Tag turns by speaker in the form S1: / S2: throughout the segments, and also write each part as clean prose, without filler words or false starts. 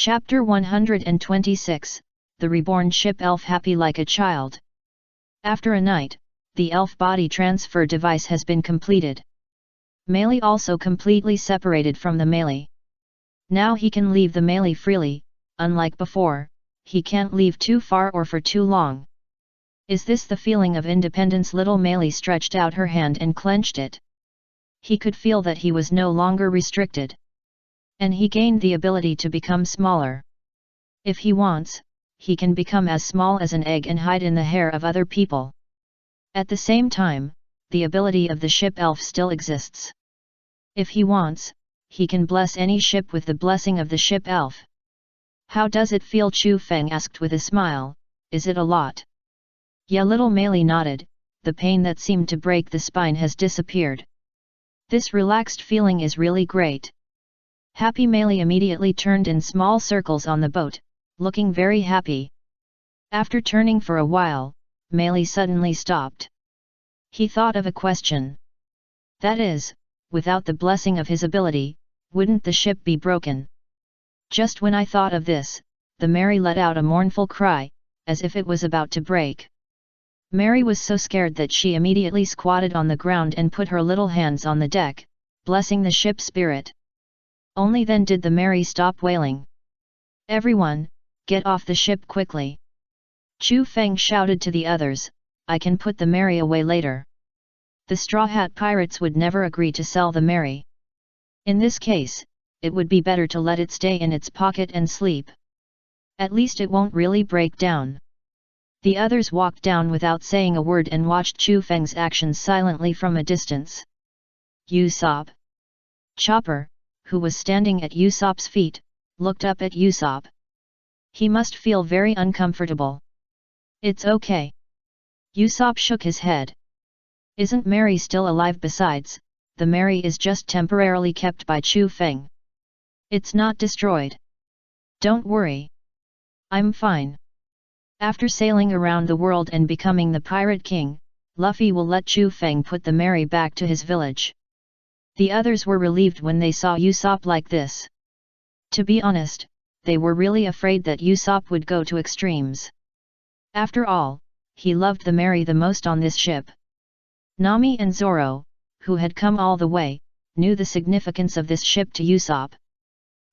S1: Chapter 126, The Reborn Ship Elf Happy Like a Child. After a night, the elf body transfer device has been completed. Melee also completely separated from the melee. Now he can leave the melee freely, unlike before, he can't leave too far or for too long. Is this the feeling of independence? Little Melee stretched out her hand and clenched it. He could feel that he was no longer restricted. And he gained the ability to become smaller. If he wants, he can become as small as an egg and hide in the hair of other people. At the same time, the ability of the ship elf still exists. If he wants, he can bless any ship with the blessing of the ship elf. How does it feel? Chu Feng asked with a smile. Is it a lot? Yeah, little Melee nodded. The pain that seemed to break the spine has disappeared. This relaxed feeling is really great. Happy Melee immediately turned in small circles on the boat, looking very happy. After turning for a while, Melee suddenly stopped. He thought of a question. That is, without the blessing of his ability, wouldn't the ship be broken? Just when I thought of this, the Mary let out a mournful cry, as if it was about to break. Mary was so scared that she immediately squatted on the ground and put her little hands on the deck, blessing the ship spirit. Only then did the Mary stop wailing. Everyone, get off the ship quickly. Chu Feng shouted to the others, I can put the Mary away later. The Straw Hat Pirates would never agree to sell the Mary. In this case, it would be better to let it stay in its pocket and sleep. At least it won't really break down. The others walked down without saying a word and watched Chu Feng's actions silently from a distance. Usopp. Chopper, who was standing at Usopp's feet, looked up at Usopp. He must feel very uncomfortable. It's okay. Usopp shook his head. Isn't Mary still alive? Besides, the Mary is just temporarily kept by Chu Feng. It's not destroyed. Don't worry. I'm fine. After sailing around the world and becoming the Pirate King, Luffy will let Chu Feng put the Mary back to his village. The others were relieved when they saw Usopp like this. To be honest, they were really afraid that Usopp would go to extremes. After all, he loved the Mary the most on this ship. Nami and Zoro, who had come all the way, knew the significance of this ship to Usopp.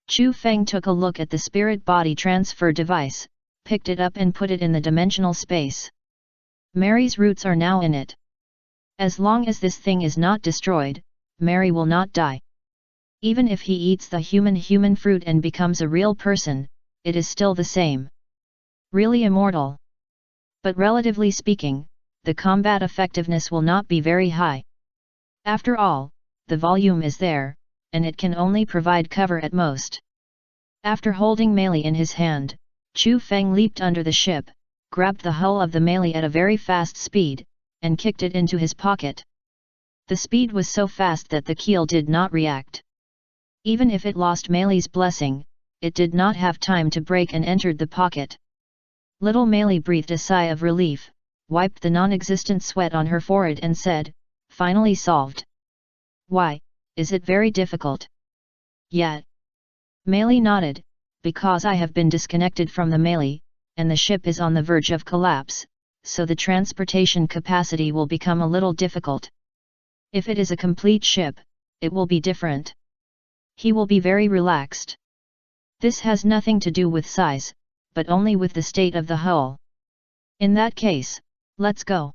S1: Chu Feng took a look at the spirit body transfer device, picked it up and put it in the dimensional space. Mary's roots are now in it. As long as this thing is not destroyed, Mary will not die. Even if he eats the human fruit and becomes a real person, it is still the same. Really immortal. But relatively speaking, the combat effectiveness will not be very high. After all, the volume is there, and it can only provide cover at most. After holding Melee in his hand, Chu Feng leaped under the ship, grabbed the hull of the Melee at a very fast speed, and kicked it into his pocket. The speed was so fast that the keel did not react. Even if it lost Melee's blessing, it did not have time to break and entered the pocket. Little Melee breathed a sigh of relief, wiped the non-existent sweat on her forehead and said, finally solved. Why, is it very difficult? Yeah. Melee nodded, because I have been disconnected from the Melee, and the ship is on the verge of collapse, so the transportation capacity will become a little difficult. If it is a complete ship, it will be different. He will be very relaxed. This has nothing to do with size, but only with the state of the hull. In that case, let's go.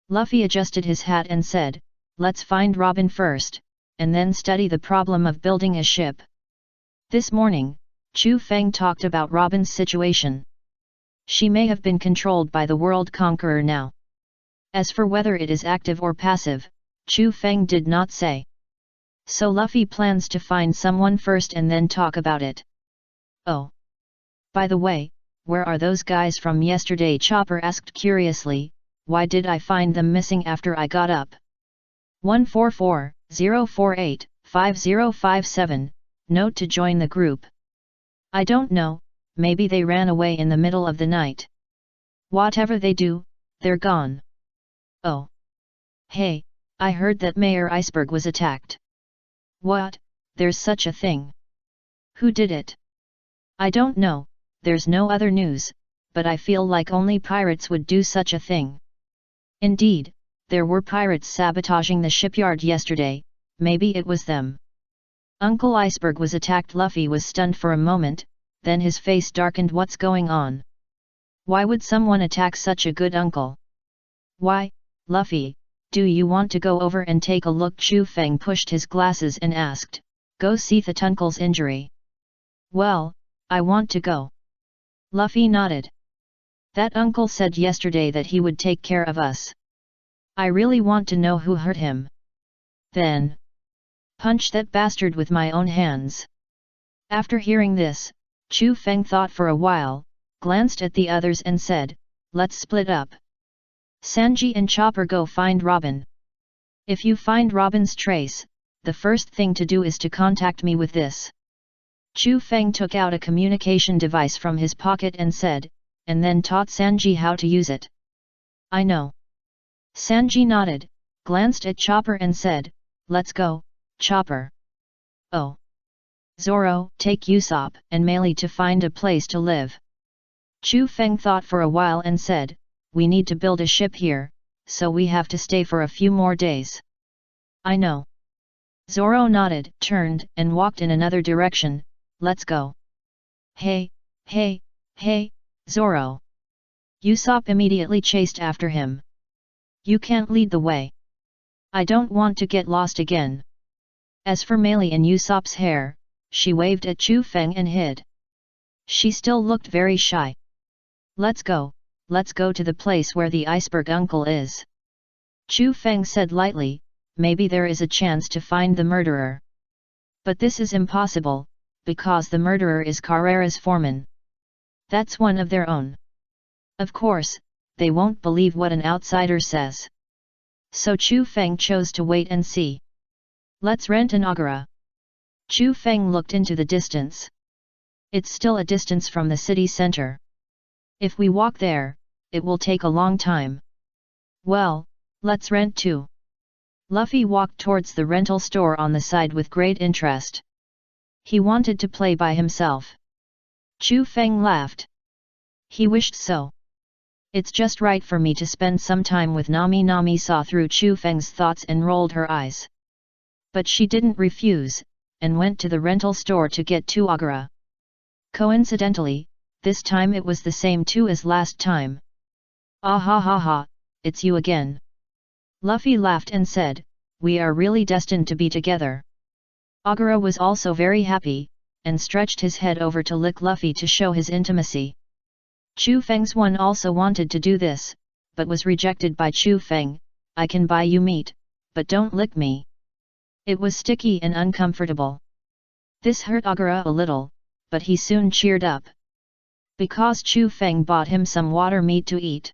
S1: Luffy adjusted his hat and said, let's find Robin first, and then study the problem of building a ship. This morning, Chu Feng talked about Robin's situation. She may have been controlled by the World Conqueror now. As for whether it is active or passive, Chu Feng did not say. So Luffy plans to find someone first and then talk about it. Oh. By the way, where are those guys from yesterday? Chopper asked curiously, why did I find them missing after I got up? 144-048-5057, note to join the group. I don't know, maybe they ran away in the middle of the night. Whatever they do, they're gone. Oh. Hey, I heard that Mayor Iceberg was attacked. What, there's such a thing? Who did it? I don't know, there's no other news, but I feel like only pirates would do such a thing. Indeed, there were pirates sabotaging the shipyard yesterday, maybe it was them. Uncle Iceberg was attacked. Luffy was stunned for a moment, then his face darkened. What's going on? Why would someone attack such a good uncle? Why, Luffy, do you want to go over and take a look? Chu Feng pushed his glasses and asked, go see that uncle's injury. Well, I want to go. Luffy nodded. That uncle said yesterday that he would take care of us. I really want to know who hurt him. Then, punch that bastard with my own hands. After hearing this, Chu Feng thought for a while, glanced at the others and said, let's split up. Sanji and Chopper go find Robin. If you find Robin's trace, the first thing to do is to contact me with this. Chu Feng took out a communication device from his pocket and said, and then taught Sanji how to use it. I know. Sanji nodded, glanced at Chopper and said, let's go, Chopper. Oh. Zoro, take Usopp and Melee to find a place to live. Chu Feng thought for a while and said, we need to build a ship here, so we have to stay for a few more days. I know. Zoro nodded, turned, and walked in another direction. Let's go. Hey, hey, hey, Zoro. Usopp immediately chased after him. You can't lead the way. I don't want to get lost again. As for Melee and Usopp's hair, she waved at Chu Feng and hid. She still looked very shy. Let's go to the place where the iceberg uncle is. Chu Feng said lightly, maybe there is a chance to find the murderer. But this is impossible, because the murderer is Carrera's foreman. That's one of their own. Of course, they won't believe what an outsider says. So Chu Feng chose to wait and see. Let's rent an agora. Chu Feng looked into the distance. It's still a distance from the city center. If we walk there, it will take a long time. Well, let's rent two. Luffy walked towards the rental store on the side with great interest. He wanted to play by himself. Chu Feng laughed. He wished so. It's just right for me to spend some time with Nami. Nami saw through Chu Feng's thoughts and rolled her eyes. But she didn't refuse, and went to the rental store to get two agora. Coincidentally, this time it was the same two as last time. Ah ha ha ha, it's you again. Luffy laughed and said, we are really destined to be together. Agora was also very happy, and stretched his head over to lick Luffy to show his intimacy. Chu Feng's one also wanted to do this, but was rejected by Chu Feng. I can buy you meat, but don't lick me. It was sticky and uncomfortable. This hurt Agora a little, but he soon cheered up. Because Chu Feng bought him some water meat to eat.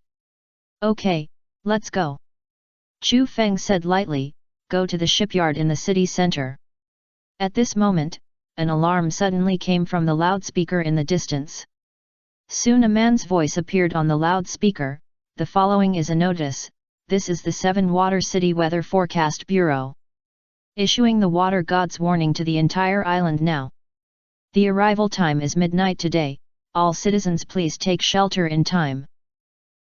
S1: Okay, let's go. Chu Feng said lightly, go to the shipyard in the city center. At this moment, an alarm suddenly came from the loudspeaker in the distance. Soon a man's voice appeared on the loudspeaker. The following is a notice. This is the Seven Water City Weather Forecast Bureau. Issuing the water gods warning to the entire island now. The arrival time is midnight today. All citizens please take shelter in time.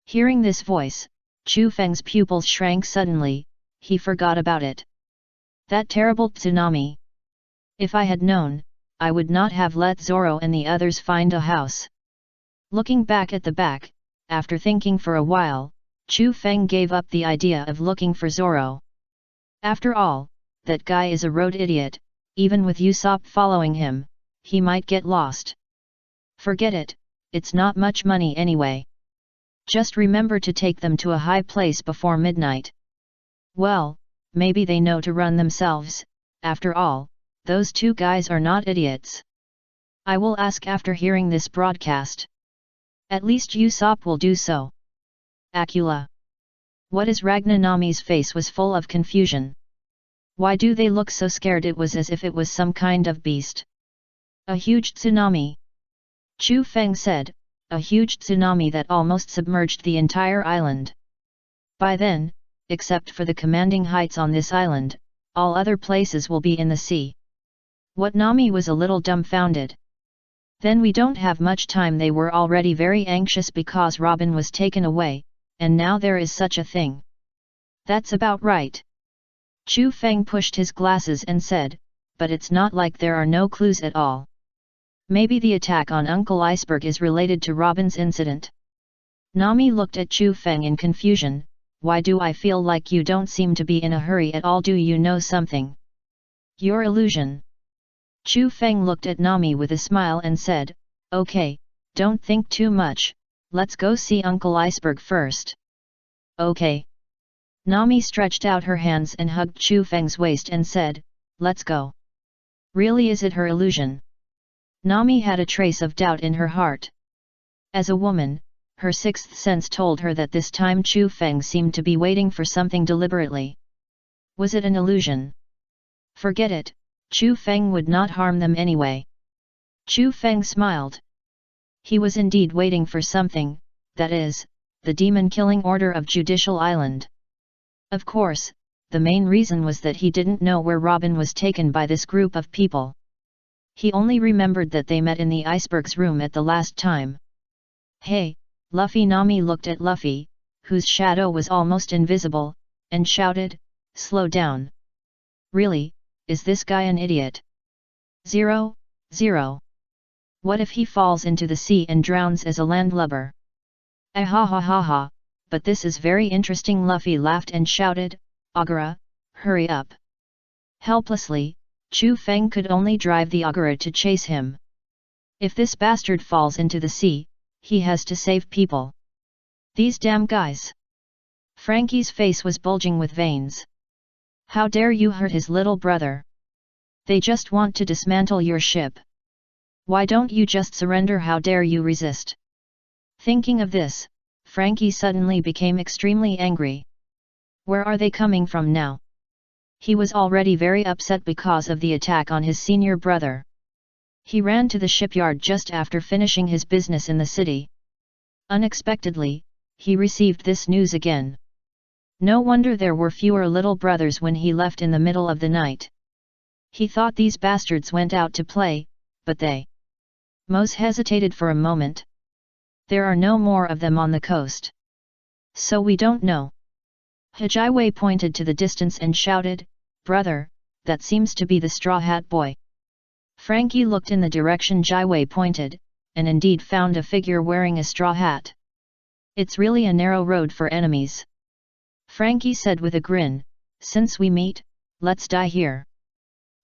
S1: Hearing this voice, Chu Feng's pupils shrank suddenly. He forgot about it. That terrible tsunami. If I had known, I would not have let Zoro and the others find a house. Looking back at the back, after thinking for a while, Chu Feng gave up the idea of looking for Zoro. After all, that guy is a road idiot. Even with Usopp following him, he might get lost. Forget it, it's not much money anyway. Just remember to take them to a high place before midnight. Well, maybe they know to run themselves. After all, those two guys are not idiots. I will ask after hearing this broadcast. At least Usopp will do so. Akula. What is Ragna? Nami's face was full of confusion. Why do they look so scared? It was as if it was some kind of beast. A huge tsunami. Chu Feng said, a huge tsunami that almost submerged the entire island. By then, except for the commanding heights on this island, all other places will be in the sea. What? Nami was a little dumbfounded. Then we don't have much time. They were already very anxious because Robin was taken away, and now there is such a thing. That's about right. Chu Feng pushed his glasses and said, but it's not like there are no clues at all. Maybe the attack on Uncle Iceberg is related to Robin's incident. Nami looked at Chu Feng in confusion. Why do I feel like you don't seem to be in a hurry at all? Do you know something? Your illusion. Chu Feng looked at Nami with a smile and said, okay, don't think too much, let's go see Uncle Iceberg first. Okay. Nami stretched out her hands and hugged Chu Feng's waist and said, let's go. Really, is it her illusion? Nami had a trace of doubt in her heart. As a woman, her sixth sense told her that this time Chu Feng seemed to be waiting for something deliberately. Was it an illusion? Forget it, Chu Feng would not harm them anyway. Chu Feng smiled. He was indeed waiting for something, that is, the demon-killing order of Judicial Island. Of course, the main reason was that he didn't know where Robin was taken by this group of people. He only remembered that they met in the iceberg's room at the last time. Hey, Luffy! Nami looked at Luffy, whose shadow was almost invisible, and shouted, slow down. Really, is this guy an idiot? 0, 0. What if he falls into the sea and drowns as a landlubber? Ah ha ha ha ha, but this is very interesting. Luffy laughed and shouted, Agura, hurry up. Helplessly, Chu Feng could only drive the Agura to chase him. If this bastard falls into the sea, he has to save people. These damn guys. Frankie's face was bulging with veins. How dare you hurt his little brother? They just want to dismantle your ship. Why don't you just surrender? How dare you resist? Thinking of this, Frankie suddenly became extremely angry. Where are they coming from now? He was already very upset because of the attack on his senior brother. He ran to the shipyard just after finishing his business in the city. Unexpectedly, he received this news again. No wonder there were fewer little brothers when he left in the middle of the night. He thought these bastards went out to play, but they. Mose hesitated for a moment. There are no more of them on the coast. So we don't know. Hajime pointed to the distance and shouted, brother, that seems to be the Straw Hat Boy. Frankie looked in the direction Jaiwei pointed, and indeed found a figure wearing a straw hat. It's really a narrow road for enemies. Frankie said with a grin, since we meet, let's die here.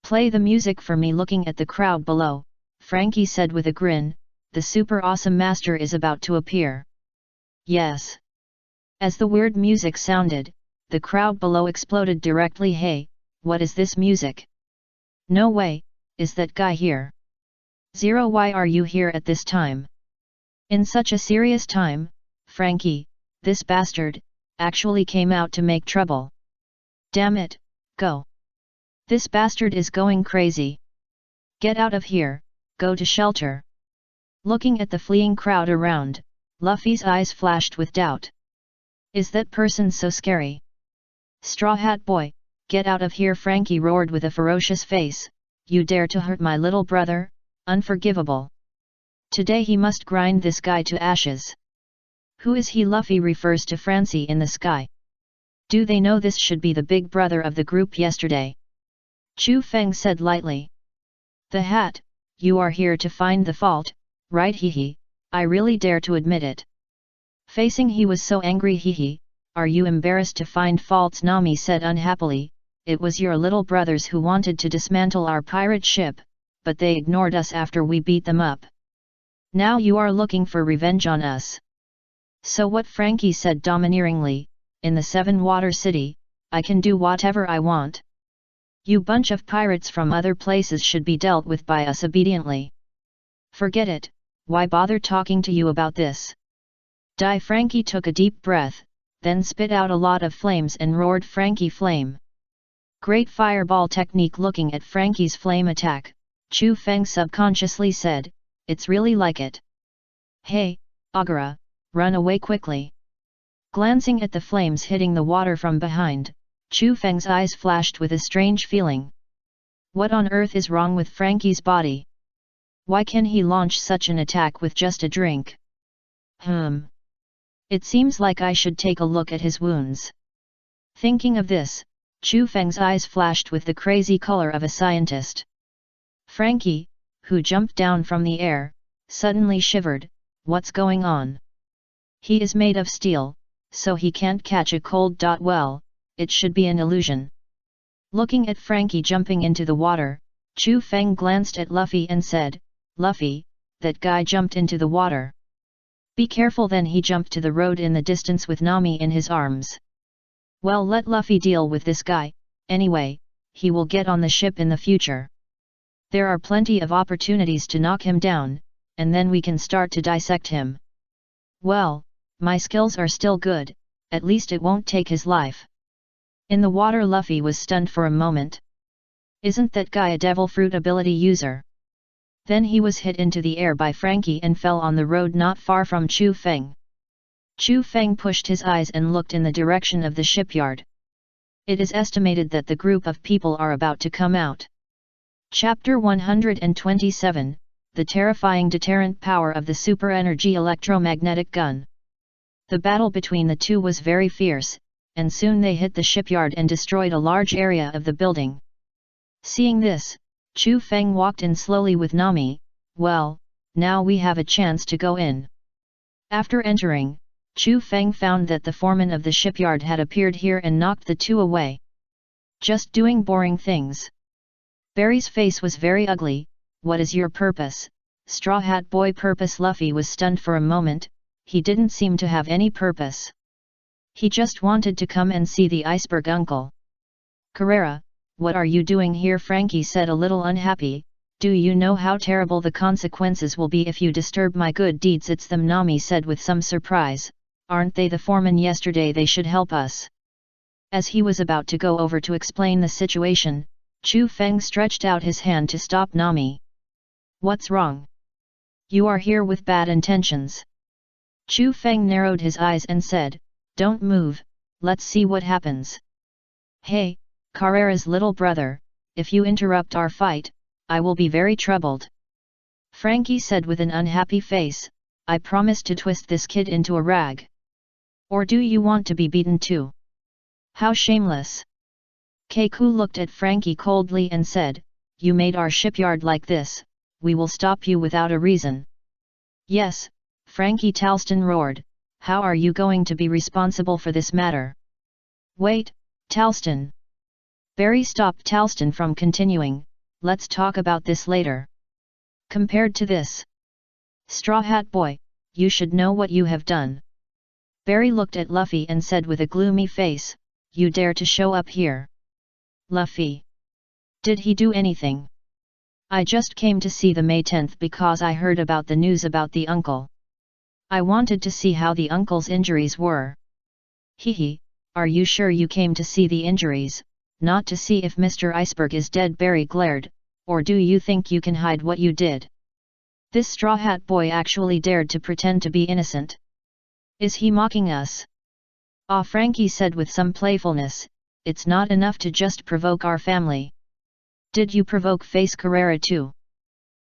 S1: Play the music for me. Looking at the crowd below, Frankie said with a grin, the super awesome master is about to appear. Yes. As the weird music sounded, the crowd below exploded directly. Hey, what is this music? No way, is that guy here? 0. Why are you here at this time? In such a serious time, Frankie, this bastard, actually came out to make trouble. Damn it, go. This bastard is going crazy. Get out of here, go to shelter. Looking at the fleeing crowd around, Luffy's eyes flashed with doubt. Is that person so scary? Straw Hat Boy, get out of here! Frankie roared with a ferocious face. You dare to hurt my little brother? Unforgivable. Today he must grind this guy to ashes. Who is he? Luffy refers to Francie in the sky. Do they know this should be the big brother of the group yesterday? Chu Feng said lightly. The Hat, you are here to find the fault, right? Hehe, I really dare to admit it. Facing he was so angry. Hehe, are you embarrassed to find faults? Nami said unhappily. It was your little brothers who wanted to dismantle our pirate ship, but they ignored us after we beat them up. Now you are looking for revenge on us. So what? Frankie said domineeringly, in the Seven Water City, I can do whatever I want. You bunch of pirates from other places should be dealt with by us obediently. Forget it, why bother talking to you about this? Die! Frankie took a deep breath, then spit out a lot of flames and roared, Frankie Flame. Great fireball technique. Looking at Frankie's flame attack, Chu Feng subconsciously said, it's really like it. Hey, Agura, run away quickly. Glancing at the flames hitting the water from behind, Chu Feng's eyes flashed with a strange feeling. What on earth is wrong with Frankie's body? Why can he launch such an attack with just a drink? It seems like I should take a look at his wounds. Thinking of this, Chu Feng's eyes flashed with the crazy color of a scientist. Frankie, who jumped down from the air, suddenly shivered. What's going on? He is made of steel, so he can't catch a cold. Well, it should be an illusion. Looking at Frankie jumping into the water, Chu Feng glanced at Luffy and said, Luffy, that guy jumped into the water. Be careful. Then he jumped to the road in the distance with Nami in his arms. Well, let Luffy deal with this guy, anyway, he will get on the ship in the future. There are plenty of opportunities to knock him down, and then we can start to dissect him. Well, my skills are still good, at least it won't take his life. In the water, Luffy was stunned for a moment. Isn't that guy a devil fruit ability user? Then he was hit into the air by Frankie and fell on the road not far from Chu Feng. Chu Feng pushed his eyes and looked in the direction of the shipyard. It is estimated that the group of people are about to come out. Chapter 127, The Terrifying Deterrent Power of the Super Energy Electromagnetic Gun. The battle between the two was very fierce, and soon they hit the shipyard and destroyed a large area of the building. Seeing this, Chu Feng walked in slowly with Nami. Well, now we have a chance to go in. After entering, Chu Feng found that the foreman of the shipyard had appeared here and knocked the two away. Just doing boring things. Barry's face was very ugly. What is your purpose, Straw Hat Boy? Purpose? Luffy was stunned for a moment. He didn't seem to have any purpose. He just wanted to come and see the iceberg uncle. Carrera, what are you doing here? Frankie said, a little unhappy. Do you know how terrible the consequences will be if you disturb my good deeds? It's them, Nami said with some surprise. Aren't they the foreman yesterday? They should help us. As he was about to go over to explain the situation, Chu Feng stretched out his hand to stop Nami. What's wrong? You are here with bad intentions. Chu Feng narrowed his eyes and said, Don't move, let's see what happens. Hey, Carrera's little brother, if you interrupt our fight, I will be very troubled. Frankie said with an unhappy face, I promise to twist this kid into a rag. Or do you want to be beaten too? How shameless. Keiku looked at Frankie coldly and said, You made our shipyard like this, we will stop you without a reason. Yes, Frankie Talston roared, how are you going to be responsible for this matter? Wait, Talston. Barry stopped Talston from continuing, let's talk about this later. Compared to this, Straw Hat Boy, you should know what you have done. Barry looked at Luffy and said with a gloomy face, You dare to show up here? Luffy. Did he do anything? I just came to see the May 10th because I heard about the news about the uncle. I wanted to see how the uncle's injuries were. Hehe, are you sure you came to see the injuries, not to see if Mr. Iceberg is dead? Barry glared, or do you think you can hide what you did? This Straw Hat Boy actually dared to pretend to be innocent. Is he mocking us? Ah, Frankie said with some playfulness, it's not enough to just provoke our family. Did you provoke Face Carrera too?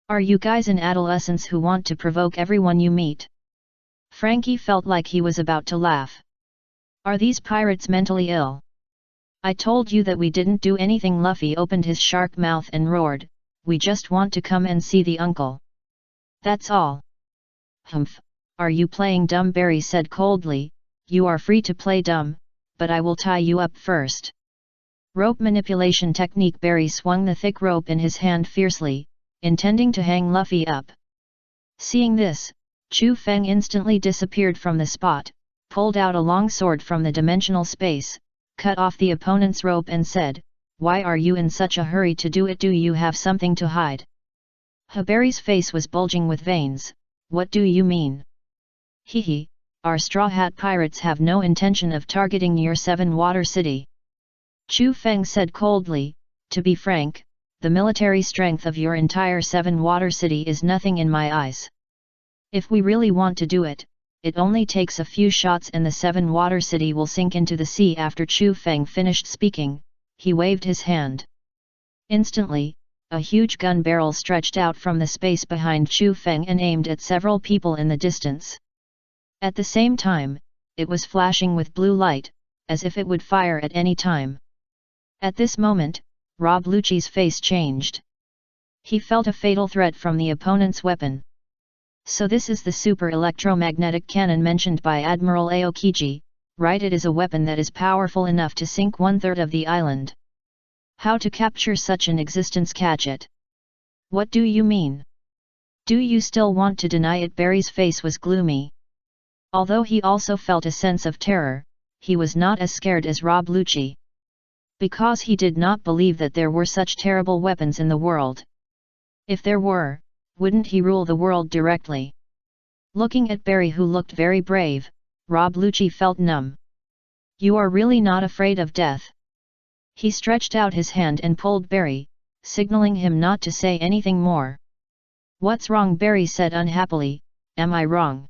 S1: Are you guys in adolescence who want to provoke everyone you meet? Frankie felt like he was about to laugh. Are these pirates mentally ill? I told you that we didn't do anything. Luffy opened his shark mouth and roared, we just want to come and see the uncle. That's all. Humph, are you playing dumb? Barry said coldly, you are free to play dumb, but I will tie you up first. Rope manipulation technique. Barry swung the thick rope in his hand fiercely, intending to hang Luffy up. Seeing this, Chu Feng instantly disappeared from the spot, pulled out a long sword from the dimensional space, cut off the opponent's rope and said, Why are you in such a hurry to do it? Do you have something to hide? Barry's face was bulging with veins. What do you mean? Hehe, our Straw Hat pirates have no intention of targeting your 7-Water City. Chu Feng said coldly, to be frank, the military strength of your entire 7-Water City is nothing in my eyes. If we really want to do it, it only takes a few shots and the 7-Water City will sink into the sea. After Chu Feng finished speaking, he waved his hand. Instantly, a huge gun barrel stretched out from the space behind Chu Feng and aimed at several people in the distance. At the same time, it was flashing with blue light, as if it would fire at any time. At this moment, Rob Lucci's face changed. He felt a fatal threat from the opponent's weapon. So this is the super electromagnetic cannon mentioned by Admiral Aokiji, right? It is a weapon that is powerful enough to sink 1/3 of the island. How to capture such an existence? Catch it. What do you mean? Do you still want to deny it? Barry's face was gloomy. Although he also felt a sense of terror, he was not as scared as Rob Lucci. Because he did not believe that there were such terrible weapons in the world. If there were, wouldn't he rule the world directly? Looking at Barry, who looked very brave, Rob Lucci felt numb. You are really not afraid of death? He stretched out his hand and pulled Barry, signaling him not to say anything more. What's wrong? Barry said unhappily. Am I wrong?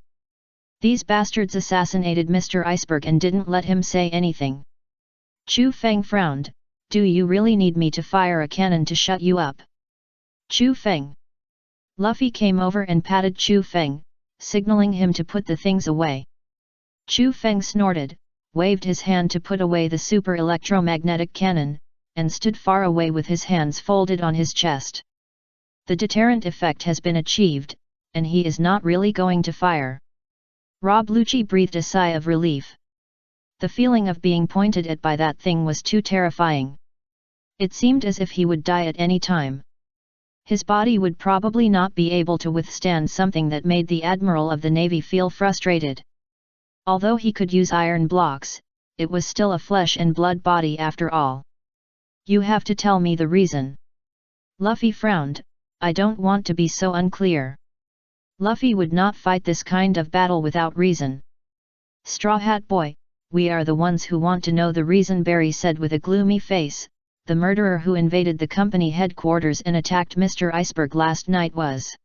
S1: These bastards assassinated Mr. Iceberg and didn't let him say anything. Chu Feng frowned. Do you really need me to fire a cannon to shut you up? Chu Feng. Luffy came over and patted Chu Feng, signaling him to put the things away. Chu Feng snorted, waved his hand to put away the super electromagnetic cannon, and stood far away with his hands folded on his chest. The deterrent effect has been achieved, and he is not really going to fire. Rob Lucci breathed a sigh of relief. The feeling of being pointed at by that thing was too terrifying. It seemed as if he would die at any time. His body would probably not be able to withstand something that made the Admiral of the Navy feel frustrated. Although he could use iron blocks, it was still a flesh and blood body after all. You have to tell me the reason. Luffy frowned. I don't want to be so unclear. Luffy would not fight this kind of battle without reason. Straw Hat Boy, we are the ones who want to know the reason, Barry said with a gloomy face. The murderer who invaded the company headquarters and attacked Mr. Iceberg last night was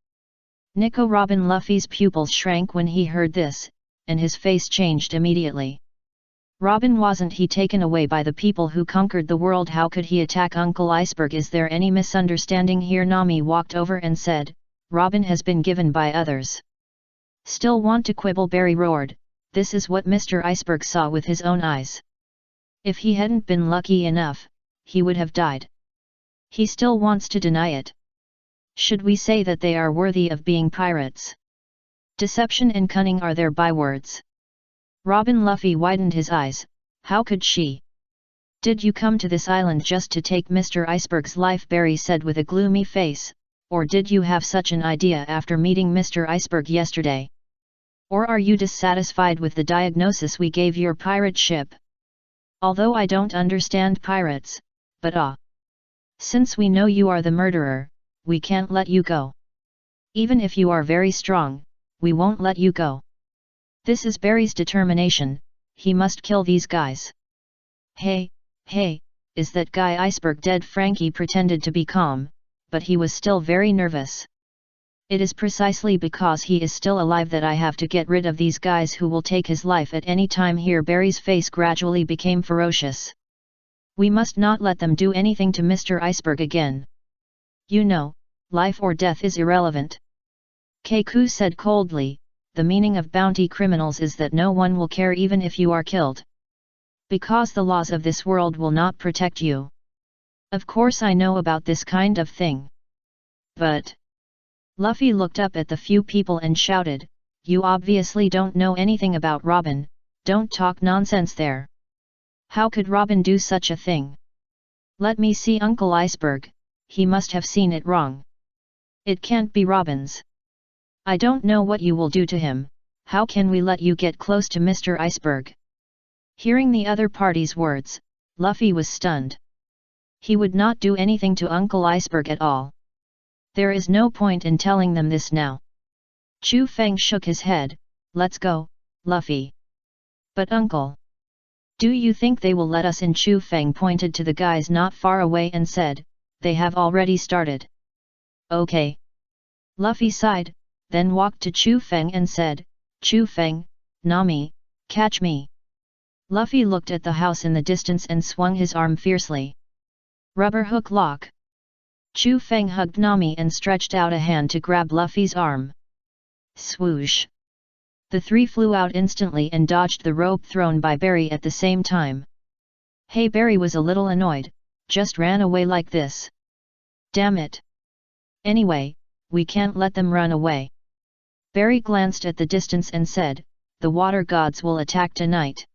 S1: Nico Robin. Luffy's pupils shrank when he heard this, and his face changed immediately. Robin, wasn't he taken away by the people who conquered the world? How could he attack Uncle Iceberg? Is there any misunderstanding here? Nami walked over and said, Robin has been given by others. Still want to quibble? Barry roared. This is what Mr. Iceberg saw with his own eyes. If he hadn't been lucky enough, he would have died. He still wants to deny it. Should we say that they are worthy of being pirates? Deception and cunning are their bywords. Robin. Luffy widened his eyes. How could she? Did you come to this island just to take Mr. Iceberg's life? Barry said with a gloomy face. Or did you have such an idea after meeting Mr. Iceberg yesterday? Or are you dissatisfied with the diagnosis we gave your pirate ship? Although I don't understand pirates, but since we know you are the murderer, we can't let you go. Even if you are very strong, we won't let you go. This is Barry's determination, he must kill these guys. Hey, is that guy Iceberg dead? Frankie pretended to be calm, but he was still very nervous. It is precisely because he is still alive that I have to get rid of these guys who will take his life at any time here. Barry's face gradually became ferocious. We must not let them do anything to Mr. Iceberg again. You know, life or death is irrelevant. Keiku said coldly, the meaning of bounty criminals is that no one will care even if you are killed. Because the laws of this world will not protect you. Of course I know about this kind of thing. But Luffy looked up at the few people and shouted, you obviously don't know anything about Robin, don't talk nonsense there. How could Robin do such a thing? Let me see Uncle Iceberg, he must have seen it wrong. It can't be Robin's. I don't know what you will do to him, how can we let you get close to Mr. Iceberg? Hearing the other party's words, Luffy was stunned. He would not do anything to Uncle Iceberg at all. There is no point in telling them this now. Chu Feng shook his head, let's go, Luffy. But uncle, do you think they will let us in? Chu Feng pointed to the guys not far away and said, they have already started. Okay. Luffy sighed, then walked to Chu Feng and said, Chu Feng, Nami, catch me. Luffy looked at the house in the distance and swung his arm fiercely. Rubber hook lock. Chu Feng hugged Nami and stretched out a hand to grab Luffy's arm. Swoosh! The three flew out instantly and dodged the rope thrown by Barry at the same time. Hey, Barry was a little annoyed, just ran away like this. Damn it! Anyway, we can't let them run away. Barry glanced at the distance and said, the water gods will attack tonight.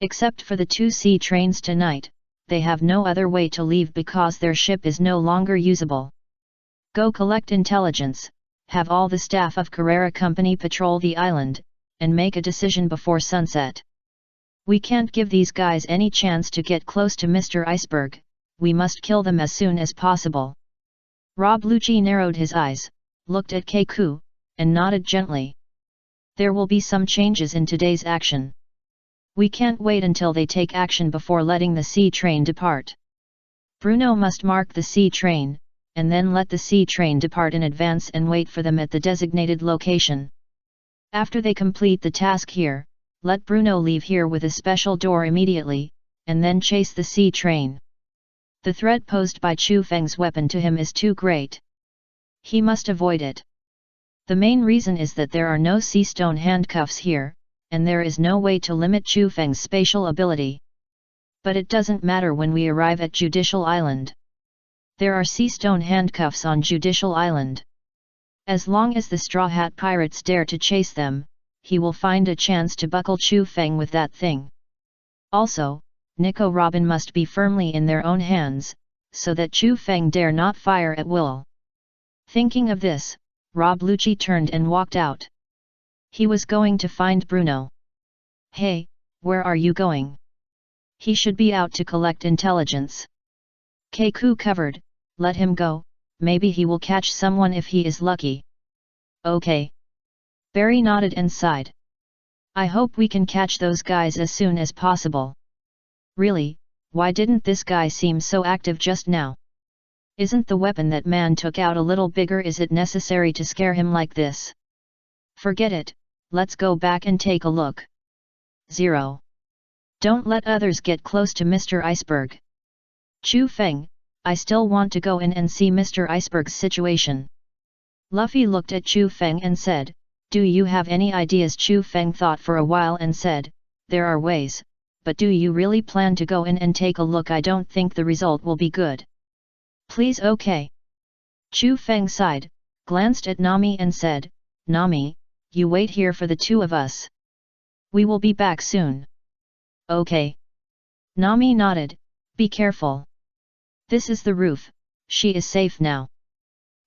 S1: Except for the 2 sea trains tonight, they have no other way to leave because their ship is no longer usable. Go collect intelligence, have all the staff of Carrera Company patrol the island, and make a decision before sunset. We can't give these guys any chance to get close to Mr. Iceberg, we must kill them as soon as possible. Rob Lucci narrowed his eyes, looked at Keiku, and nodded gently. There will be some changes in today's action. We can't wait until they take action before letting the sea train depart. Bruno must mark the sea train, and then let the sea train depart in advance and wait for them at the designated location. After they complete the task here, let Bruno leave here with a special door immediately, and then chase the sea train. The threat posed by Chu Feng's weapon to him is too great. He must avoid it. The main reason is that there are no sea stone handcuffs here, and there is no way to limit Chu Feng's spatial ability. But it doesn't matter when we arrive at Judicial Island. There are sea stone handcuffs on Judicial Island. As long as the Straw Hat Pirates dare to chase them, he will find a chance to buckle Chu Feng with that thing. Also, Nico Robin must be firmly in their own hands, so that Chu Feng dare not fire at will. Thinking of this, Rob Lucci turned and walked out. He was going to find Bruno. Hey, where are you going? He should be out to collect intelligence. Keiku covered, let him go, maybe he will catch someone if he is lucky. Okay. Barry nodded and sighed. I hope we can catch those guys as soon as possible. Really, why didn't this guy seem so active just now? Isn't the weapon that man took out a little bigger? Is it necessary to scare him like this? Forget it, let's go back and take a look. 0. Don't let others get close to Mr. Iceberg. Chu Feng, I still want to go in and see Mr. Iceberg's situation. Luffy looked at Chu Feng and said, do you have any ideas? Chu Feng thought for a while and said, there are ways, but do you really plan to go in and take a look? I don't think the result will be good. Please, okay. Chu Feng sighed, glanced at Nami and said, Nami, you wait here for the 2 of us. We will be back soon. Okay. Nami nodded, be careful. This is the roof, she is safe now.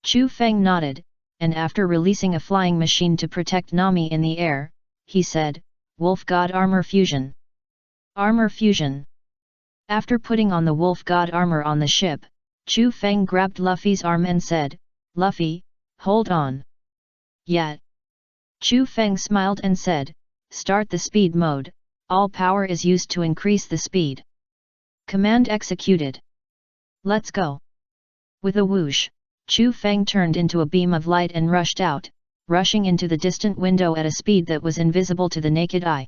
S1: Chu Feng nodded, and after releasing a flying machine to protect Nami in the air, he said, Wolf God Armor Fusion. Armor Fusion. After putting on the Wolf God armor on the ship, Chu Feng grabbed Luffy's arm and said, Luffy, hold on. Yeah. Chu Feng smiled and said, start the speed mode, all power is used to increase the speed. Command executed. Let's go. With a whoosh, Chu Feng turned into a beam of light and rushed out, rushing into the distant window at a speed that was invisible to the naked eye.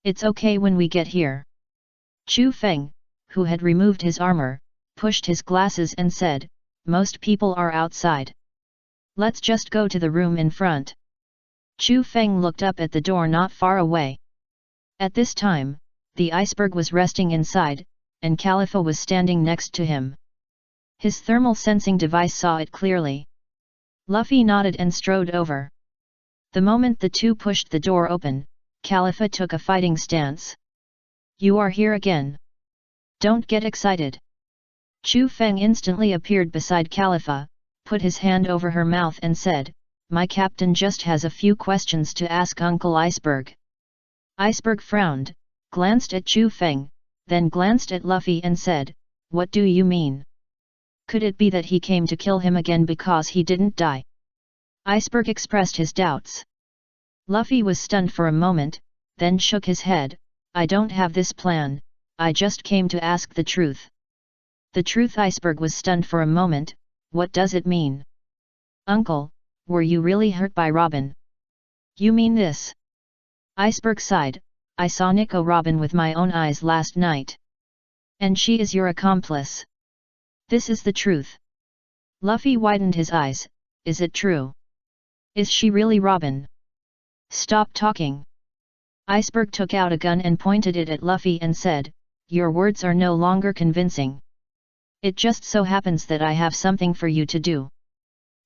S1: It's okay when we get here. Chu Feng, who had removed his armor, pushed his glasses and said, most people are outside. Let's just go to the room in front. Chu Feng looked up at the door not far away. At this time, the iceberg was resting inside, and Khalifa was standing next to him. His thermal sensing device saw it clearly. Luffy nodded and strode over. The moment the 2 pushed the door open, Khalifa took a fighting stance. You are here again. Don't get excited. Chu Feng instantly appeared beside Khalifa, put his hand over her mouth and said, my captain just has a few questions to ask Uncle Iceberg. Iceberg frowned, glanced at Chu Feng, then glanced at Luffy and said, what do you mean? Could it be that he came to kill him again because he didn't die? Iceberg expressed his doubts. Luffy was stunned for a moment, then shook his head, I don't have this plan, I just came to ask the truth. The truth? Iceberg was stunned for a moment, what does it mean? Uncle, were you really hurt by Robin? You mean this? Iceberg sighed, I saw Nico Robin with my own eyes last night. And she is your accomplice. This is the truth. Luffy widened his eyes. Is it true? Is she really Robin? Stop talking. Iceberg took out a gun and pointed it at Luffy and said, your words are no longer convincing. It just so happens that I have something for you to do.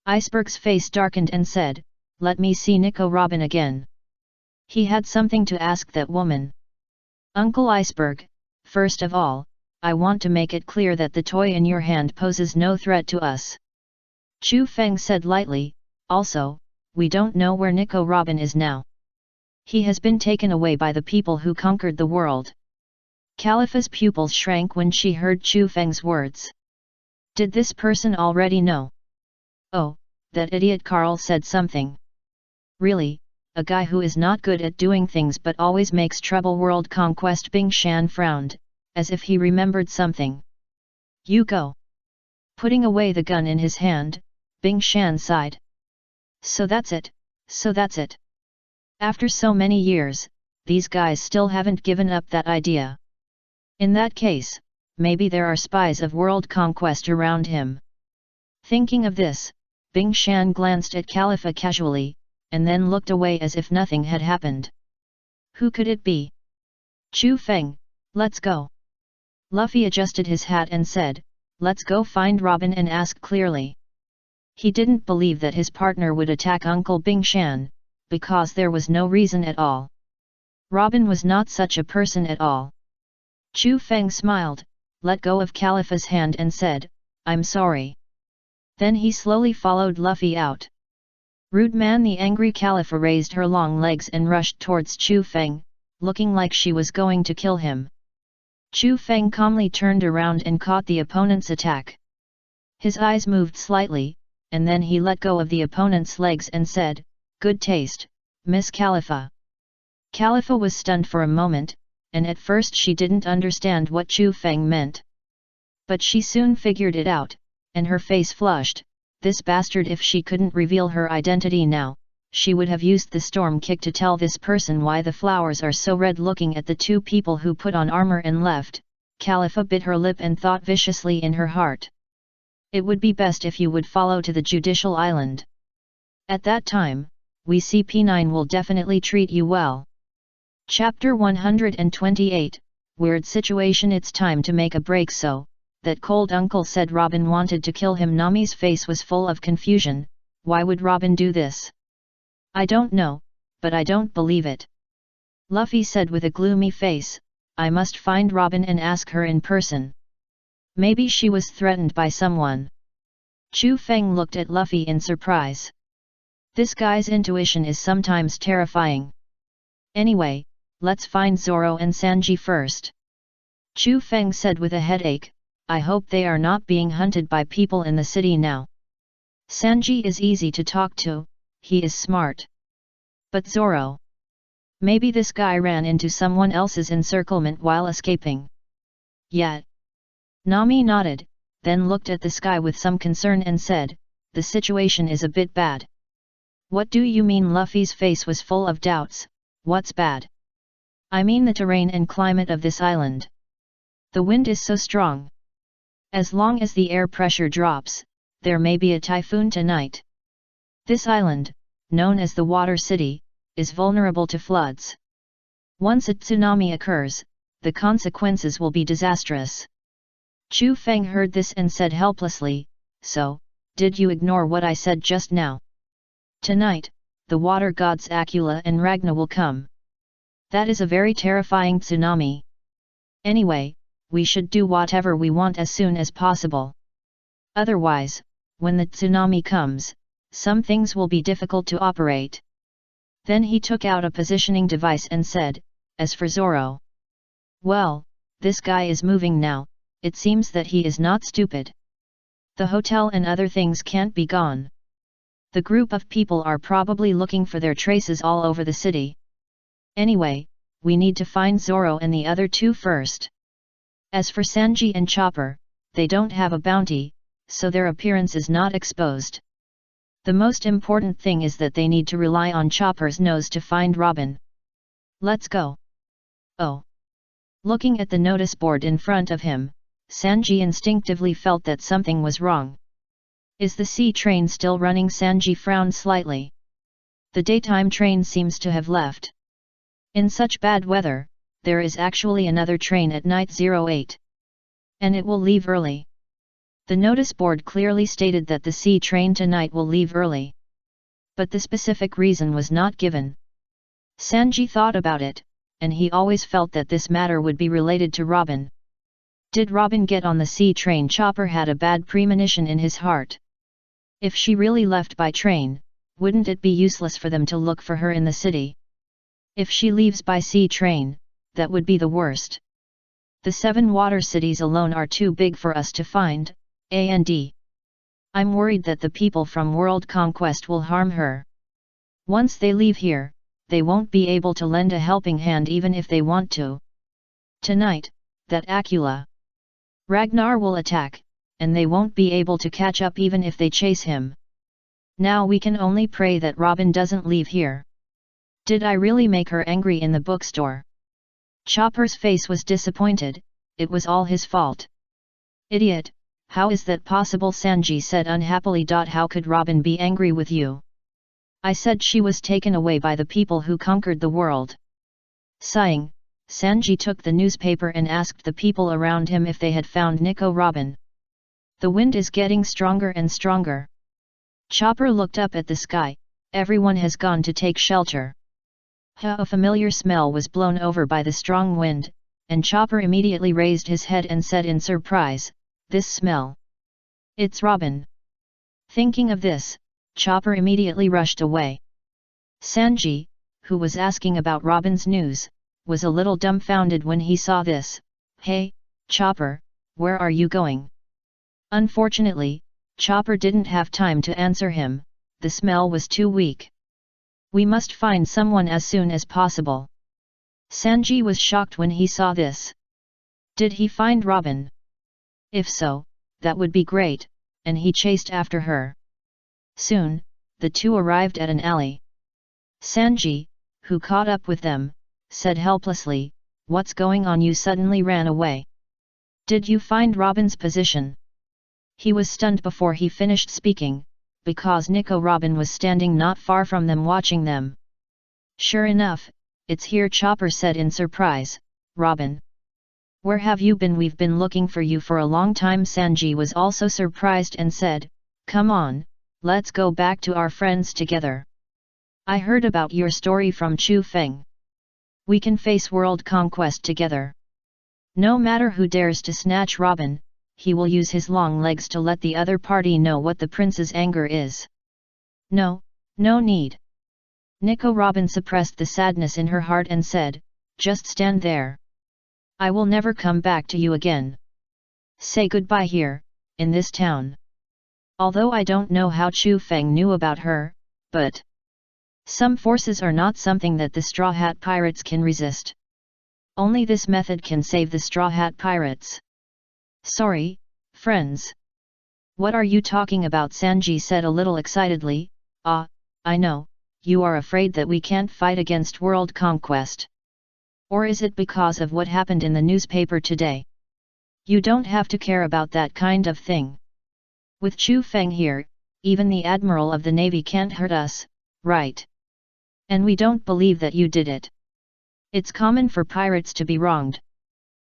S1: Iceberg's face darkened and said, let me see Nico Robin again. He had something to ask that woman. Uncle Iceberg, first of all, I want to make it clear that the toy in your hand poses no threat to us. Chu Feng said lightly, also, we don't know where Nico Robin is now. He has been taken away by the people who conquered the world. Califa's pupils shrank when she heard Chu Feng's words. Did this person already know? Oh, that idiot Carl said something. Really, a guy who is not good at doing things but always makes trouble. World conquest. Bing Shan frowned, as if he remembered something. You go. Putting away the gun in his hand, Bing Shan sighed. So that's it. After so many years, these guys still haven't given up that idea. In that case, maybe there are spies of world conquest around him. Thinking of this, Bing Shan glanced at Califa casually, and then looked away as if nothing had happened. Who could it be? Chu Feng, let's go. Luffy adjusted his hat and said, let's go find Robin and ask clearly. He didn't believe that his partner would attack Uncle Bing Shan, because there was no reason at all. Robin was not such a person at all. Chu Feng smiled, let go of Califa's hand and said, I'm sorry. Then he slowly followed Luffy out. Rude man. The angry Califa raised her long legs and rushed towards Chu Feng, looking like she was going to kill him. Chu Feng calmly turned around and caught the opponent's attack. His eyes moved slightly, and then he let go of the opponent's legs and said, good taste, Miss Califa. Califa was stunned for a moment, and at first she didn't understand what Chu Feng meant. But she soon figured it out, and her face flushed. This bastard, if she couldn't reveal her identity now, she would have used the storm kick to tell this person why the flowers are so red. Looking at the two people who put on armor and left, Califa bit her lip and thought viciously in her heart. It would be best if you would follow to the Judicial Island. At that time, we see P9 will definitely treat you well. Chapter 128, Weird Situation. It's time to make a break. So, that cold uncle said Robin wanted to kill him. Nami's face was full of confusion. Why would Robin do this? I don't know, but I don't believe it. Luffy said with a gloomy face, I must find Robin and ask her in person. Maybe she was threatened by someone. Chu Feng looked at Luffy in surprise. This guy's intuition is sometimes terrifying. Anyway, let's find Zoro and Sanji first. Chu Feng said with a headache, I hope they are not being hunted by people in the city now. Sanji is easy to talk to, he is smart. But Zoro? Maybe this guy ran into someone else's encirclement while escaping. Yet. Nami nodded, then looked at the sky with some concern and said, the situation is a bit bad. What do you mean? Luffy's face was full of doubts. What's bad? I mean the terrain and climate of this island. The wind is so strong. As long as the air pressure drops, there may be a typhoon tonight. This island, known as the Water City, is vulnerable to floods. Once a tsunami occurs, the consequences will be disastrous. Chu Feng heard this and said helplessly, so, did you ignore what I said just now? Tonight, the water gods Akula and Ragna will come. That is a very terrifying tsunami. Anyway, we should do whatever we want as soon as possible. Otherwise, when the tsunami comes, some things will be difficult to operate. Then he took out a positioning device and said, as for Zoro. Well, this guy is moving now, it seems that he is not stupid. The hotel and other things can't be gone. The group of people are probably looking for their traces all over the city. Anyway, we need to find Zoro and the other two first. As for Sanji and Chopper, they don't have a bounty, so their appearance is not exposed. The most important thing is that they need to rely on Chopper's nose to find Robin. Let's go. Oh. Looking at the notice board in front of him, Sanji instinctively felt that something was wrong. Is the sea train still running? Sanji frowned slightly. The daytime train seems to have left. In such bad weather, there is actually another train at night 08. And it will leave early. The notice board clearly stated that the sea train tonight will leave early. But the specific reason was not given. Sanji thought about it, and he always felt that this matter would be related to Robin. Did Robin get on the sea train? Chopper had a bad premonition in his heart. If she really left by train, wouldn't it be useless for them to look for her in the city? If she leaves by sea train, that would be the worst. The 7 water cities alone are too big for us to find, and I'm worried that the people from World Conquest will harm her. Once they leave here, they won't be able to lend a helping hand even if they want to. Tonight, that Aquila Ragnar will attack, and they won't be able to catch up even if they chase him. Now we can only pray that Robin doesn't leave here. Did I really make her angry in the bookstore? Chopper's face was disappointed. It was all his fault. Idiot, how is that possible? Sanji said unhappily. How could Robin be angry with you? I said she was taken away by the people who conquered the world. Sighing, Sanji took the newspaper and asked the people around him if they had found Nico Robin. The wind is getting stronger and stronger. Chopper looked up at the sky. Everyone has gone to take shelter. A familiar smell was blown over by the strong wind, and Chopper immediately raised his head and said in surprise, "This smell. It's Robin." Thinking of this, Chopper immediately rushed away. Sanji, who was asking about Robin's news, was a little dumbfounded when he saw this. "Hey, Chopper, where are you going?" Unfortunately, Chopper didn't have time to answer him. The smell was too weak. "We must find someone as soon as possible." Sanji was shocked when he saw this. Did he find Robin? If so, that would be great, and he chased after her. Soon, the two arrived at an alley. Sanji, who caught up with them, said helplessly, "What's going on? You suddenly ran away. Did you find Robin's position?" He was stunned before he finished speaking, because Nico Robin was standing not far from them watching them. "Sure enough, it's here," Chopper said in surprise. "Robin? Where have you been? We've been looking for you for a long time." Sanji was also surprised and said, "Come on, let's go back to our friends together. I heard about your story from Chu Feng. We can face world conquest together. No matter who dares to snatch Robin, he will use his long legs to let the other party know what the prince's anger is." "No, no need." Nico Robin suppressed the sadness in her heart and said, "Just stand there. I will never come back to you again. Say goodbye here, in this town. Although I don't know how Chu Feng knew about her, but some forces are not something that the Straw Hat Pirates can resist. Only this method can save the Straw Hat Pirates." "Sorry, friends. What are you talking about?" Sanji said a little excitedly. "Ah, I know, you are afraid that we can't fight against world conquest. Or is it because of what happened in the newspaper today? You don't have to care about that kind of thing. With Chu Feng here, even the Admiral of the Navy can't hurt us, right? And we don't believe that you did it. It's common for pirates to be wronged.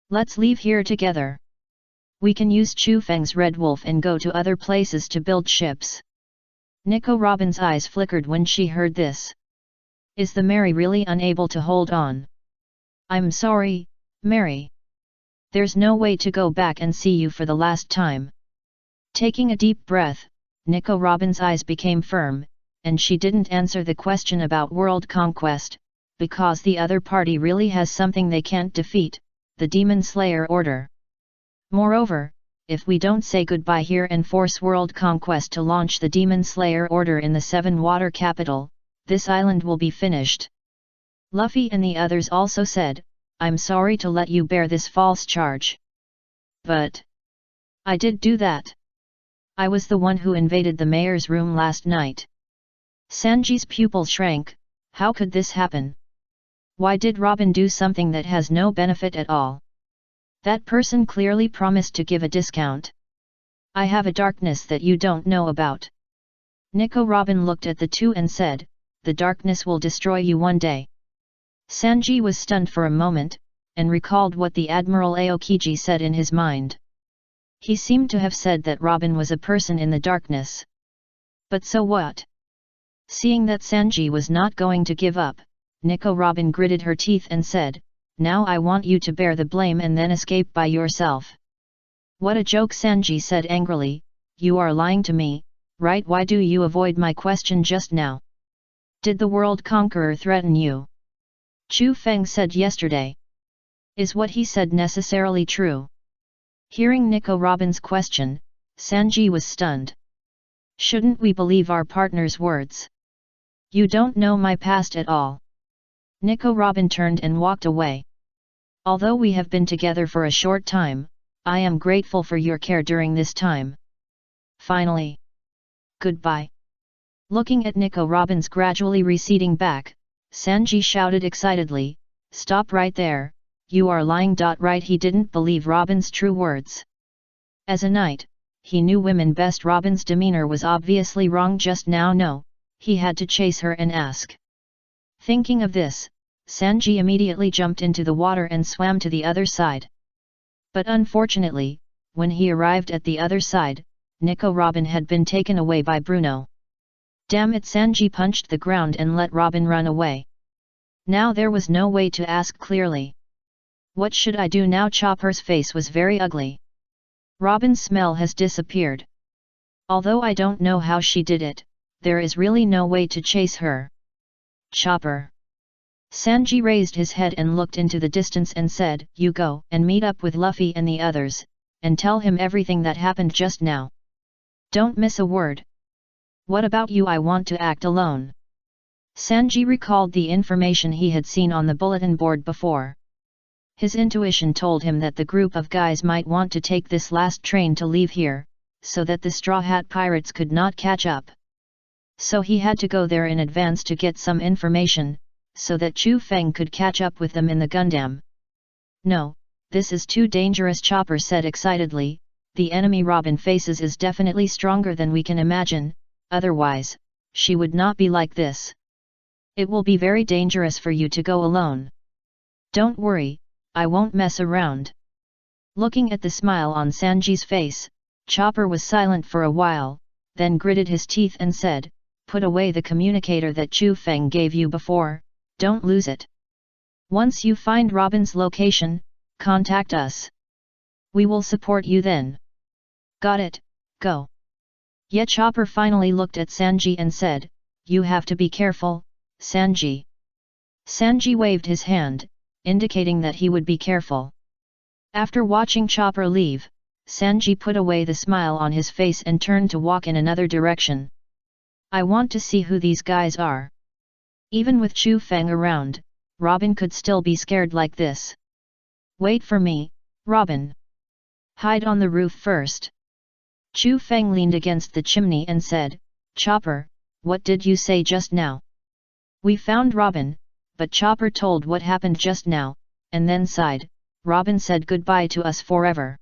S1: Let's leave here together. We can use Chu Feng's Red Wolf and go to other places to build ships." Nico Robin's eyes flickered when she heard this. Is the Mary really unable to hold on? "I'm sorry, Mary. There's no way to go back and see you for the last time." Taking a deep breath, Nico Robin's eyes became firm, and she didn't answer the question about world conquest, because the other party really has something they can't defeat, the Demon Slayer Order. Moreover, if we don't say goodbye here and force world conquest to launch the Demon Slayer Order in the 7 water capital, this island will be finished. Luffy and the others also said, "I'm sorry to let you bear this false charge. But I did do that. I was the one who invaded the mayor's room last night." Sanji's pupils shrank. How could this happen? Why did Robin do something that has no benefit at all? That person clearly promised to give a discount. I have a darkness that you don't know about. Nico Robin looked at the two and said, the darkness will destroy you one day. Sanji was stunned for a moment, and recalled what the Admiral Aokiji said in his mind. He seemed to have said that Robin was a person in the darkness. But so what? Seeing that Sanji was not going to give up, Nico Robin gritted her teeth and said, now I want you to bear the blame and then escape by yourself. What a joke, Sanji said angrily, you are lying to me, right? Why do you avoid my question just now? Did the world conqueror threaten you? Chu Feng said yesterday. Is what he said necessarily true? Hearing Nico Robin's question, Sanji was stunned. Shouldn't we believe our partner's words? You don't know my past at all. Nico Robin turned and walked away. Although we have been together for a short time, I am grateful for your care during this time. Finally. Goodbye. Looking at Nico Robin's gradually receding back, Sanji shouted excitedly, stop right there, you are lying. Right, he didn't believe Robin's true words. As a knight, he knew women best. Robin's demeanor was obviously wrong just now. No, he had to chase her and ask. Thinking of this, Sanji immediately jumped into the water and swam to the other side. But unfortunately, when he arrived at the other side, Nico Robin had been taken away by Bruno. Damn it, Sanji punched the ground and let Robin run away. Now there was no way to ask clearly. What should I do now? Chopper's face was very ugly. Robin's smell has disappeared. Although I don't know how she did it, there is really no way to chase her. Chopper. Sanji raised his head and looked into the distance and said, you go and meet up with Luffy and the others, and tell him everything that happened just now. Don't miss a word. What about you? I want to act alone. Sanji recalled the information he had seen on the bulletin board before. His intuition told him that the group of guys might want to take this last train to leave here, so that the Straw Hat Pirates could not catch up. So he had to go there in advance to get some information, so that Chu Feng could catch up with them in the Gundam. No, this is too dangerous, Chopper said excitedly, the enemy Robin faces is definitely stronger than we can imagine, otherwise, she would not be like this. It will be very dangerous for you to go alone. Don't worry, I won't mess around. Looking at the smile on Sanji's face, Chopper was silent for a while, then gritted his teeth and said, put away the communicator that Chu Feng gave you before, don't lose it. Once you find Robin's location, contact us. We will support you then. Got it, go. Yeah, Chopper finally looked at Sanji and said, you have to be careful, Sanji. Sanji waved his hand, indicating that he would be careful. After watching Chopper leave, Sanji put away the smile on his face and turned to walk in another direction. I want to see who these guys are. Even with Chu Feng around, Robin could still be scared like this. Wait for me, Robin. Hide on the roof first. Chu Feng leaned against the chimney and said, Chopper, what did you say just now? We found Robin, but Chopper told what happened just now, and then sighed, Robin said goodbye to us forever.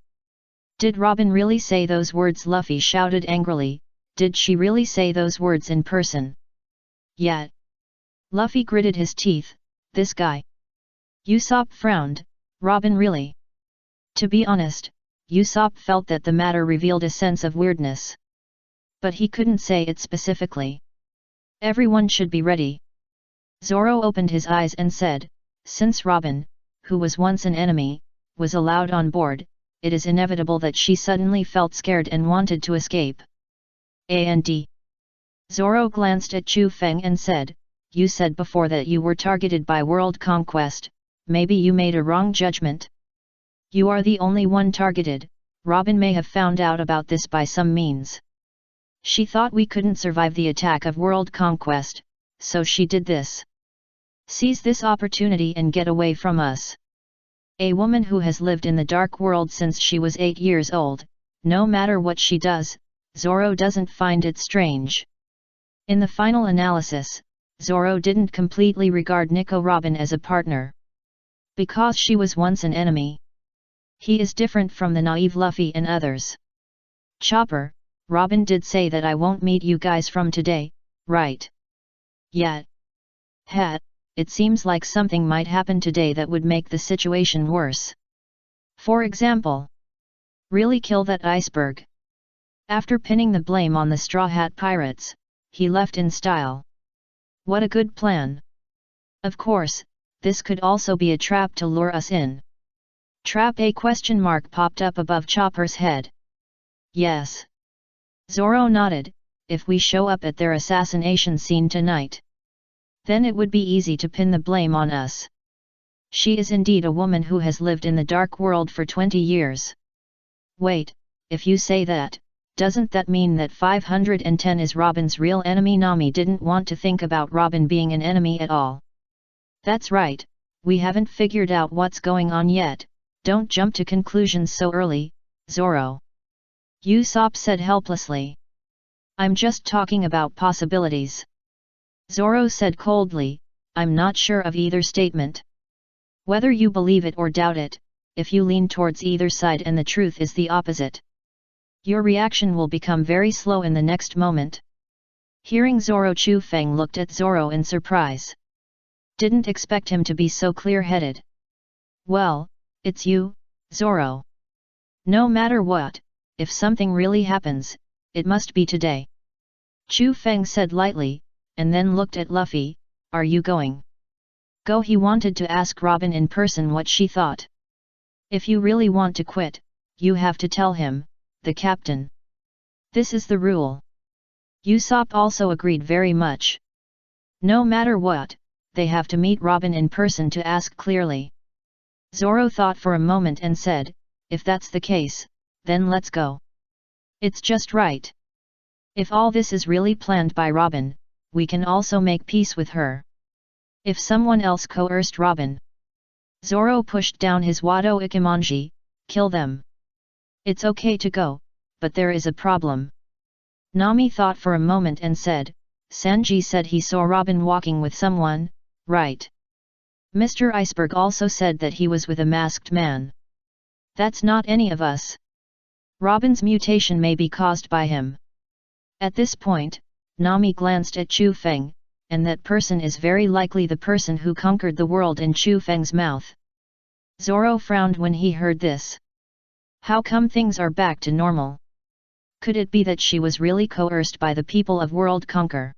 S1: Did Robin really say those words? Luffy shouted angrily, did she really say those words in person? Yeah. Luffy gritted his teeth, this guy. Usopp frowned, Robin really? To be honest, Usopp felt that the matter revealed a sense of weirdness. But he couldn't say it specifically. Everyone should be ready. Zoro opened his eyes and said, since Robin, who was once an enemy, was allowed on board, it is inevitable that she suddenly felt scared and wanted to escape. And Zoro glanced at Chu Feng and said, you said before that you were targeted by world conquest, maybe you made a wrong judgment? You are the only one targeted, Robin may have found out about this by some means. She thought we couldn't survive the attack of world conquest, so she did this. Seize this opportunity and get away from us. A woman who has lived in the dark world since she was 8 years old, no matter what she does, Zoro doesn't find it strange. In the final analysis, Zoro didn't completely regard Nico Robin as a partner. Because she was once an enemy. He is different from the naive Luffy and others. Chopper, Robin did say that I won't meet you guys from today, right? Yet. It seems like something might happen today that would make the situation worse. For example, really kill that iceberg. After pinning the blame on the Straw Hat Pirates, he left in style. What a good plan. Of course, this could also be a trap to lure us in. Trap? A question mark popped up above Chopper's head. Yes. Zoro nodded. If we show up at their assassination scene tonight, then it would be easy to pin the blame on us. She is indeed a woman who has lived in the dark world for 20 years. Wait, if you say that, doesn't that mean that 510 is Robin's real enemy? Nami didn't want to think about Robin being an enemy at all. That's right, we haven't figured out what's going on yet, don't jump to conclusions so early, Zoro. Usopp said helplessly. I'm just talking about possibilities. Zoro said coldly, I'm not sure of either statement. Whether you believe it or doubt it, if you lean towards either side and the truth is the opposite, your reaction will become very slow in the next moment. Hearing Zoro, Chu Feng looked at Zoro in surprise. Didn't expect him to be so clear-headed. Well, it's you, Zoro. No matter what, if something really happens, it must be today. Chu Feng said lightly, and then looked at Luffy, are you going? Go. He wanted to ask Robin in person what she thought. If you really want to quit, you have to tell him, the captain. This is the rule. Usopp also agreed very much. No matter what, they have to meet Robin in person to ask clearly. Zoro thought for a moment and said, if that's the case, then let's go. It's just right. If all this is really planned by Robin, we can also make peace with her. If someone else coerced Robin, Zoro pushed down his Wado Ikimonji, kill them. It's okay to go, but there is a problem. Nami thought for a moment and said, Sanji said he saw Robin walking with someone, right? Mr. Iceberg also said that he was with a masked man. That's not any of us. Robin's mutation may be caused by him. At this point, Nami glanced at Chu Feng, and that person is very likely the person who conquered the world in Chu Feng's mouth. Zoro frowned when he heard this. How come things are back to normal? Could it be that she was really coerced by the people of World Conquer?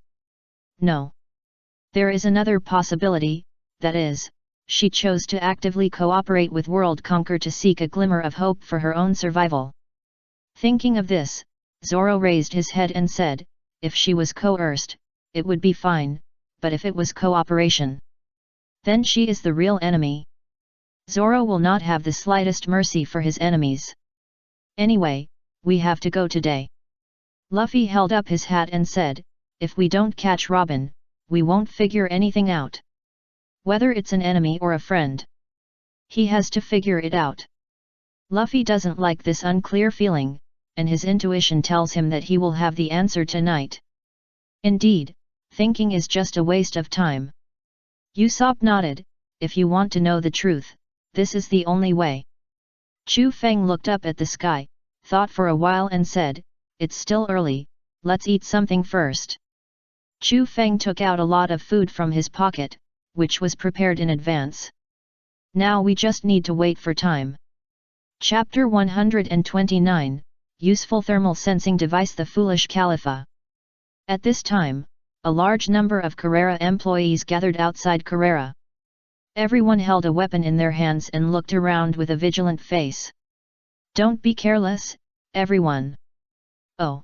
S1: No. There is another possibility, that is, she chose to actively cooperate with World Conquer to seek a glimmer of hope for her own survival. Thinking of this, Zoro raised his head and said, if she was coerced, it would be fine, but if it was cooperation, then she is the real enemy. Zoro will not have the slightest mercy for his enemies. Anyway, we have to go today. Luffy held up his hat and said, if we don't catch Robin, we won't figure anything out. Whether it's an enemy or a friend, he has to figure it out. Luffy doesn't like this unclear feeling, and his intuition tells him that he will have the answer tonight. Indeed, thinking is just a waste of time. Usopp nodded, if you want to know the truth, this is the only way. Chu Feng looked up at the sky, thought for a while and said, it's still early, let's eat something first. Chu Feng took out a lot of food from his pocket, which was prepared in advance. Now we just need to wait for time. Chapter 129, Useful Thermal Sensing Device. The Foolish Khalifa. At this time, a large number of Carrera employees gathered outside Carrera. Everyone held a weapon in their hands and looked around with a vigilant face. Don't be careless, everyone. Oh.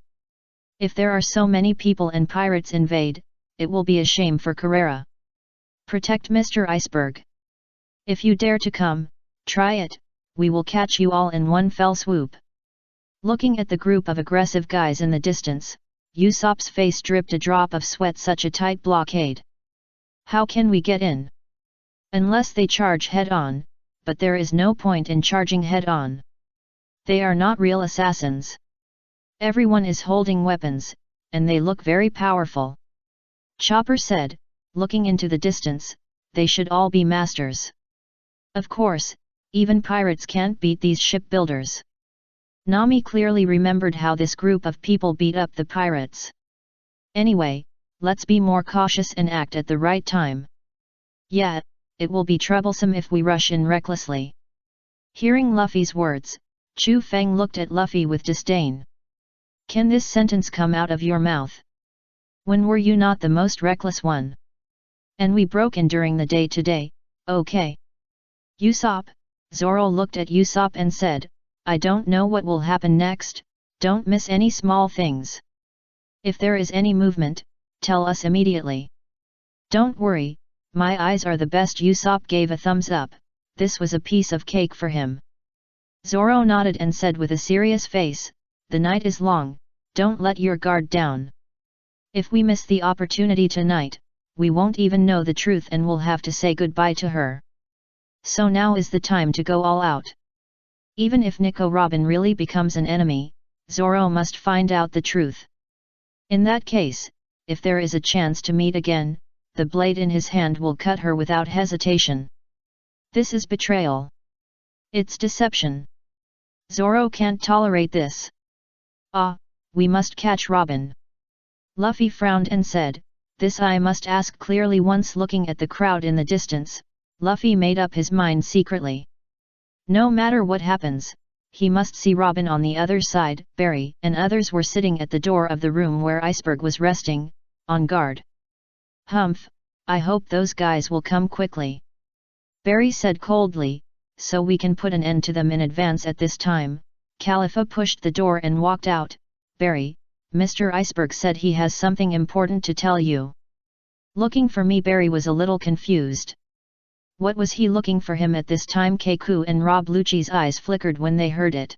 S1: If there are so many people and pirates invade, it will be a shame for Carrera. Protect Mr. Iceberg. If you dare to come, try it, we will catch you all in one fell swoop. Looking at the group of aggressive guys in the distance, Usopp's face dripped a drop of sweat. Such a tight blockade. How can we get in? Unless they charge head-on, but there is no point in charging head-on. They are not real assassins. Everyone is holding weapons, and they look very powerful. Chopper said, looking into the distance, they should all be masters. Of course, even pirates can't beat these shipbuilders. Nami clearly remembered how this group of people beat up the pirates. Anyway, let's be more cautious and act at the right time. Yeah, it will be troublesome if we rush in recklessly. Hearing Luffy's words, Chu Feng looked at Luffy with disdain. Can this sentence come out of your mouth? When were you not the most reckless one? And we broke in during the day today, okay. Usopp, Zoro looked at Usopp and said, I don't know what will happen next, don't miss any small things. If there is any movement, tell us immediately. Don't worry, my eyes are the best. Usopp gave a thumbs up, this was a piece of cake for him. Zoro nodded and said with a serious face, the night is long, don't let your guard down. If we miss the opportunity tonight, we won't even know the truth and we'll have to say goodbye to her. So now is the time to go all out. Even if Nico Robin really becomes an enemy, Zoro must find out the truth. In that case, if there is a chance to meet again, the blade in his hand will cut her without hesitation. This is betrayal. It's deception. Zoro can't tolerate this. Ah, we must catch Robin. Luffy frowned and said, this I must ask clearly. Once looking at the crowd in the distance, Luffy made up his mind secretly. No matter what happens, he must see Robin on the other side. Barry and others were sitting at the door of the room where Iceberg was resting, on guard. Humph, I hope those guys will come quickly. Barry said coldly, so we can put an end to them in advance at this time. Khalifa pushed the door and walked out. Barry, Mr. Iceberg said he has something important to tell you. Looking for me? Barry was a little confused. What was he looking for him at this time? Keiku and Rob Lucci's eyes flickered when they heard it.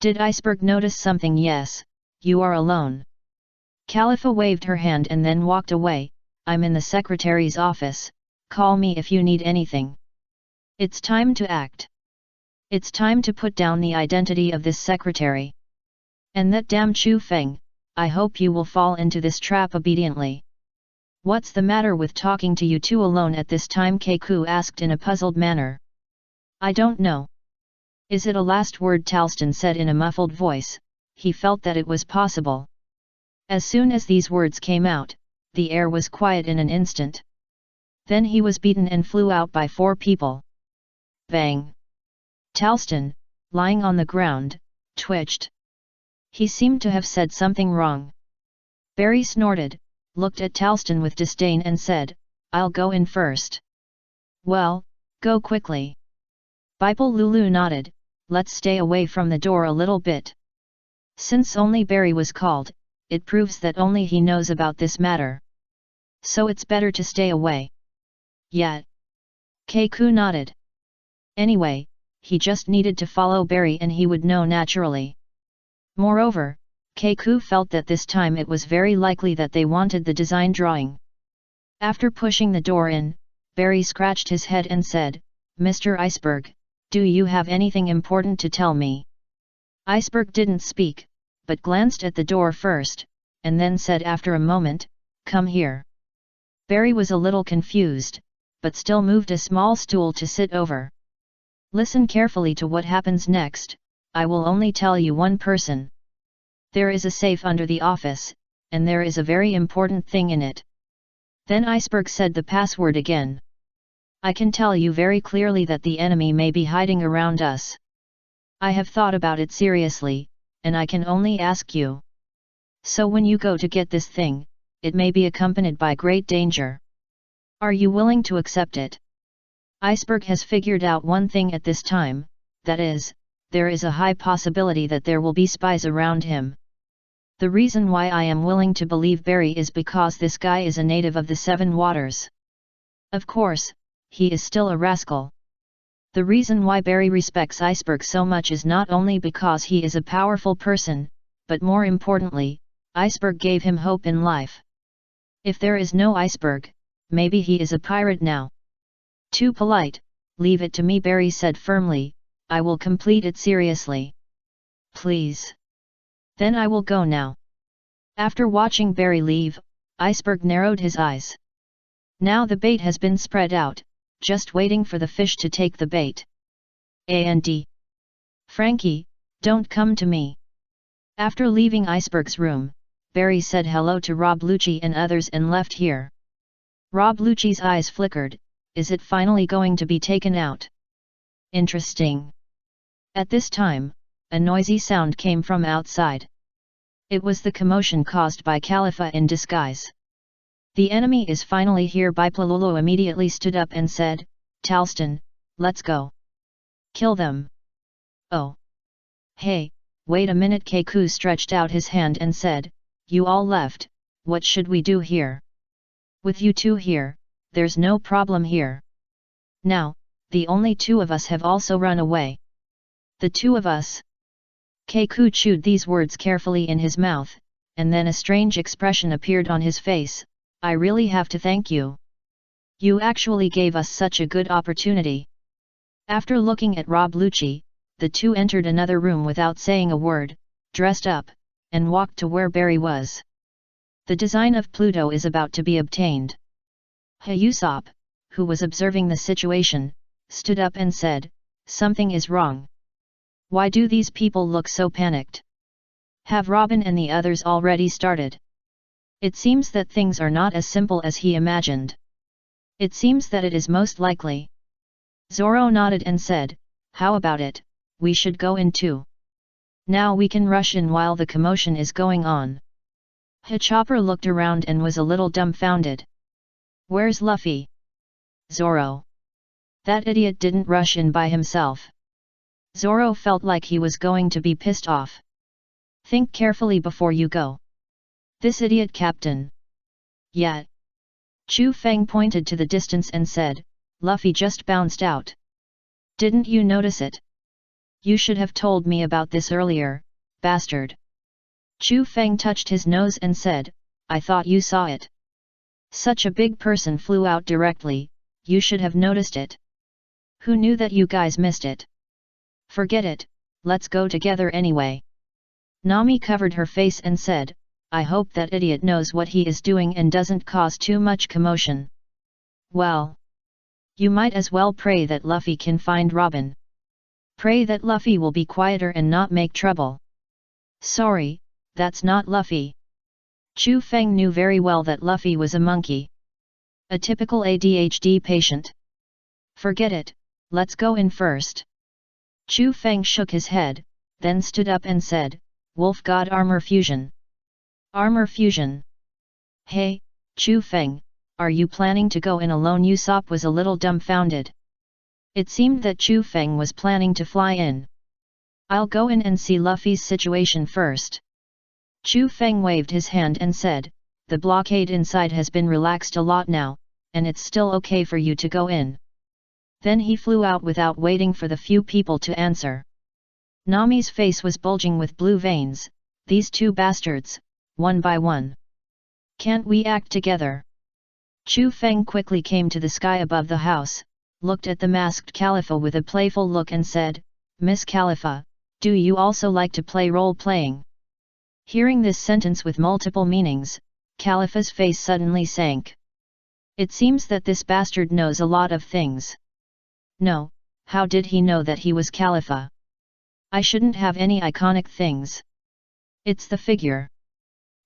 S1: Did Iceberg notice something? Yes, you are alone. Khalifa waved her hand and then walked away. I'm in the secretary's office, call me if you need anything. It's time to act. It's time to put down the identity of this secretary. And that damn Chu Feng, I hope you will fall into this trap obediently. What's the matter with talking to you two alone at this time? Keiku asked in a puzzled manner. I don't know. Is it a last word? Talston said in a muffled voice. He felt that it was possible. As soon as these words came out, the air was quiet in an instant. Then he was beaten and flew out by 4 people. Bang! Talston, lying on the ground, twitched. He seemed to have said something wrong. Barry snorted, looked at Talston with disdain and said, I'll go in first. Well, go quickly. Bible Lulu nodded, let's stay away from the door a little bit. Since only Barry was called, it proves that only he knows about this matter. So it's better to stay away. Yeah. Keiku nodded. Anyway, he just needed to follow Barry and he would know naturally. Moreover, Keiku felt that this time it was very likely that they wanted the design drawing. After pushing the door in, Barry scratched his head and said, Mr. Iceberg, do you have anything important to tell me? Iceberg didn't speak, but glanced at the door first, and then said after a moment, come here. Barry was a little confused, but still moved a small stool to sit over. Listen carefully to what happens next. I will only tell you one person. There is a safe under the office, and there is a very important thing in it. Then Iceberg said the password again. I can tell you very clearly that the enemy may be hiding around us. I have thought about it seriously, and I can only ask you. So when you go to get this thing, it may be accompanied by great danger. Are you willing to accept it? Iceberg has figured out one thing at this time, that is, there is a high possibility that there will be spies around him. The reason why I am willing to believe Barry is because this guy is a native of the 7 Waters. Of course, he is still a rascal. The reason why Barry respects Iceberg so much is not only because he is a powerful person, but more importantly, Iceberg gave him hope in life. If there is no Iceberg, maybe he is a pirate now. Too polite, leave it to me, Barry said firmly, I will complete it seriously. Please. Then I will go now. After watching Barry leave, Iceberg narrowed his eyes. Now the bait has been spread out, just waiting for the fish to take the bait. And Frankie, Don't come to me. After leaving Iceberg's room, Barry said hello to Rob Lucci and others and left here. Rob Lucci's eyes flickered. Is it finally going to be taken out? Interesting. At this time, a noisy sound came from outside. It was the commotion caused by Khalifa in disguise. The enemy is finally here. Bipalolo immediately stood up and said, Talston, let's go. Kill them. Oh. Hey, wait a minute. Keku stretched out his hand and said, you all left, what should we do here? With you two here, there's no problem here. Now, the only two of us have also run away. The two of us? Keku chewed these words carefully in his mouth, and then a strange expression appeared on his face. I really have to thank you. You actually gave us such a good opportunity. After looking at Rob Lucci, the two entered another room without saying a word, dressed up, and walked to where Barry was. The design of Pluto is about to be obtained. Usopp, who was observing the situation, stood up and said, something is wrong. Why do these people look so panicked? Have Robin and the others already started? It seems that things are not as simple as he imagined. It seems that it is most likely. Zoro nodded and said, how about it, we should go in too. Now we can rush in while the commotion is going on. Chopper looked around and was a little dumbfounded. Where's Luffy? Zoro. That idiot didn't rush in by himself. Zoro felt like he was going to be pissed off. Think carefully before you go. This idiot captain. Yeah. Chu Feng pointed to the distance and said, Luffy just bounced out. Didn't you notice it? You should have told me about this earlier, bastard. Chu Feng touched his nose and said, I thought you saw it. Such a big person flew out directly, you should have noticed it. Who knew that you guys missed it? Forget it, let's go together anyway. Nami covered her face and said, I hope that idiot knows what he is doing and doesn't cause too much commotion. Well. You might as well pray that Luffy can find Robin. Pray that Luffy will be quieter and not make trouble. Sorry, that's not Luffy. Chu Feng knew very well that Luffy was a monkey. A typical ADHD patient. Forget it, let's go in first. Chu Feng shook his head, then stood up and said, Wolf God Armor Fusion. Armor Fusion. Hey, Chu Feng, are you planning to go in alone? Usopp was a little dumbfounded. It seemed that Chu Feng was planning to fly in. I'll go in and see Luffy's situation first. Chu Feng waved his hand and said, the blockade inside has been relaxed a lot now, and it's still okay for you to go in. Then he flew out without waiting for the few people to answer. Nami's face was bulging with blue veins. These two bastards, one by one. Can't we act together? Chu Feng quickly came to the sky above the house, looked at the masked Khalifa with a playful look and said, Miss Khalifa, do you also like to play role-playing? Hearing this sentence with multiple meanings, Khalifa's face suddenly sank. It seems that this bastard knows a lot of things. No, how did he know that he was Khalifa? I shouldn't have any iconic things. It's the figure.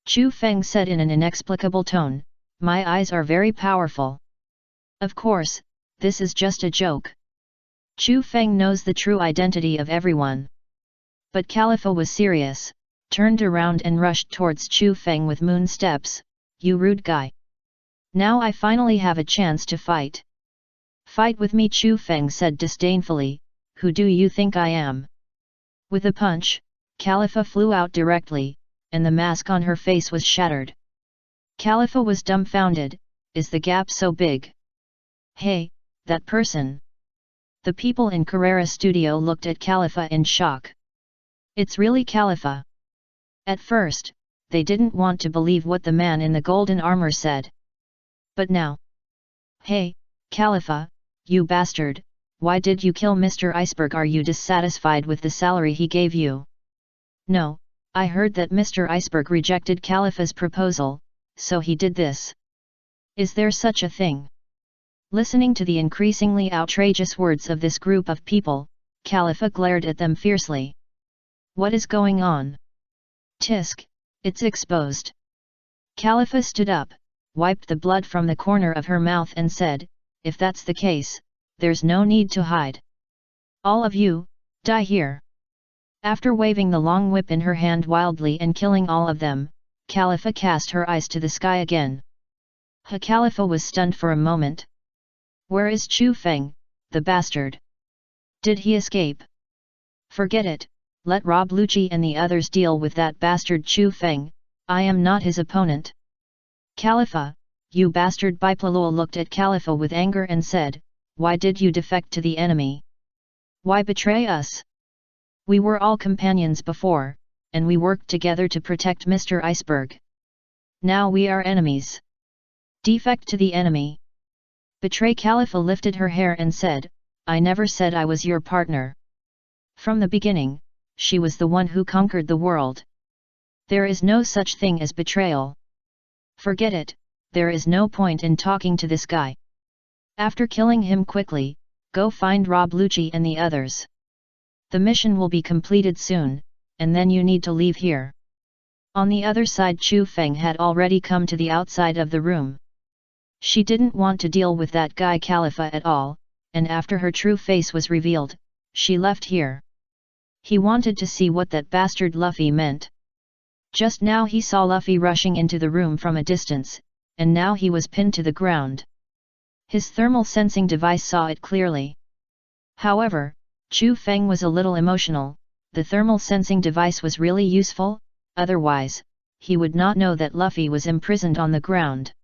S1: Chu Feng said in an inexplicable tone, my eyes are very powerful. Of course, this is just a joke. Chu Feng knows the true identity of everyone. But Khalifa was serious, turned around and rushed towards Chu Feng with moon steps, you rude guy. Now I finally have a chance to fight. Fight with me, Chu Feng said disdainfully, who do you think I am? With a punch, Khalifa flew out directly, and the mask on her face was shattered. Khalifa was dumbfounded, is the gap so big? Hey, that person! The people in Carrera Studio looked at Khalifa in shock. It's really Khalifa. At first, they didn't want to believe what the man in the golden armor said. But now. Hey, Khalifa, you bastard, why did you kill Mr. Iceberg? Are you dissatisfied with the salary he gave you? No, I heard that Mr. Iceberg rejected Khalifa's proposal, so he did this. Is there such a thing? Listening to the increasingly outrageous words of this group of people, Khalifa glared at them fiercely. What is going on? Tisk, it's exposed. Khalifa stood up, wiped the blood from the corner of her mouth and said, if that's the case, there's no need to hide. All of you, die here. After waving the long whip in her hand wildly and killing all of them, Khalifa cast her eyes to the sky again. Khalifa was stunned for a moment. Where is Chu Feng, the bastard? Did he escape? Forget it, let Rob Lucci and the others deal with that bastard Chu Feng, I am not his opponent. Khalifa, you bastard! Bipalul looked at Khalifa with anger and said, why did you defect to the enemy? Why betray us? We were all companions before, and we worked together to protect Mr. Iceberg. Now we are enemies. Defect to the enemy. Betray! Khalifa lifted her hair and said, I never said I was your partner. From the beginning, she was the one who conquered the world. There is no such thing as betrayal. Forget it, there is no point in talking to this guy. After killing him quickly, go find Rob Lucci and the others. The mission will be completed soon, and then you need to leave here. On the other side, Chu Feng had already come to the outside of the room. She didn't want to deal with that guy Khalifa at all, and after her true face was revealed, she left here. He wanted to see what that bastard Luffy meant. Just now he saw Luffy rushing into the room from a distance, and now he was pinned to the ground. His thermal sensing device saw it clearly. However, Chu Feng was a little emotional. The thermal sensing device was really useful, otherwise, he would not know that Luffy was imprisoned on the ground.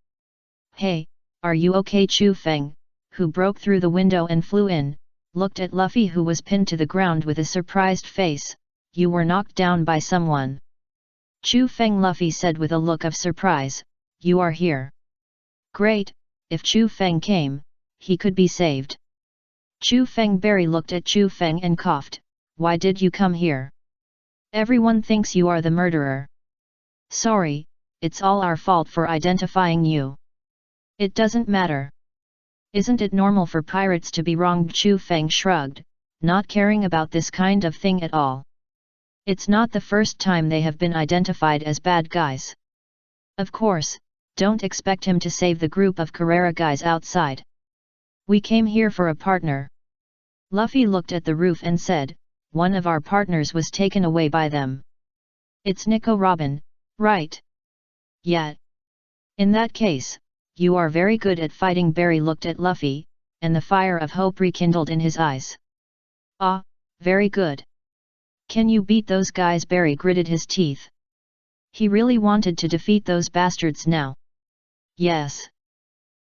S1: Hey, are you okay? Chu Feng, who broke through the window and flew in, looked at Luffy who was pinned to the ground with a surprised face. You were knocked down by someone. Chu Feng, Luffy said with a look of surprise, you are here. Great, if Chu Feng came, he could be saved. Chu Feng. Barry looked at Chu Feng and coughed, why did you come here? Everyone thinks you are the murderer. Sorry, it's all our fault for identifying you. It doesn't matter. Isn't it normal for pirates to be wronged? Chu Feng shrugged, not caring about this kind of thing at all. It's not the first time they have been identified as bad guys. Of course, don't expect him to save the group of Carrera guys outside. We came here for a partner. Luffy looked at the roof and said, one of our partners was taken away by them. It's Nico Robin, right? Yeah. In that case, you are very good at fighting. Barry looked at Luffy, and the fire of hope rekindled in his eyes. Ah, very good. Can you beat those guys? Barry gritted his teeth. He really wanted to defeat those bastards now. Yes.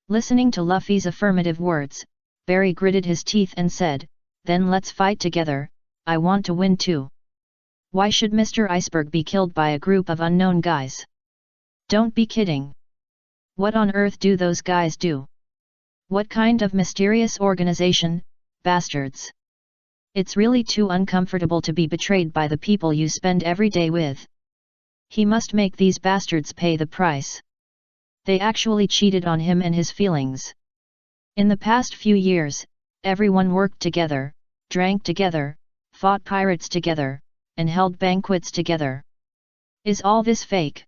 S1: Listening to Luffy's affirmative words, Barry gritted his teeth and said, then let's fight together, I want to win too. Why should Mr. Iceberg be killed by a group of unknown guys? Don't be kidding. What on earth do those guys do? What kind of mysterious organization, bastards? It's really too uncomfortable to be betrayed by the people you spend every day with. He must make these bastards pay the price. They actually cheated on him and his feelings. In the past few years, everyone worked together, drank together, fought pirates together, and held banquets together. Is all this fake?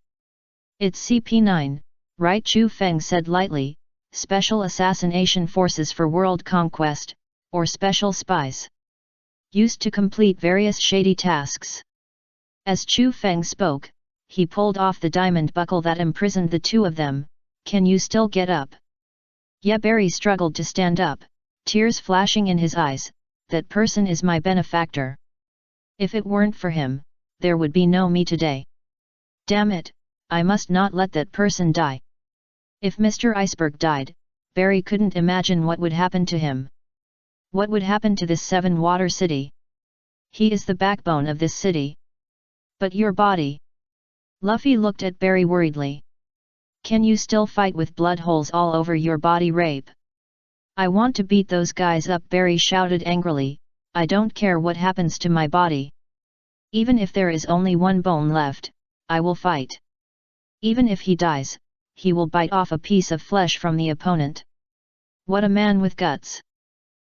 S1: It's CP9, right? Chu Feng said lightly, Special Assassination Forces for World Conquest, or Special Spies. Used to complete various shady tasks. As Chu Feng spoke, he pulled off the diamond buckle that imprisoned the two of them. Can you still get up? Yeah. Barry struggled to stand up, tears flashing in his eyes. That person is my benefactor. If it weren't for him, there would be no me today. Damn it, I must not let that person die. If Mr. Iceberg died, Barry couldn't imagine what would happen to him. What would happen to this seven-water city? He is the backbone of this city. But your body? Luffy looked at Barry worriedly. Can you still fight with blood holes all over your body? Rape. I want to beat those guys up. Barry shouted angrily, I don't care what happens to my body. Even if there is only one bone left, I will fight. Even if he dies, he will bite off a piece of flesh from the opponent. What a man with guts.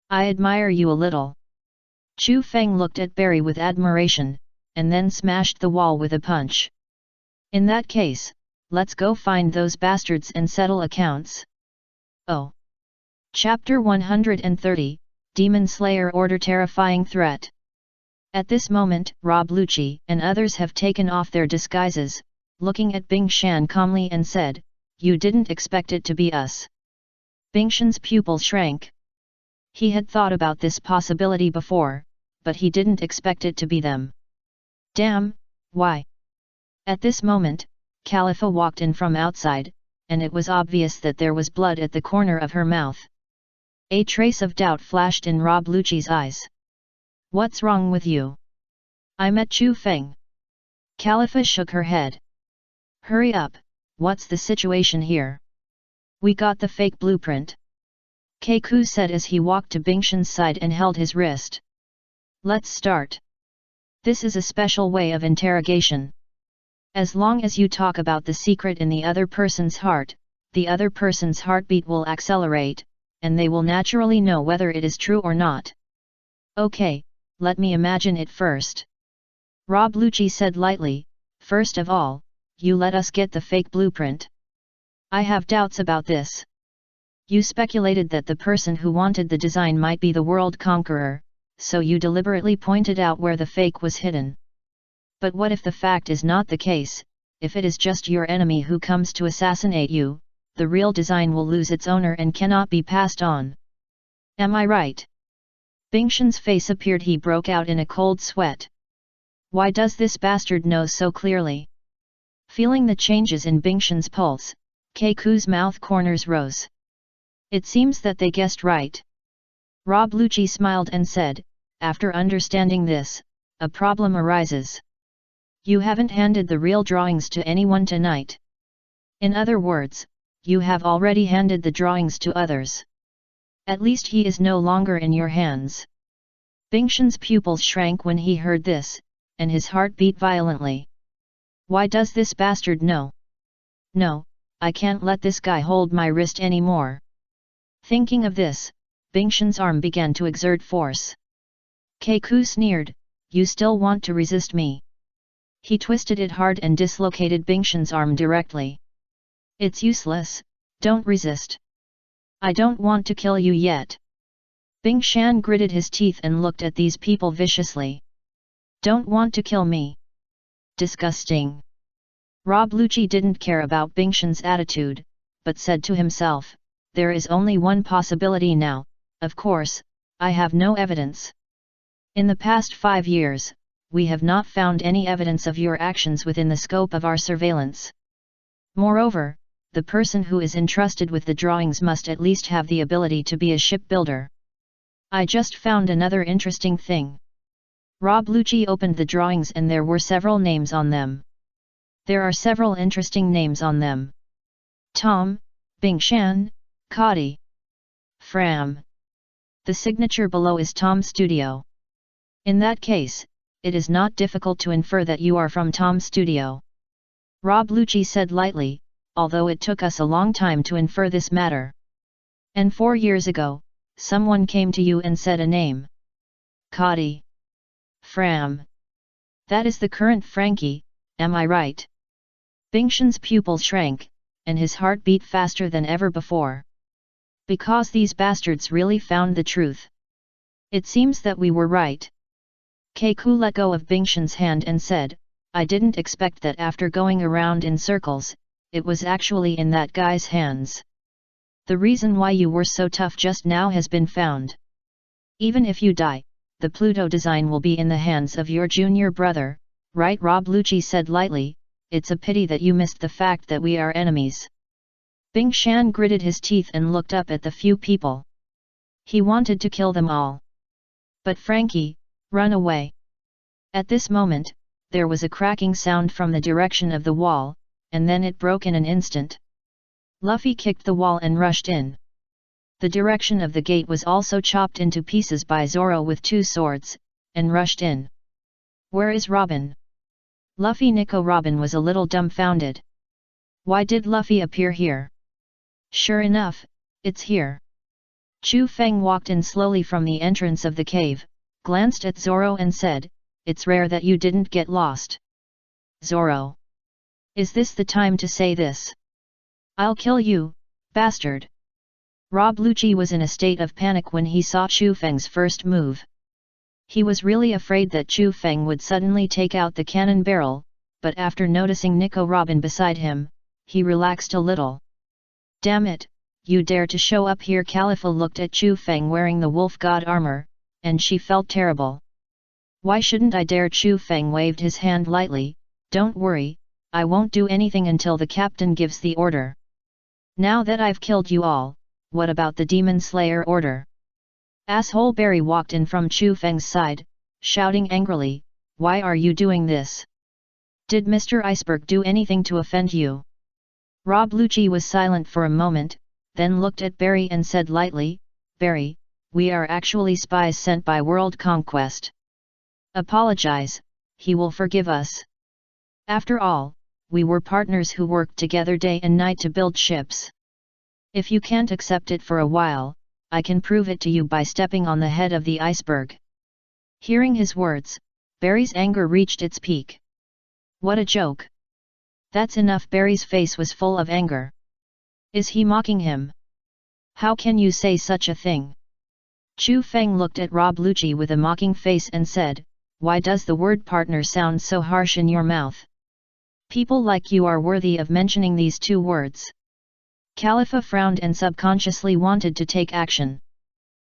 S1: I admire you a little. Chu Feng looked at Barry with admiration, and then smashed the wall with a punch. In that case, let's go find those bastards and settle accounts. Oh. Chapter 130, Demon Slayer Order Terrifying Threat. At this moment, Rob Lucci and others have taken off their disguises, looking at Bing Shan calmly and said, "You didn't expect it to be us." Bing Shan's pupils shrank. He had thought about this possibility before, but he didn't expect it to be them. Damn, why? At this moment, Khalifa walked in from outside, and it was obvious that there was blood at the corner of her mouth. A trace of doubt flashed in Rob Lucci's eyes. "What's wrong with you?" "I met Chu Feng." Khalifa shook her head. "Hurry up, what's the situation here?" "We got the fake blueprint," Keiku said as he walked to Bingshan's side and held his wrist. "Let's start. This is a special way of interrogation. As long as you talk about the secret in the other person's heart, the other person's heartbeat will accelerate, and they will naturally know whether it is true or not." "Okay, let me imagine it first," Rob Lucci said lightly. "First of all, you let us get the fake blueprint." "I have doubts about this. You speculated that the person who wanted the design might be the world conqueror, so you deliberately pointed out where the fake was hidden. But what if the fact is not the case? If it is just your enemy who comes to assassinate you, the real design will lose its owner and cannot be passed on. Am I right?" Bingshan's face appeared. He broke out in a cold sweat. Why does this bastard know so clearly? Feeling the changes in Bingshan's pulse, Keiku's mouth corners rose. It seems that they guessed right. Rob Lucci smiled and said, "After understanding this, a problem arises. You haven't handed the real drawings to anyone tonight. In other words, you have already handed the drawings to others. At least he is no longer in your hands." Bingshan's pupils shrank when he heard this, and his heart beat violently. Why does this bastard know? No, I can't let this guy hold my wrist anymore. Thinking of this, Bingshan's arm began to exert force. Keiku sneered, "You still want to resist me?" He twisted it hard and dislocated Bingshan's arm directly. "It's useless, don't resist. I don't want to kill you yet." Bingshan gritted his teeth and looked at these people viciously. "Don't want to kill me? Disgusting." Rob Lucci didn't care about Bingshan's attitude, but said to himself, "There is only one possibility now, of course, I have no evidence. In the past 5 years, we have not found any evidence of your actions within the scope of our surveillance. Moreover, the person who is entrusted with the drawings must at least have the ability to be a shipbuilder. I just found another interesting thing." Rob Lucci opened the drawings and there were several names on them. There are several interesting names on them. Tom, Bingshan, Kadi, Fram. The signature below is Tom Studio. In that case, it is not difficult to infer that you are from Tom Studio. Rob Lucci said lightly, although it took us a long time to infer this matter. And 4 years ago, someone came to you and said a name. Kadi. Fram. That is the current Frankie, am I right? Bingshan's pupils shrank, and his heart beat faster than ever before. Because these bastards really found the truth. It seems that we were right. Keiku let go of Bingshan's hand and said, "I didn't expect that after going around in circles, it was actually in that guy's hands. The reason why you were so tough just now has been found. Even if you die, the Pluto design will be in the hands of your junior brother, right?" Rob Lucci said lightly, "It's a pity that you missed the fact that we are enemies." Bingshan gritted his teeth and looked up at the few people. He wanted to kill them all. But Frankie, run away. At this moment, there was a cracking sound from the direction of the wall, and then it broke in an instant. Luffy kicked the wall and rushed in. The direction of the gate was also chopped into pieces by Zoro with 2 swords, and rushed in. "Where is Robin?" Luffy Nico Robin was a little dumbfounded. Why did Luffy appear here? Sure enough, it's here. Chu Feng walked in slowly from the entrance of the cave, glanced at Zoro and said, it's rare that you didn't get lost. Zoro. Is this the time to say this? I'll kill you, bastard. Rob Lucci was in a state of panic when he saw Chu Feng's first move. He was really afraid that Chu Feng would suddenly take out the cannon barrel, but after noticing Nico Robin beside him, he relaxed a little. Damn it, you dare to show up here? Khalifa looked at Chu Feng wearing the wolf god armor, and she felt terrible. Why shouldn't I dare? Chu Feng waved his hand lightly. Don't worry, I won't do anything until the captain gives the order. Now that I've killed you all, what about the Demon Slayer order? Asshole Barry walked in from Chu Feng's side, shouting angrily, why are you doing this? Did Mr. Iceberg do anything to offend you? Rob Lucci was silent for a moment, then looked at Barry and said lightly, Barry, we are actually spies sent by World Conquest. Apologize, he will forgive us. After all, we were partners who worked together day and night to build ships. If you can't accept it for a while, I can prove it to you by stepping on the head of the iceberg. Hearing his words, Barry's anger reached its peak. What a joke! That's enough. Barry's face was full of anger. Is he mocking him? How can you say such a thing? Chu Feng looked at Rob Lucci with a mocking face and said, why does the word partner sound so harsh in your mouth? People like you are worthy of mentioning these two words. Khalifa frowned and subconsciously wanted to take action.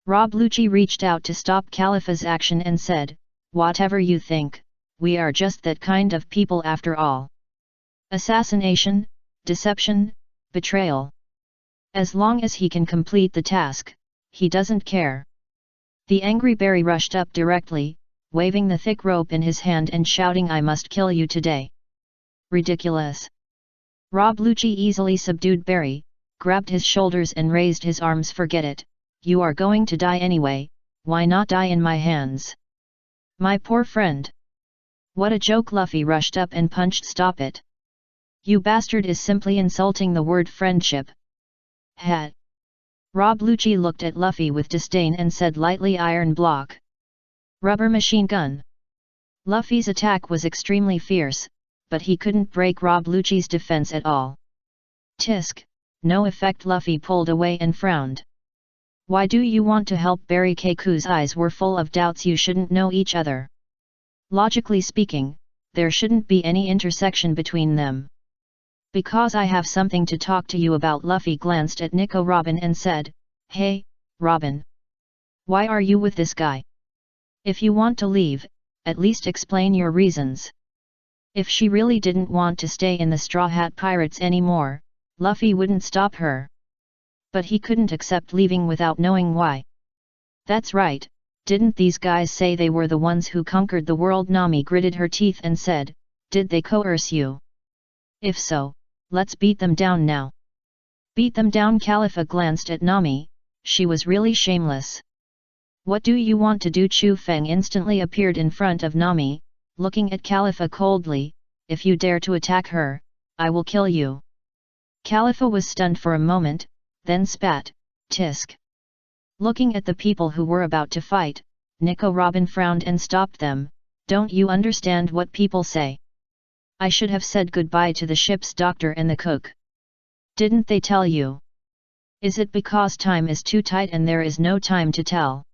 S1: Rob Lucci reached out to stop Khalifa's action and said, whatever you think, we are just that kind of people after all. Assassination, deception, betrayal. As long as he can complete the task, he doesn't care. The angry Barry rushed up directly, waving the thick rope in his hand and shouting, I must kill you today. Ridiculous. Rob Lucci easily subdued Barry, grabbed his shoulders and raised his arms. Forget it, you are going to die anyway, why not die in my hands? My poor friend. What a joke. Luffy rushed up and punched. Stop it. You bastard is simply insulting the word friendship. Hat. Rob Lucci looked at Luffy with disdain and said lightly, iron block. Rubber machine gun. Luffy's attack was extremely fierce, but he couldn't break Rob Lucci's defense at all. Tisk, no effect. Luffy pulled away and frowned. Why do you want to help Barry? Keiku's eyes were full of doubts. You shouldn't know each other. Logically speaking, there shouldn't be any intersection between them. Because I have something to talk to you about. Luffy glanced at Nico Robin and said, hey, Robin. Why are you with this guy? If you want to leave, at least explain your reasons. If she really didn't want to stay in the Straw Hat Pirates anymore, Luffy wouldn't stop her. But he couldn't accept leaving without knowing why. That's right, didn't these guys say they were the ones who conquered the world? Nami gritted her teeth and said, did they coerce you? If so, let's beat them down now. Beat them down? Khalifa glanced at Nami, she was really shameless. What do you want to do? Chu Feng instantly appeared in front of Nami, looking at Khalifa coldly, if you dare to attack her, I will kill you. Khalifa was stunned for a moment, then spat, tisk. Looking at the people who were about to fight, Nico Robin frowned and stopped them. Don't you understand what people say? I should have said goodbye to the ship's doctor and the cook. Didn't they tell you? Is it because time is too tight and there is no time to tell?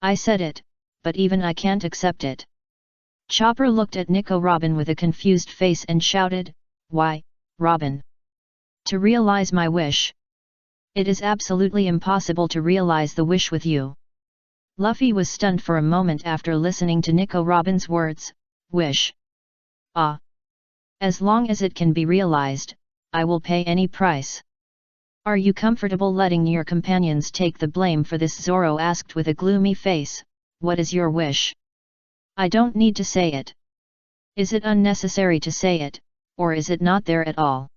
S1: I said it, but even I can't accept it. Chopper looked at Nico Robin with a confused face and shouted, why, Robin? To realize my wish. It is absolutely impossible to realize the wish with you. Luffy was stunned for a moment after listening to Nico Robin's words, wish. Ah. As long as it can be realized, I will pay any price. Are you comfortable letting your companions take the blame for this? Zoro asked with a gloomy face, what is your wish? I don't need to say it. Is it unnecessary to say it, or is it not there at all?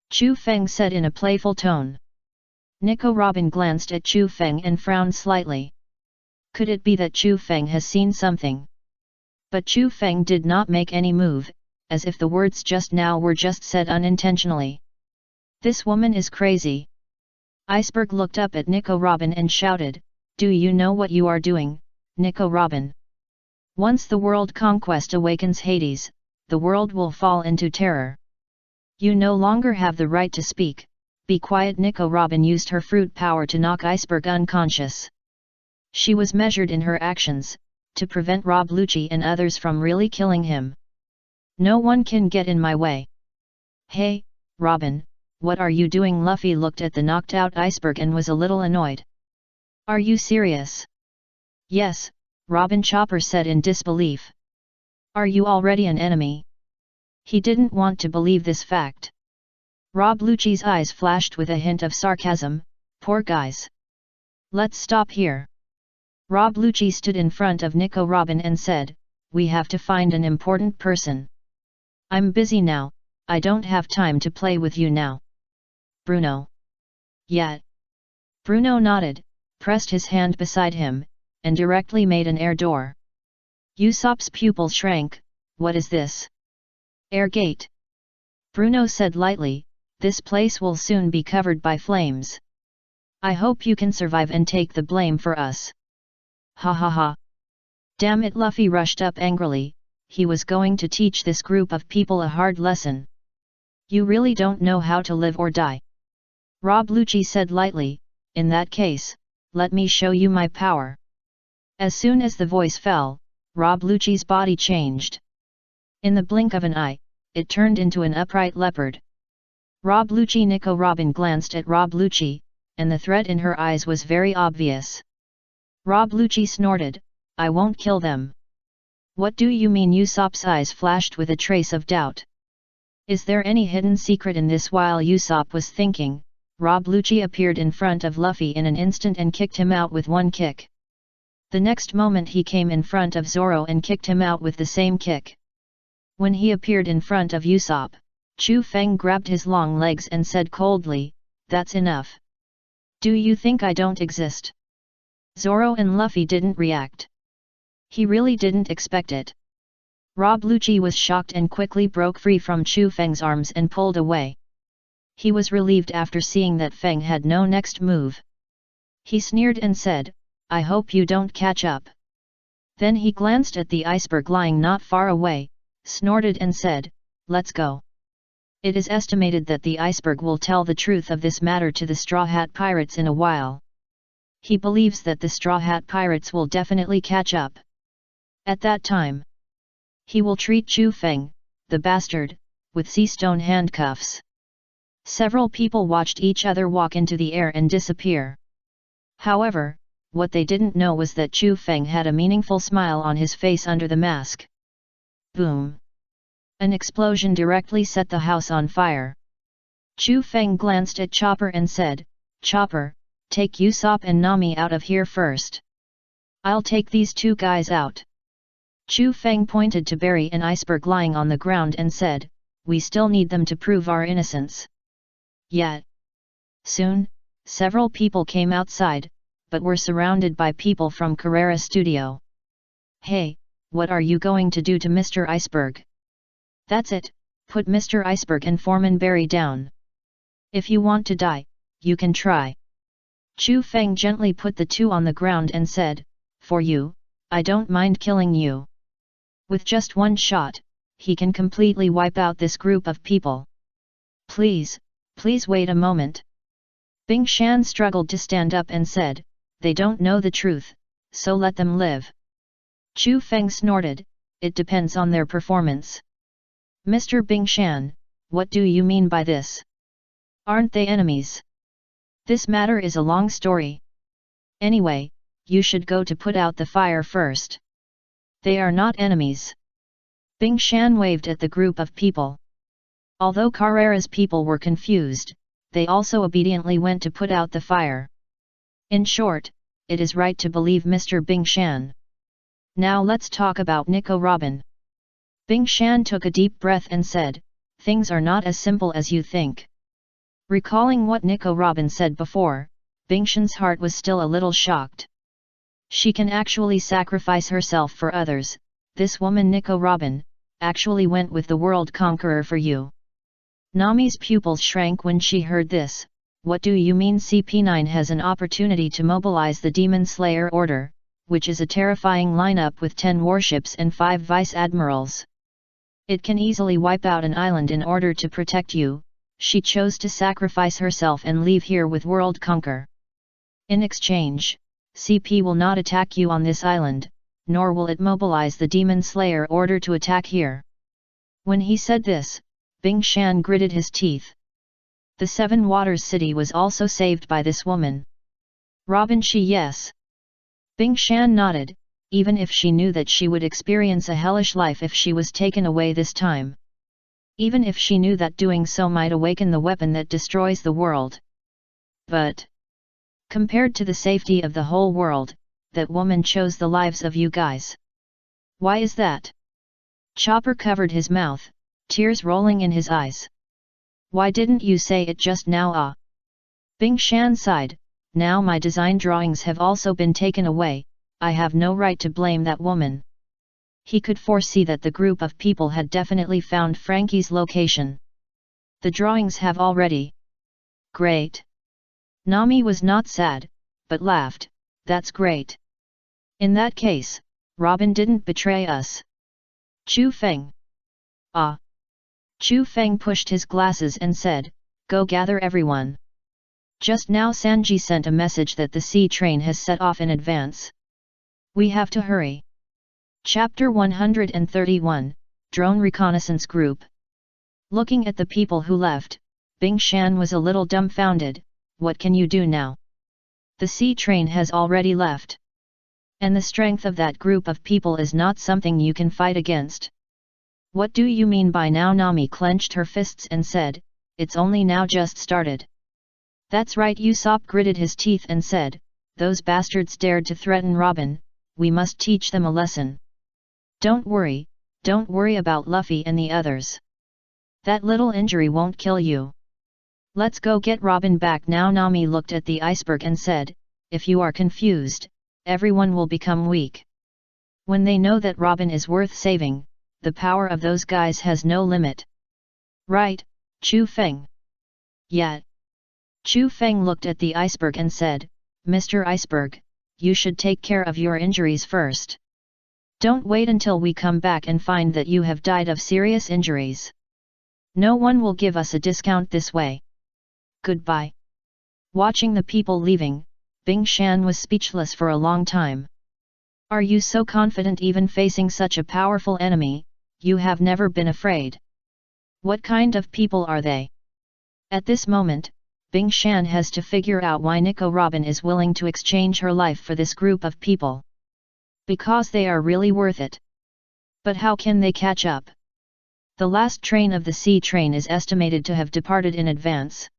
S1: Chu Feng said in a playful tone. Nico Robin glanced at Chu Feng and frowned slightly. Could it be that Chu Feng has seen something? But Chu Feng did not make any move, as if the words just now were just said unintentionally. This woman is crazy. Iceberg looked up at Nico Robin and shouted, do you know what you are doing, Nico Robin? Once the world conquest awakens Hades, the world will fall into terror. You no longer have the right to speak. Be quiet. Nico Robin used her fruit power to knock Iceberg unconscious. She was measured in her actions, to prevent Rob Lucci and others from really killing him. No one can get in my way. Hey, Robin, what are you doing? Luffy looked at the knocked out Iceberg and was a little annoyed. Are you serious? Yes, Robin, Chopper said in disbelief. Are you already an enemy? He didn't want to believe this fact. Rob Lucci's eyes flashed with a hint of sarcasm. Poor guys. Let's stop here. Rob Lucci stood in front of Nico Robin and said, we have to find an important person. I'm busy now, I don't have time to play with you now. Bruno. Yeah. Bruno nodded, pressed his hand beside him, and directly made an air door. Usopp's pupils shrank. What is this? Air gate. Bruno said lightly, this place will soon be covered by flames. I hope you can survive and take the blame for us. Ha ha ha. Damn it, Luffy rushed up angrily, he was going to teach this group of people a hard lesson. You really don't know how to live or die. Rob Lucci said lightly, in that case, let me show you my power. As soon as the voice fell, Rob Lucci's body changed. In the blink of an eye, it turned into an upright leopard. Rob Lucci. Nico Robin glanced at Rob Lucci, and the threat in her eyes was very obvious. Rob Lucci snorted, I won't kill them. What do you mean? Usopp's eyes flashed with a trace of doubt. Is there any hidden secret in this? While Usopp was thinking, Rob Lucci appeared in front of Luffy in an instant and kicked him out with one kick. The next moment he came in front of Zoro and kicked him out with the same kick. When he appeared in front of Usopp, Chu Feng grabbed his long legs and said coldly, that's enough. Do you think I don't exist? Zoro and Luffy didn't react. He really didn't expect it. Rob Lucci was shocked and quickly broke free from Chu Feng's arms and pulled away. He was relieved after seeing that Feng had no next move. He sneered and said, I hope you don't catch up. Then he glanced at the iceberg lying not far away, snorted and said, let's go. It is estimated that the iceberg will tell the truth of this matter to the Straw Hat Pirates in a while. He believes that the Straw Hat Pirates will definitely catch up. At that time, he will treat Chu Feng, the bastard, with sea stone handcuffs. Several people watched each other walk into the air and disappear. However, what they didn't know was that Chu Feng had a meaningful smile on his face under the mask. Boom! An explosion directly set the house on fire. Chu Feng glanced at Chopper and said, Chopper, take Usopp and Nami out of here first. I'll take these two guys out. Chu Feng pointed to Barry and Iceberg lying on the ground and said, we still need them to prove our innocence. Yet. Soon, several people came outside, but were surrounded by people from Carrera Studio. Hey, what are you going to do to Mr. Iceberg? That's it, put Mr. Iceberg and Foreman Barry down. If you want to die, you can try. Chu Feng gently put the two on the ground and said, for you, I don't mind killing you. With just one shot, he can completely wipe out this group of people. Please wait a moment. Bing Shan struggled to stand up and said, they don't know the truth, so let them live. Chu Feng snorted, it depends on their performance. Mr. Bing Shan, what do you mean by this? Aren't they enemies? This matter is a long story. Anyway, you should go to put out the fire first. They are not enemies. Bing Shan waved at the group of people. Although Carrera's people were confused, they also obediently went to put out the fire. In short, it is right to believe Mr. Bing Shan. Now let's talk about Nico Robin. Bing Shan took a deep breath and said, things are not as simple as you think. Recalling what Nico Robin said before, Bing Shan's heart was still a little shocked. She can actually sacrifice herself for others. This woman Nico Robin, actually went with the world conqueror for you. Nami's pupils shrank when she heard this. What do you mean? CP9 has an opportunity to mobilize the Demon Slayer Order, which is a terrifying lineup with 10 warships and 5 vice admirals. It can easily wipe out an island in order to protect you. She chose to sacrifice herself and leave here with World Conquer. In exchange, CP will not attack you on this island, nor will it mobilize the Demon Slayer order to attack here. When he said this, Bing Shan gritted his teeth. The Seven Waters City was also saved by this woman. Robin Shi, yes. Bing Shan nodded, even if she knew that she would experience a hellish life if she was taken away this time. Even if she knew that doing so might awaken the weapon that destroys the world. But compared to the safety of the whole world, that woman chose the lives of you guys. Why is that? Chopper covered his mouth, tears rolling in his eyes. Why didn't you say it just now? Ah. Bing Shan sighed. Now my design drawings have also been taken away, I have no right to blame that woman. He could foresee that the group of people had definitely found Frankie's location. The drawings have already. Great. Nami was not sad, but laughed. That's great. In that case, Robin didn't betray us. Chu Feng. Ah. Chu Feng pushed his glasses and said, go gather everyone. Just now Sanji sent a message that the sea train has set off in advance. We have to hurry. Chapter 131, Drone Reconnaissance Group. Looking at the people who left, Bing Shan was a little dumbfounded. What can you do now? The sea train has already left. And the strength of that group of people is not something you can fight against. What do you mean by now? Nami clenched her fists and said, it's only now just started. That's right. Usopp gritted his teeth and said, those bastards dared to threaten Robin, we must teach them a lesson. Don't worry about Luffy and the others. That little injury won't kill you. Let's go get Robin back now. Nami looked at the iceberg and said, if you are confused, everyone will become weak. When they know that Robin is worth saving, the power of those guys has no limit. Right, Chu Feng? Yeah. Chu Feng looked at the iceberg and said, Mr. Iceberg, you should take care of your injuries first. Don't wait until we come back and find that you have died of serious injuries. No one will give us a discount this way. Goodbye. Watching the people leaving, Bing Shan was speechless for a long time. Are you so confident even facing such a powerful enemy? You have never been afraid. What kind of people are they? At this moment, Bing Shan has to figure out why Nico Robin is willing to exchange her life for this group of people. Because they are really worth it. But how can they catch up? The last train of the sea train is estimated to have departed in advance.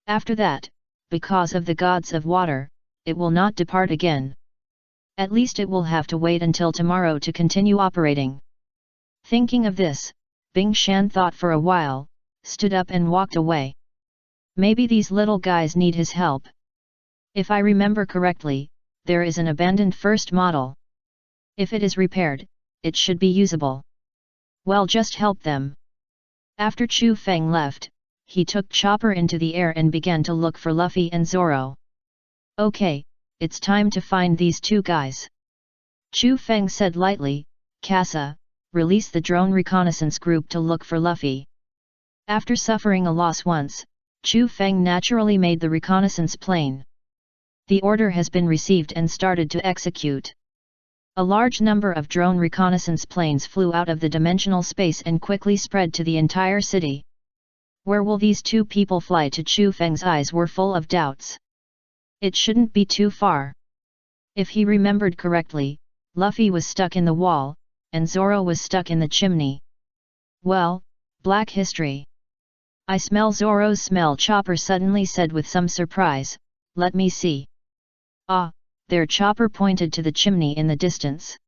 S1: After that, because of the gods of water, it will not depart again. At least it will have to wait until tomorrow to continue operating. Thinking of this, Bing Shan thought for a while, stood up and walked away. Maybe these little guys need his help. If I remember correctly, there is an abandoned first model. If it is repaired, it should be usable. Well, just help them. After Chu Feng left, he took Chopper into the air and began to look for Luffy and Zoro. Okay, it's time to find these two guys. Chu Feng said lightly, Casa, release the drone reconnaissance group to look for Luffy. After suffering a loss once, Chu Feng naturally made the reconnaissance plane. The order has been received and started to execute. A large number of drone reconnaissance planes flew out of the dimensional space and quickly spread to the entire city. Where will these two people fly to? Chu Feng's eyes were full of doubts. It shouldn't be too far. If he remembered correctly, Luffy was stuck in the wall, and Zoro was stuck in the chimney. Well, black history. I smell Zoro's smell, Chopper suddenly said with some surprise. Let me see. Ah, there. Chopper pointed to the chimney in the distance.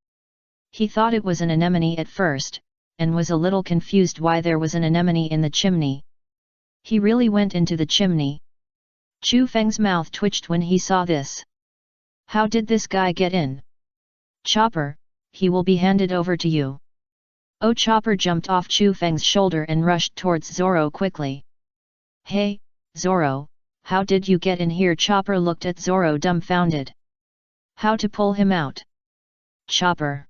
S1: He thought it was an anemone at first, and was a little confused why there was an anemone in the chimney. He really went into the chimney. Chu Feng's mouth twitched when he saw this. How did this guy get in? Chopper, he will be handed over to you. Oh, Chopper jumped off Chu Feng's shoulder and rushed towards Zoro quickly. Hey, Zoro, how did you get in here? Chopper looked at Zoro dumbfounded. How to pull him out? Chopper.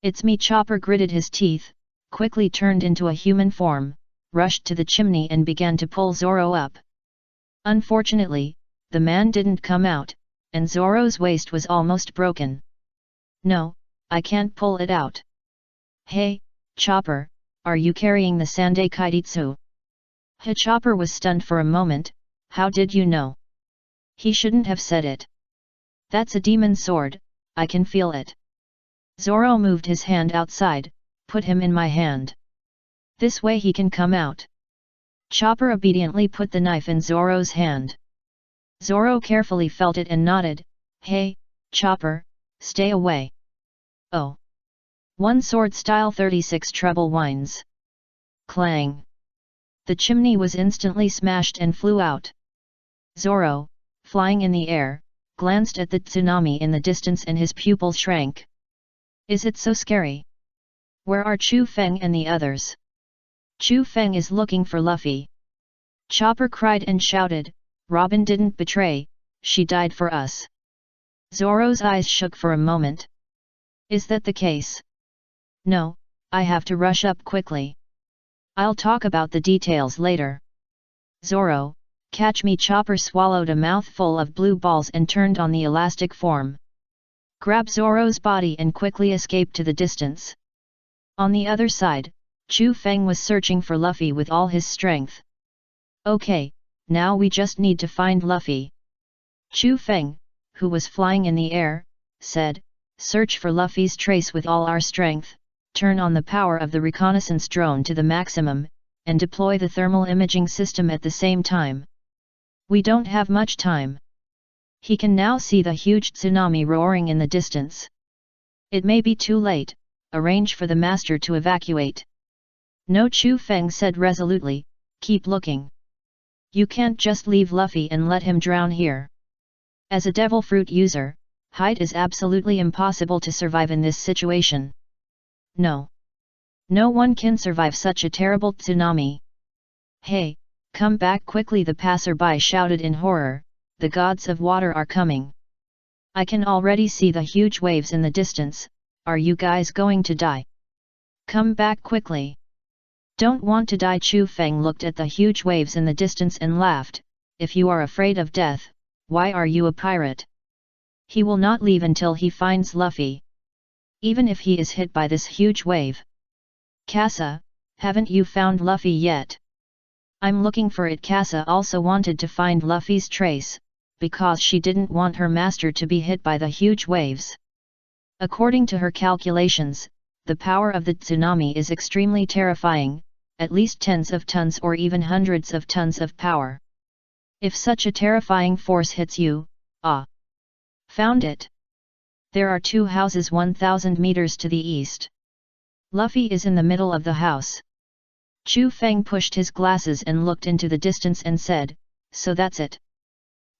S1: It's me. Chopper gritted his teeth, quickly turned into a human form, rushed to the chimney and began to pull Zoro up. Unfortunately, the man didn't come out, and Zoro's waist was almost broken. No, I can't pull it out. Hey, Chopper, are you carrying the Sandai Kaititsu? Chopper was stunned for a moment. How did you know? He shouldn't have said it. That's a demon sword, I can feel it. Zoro moved his hand outside, put him in my hand. This way he can come out. Chopper obediently put the knife in Zoro's hand. Zoro carefully felt it and nodded. Hey, Chopper, stay away. Oh. One sword style 36 treble whines. Clang. The chimney was instantly smashed and flew out. Zoro, flying in the air, glanced at the tsunami in the distance and his pupils shrank. Is it so scary? Where are Chu Feng and the others? Chu Feng is looking for Luffy. Chopper cried and shouted, Robin didn't betray, she died for us. Zoro's eyes shook for a moment. Is that the case? No, I have to rush up quickly. I'll talk about the details later. Zoro, catch me. Chopper swallowed a mouthful of blue balls and turned on the elastic form. Grab Zoro's body and quickly escape to the distance. On the other side, Chu Feng was searching for Luffy with all his strength. Okay, now we just need to find Luffy. Chu Feng, who was flying in the air, said, search for Luffy's trace with all our strength, turn on the power of the reconnaissance drone to the maximum, and deploy the thermal imaging system at the same time. We don't have much time. He can now see the huge tsunami roaring in the distance. It may be too late, arrange for the master to evacuate. No, Chu Feng said resolutely, keep looking. You can't just leave Luffy and let him drown here. As a devil fruit user, height is absolutely impossible to survive in this situation. No. No one can survive such a terrible tsunami. Hey, come back quickly, the passerby shouted in horror, the gods of water are coming. I can already see the huge waves in the distance, are you guys going to die? Come back quickly. Don't want to die. Chu Feng looked at the huge waves in the distance and laughed, if you are afraid of death, why are you a pirate? He will not leave until he finds Luffy. Even if he is hit by this huge wave. Casa, haven't you found Luffy yet? I'm looking for it. Casa also wanted to find Luffy's trace, because she didn't want her master to be hit by the huge waves. According to her calculations, the power of the tsunami is extremely terrifying, at least tens of tons or even hundreds of tons of power. If such a terrifying force hits you, found it. There are two houses 1,000 meters to the east. Luffy is in the middle of the house. Chu Feng pushed his glasses and looked into the distance and said, so that's it.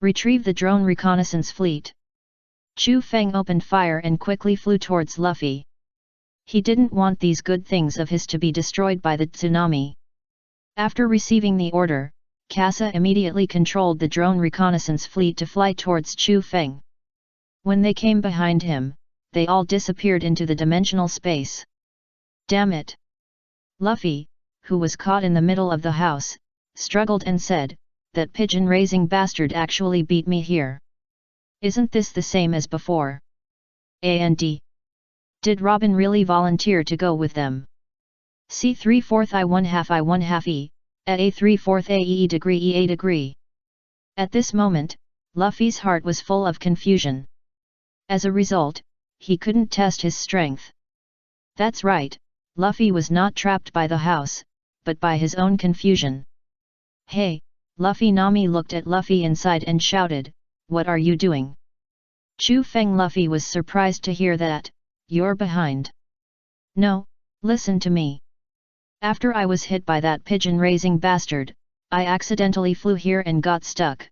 S1: Retrieve the drone reconnaissance fleet. Chu Feng opened fire and quickly flew towards Luffy. He didn't want these good things of his to be destroyed by the tsunami. After receiving the order, Casa immediately controlled the drone reconnaissance fleet to fly towards Chu Feng. When they came behind him, they all disappeared into the dimensional space. Damn it! Luffy, who was caught in the middle of the house, struggled and said, that pigeon-raising bastard actually beat me here. Isn't this the same as before? And did Robin really volunteer to go with them? C 3/4 I 1/2 I 1/2 E, A 3/4 AE degree EA degree. At this moment, Luffy's heart was full of confusion. As a result, he couldn't test his strength. That's right, Luffy was not trapped by the house, but by his own confusion. Hey, Luffy! Nami looked at Luffy inside and shouted, what are you doing? Chu Feng. Luffy was surprised to hear that, you're behind. No, listen to me. After I was hit by that pigeon-raising bastard, I accidentally flew here and got stuck.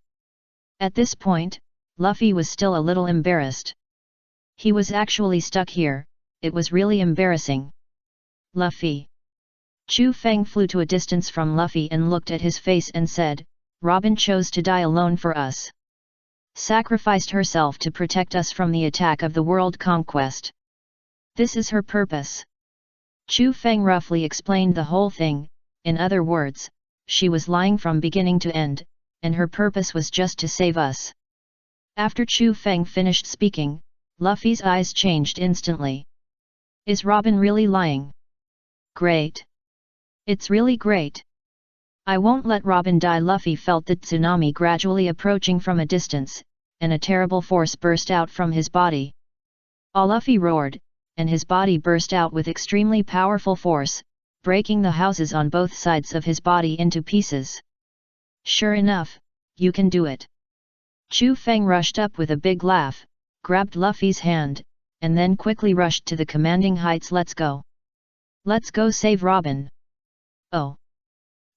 S1: At this point, Luffy was still a little embarrassed. He was actually stuck here, it was really embarrassing. Luffy. Chu Feng flew to a distance from Luffy and looked at his face and said, Robin chose to die alone for us. sacrificed herself to protect us from the attack of the world conquest. This is her purpose. Chu Feng roughly explained the whole thing. In other words, she was lying from beginning to end, and her purpose was just to save us. After Chu Feng finished speaking, Luffy's eyes changed instantly. Is Robin really lying? Great. It's really great. I won't let Robin die. Luffy felt the tsunami gradually approaching from a distance, and a terrible force burst out from his body. Luffy roared, and his body burst out with extremely powerful force, breaking the houses on both sides of his body into pieces. Sure enough, you can do it. Chu Feng rushed up with a big laugh, grabbed Luffy's hand, and then quickly rushed to the commanding heights. Let's go. Let's go save Robin. Oh.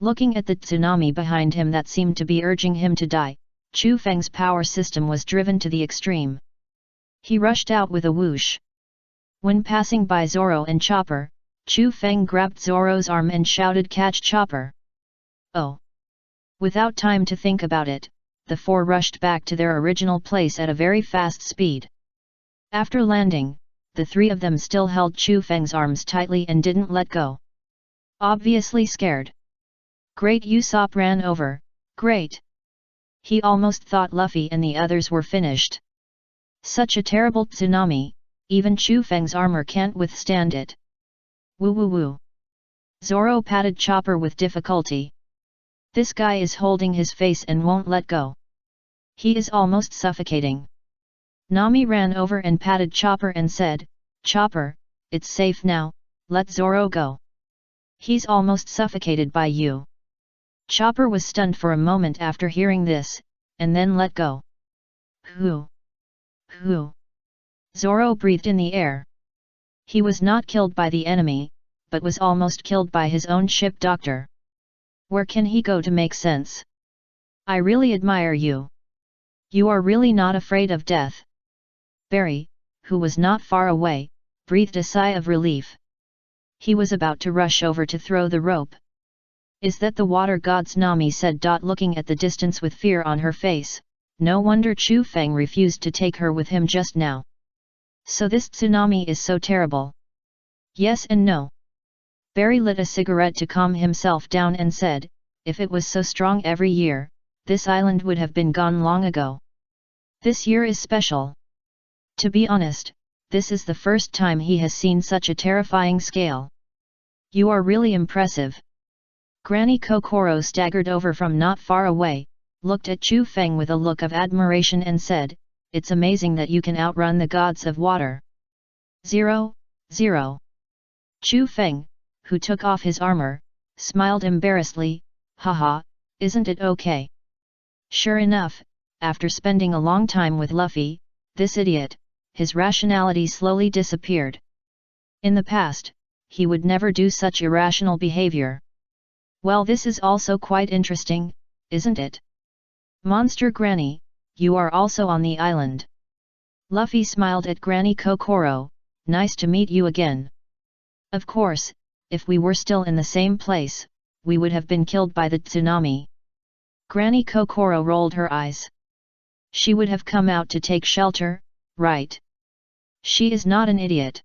S1: Looking at the tsunami behind him that seemed to be urging him to die, Chu Feng's power system was driven to the extreme. He rushed out with a whoosh. When passing by Zoro and Chopper, Chu Feng grabbed Zoro's arm and shouted, "Catch Chopper!" Oh! Without time to think about it, the four rushed back to their original place at a very fast speed. After landing, the three of them still held Chu Feng's arms tightly and didn't let go. Obviously scared. Great! Usopp ran over. Great! He almost thought Luffy and the others were finished. Such a terrible tsunami, even Chu Feng's armor can't withstand it. Woo woo woo. Zoro patted Chopper with difficulty. This guy is holding his face and won't let go. He is almost suffocating. Nami ran over and patted Chopper and said, "Chopper, it's safe now, let Zoro go. He's almost suffocated by you." Chopper was stunned for a moment after hearing this, and then let go. Who? Who? Zoro breathed in the air. He was not killed by the enemy, but was almost killed by his own ship doctor. Where can he go to make sense? I really admire you. You are really not afraid of death. Barry, who was not far away, breathed a sigh of relief. He was about to rush over to throw the rope. Is that the water gods? Nami said. Looking at the distance with fear on her face, no wonder Chu Feng refused to take her with him just now. So this tsunami is so terrible. Yes and no. Barry lit a cigarette to calm himself down and said, if it was so strong every year, this island would have been gone long ago. This year is special. To be honest, this is the first time he has seen such a terrifying scale. You are really impressive. Granny Kokoro staggered over from not far away, looked at Chu Feng with a look of admiration and said, it's amazing that you can outrun the gods of water. 0, 0. Chu Feng, who took off his armor, smiled embarrassedly, haha, isn't it okay? Sure enough, after spending a long time with Luffy, this idiot, his rationality slowly disappeared. In the past, he would never do such irrational behavior. Well, this is also quite interesting, isn't it? Monster Granny, you are also on the island. Luffy smiled at Granny Kokoro, nice to meet you again. Of course, if we were still in the same place, we would have been killed by the tsunami. Granny Kokoro rolled her eyes. She would have come out to take shelter, right? She is not an idiot.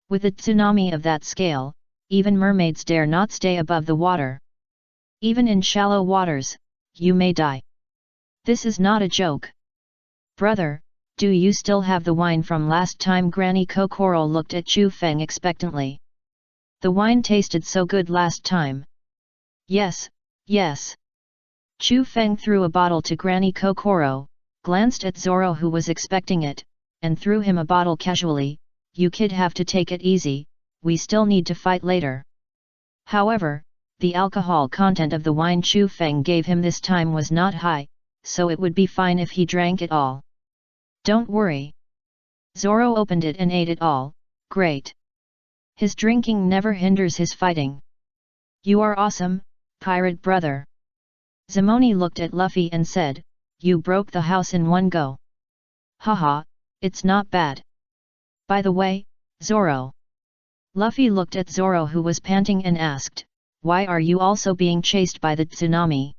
S1: With a tsunami of that scale, even mermaids dare not stay above the water. Even in shallow waters, you may die. This is not a joke. Brother, do you still have the wine from last time? Granny Kokoro looked at Chu Feng expectantly. The wine tasted so good last time. Yes, yes. Chu Feng threw a bottle to Granny Kokoro, glanced at Zoro who was expecting it, and threw him a bottle casually. You kid have to take it easy, we still need to fight later. However, the alcohol content of the wine Chu Feng gave him this time was not high, so it would be fine if he drank it all. Don't worry. Zoro opened it and ate it all, great. His drinking never hinders his fighting. You are awesome, pirate brother. Zimoni looked at Luffy and said, you broke the house in one go. Haha, it's not bad. By the way, Zoro. Luffy looked at Zoro who was panting and asked, why are you also being chased by the tsunami?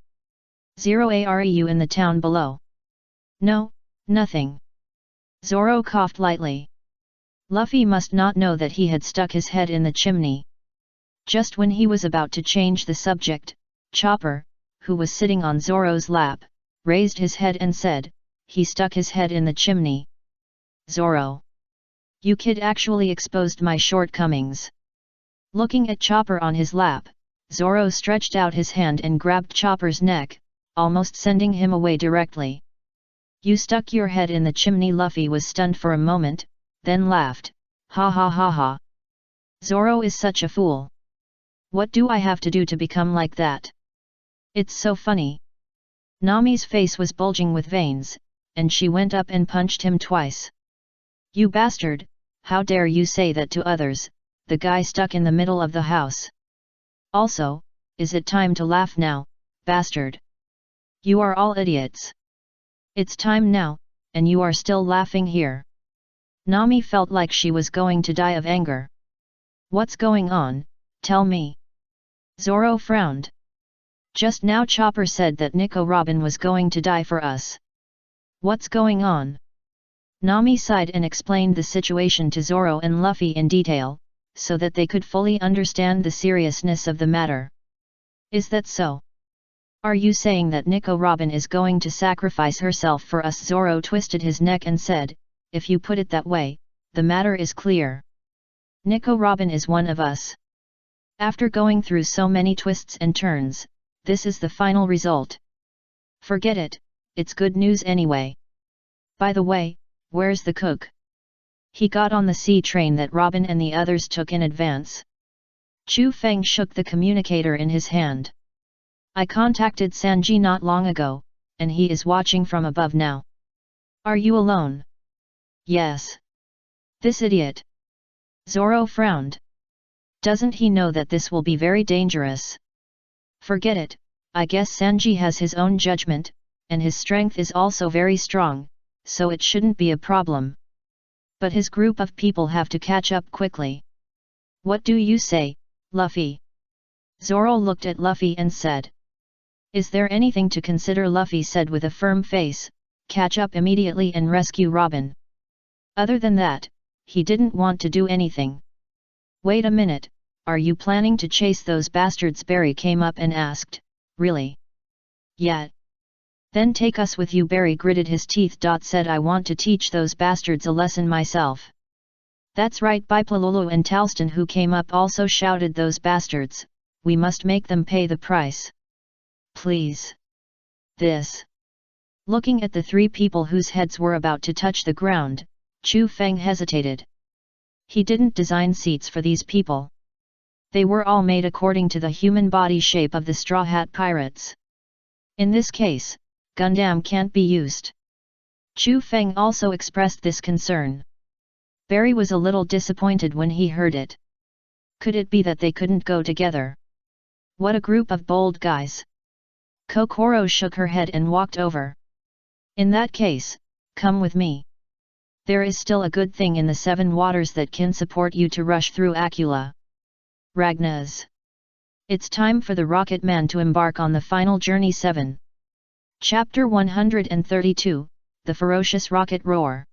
S1: Are you in the town below? No, Nothing. Zoro coughed lightly. Luffy must not know that he had stuck his head in the chimney. Just when he was about to change the subject, Chopper, who was sitting on Zoro's lap, raised his head and said, "He stuck his head in the chimney." Zoro. You kid actually exposed my shortcomings. Looking at Chopper on his lap, Zoro stretched out his hand and grabbed Chopper's neck, almost sending him away directly. You stuck your head in the chimney. Luffy was stunned for a moment, then laughed, "Ha ha ha ha. Zoro is such a fool. What do I have to do to become like that? It's so funny." Nami's face was bulging with veins, and she went up and punched him twice. "You bastard, how dare you say that to others, the guy stuck in the middle of the house. Also, is it time to laugh now, bastard? You are all idiots. It's time now, and you are still laughing here." Nami felt like she was going to die of anger. "What's going on, tell me?" Zoro frowned. "Just now Chopper said that Nico Robin was going to die for us. What's going on?" Nami sighed and explained the situation to Zoro and Luffy in detail, so that they could fully understand the seriousness of the matter. "Is that so? Are you saying that Nico Robin is going to sacrifice herself for us?" Zoro twisted his neck and said, "If you put it that way, the matter is clear. Nico Robin is one of us. After going through so many twists and turns, this is the final result. Forget it, it's good news anyway. By the way, where's the cook? He got on the sea train that Robin and the others took in advance." Chu Feng shook the communicator in his hand. "I contacted Sanji not long ago, and he is watching from above now." "Are you alone?" "Yes." "This idiot." Zoro frowned. "Doesn't he know that this will be very dangerous?" "Forget it, I guess Sanji has his own judgment, and his strength is also very strong, so it shouldn't be a problem. But his group of people have to catch up quickly." "What do you say, Luffy?" Zoro looked at Luffy and said. "Is there anything to consider?" Luffy said with a firm face, "Catch up immediately and rescue Robin. Other than that, he didn't want to do anything." "Wait a minute, are you planning to chase those bastards?" Barry came up and asked. "Really?" "Yeah." "Then take us with you." Barry gritted his teeth. Said, "I want to teach those bastards a lesson myself." "That's right." Biplololo and Talston, who came up, also shouted, "Those bastards, we must make them pay the price. Please." This. Looking at the three people whose heads were about to touch the ground, Chu Feng hesitated. He didn't design seats for these people. They were all made according to the human body shape of the Straw Hat Pirates. In this case, Gundam can't be used. Chu Feng also expressed this concern. Barry was a little disappointed when he heard it. Could it be that they couldn't go together? What a group of bold guys! Kokoro shook her head and walked over. "In that case, come with me. There is still a good thing in the Seven Waters that can support you to rush through Akula. Ragnaz. It's time for the Rocket Man to embark on the final journey." 7. Chapter 132, The Ferocious Rocket Roar.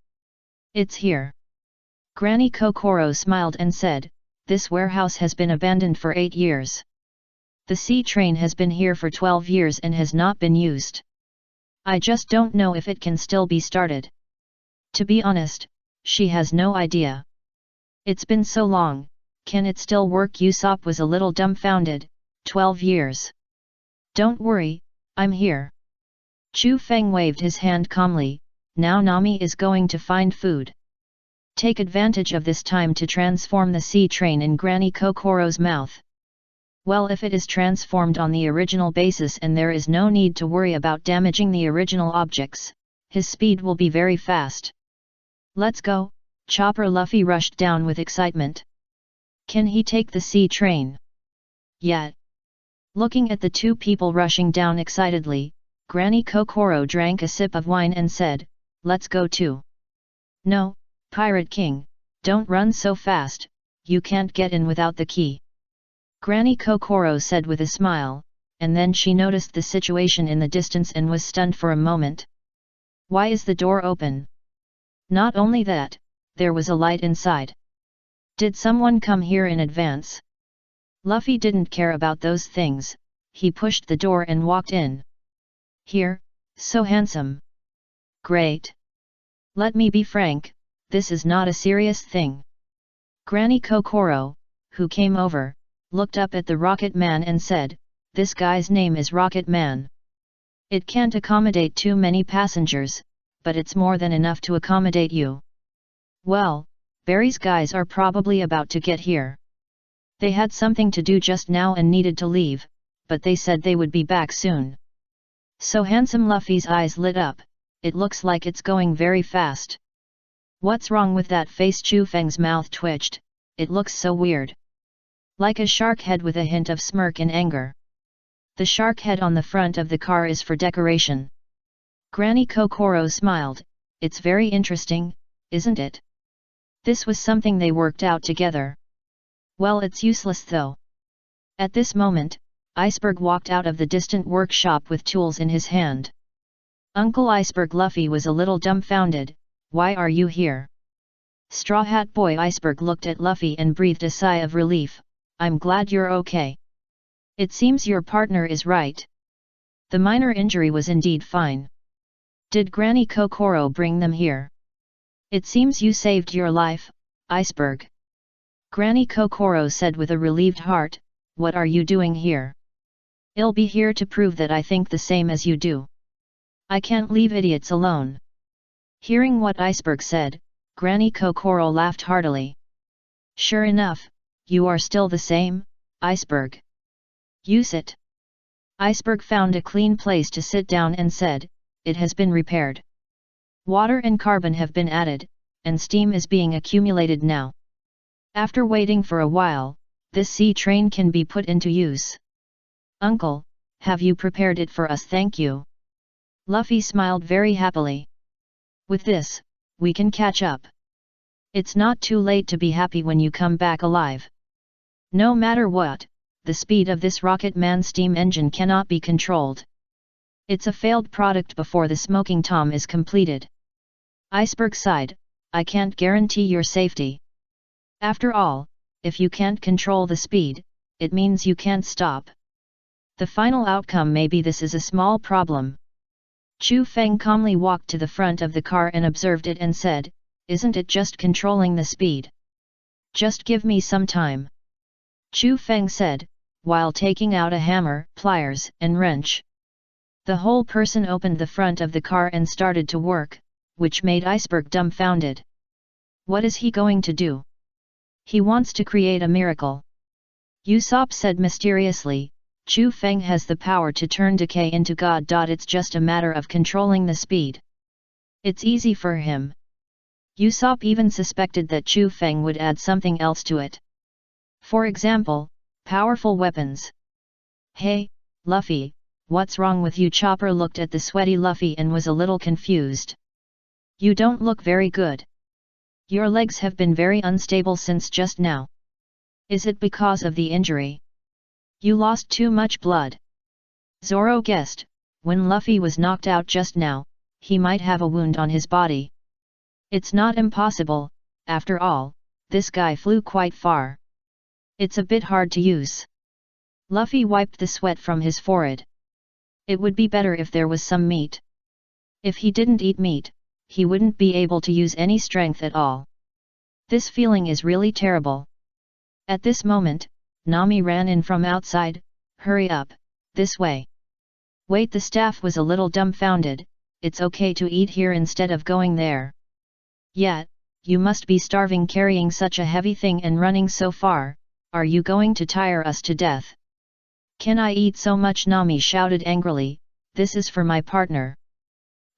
S1: "It's here." Granny Kokoro smiled and said, "This warehouse has been abandoned for 8 years. The sea train has been here for 12 years and has not been used. I just don't know if it can still be started." To be honest, she has no idea. It's been so long, can it still work? Usopp was a little dumbfounded. 12 years. "Don't worry, I'm here." Chu Feng waved his hand calmly. "Now Nami is going to find food. Take advantage of this time to transform the sea train in Granny Kokoro's mouth." "Well, if it is transformed on the original basis and there is no need to worry about damaging the original objects, his speed will be very fast." "Let's go, Chopper!" Luffy rushed down with excitement. "Can he take the sea train?" "Yeah." Looking at the two people rushing down excitedly, Granny Kokoro drank a sip of wine and said, "Let's go too." "No, Pirate King, don't run so fast, you can't get in without the key." Granny Kokoro said with a smile, and then she noticed the situation in the distance and was stunned for a moment. Why is the door open? Not only that, there was a light inside. Did someone come here in advance? Luffy didn't care about those things, he pushed the door and walked in. Here, so handsome. Great. Let me be frank, this is not a serious thing. Granny Kokoro, who came over, looked up at the Rocket Man and said, this guy's name is Rocket Man. It can't accommodate too many passengers, but it's more than enough to accommodate you. Well, Barry's guys are probably about to get here. They had something to do just now and needed to leave, but they said they would be back soon. So handsome Luffy's eyes lit up, it looks like it's going very fast. What's wrong with that face? Chu Feng's mouth twitched, it looks so weird. Like a shark head with a hint of smirk and anger. The shark head on the front of the car is for decoration. Granny Kokoro smiled, it's very interesting, isn't it? This was something they worked out together. Well, it's useless though. At this moment, Iceberg walked out of the distant workshop with tools in his hand. Uncle Iceberg. Luffy was a little dumbfounded, why are you here? Straw Hat Boy Iceberg looked at Luffy and breathed a sigh of relief, I'm glad you're okay. It seems your partner is right. The minor injury was indeed fine. Did Granny Kokoro bring them here? It seems you saved your life, Iceberg. Granny Kokoro said with a relieved heart, what are you doing here? I'll be here to prove that I think the same as you do. I can't leave idiots alone. Hearing what Iceberg said, Granny Kokoro laughed heartily. Sure enough, you are still the same, Iceberg. Use it. Iceberg found a clean place to sit down and said, it has been repaired. Water and carbon have been added, and steam is being accumulated now. After waiting for a while, this sea train can be put into use. Uncle, have you prepared it for us? Thank you. Luffy smiled very happily. With this, we can catch up. It's not too late to be happy when you come back alive. No matter what, the speed of this Rocket Man steam engine cannot be controlled. It's a failed product before the smoking tom is completed. Iceberg sighed, I can't guarantee your safety. After all, if you can't control the speed, it means you can't stop. The final outcome may be this is a small problem. Chu Feng calmly walked to the front of the car and observed it and said, isn't it just controlling the speed? Just give me some time. Chu Feng said, while taking out a hammer, pliers, and wrench. The whole person opened the front of the car and started to work, which made Iceberg dumbfounded. What is he going to do? He wants to create a miracle. Usopp said mysteriously, Chu Feng has the power to turn decay into God. It's just a matter of controlling the speed. It's easy for him. Usopp even suspected that Chu Feng would add something else to it. For example, powerful weapons. Hey, Luffy, what's wrong with you? Chopper looked at the sweaty Luffy and was a little confused. You don't look very good. Your legs have been very unstable since just now. Is it because of the injury? You lost too much blood. Zoro guessed, when Luffy was knocked out just now, he might have a wound on his body. It's not impossible, after all, this guy flew quite far. It's a bit hard to use. Luffy wiped the sweat from his forehead. It would be better if there was some meat. If he didn't eat meat, he wouldn't be able to use any strength at all. This feeling is really terrible. At this moment, Nami ran in from outside, hurry up, this way. Wait, the staff was a little dumbfounded, it's okay to eat here instead of going there. Yet, you must be starving carrying such a heavy thing and running so far, are you going to tire us to death? Can I eat so much? Nami shouted angrily, this is for my partner.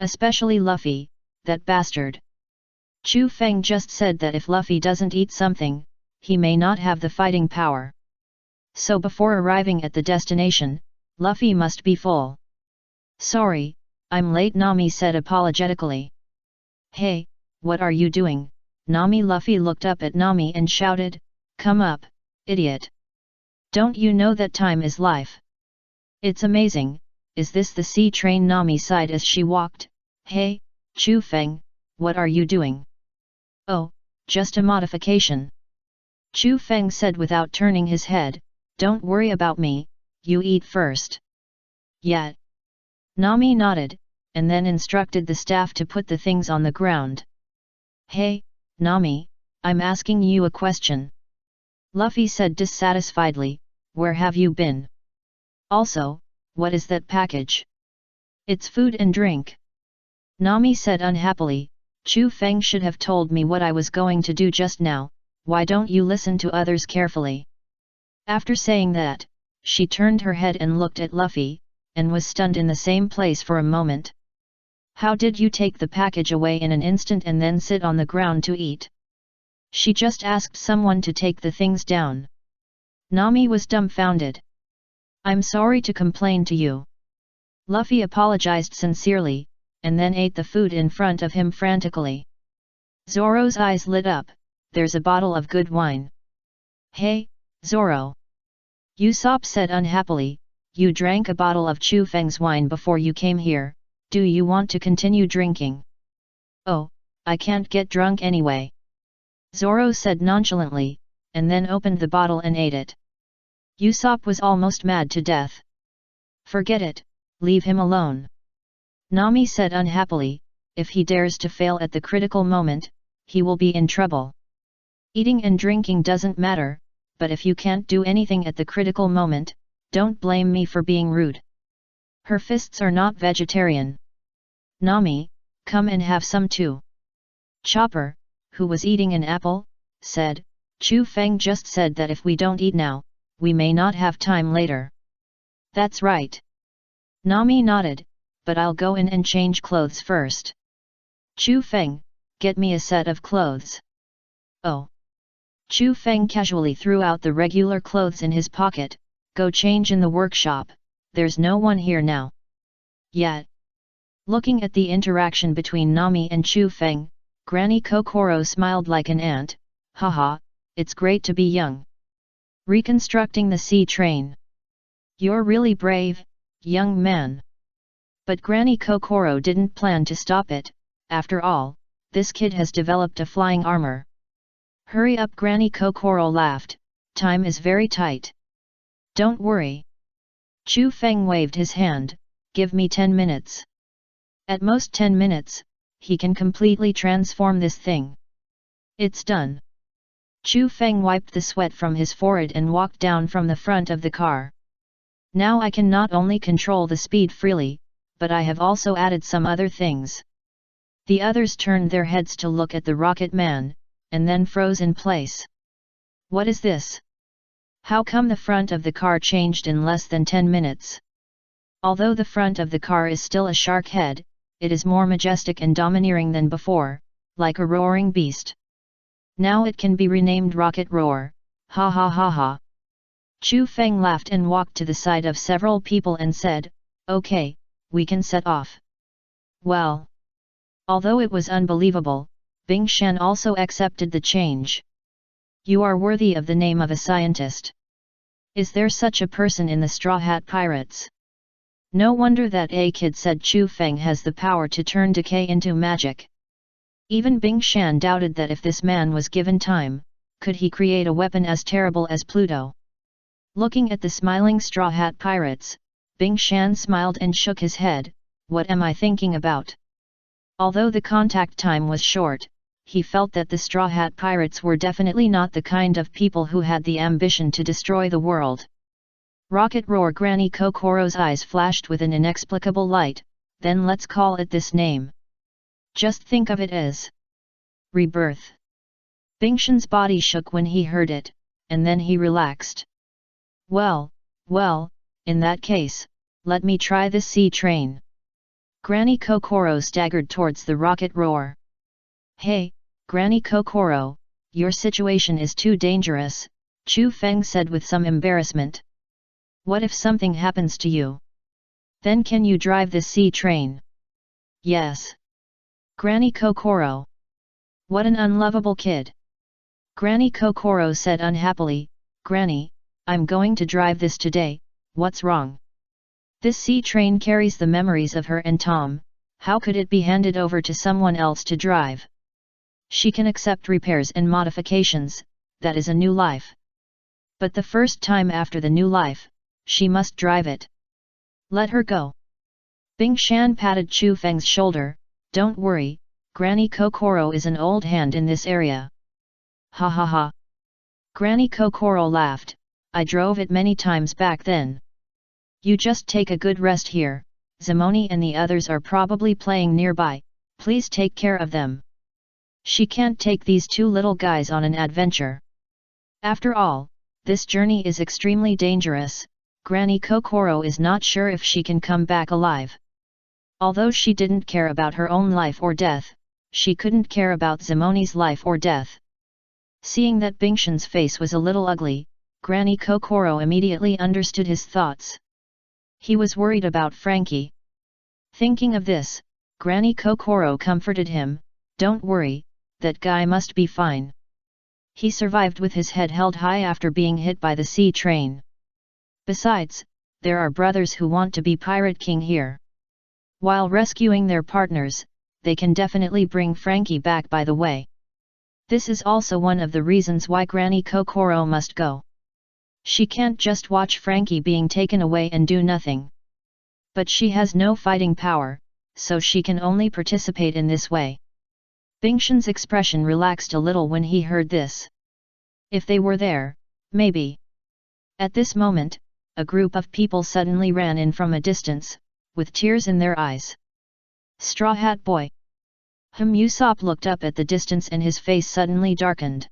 S1: Especially Luffy, that bastard. Chu Feng just said that if Luffy doesn't eat something, he may not have the fighting power. So before arriving at the destination, Luffy must be full. Sorry, I'm late, Nami said apologetically. Hey, what are you doing, Nami? Luffy looked up at Nami and shouted, come up, idiot. Don't you know that time is life? It's amazing, is this the sea train? Nami sighed as she walked, hey, Chu Feng, what are you doing? Oh, just a modification. Chu Feng said without turning his head, don't worry about me, you eat first. Yet. Nami nodded, and then instructed the staff to put the things on the ground. Hey, Nami, I'm asking you a question. Luffy said dissatisfiedly, where have you been? Also, what is that package? It's food and drink. Nami said unhappily, Chu Feng should have told me what I was going to do just now, why don't you listen to others carefully? After saying that, she turned her head and looked at Luffy, and was stunned in the same place for a moment. How did you take the package away in an instant and then sit on the ground to eat? She just asked someone to take the things down. Nami was dumbfounded. I'm sorry to complain to you. Luffy apologized sincerely, and then ate the food in front of him frantically. Zoro's eyes lit up, there's a bottle of good wine. Hey, Zoro. Usopp said unhappily, you drank a bottle of Chu Feng's wine before you came here, do you want to continue drinking? Oh, I can't get drunk anyway. Zoro said nonchalantly, and then opened the bottle and ate it. Usopp was almost mad to death. Forget it, leave him alone. Nami said unhappily, if he dares to fail at the critical moment, he will be in trouble. Eating and drinking doesn't matter, but if you can't do anything at the critical moment, don't blame me for being rude. Her fists are not vegetarian. Nami, come and have some too. Chopper, who was eating an apple, said, Chu Feng just said that if we don't eat now, we may not have time later. That's right. Nami nodded, but I'll go in and change clothes first. Chu Feng, get me a set of clothes. Oh. Chu Feng casually threw out the regular clothes in his pocket, go change in the workshop, there's no one here now. Yet. Looking at the interaction between Nami and Chu Feng, Granny Kokoro smiled like an ant, haha, it's great to be young. Reconstructing the sea train. You're really brave, young man. But Granny Kokoro didn't plan to stop it, after all, this kid has developed a flying armor. Hurry up, Granny Kokoro laughed, time is very tight. Don't worry. Chu Feng waved his hand, give me 10 minutes. At most 10 minutes, he can completely transform this thing. It's done. Chu Feng wiped the sweat from his forehead and walked down from the front of the car. Now I can not only control the speed freely, but I have also added some other things. The others turned their heads to look at the Rocket Man, and then froze in place. What is this? How come the front of the car changed in less than 10 minutes? Although the front of the car is still a shark head, it is more majestic and domineering than before, like a roaring beast. Now it can be renamed Rocket Roar, ha ha ha ha. Chu Feng laughed and walked to the side of several people and said, okay, we can set off. Well. Although it was unbelievable, Bing Shan also accepted the change. You are worthy of the name of a scientist. Is there such a person in the Straw Hat Pirates? No wonder that a kid said Chu Feng has the power to turn decay into magic. Even Bing Shan doubted that if this man was given time, could he create a weapon as terrible as Pluto. Looking at the smiling Straw Hat Pirates, Bing Shan smiled and shook his head, what am I thinking about? Although the contact time was short, he felt that the Straw Hat Pirates were definitely not the kind of people who had the ambition to destroy the world. Rocket Roar. Granny Kokoro's eyes flashed with an inexplicable light, then let's call it this name. Just think of it as rebirth. Bing Shan's body shook when he heard it, and then he relaxed. Well, in that case, let me try this sea train. Granny Kokoro staggered towards the Rocket Roar. Hey, Granny Kokoro, your situation is too dangerous, Chu Feng said with some embarrassment. What if something happens to you? Then can you drive this sea train? Yes. Granny Kokoro. What an unlovable kid. Granny Kokoro said unhappily, Granny, I'm going to drive this today, what's wrong? This sea train carries the memories of her and Tom, How could it be handed over to someone else to drive? She can accept repairs and modifications, that is a new life. But the first time after the new life, she must drive it. Let her go. Bing Shan patted Chu Feng's shoulder. Don't worry, Granny Kokoro is an old hand in this area. Ha ha ha. Granny Kokoro laughed. I drove it many times back then. You just take a good rest here. Zimoni and the others are probably playing nearby, please take care of them. She can't take these two little guys on an adventure. After all, this journey is extremely dangerous. Granny Kokoro is not sure if she can come back alive. Although she didn't care about her own life or death, she couldn't care about Zimoni's life or death. Seeing that Bingshan's face was a little ugly, Granny Kokoro immediately understood his thoughts. He was worried about Frankie. Thinking of this, Granny Kokoro comforted him. Don't worry, that guy must be fine. He survived with his head held high after being hit by the sea train. Besides, there are brothers who want to be Pirate King here. While rescuing their partners, they can definitely bring Frankie back by the way. This is also one of the reasons why Granny Kokoro must go. She can't just watch Frankie being taken away and do nothing. But she has no fighting power, so she can only participate in this way. Bingshan's expression relaxed a little when he heard this. If they were there, maybe. At this moment, a group of people suddenly ran in from a distance, with tears in their eyes. Straw Hat Boy. Usopp looked up at the distance and his face suddenly darkened.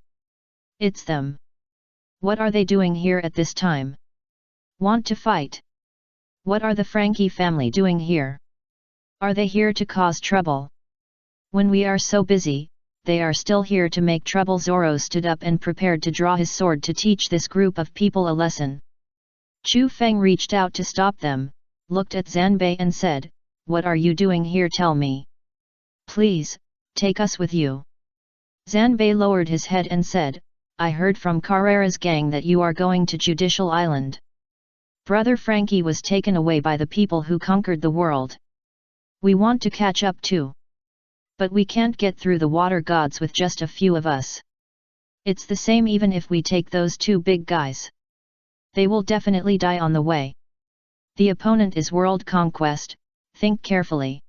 S1: It's them. What are they doing here at this time? Want to fight? What are the Frankie family doing here? Are they here to cause trouble? When we are so busy, they are still here to make trouble. Zoro stood up and prepared to draw his sword to teach this group of people a lesson. Chu Feng reached out to stop them, looked at Zanbei and said, What are you doing here? Tell me. Please, take us with you. Zanbei lowered his head and said, I heard from Carrera's gang that you are going to Judicial Island. Brother Frankie was taken away by the people who conquered the world. We want to catch up too. But we can't get through the water gods with just a few of us. It's the same even if we take those two big guys. They will definitely die on the way. The opponent is world conquest, think carefully.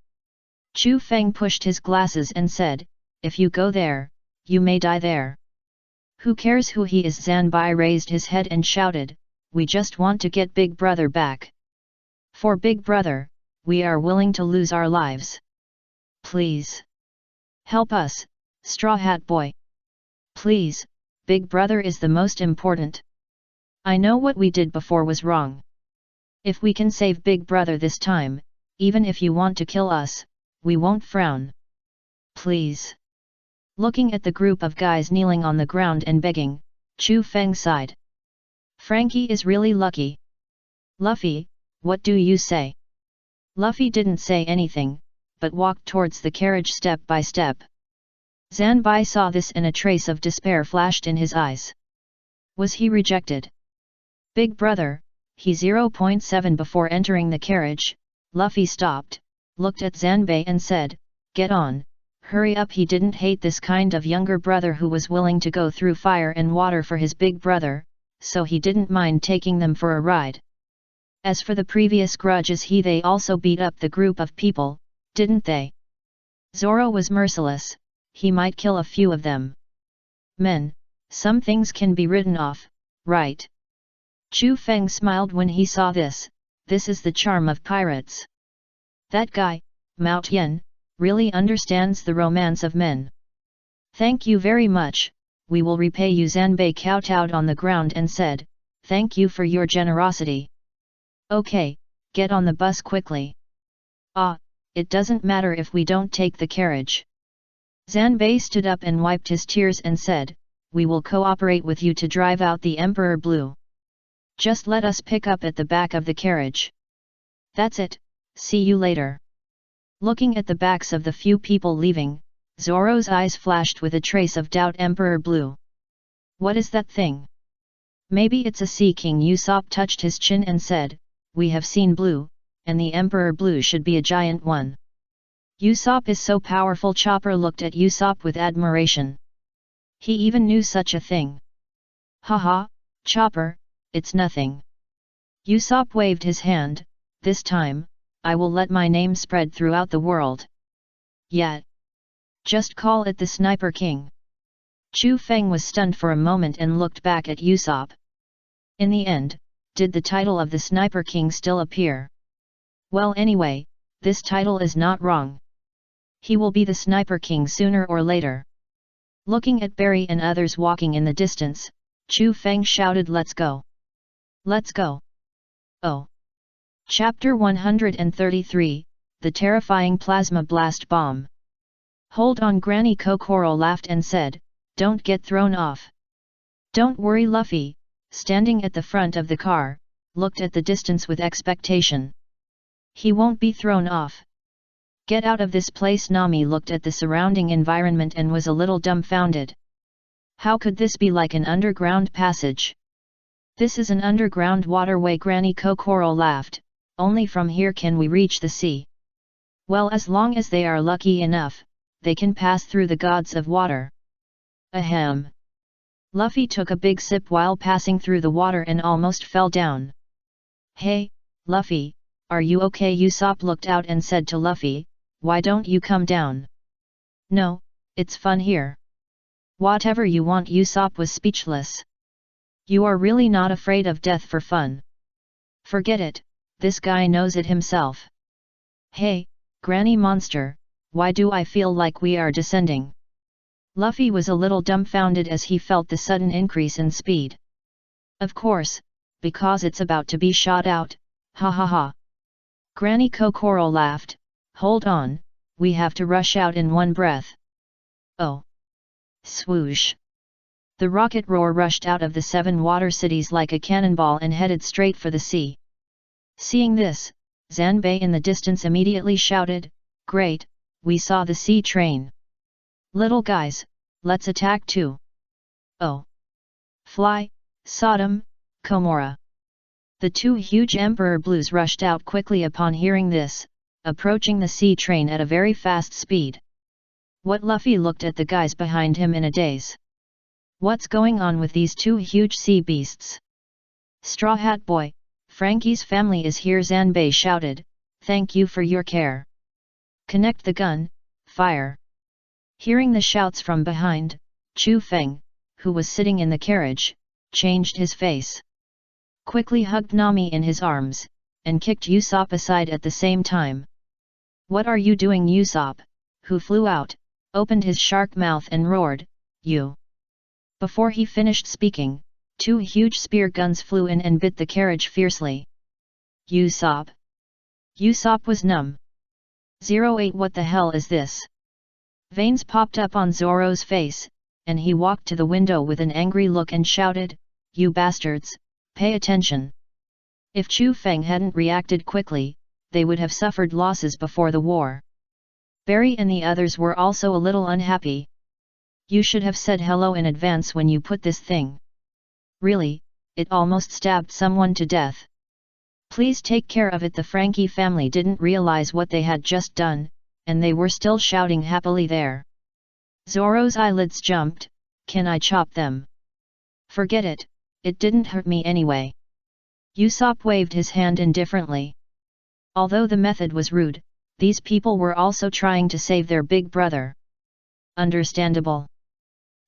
S1: Chu Feng pushed his glasses and said, If you go there, you may die there. Who cares who he is? Zanbai raised his head and shouted, We just want to get Big Brother back. For Big Brother, we are willing to lose our lives. Please. Help us, Straw Hat Boy. Please, Big Brother is the most important. I know what we did before was wrong. If we can save Big Brother this time, even if you want to kill us, we won't frown. Please. Looking at the group of guys kneeling on the ground and begging, Chu Feng sighed. Frankie is really lucky. Luffy, what do you say? Luffy didn't say anything, but walked towards the carriage step by step. Zanbai saw this and a trace of despair flashed in his eyes. Was he rejected? Big Brother, he 0.7 before entering the carriage, Luffy stopped, looked at Zanbei and said, Get on, hurry up. He didn't hate this kind of younger brother who was willing to go through fire and water for his big brother, so he didn't mind taking them for a ride. As for the previous grudges, they also beat up the group of people, didn't they? Zoro was merciless, he might kill a few of them. Men, some things can be written off, right? Chu Feng smiled when he saw this. This is the charm of pirates. That guy, Mao Tian, really understands the romance of men. Thank you very much, we will repay you. Zanbei kowtowed on the ground and said, Thank you for your generosity. Okay, get on the bus quickly. It doesn't matter if we don't take the carriage. Zanbei stood up and wiped his tears and said, We will cooperate with you to drive out the Emperor Blue. Just let us pick up at the back of the carriage. That's it, see you later. Looking at the backs of the few people leaving, Zoro's eyes flashed with a trace of doubt. Emperor Blue. What is that thing? Maybe it's a Sea King. Usopp touched his chin and said, We have seen Blue, and the Emperor Blue should be a giant one. Usopp is so powerful. Chopper looked at Usopp with admiration. He even knew such a thing. Haha, Chopper, it's nothing. Usopp waved his hand. This time, I will let my name spread throughout the world. Yet. Just call it the Sniper King. Chu Feng was stunned for a moment and looked back at Usopp. In the end, did the title of the Sniper King still appear? Well, anyway, this title is not wrong. He will be the Sniper King sooner or later. Looking at Barry and others walking in the distance, Chu Feng shouted, "Let's go! Let's go!" Oh! Chapter 133, The Terrifying Plasma Blast Bomb. Hold on, Granny Kokoro laughed and said, "Don't get thrown off." Don't worry, Luffy, standing at the front of the car, looked at the distance with expectation. He won't be thrown off. Get out of this place. Nami looked at the surrounding environment and was a little dumbfounded. How could this be like an underground passage? This is an underground waterway. Granny Kokoro laughed. Only from here can we reach the sea. Well, as long as they are lucky enough, they can pass through the gods of water. Ahem. Luffy took a big sip while passing through the water and almost fell down. Hey, Luffy, are you okay? Usopp looked out and said to Luffy, "Why don't you come down?" "No, it's fun here." "Whatever you want." Usopp was speechless. "You are really not afraid of death for fun?" "Forget it, this guy knows it himself." "Hey, Granny Monster, why do I feel like we are descending?" Luffy was a little dumbfounded as he felt the sudden increase in speed. "Of course, because it's about to be shot out, ha ha ha." Granny Kokoro laughed. "Hold on, we have to rush out in one breath." Oh! Swoosh! The rocket roar rushed out of the 7 water cities like a cannonball and headed straight for the sea. Seeing this, Zanbei in the distance immediately shouted, "Great, we saw the sea train. Little guys, let's attack too." Oh! Fly, Sodom, Komora. The 2 huge Emperor Blues rushed out quickly upon hearing this, approaching the sea train at a very fast speed. What? Luffy looked at the guys behind him in a daze. What's going on with these 2 huge sea beasts? "Straw Hat Boy, Frankie's family is here," Zanbei shouted. "Thank you for your care. Connect the gun, fire." Hearing the shouts from behind, Chu Feng, who was sitting in the carriage, changed his face. Quickly hugged Nami in his arms, and kicked Usopp aside at the same time. "What are you doing?" Usopp, who flew out, opened his shark mouth and roared, "You!" Before he finished speaking, 2 huge spear guns flew in and bit the carriage fiercely. Usopp! Usopp was numb. 08 What the hell is this? Veins popped up on Zoro's face, and he walked to the window with an angry look and shouted, "You bastards, pay attention." If Chu Feng hadn't reacted quickly, they would have suffered losses before the war. Barry and the others were also a little unhappy. "You should have said hello in advance when you put this thing. Really, it almost stabbed someone to death. Please take care of it." The Frankie family didn't realize what they had just done, and they were still shouting happily there. Zoro's eyelids jumped. "Can I chop them?" "Forget it, it didn't hurt me anyway." Usopp waved his hand indifferently. Although the method was rude, these people were also trying to save their big brother. Understandable.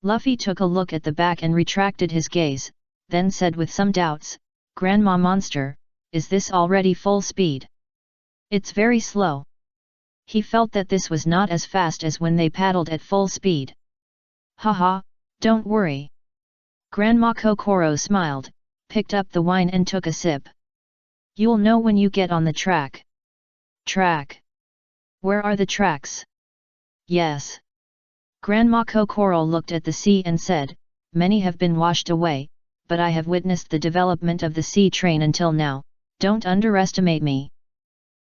S1: Luffy took a look at the back and retracted his gaze, then said with some doubts, "Grandma Monster, is this already full speed?" "It's very slow." He felt that this was not as fast as when they paddled at full speed. "Haha, don't worry." Grandma Kokoro smiled, picked up the wine and took a sip. "You'll know when you get on the track." "Track? Where are the tracks?" "Yes." Grandma Kokoro looked at the sea and said, "Many have been washed away, but I have witnessed the development of the sea train until now, don't underestimate me."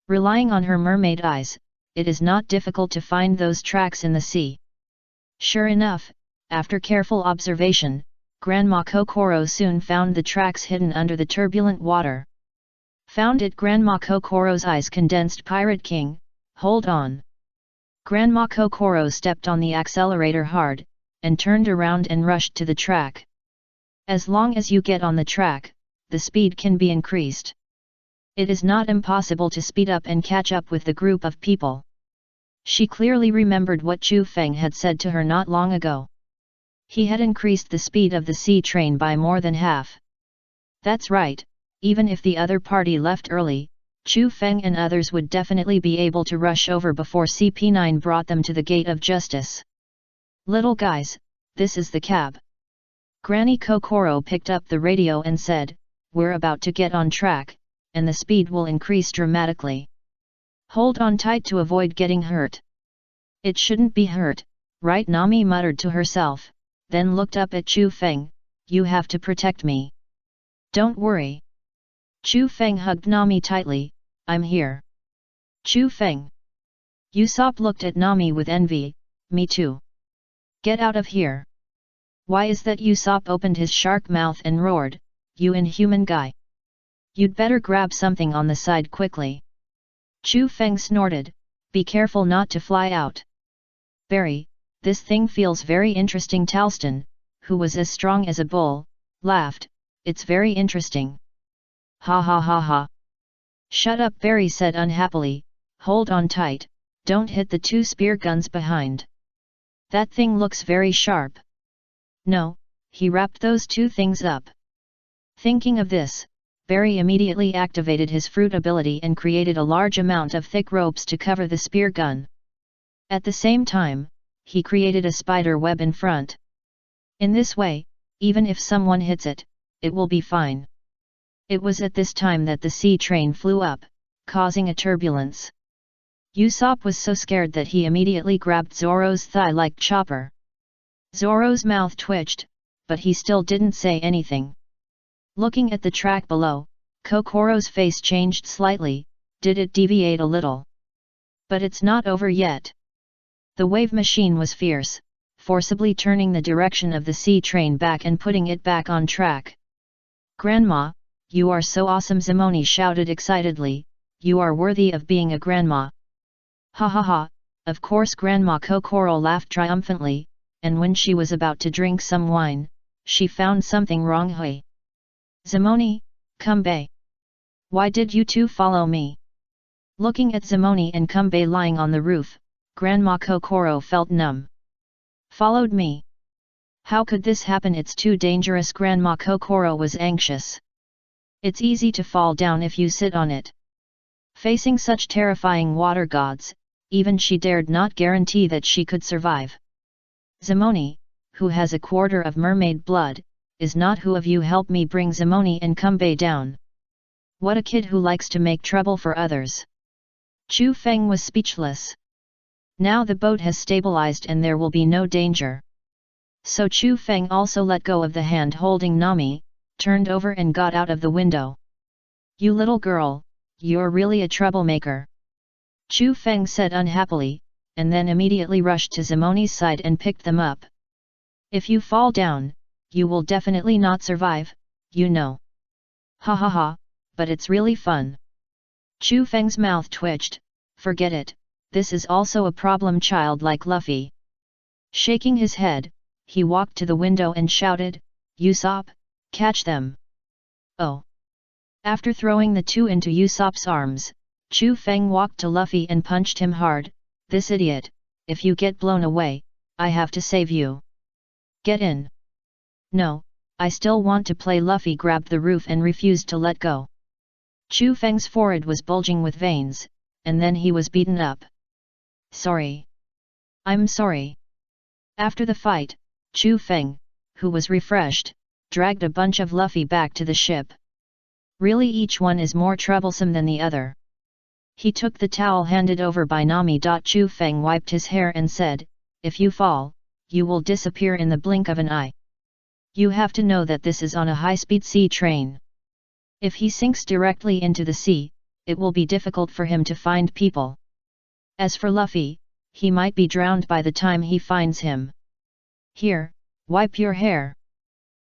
S1: Relying on her mermaid eyes, it is not difficult to find those tracks in the sea. Sure enough, after careful observation, Grandma Kokoro soon found the tracks hidden under the turbulent water. "Found it!" Grandma Kokoro's eyes condensed. "Pirate King, hold on. Grandma Kokoro stepped on the accelerator hard, and turned around and rushed to the track. As long as you get on the track, the speed can be increased. It is not impossible to speed up and catch up with the group of people. She clearly remembered what Chu Feng had said to her not long ago. He had increased the speed of the sea train by more than half. That's right, even if the other party left early, Chu Feng and others would definitely be able to rush over before CP9 brought them to the gate of justice. Little guys, this is the cab. Granny Kokoro picked up the radio and said, we're about to get on track, and the speed will increase dramatically. Hold on tight to avoid getting hurt. It shouldn't be hurt, right? Nami muttered to herself, then looked up at Chu Feng, you have to protect me. Don't worry. Chu Feng hugged Nami tightly, I'm here. Chu Feng. Usopp looked at Nami with envy, me too. Get out of here. Why is that? Usopp opened his shark mouth and roared, you inhuman guy. You'd better grab something on the side quickly. Chu Feng snorted, be careful not to fly out. Barry, this thing feels very interesting. Talston, who was as strong as a bull, laughed, it's very interesting. Ha ha ha ha. Shut up, Barry said unhappily, hold on tight, don't hit the two spear guns behind. That thing looks very sharp. No, he wrapped those two things up. Thinking of this, Barry immediately activated his fruit ability and created a large amount of thick ropes to cover the spear gun. At the same time, he created a spider web in front. In this way, even if someone hits it, it will be fine. It was at this time that the sea train flew up, causing a turbulence. Usopp was so scared that he immediately grabbed Zoro's thigh like Chopper. Zoro's mouth twitched, but he still didn't say anything. Looking at the track below, Kokoro's face changed slightly, did it deviate a little? But it's not over yet. The wave machine was fierce, forcibly turning the direction of the sea train back and putting it back on track. Grandma, you are so awesome! Zemoni shouted excitedly, you are worthy of being a grandma. Ha ha ha, of course! Grandma Kokoro laughed triumphantly, and when she was about to drink some wine, she found something wrong. Hey! Zemoni, Kumbe! Why did you two follow me? Looking at Zemoni and Kumbe lying on the roof, Grandma Kokoro felt numb. Followed me? How could this happen? It's too dangerous. Grandma Kokoro was anxious. It's easy to fall down if you sit on it. Facing such terrifying water gods, even she dared not guarantee that she could survive. Zemoni, who has a quarter of mermaid blood, is not who of you help me bring Zemoni and Kumbe down. What a kid who likes to make trouble for others. Chu Feng was speechless. Now the boat has stabilized and there will be no danger. So Chu Feng also let go of the hand holding Nami, turned over and got out of the window. You little girl, you're really a troublemaker. Chu Feng said unhappily, and then immediately rushed to Zemoni's side and picked them up. If you fall down, you will definitely not survive, you know. Ha ha ha, but it's really fun. Chu Feng's mouth twitched, forget it, this is also a problem child like Luffy. Shaking his head, he walked to the window and shouted, Usopp, catch them. Oh. After throwing the two into Usopp's arms, Chu Feng walked to Luffy and punched him hard, this idiot, if you get blown away, I have to save you. Get in. No, I still want to play. Luffy grabbed the roof and refused to let go. Chu Feng's forehead was bulging with veins, and then he was beaten up. Sorry. I'm sorry. After the fight, Chu Feng, who was refreshed, dragged a bunch of Luffy back to the ship. Really, each one is more troublesome than the other. He took the towel handed over by Nami. Chu Feng wiped his hair and said, if you fall, you will disappear in the blink of an eye. You have to know that this is on a high-speed sea train. If he sinks directly into the sea, it will be difficult for him to find people. As for Luffy, he might be drowned by the time he finds him. Here, wipe your hair.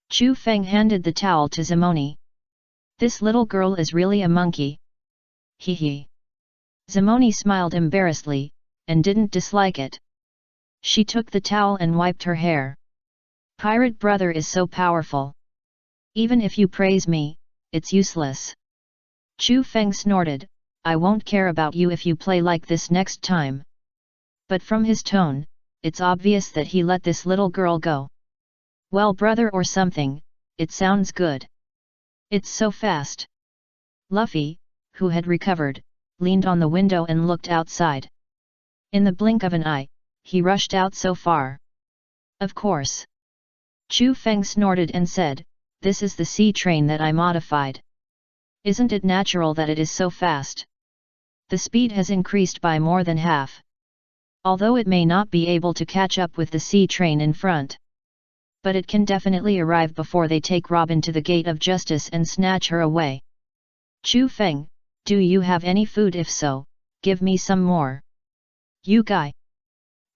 S1: Chu Feng handed the towel to Zemoni. This little girl is really a monkey. Hee hee. Zemoni smiled embarrassedly, and didn't dislike it. She took the towel and wiped her hair. Pirate brother is so powerful. Even if you praise me, it's useless. Chu Feng snorted, I won't care about you if you play like this next time. But from his tone, it's obvious that he let this little girl go. Well, brother or something, it sounds good. It's so fast. Luffy, who had recovered, leaned on the window and looked outside. In the blink of an eye, he rushed out so far. Of course. Chu Feng snorted and said, this is the sea train that I modified. Isn't it natural that it is so fast? The speed has increased by more than half. Although it may not be able to catch up with the sea train in front. But it can definitely arrive before they take Robin to the gate of justice and snatch her away. Chu Feng, do you have any food? If so, give me some more. You guy.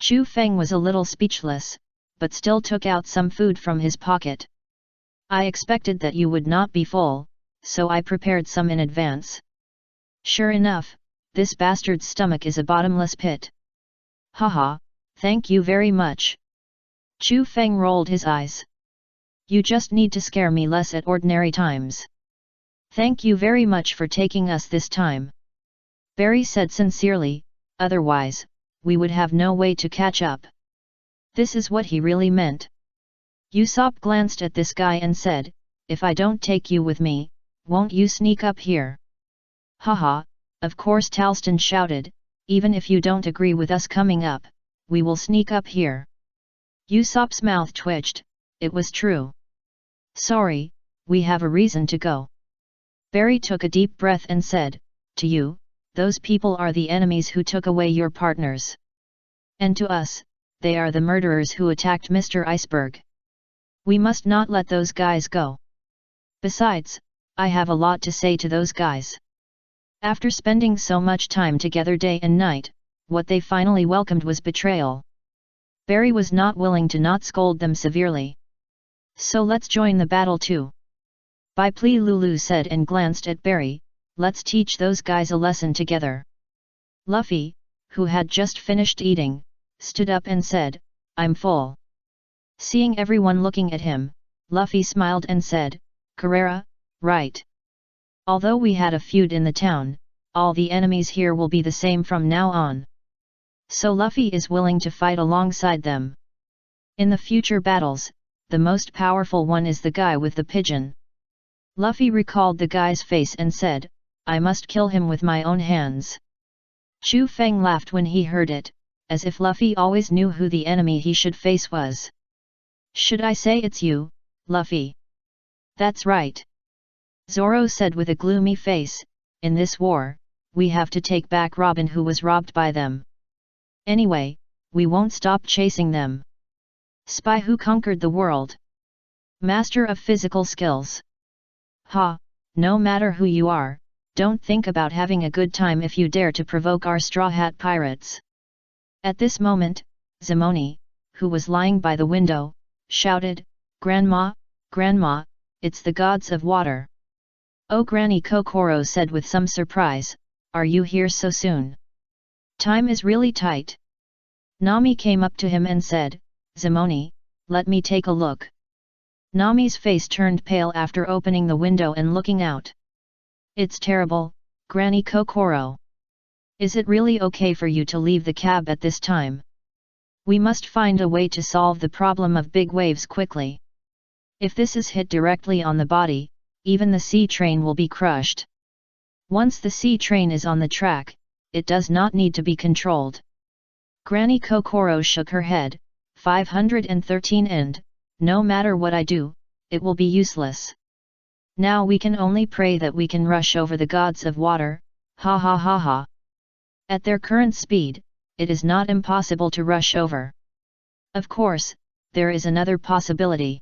S1: Chu Feng was a little speechless, but still took out some food from his pocket. I expected that you would not be full, so I prepared some in advance. Sure enough, this bastard's stomach is a bottomless pit. Haha, thank you very much. Chu Feng rolled his eyes. You just need to scare me less at ordinary times. Thank you very much for taking us this time. Barry said sincerely, otherwise, we would have no way to catch up. This is what he really meant. Usopp glanced at this guy and said, if I don't take you with me, won't you sneak up here? Haha, of course, Talston shouted, even if you don't agree with us coming up, we will sneak up here. Usopp's mouth twitched, it was true. Sorry, we have a reason to go. Barry took a deep breath and said, to you, those people are the enemies who took away your partners. And to us, they are the murderers who attacked Mr. Iceberg. We must not let those guys go. Besides, I have a lot to say to those guys. After spending so much time together day and night, what they finally welcomed was betrayal. Barry was not willing to not scold them severely. So let's join the battle too. By plea, Lulu said and glanced at Barry, let's teach those guys a lesson together. Luffy, who had just finished eating, stood up and said, I'm full. Seeing everyone looking at him, Luffy smiled and said, Carrera, right. Although we had a feud in the town, all the enemies here will be the same from now on. So Luffy is willing to fight alongside them. In the future battles, the most powerful one is the guy with the pigeon. Luffy recalled the guy's face and said, I must kill him with my own hands. Chu Feng laughed when he heard it, as if Luffy always knew who the enemy he should face was. Should I say it's you, Luffy? That's right. Zoro said with a gloomy face, in this war, we have to take back Robin who was robbed by them. Anyway, we won't stop chasing them. Spy who conquered the world. Master of physical skills. Ha, no matter who you are, don't think about having a good time if you dare to provoke our Straw Hat Pirates. At this moment, Zimoni, who was lying by the window, shouted, Grandma, Grandma, it's the gods of water. Oh, Granny Kokoro said with some surprise, are you here so soon? Time is really tight. Nami came up to him and said, Zimoni, let me take a look. Nami's face turned pale after opening the window and looking out. It's terrible, Granny Kokoro. Is it really okay for you to leave the cab at this time? We must find a way to solve the problem of big waves quickly. If this is hit directly on the body, even the sea train will be crushed. Once the sea train is on the track, it does not need to be controlled. Granny Kokoro shook her head, 513 and, no matter what I do, it will be useless. Now we can only pray that we can rush over the gods of water, ha ha ha ha. At their current speed, it is not impossible to rush over. Of course, there is another possibility.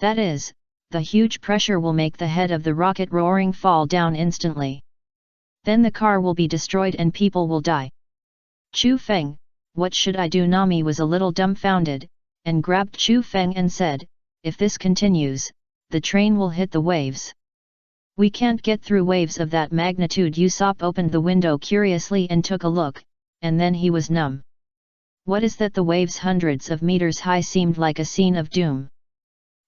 S1: That is, the huge pressure will make the head of the rocket roaring fall down instantly. Then the car will be destroyed and people will die. Chu Feng, what should I do? Nami was a little dumbfounded, and grabbed Chu Feng and said, if this continues, the train will hit the waves. We can't get through waves of that magnitude. Usopp opened the window curiously and took a look, and then he was numb. What is that? The waves hundreds of meters high seemed like a scene of doom.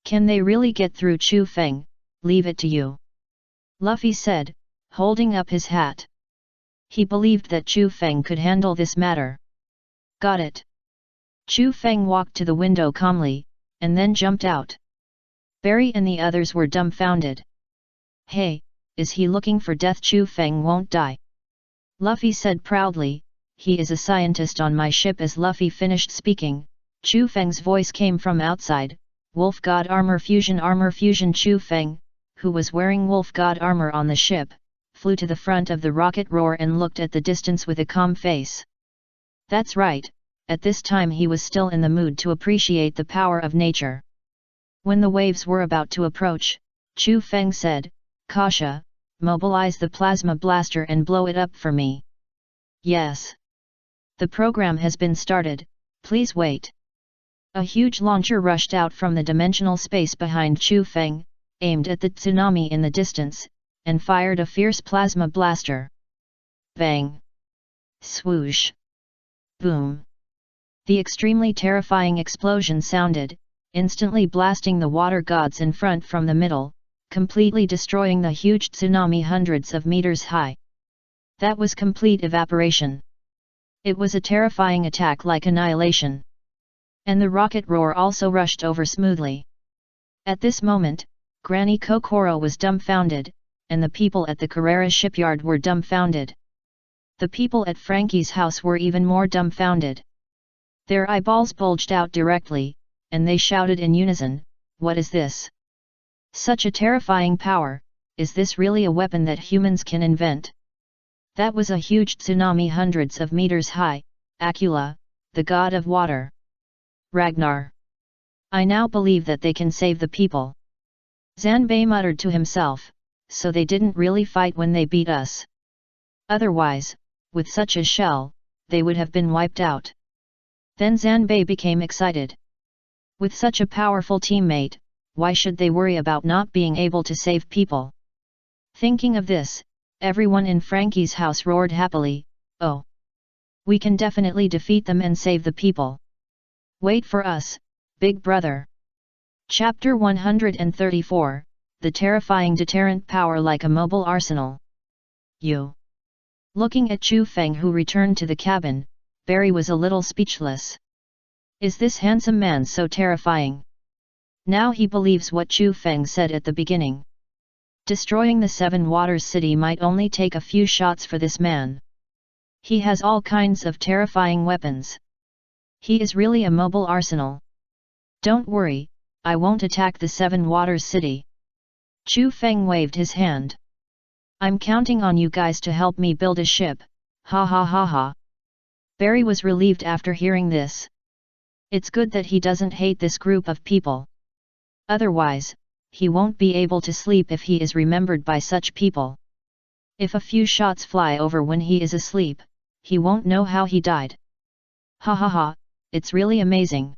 S1: Can they really get through? Chu Feng, leave it to you, Luffy said, holding up his hat. He believed that Chu Feng could handle this matter. Got it. Chu Feng walked to the window calmly, and then jumped out. Barry and the others were dumbfounded. Hey, is he looking for death? Chu Feng won't die, Luffy said proudly. He is a scientist on my ship. As Luffy finished speaking, Chu Feng's voice came from outside. Wolf God armor fusion. Chu Feng, who was wearing wolf god armor on the ship, flew to the front of the rocket roar and looked at the distance with a calm face. That's right, at this time he was still in the mood to appreciate the power of nature. When the waves were about to approach, Chu Feng said, Kasha, mobilize the plasma blaster and blow it up for me. Yes. The program has been started, please wait. A huge launcher rushed out from the dimensional space behind Chu Feng, aimed at the tsunami in the distance, and fired a fierce plasma blaster. Bang! Swoosh! Boom! The extremely terrifying explosion sounded, instantly blasting the water gods in front from the middle, completely destroying the huge tsunami hundreds of meters high. That was complete evaporation. It was a terrifying attack like annihilation. And the rocket roar also rushed over smoothly. At this moment, Granny Kokoro was dumbfounded, and the people at the Carrera shipyard were dumbfounded. The people at Frankie's house were even more dumbfounded. Their eyeballs bulged out directly, and they shouted in unison, what is this? Such a terrifying power, is this really a weapon that humans can invent? That was a huge tsunami hundreds of meters high, Akula, the god of water. Ragnar. I now believe that they can save the people. Zanbei muttered to himself, so they didn't really fight when they beat us. Otherwise, with such a shell, they would have been wiped out. Then Zanbei became excited. With such a powerful teammate, why should they worry about not being able to save people? Thinking of this, everyone in Frankie's house roared happily, oh! We can definitely defeat them and save the people. Wait for us, big brother. Chapter 134, The Terrifying Deterrent Power Like a Mobile Arsenal. You. Looking at Chu Feng, who returned to the cabin, Barry was a little speechless. Is this handsome man so terrifying? Now he believes what Chu Feng said at the beginning. Destroying the Seven Waters City might only take a few shots for this man. He has all kinds of terrifying weapons. He is really a mobile arsenal. Don't worry, I won't attack the Seven Waters City. Chu Feng waved his hand. I'm counting on you guys to help me build a ship, ha ha ha ha. Barry was relieved after hearing this. It's good that he doesn't hate this group of people. Otherwise, he won't be able to sleep if he is remembered by such people. If a few shots fly over when he is asleep, he won't know how he died. Ha ha ha, it's really amazing.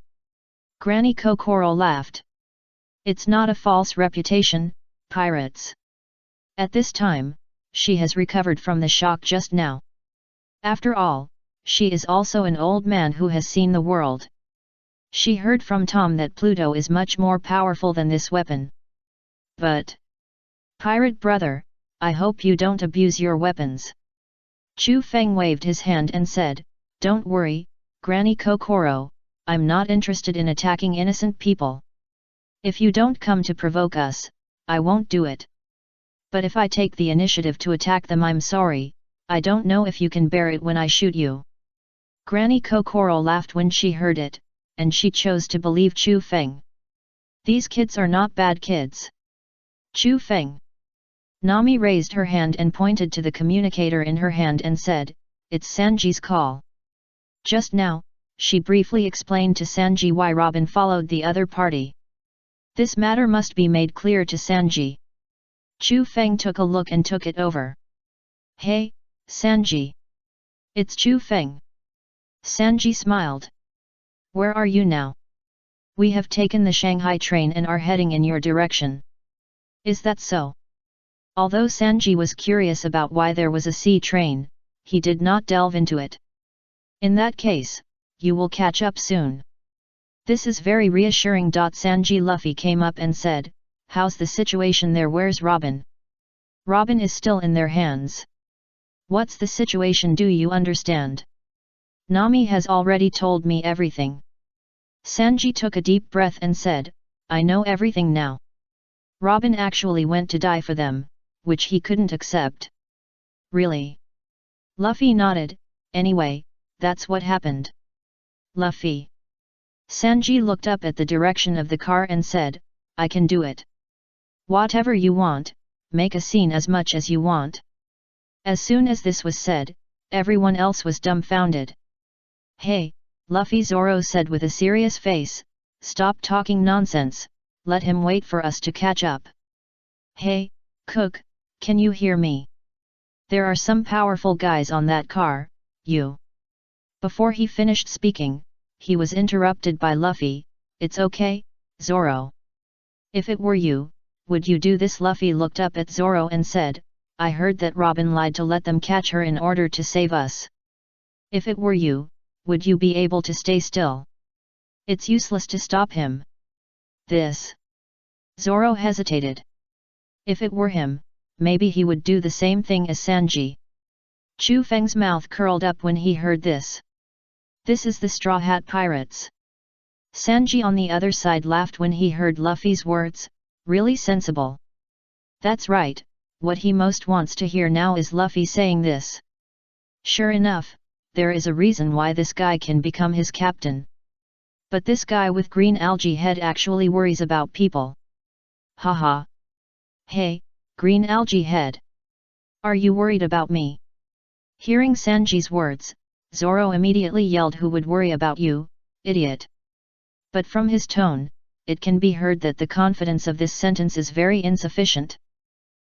S1: Granny Kokoro laughed. It's not a false reputation, pirates. At this time, she has recovered from the shock just now. After all, she is also an old man who has seen the world. She heard from Tom that Pluto is much more powerful than this weapon. But, pirate brother, I hope you don't abuse your weapons. Chu Feng waved his hand and said, don't worry, Granny Kokoro, I'm not interested in attacking innocent people. If you don't come to provoke us, I won't do it. But if I take the initiative to attack them, I'm sorry, I don't know if you can bear it when I shoot you. Granny Kokoro laughed when she heard it, and she chose to believe Chu Feng. These kids are not bad kids. Chu Feng. Nami raised her hand and pointed to the communicator in her hand and said, it's Sanji's call. Just now, she briefly explained to Sanji why Robin followed the other party. This matter must be made clear to Sanji. Chu Feng took a look and took it over. Hey, Sanji. It's Chu Feng. Sanji smiled. Where are you now? We have taken the Shanghai train and are heading in your direction. Is that so? Although Sanji was curious about why there was a sea train, he did not delve into it. In that case, you will catch up soon. This is very reassuring. Sanji Luffy came up and said, how's the situation there? Where's Robin? Robin is still in their hands. What's the situation? Do you understand? Nami has already told me everything. Sanji took a deep breath and said, I know everything now. Robin actually went to die for them, which he couldn't accept. Really? Luffy nodded. Anyway, that's what happened. Luffy. Sanji looked up at the direction of the car and said, I can do it. Whatever you want, make a scene as much as you want. As soon as this was said, everyone else was dumbfounded. Hey, Luffy, Zoro said with a serious face, stop talking nonsense, let him wait for us to catch up. Hey, Cook, can you hear me? There are some powerful guys on that car, you. Before he finished speaking, he was interrupted by Luffy. It's okay, Zoro. If it were you, would you do this? Luffy looked up at Zoro and said, I heard that Robin lied to let them catch her in order to save us. If it were you, would you be able to stay still? It's useless to stop him. This. Zoro hesitated. If it were him, maybe he would do the same thing as Sanji. Chu Feng's mouth curled up when he heard this. This is the Straw Hat Pirates. Sanji on the other side laughed when he heard Luffy's words, really sensible. That's right, what he most wants to hear now is Luffy saying this. Sure enough, there is a reason why this guy can become his captain. But this guy with green algae head actually worries about people. Haha. Hey, green algae head. Are you worried about me? Hearing Sanji's words, Zoro immediately yelled, who would worry about you, idiot? But from his tone, it can be heard that the confidence of this sentence is very insufficient.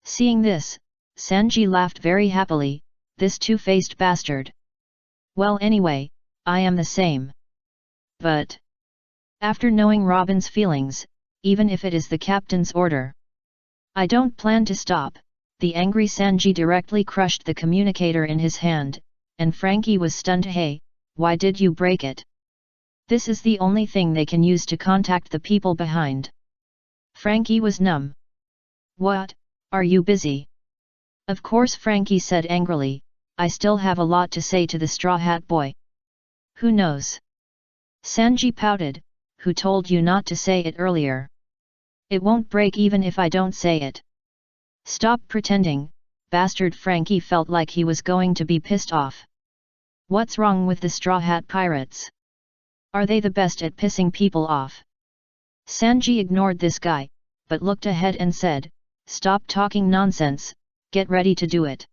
S1: Seeing this, Sanji laughed very happily, this two-faced bastard. Well, anyway, I am the same. But after knowing Robin's feelings, even if it is the captain's order, I don't plan to stop. The angry Sanji directly crushed the communicator in his hand, and Frankie was stunned. Hey, why did you break it? This is the only thing they can use to contact the people behind. Frankie was numb. What, are you busy? Of course, Frankie said angrily, I still have a lot to say to the Straw Hat Boy. Who knows? Sanji pouted, who told you not to say it earlier? It won't break even if I don't say it. Stop pretending, bastard. Frankie felt like he was going to be pissed off. What's wrong with the Straw Hat Pirates? Are they the best at pissing people off? Sanji ignored this guy, but looked ahead and said, stop talking nonsense, get ready to do it.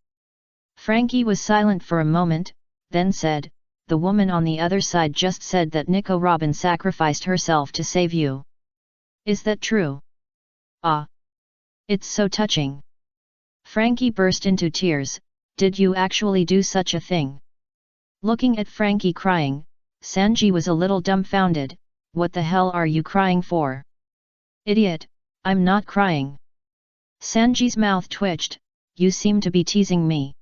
S1: Frankie was silent for a moment, then said, the woman on the other side just said that Nico Robin sacrificed herself to save you. Is that true? Ah. It's so touching. Frankie burst into tears. Did you actually do such a thing? Looking at Frankie crying, Sanji was a little dumbfounded. What the hell are you crying for? Idiot, I'm not crying. Sanji's mouth twitched. You seem to be teasing me.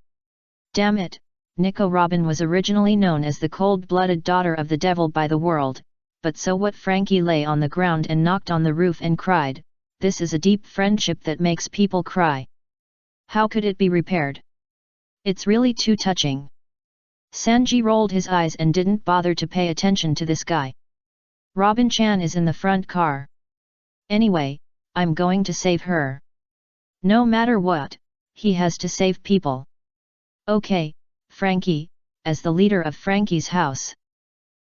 S1: Damn it, Nico Robin was originally known as the cold-blooded daughter of the devil by the world, but so what? Frankie lay on the ground and knocked on the roof and cried, this is a deep friendship that makes people cry. How could it be repaired? It's really too touching. Sanji rolled his eyes and didn't bother to pay attention to this guy. Robin-chan is in the front car. Anyway, I'm going to save her. No matter what, he has to save people. Okay, Frankie, as the leader of Frankie's house.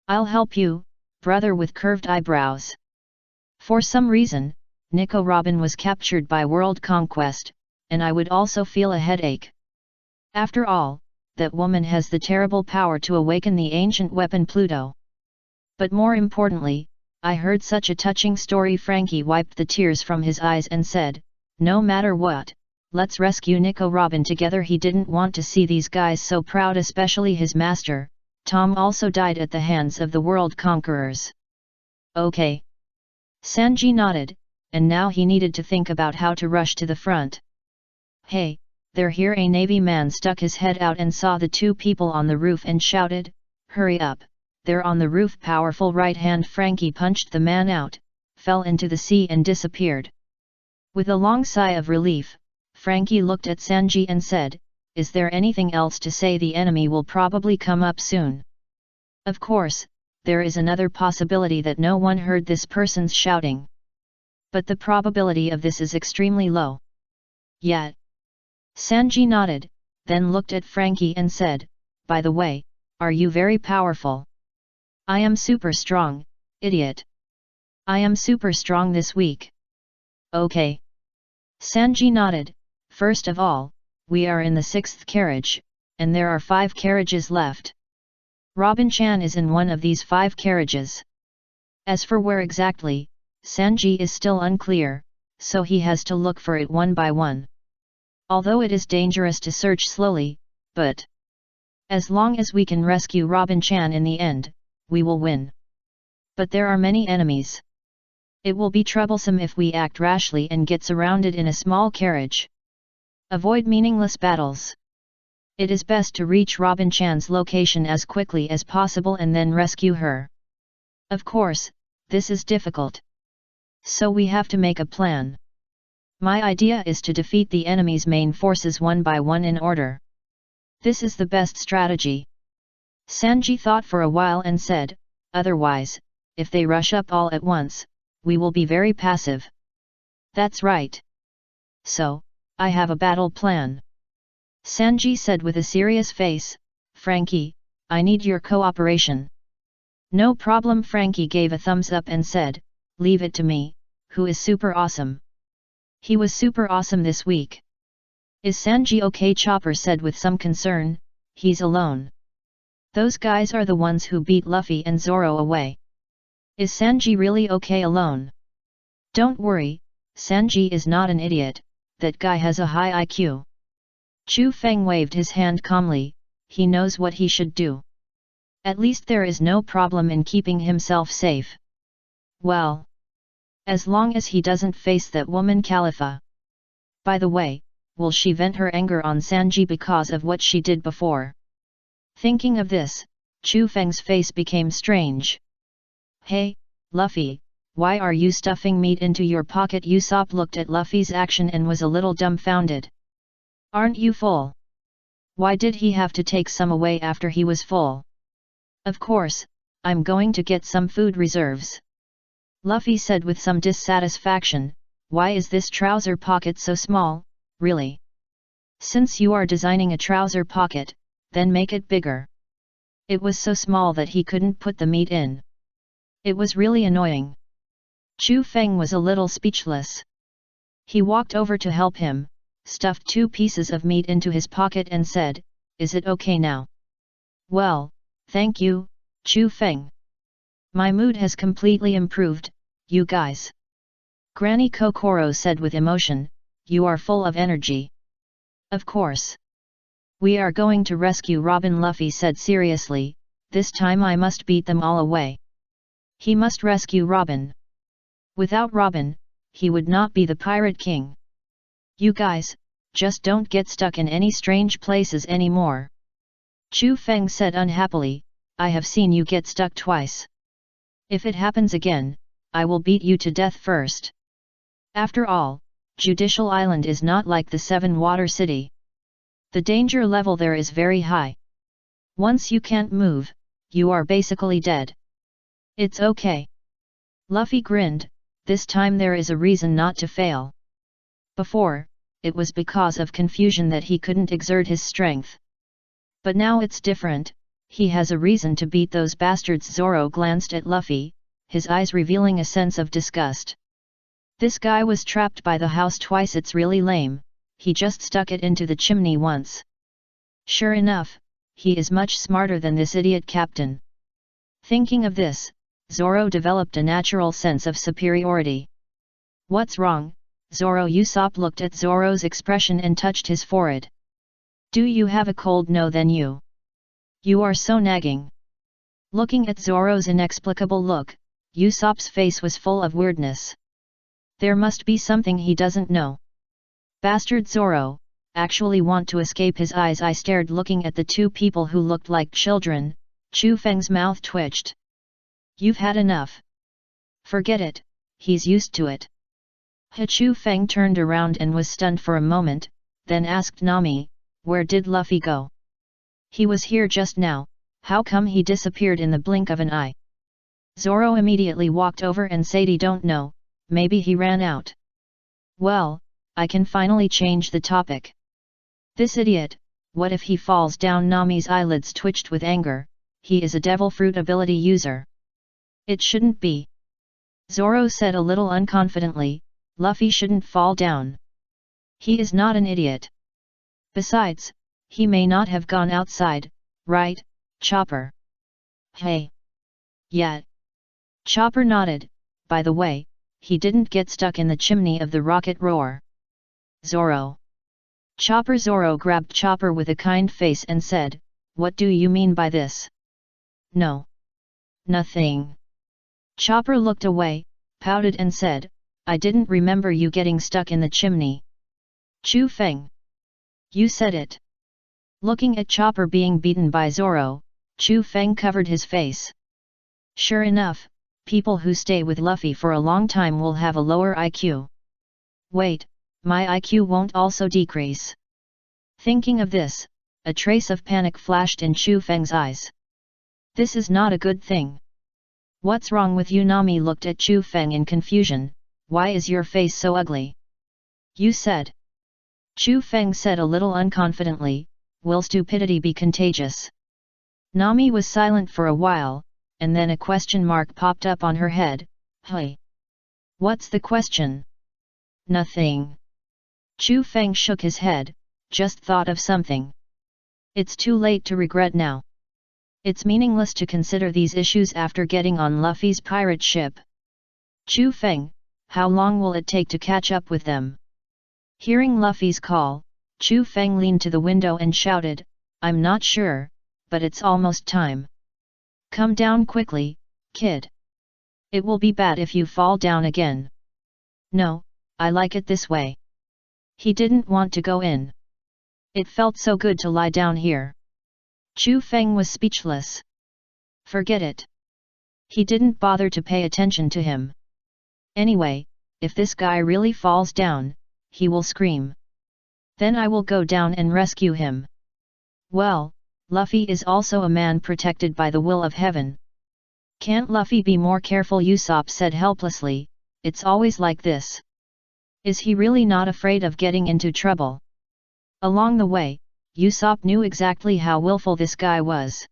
S1: I'll help you, brother with curved eyebrows. For some reason, Nico Robin was captured by world conquest, and I would also feel a headache. After all, that woman has the terrible power to awaken the ancient weapon Pluto. But more importantly, I heard such a touching story. Frankie wiped the tears from his eyes and said, no matter what, let's rescue Nico Robin together. He didn't want to see these guys so proud, especially his master. Tom also died at the hands of the world conquerors. Okay. Sanji nodded, and now he needed to think about how to rush to the front. Hey, there! Here a Navy man stuck his head out and saw the two people on the roof and shouted, Hurry up, there on the roof. Powerful right hand. Frankie punched the man out, fell into the sea and disappeared. With a long sigh of relief, Frankie looked at Sanji and said, "Is there anything else to say? The enemy will probably come up soon." Of course, there is another possibility that no one heard this person's shouting. But the probability of this is extremely low. Yet. Sanji nodded, then looked at Frankie and said, "By the way, are you very powerful?" "I am super strong, idiot. I am super strong this week." "Okay." Sanji nodded. "First of all, we are in the 6th carriage, and there are 5 carriages left. Robin-chan is in one of these 5 carriages. As for where exactly, Sanji is still unclear, so he has to look for it one by one. Although it is dangerous to search slowly, but as long as we can rescue Robin-chan in the end, we will win. But there are many enemies. It will be troublesome if we act rashly and get surrounded in a small carriage. Avoid meaningless battles. It is best to reach Robin-chan's location as quickly as possible and then rescue her. Of course, this is difficult. So we have to make a plan. My idea is to defeat the enemy's main forces one by one in order. This is the best strategy." Sanji thought for a while and said, "Otherwise, if they rush up all at once, we will be very passive." "That's right. So, I have a battle plan," Sanji said with a serious face. "Frankie, I need your cooperation." "No problem." Frankie gave a thumbs up and said, "Leave it to me, who is super awesome." He was super awesome this week. "Is Sanji okay?" Chopper said with some concern. "He's alone. Those guys are the ones who beat Luffy and Zoro away. Is Sanji really okay alone?" "Don't worry, Sanji is not an idiot, that guy has a high IQ." Chu Feng waved his hand calmly. "He knows what he should do. At least there is no problem in keeping himself safe. Well, as long as he doesn't face that woman Khalifa. By the way, will she vent her anger on Sanji because of what she did before?" Thinking of this, Chu Feng's face became strange. "Hey, Luffy, why are you stuffing meat into your pocket?" Usopp looked at Luffy's action and was a little dumbfounded. "Aren't you full? Why did he have to take some away after he was full?" "Of course, I'm going to get some food reserves," Luffy said with some dissatisfaction. "Why is this trouser pocket so small, really? Since you are designing a trouser pocket, then make it bigger." It was so small that he couldn't put the meat in. It was really annoying. Chu Feng was a little speechless. He walked over to help him, stuffed 2 pieces of meat into his pocket and said, "Is it okay now?" "Well, thank you, Chu Feng. My mood has completely improved, you guys." Granny Kokoro said with emotion, "You are full of energy." "Of course. We are going to rescue Robin." Luffy said seriously, "This time I must beat them all away." He must rescue Robin. Without Robin, he would not be the Pirate King. "You guys, just don't get stuck in any strange places anymore," Chu Feng said unhappily. "I have seen you get stuck twice. If it happens again, I will beat you to death first. After all, Judicial Island is not like the 7-Water City. The danger level there is very high. Once you can't move, you are basically dead." "It's okay." Luffy grinned. This time there is a reason not to fail. Before, it was because of confusion that he couldn't exert his strength. But now it's different, he has a reason to beat those bastards. Zoro glanced at Luffy, his eyes revealing a sense of disgust. This guy was trapped by the house twice. It's really lame, he just stuck it into the chimney once. Sure enough, he is much smarter than this idiot captain. Thinking of this, Zoro developed a natural sense of superiority. "What's wrong, Zoro?" Usopp looked at Zoro's expression and touched his forehead. "Do you have a cold?" "No." "Then you are so nagging." Looking at Zoro's inexplicable look, Usopp's face was full of weirdness. There must be something he doesn't know. Bastard Zoro, actually want to escape his eyes. I stared looking at the 2 people who looked like children, Chu Feng's mouth twitched. You've had enough. Forget it, he's used to it. Chu Feng turned around and was stunned for a moment, then asked Nami, where did Luffy go? He was here just now, how come he disappeared in the blink of an eye? Zoro immediately walked over and said, don't know, maybe he ran out. Well, I can finally change the topic. This idiot, what if he falls down? Nami's eyelids twitched with anger, he is a devil fruit ability user. It shouldn't be. Zoro said a little unconfidently, Luffy shouldn't fall down. He is not an idiot. Besides, he may not have gone outside, right, Chopper? Hey. Yeah. Chopper nodded, by the way, he didn't get stuck in the chimney of the rocket roar. Zoro. Chopper. Zoro grabbed Chopper with a kind face and said, what do you mean by this? No. Nothing. Chopper looked away, pouted and said, I didn't remember you getting stuck in the chimney. Chu Feng. You said it. Looking at Chopper being beaten by Zoro, Chu Feng covered his face. Sure enough, people who stay with Luffy for a long time will have a lower IQ. Wait, my IQ won't also decrease. Thinking of this, a trace of panic flashed in Chu Feng's eyes. This is not a good thing. What's wrong with you? Nami looked at Chu Feng in confusion, why is your face so ugly? You said. Chu Feng said a little unconfidently, will stupidity be contagious? Nami was silent for a while, and then a question mark popped up on her head, hey. What's the question? Nothing. Chu Feng shook his head, just thought of something. It's too late to regret now. It's meaningless to consider these issues after getting on Luffy's pirate ship. Chu Feng, how long will it take to catch up with them? Hearing Luffy's call, Chu Feng leaned to the window and shouted, I'm not sure, but it's almost time. Come down quickly, kid. It will be bad if you fall down again. No, I like it this way. He didn't want to go in. It felt so good to lie down here. Chu Feng was speechless. Forget it. He didn't bother to pay attention to him. Anyway, if this guy really falls down, he will scream. Then I will go down and rescue him. Well, Luffy is also a man protected by the will of heaven. Can't Luffy be more careful? Usopp said helplessly, it's always like this. Is he really not afraid of getting into trouble? Along the way, Usopp knew exactly how willful this guy was.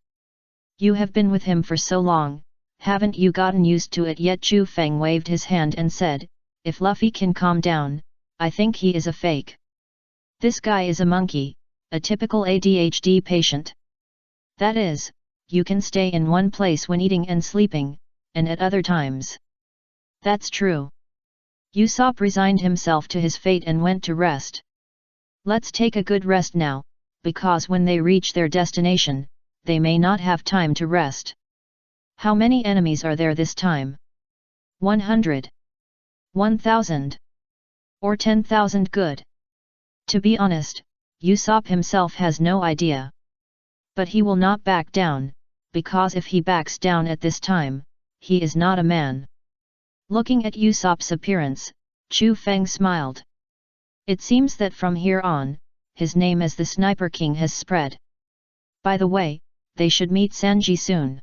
S1: You have been with him for so long, haven't you gotten used to it yet? Chu Feng waved his hand and said, if Luffy can calm down, I think he is a fake. This guy is a monkey, a typical ADHD patient. That is, you can stay in one place when eating and sleeping, and at other times. That's true. Usopp resigned himself to his fate and went to rest. Let's take a good rest now, because when they reach their destination, they may not have time to rest. How many enemies are there this time? 100? 1000? Or 10,000? Good. To be honest, Usopp himself has no idea. But he will not back down, because if he backs down at this time, he is not a man. Looking at Usopp's appearance, Chu Feng smiled. It seems that from here on, his name as the Sniper King has spread. By the way, they should meet Sanji soon.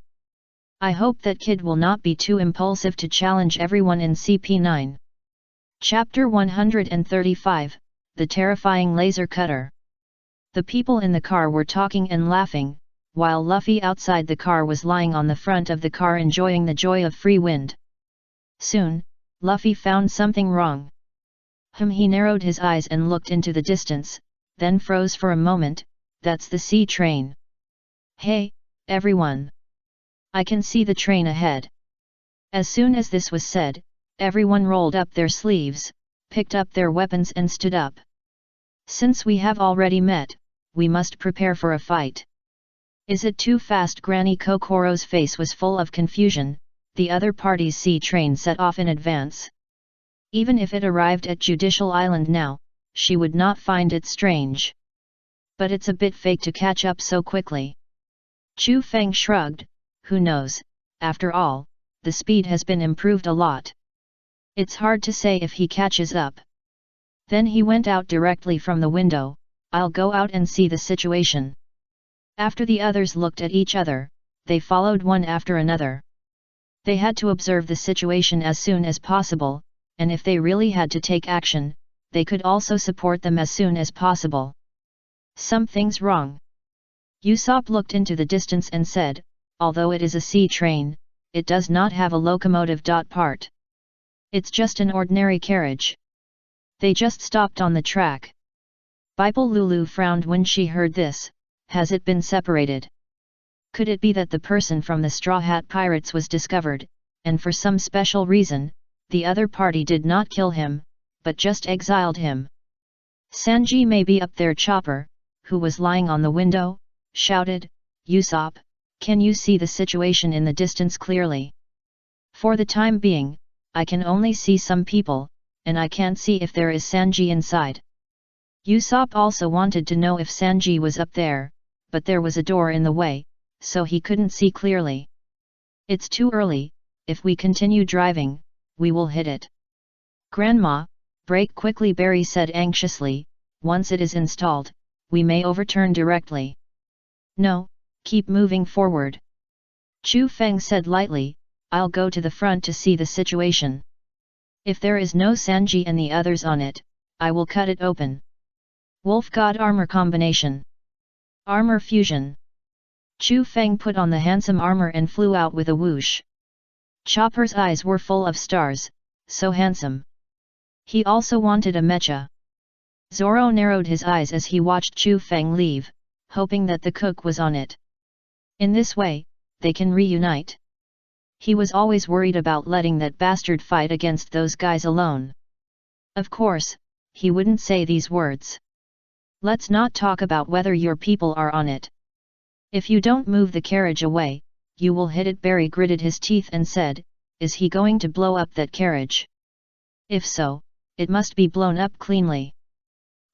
S1: I hope that kid will not be too impulsive to challenge everyone in CP9. Chapter 135, The Terrifying Laser Cutter. The people in the car were talking and laughing, while Luffy outside the car was lying on the front of the car enjoying the joy of free wind. Soon, Luffy found something wrong. He narrowed his eyes and looked into the distance, then froze for a moment. That's the sea train. Hey, everyone! I can see the train ahead. As soon as this was said, everyone rolled up their sleeves, picked up their weapons and stood up. Since we have already met, we must prepare for a fight. Is it too fast? Granny Kokoro's face was full of confusion. The other party's sea train set off in advance. Even if it arrived at Judicial Island now, she would not find it strange. But it's a bit fake to catch up so quickly. Chu Feng shrugged, who knows, after all, the speed has been improved a lot. It's hard to say if he catches up. Then he went out directly from the window. I'll go out and see the situation. After the others looked at each other, they followed one after another. They had to observe the situation as soon as possible, and if they really had to take action, they could also support them as soon as possible. Something's wrong. Usopp looked into the distance and said, although it is a sea train, it does not have a locomotive. Part. It's just an ordinary carriage. They just stopped on the track. Bible Lulu frowned when she heard this. Has it been separated? Could it be that the person from the Straw Hat Pirates was discovered, and for some special reason, the other party did not kill him, but just exiled him? Sanji may be up there. Chopper, who was lying on the window, shouted, Usopp, can you see the situation in the distance clearly? For the time being, I can only see some people, and I can't see if there is Sanji inside. Usopp also wanted to know if Sanji was up there, but there was a door in the way, so he couldn't see clearly. It's too early, if we continue driving, we will hit it. Grandma, brake quickly, Barry said anxiously. Once it is installed, we may overturn directly. No, keep moving forward. Chu Feng said lightly, I'll go to the front to see the situation. If there is no Sanji and the others on it, I will cut it open. Wolf God Armor Combination. Armor Fusion. Chu Feng put on the handsome armor and flew out with a whoosh. Chopper's eyes were full of stars, so handsome. He also wanted a mecha. Zoro narrowed his eyes as he watched Chu Feng leave, hoping that the cook was on it. In this way, they can reunite. He was always worried about letting that bastard fight against those guys alone. Of course, he wouldn't say these words. Let's not talk about whether your people are on it. If you don't move the carriage away, you will hit it. Barry gritted his teeth and said, is he going to blow up that carriage? If so, it must be blown up cleanly.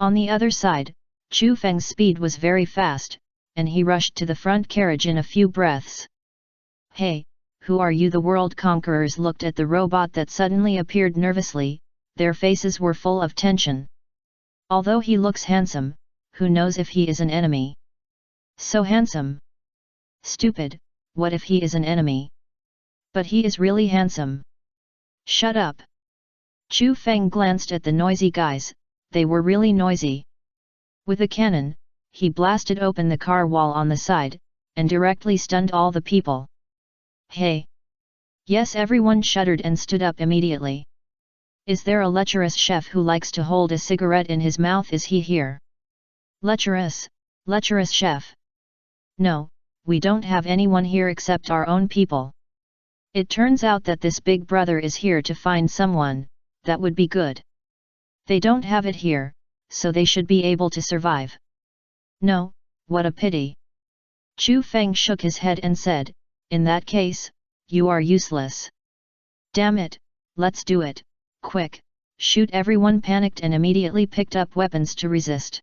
S1: On the other side, Chu Feng's speed was very fast, and he rushed to the front carriage in a few breaths. Hey, who are you? The world conquerors looked at the robot that suddenly appeared nervously, their faces were full of tension. Although he looks handsome, who knows if he is an enemy? So handsome. Stupid, what if he is an enemy? But he is really handsome. Shut up. Chu Feng glanced at the noisy guys, they were really noisy. With a cannon, he blasted open the car wall on the side, and directly stunned all the people. Hey! Yes, everyone shuddered and stood up immediately. Is there a lecherous chef who likes to hold a cigarette in his mouth? Is he here? Lecherous chef. No, we don't have anyone here except our own people. It turns out that this big brother is here to find someone, that would be good. They don't have it here, so they should be able to survive. No, what a pity. Chu Feng shook his head and said, in that case, you are useless. Damn it, let's do it, quick, shoot! Everyone panicked and immediately picked up weapons to resist.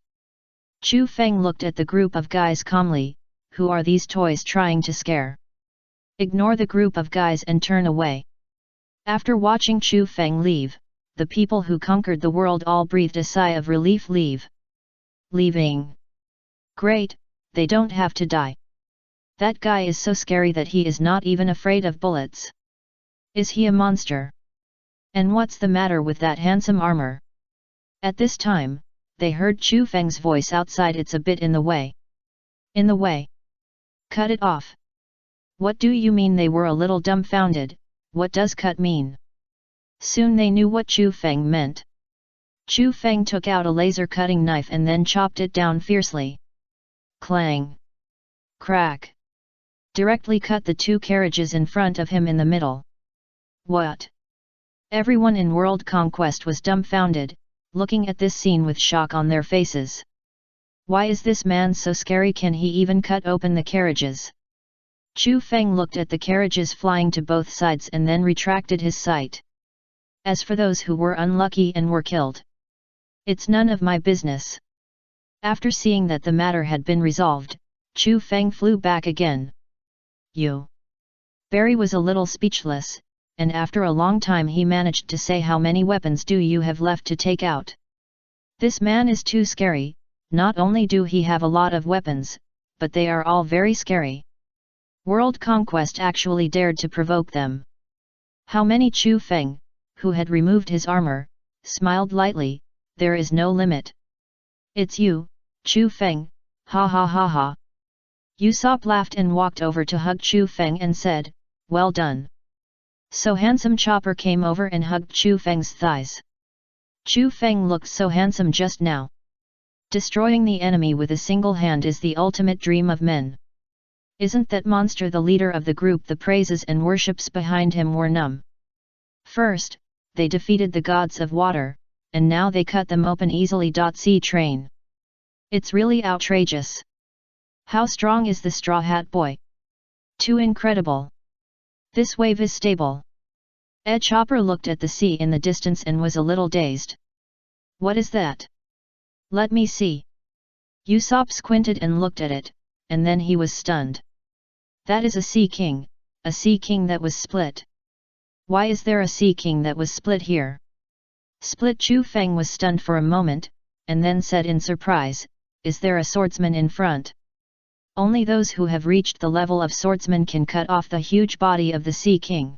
S1: Chu Feng looked at the group of guys calmly, who are these toys trying to scare? Ignore the group of guys and turn away. After watching Chu Feng leave, the people who conquered the world all breathed a sigh of relief. Leaving. Great, they don't have to die. That guy is so scary that he is not even afraid of bullets. Is he a monster? And what's the matter with that handsome armor? At this time, they heard Chu Feng's voice outside. It's a bit in the way. In the way? Cut it off. What do you mean? They were a little dumbfounded. What does cut mean? Soon they knew what Chu Feng meant. Chu Feng took out a laser cutting knife and then chopped it down fiercely. Clang! Crack! Directly cut the two carriages in front of him in the middle. What? Everyone in World Conquest was dumbfounded, looking at this scene with shock on their faces. Why is this man so scary? Can he even cut open the carriages? Chu Feng looked at the carriages flying to both sides and then retracted his sight. As for those who were unlucky and were killed, it's none of my business. After seeing that the matter had been resolved, Chu Feng flew back again. You. Barry was a little speechless, and after a long time he managed to say, how many weapons do you have left to take out? This man is too scary, not only do he have a lot of weapons, but they are all very scary. World Conquest actually dared to provoke them. How many? Chu Feng, who had removed his armor, smiled lightly, there is no limit. It's you, Chu Feng, ha ha ha ha. Usopp laughed and walked over to hug Chu Feng and said, well done. So handsome. Chopper came over and hugged Chu Feng's thighs. Chu Feng looked so handsome just now. Destroying the enemy with a single hand is the ultimate dream of men. Isn't that monster the leader of the group? The praises and worships behind him were numb. First, they defeated the gods of water, and now they cut them open easily. Sea Train. It's really outrageous. How strong is the Straw Hat Boy? Too incredible. This wave is stable. Chopper looked at the sea in the distance and was a little dazed. What is that? Let me see. Usopp squinted and looked at it, and then he was stunned. That is a Sea King that was split. Why is there a Sea King that was split here? Split? Chu Feng was stunned for a moment, and then said in surprise, is there a swordsman in front? Only those who have reached the level of swordsman can cut off the huge body of the Sea King.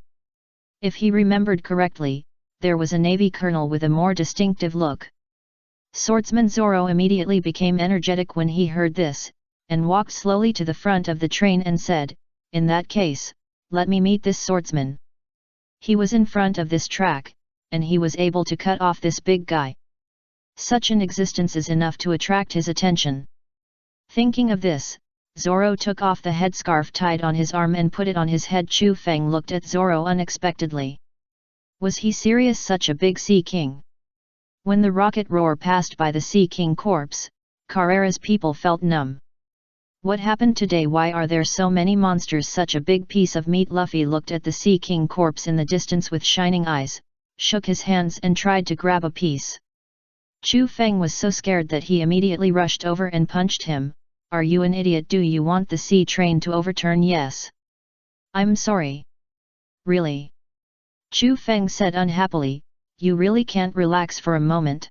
S1: If he remembered correctly, there was a Navy colonel with a more distinctive look. Swordsman Zoro immediately became energetic when he heard this, and walked slowly to the front of the train and said, in that case, let me meet this swordsman. He was in front of this track, and he was able to cut off this big guy. Such an existence is enough to attract his attention. Thinking of this, Zoro took off the headscarf tied on his arm and put it on his head. Chu Feng looked at Zoro unexpectedly. Was he serious? Such a big Sea King? When the rocket roar passed by the Sea King corpse, Carrera's people felt numb. What happened today? Why are there so many monsters? Such a big piece of meat. Luffy looked at the Sea King corpse in the distance with shining eyes, shook his hands and tried to grab a piece. Chu Feng was so scared that he immediately rushed over and punched him. Are you an idiot? Do you want the sea train to overturn? Yes. I'm sorry. Really? Chu Feng said unhappily, you really can't relax for a moment?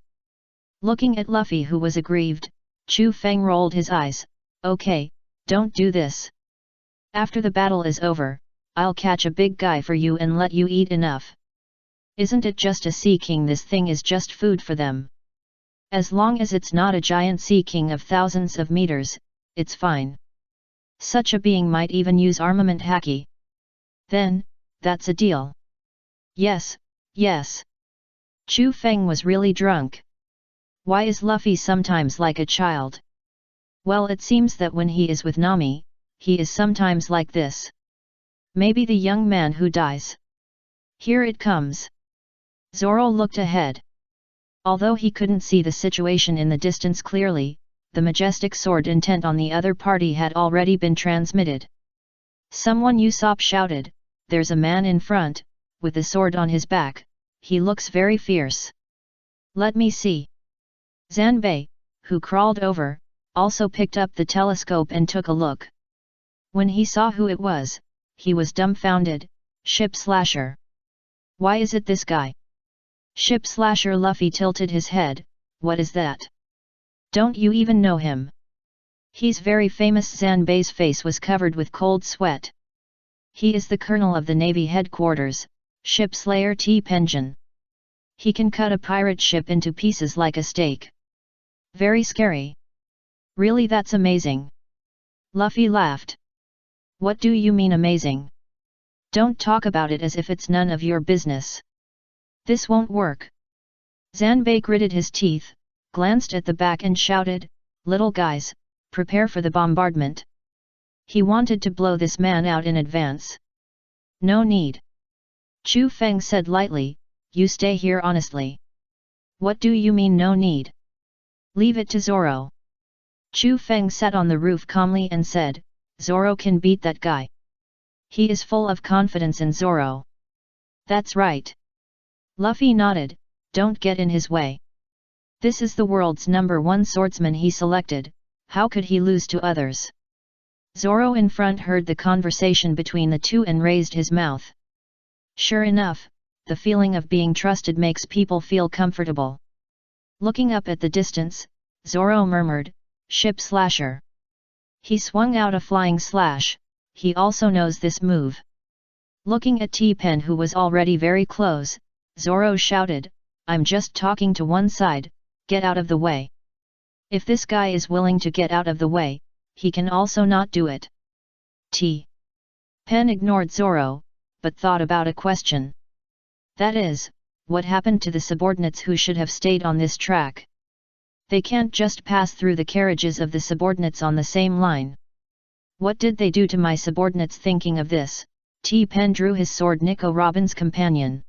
S1: Looking at Luffy, who was aggrieved, Chu Feng rolled his eyes. Okay, don't do this. After the battle is over, I'll catch a big guy for you and let you eat enough. Isn't it just a Sea King? This thing is just food for them. As long as it's not a giant Sea King of thousands of meters, it's fine. Such a being might even use armament haki. Then, that's a deal. Yes, yes. Chu Feng was really drunk. Why is Luffy sometimes like a child? Well, it seems that when he is with Nami, he is sometimes like this. Maybe the young man who dies. Here it comes. Zoro looked ahead. Although he couldn't see the situation in the distance clearly, the majestic sword intent on the other party had already been transmitted. Someone! Usopp shouted, there's a man in front, with the sword on his back, he looks very fierce. Let me see. Zanbei, who crawled over, also picked up the telescope and took a look. When he saw who it was, he was dumbfounded. Ship Slasher. Why is it this guy? Ship Slasher. Luffy tilted his head. What is that? Don't you even know him? He's very famous. Zanbei's face was covered with cold sweat. He is the colonel of the Navy headquarters, Ship Slayer T. Penjin. He can cut a pirate ship into pieces like a steak. Very scary. Really, that's amazing. Luffy laughed. What do you mean amazing? Don't talk about it as if it's none of your business. This won't work. Zanbei gritted his teeth, glanced at the back and shouted, little guys, prepare for the bombardment. He wanted to blow this man out in advance. No need. Chu Feng said lightly, you stay here honestly. What do you mean no need? Leave it to Zoro. Chu Feng sat on the roof calmly and said, Zoro can beat that guy. He is full of confidence in Zoro. That's right. Luffy nodded, don't get in his way. This is the world's #1 swordsman he selected, how could he lose to others? Zoro in front heard the conversation between the two and raised his mouth. Sure enough, the feeling of being trusted makes people feel comfortable. Looking up at the distance, Zoro murmured, "Ship slasher." He swung out a flying slash. He also knows this move. Looking at T-Pen, who was already very close, Zoro shouted, "I'm just talking to one side, get out of the way." If this guy is willing to get out of the way, he can also not do it. T-Pen ignored Zoro, but thought about a question. That is, what happened to the subordinates who should have stayed on this track? They can't just pass through the carriages of the subordinates on the same line. What did they do to my subordinates? Thinking of this, T-Pen drew his sword. Nico Robin's companion.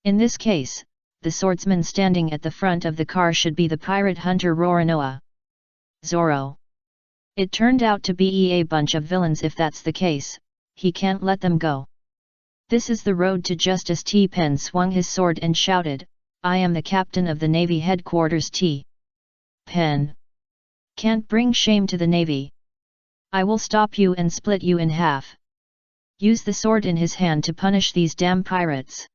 S1: In this case, the swordsman standing at the front of the car should be the pirate hunter Roronoa. Zoro. It turned out to be a bunch of villains. If that's the case, he can't let them go. This is the road to justice. T-Pen swung his sword and shouted, "I am the captain of the Navy headquarters." T-Pen. Can't bring shame to the Navy. I will stop you and split you in half. Use the sword in his hand to punish these damn pirates.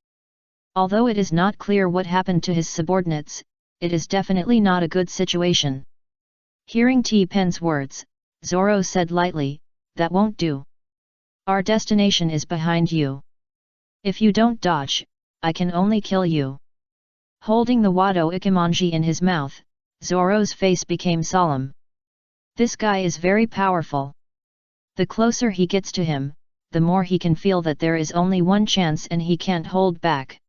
S1: Although it is not clear what happened to his subordinates, it is definitely not a good situation. Hearing T-Pen's words, Zoro said lightly, "That won't do. Our destination is behind you. If you don't dodge, I can only kill you." Holding the Wado Ikimonji in his mouth, Zoro's face became solemn. This guy is very powerful. The closer he gets to him, the more he can feel that there is only one chance and he can't hold back.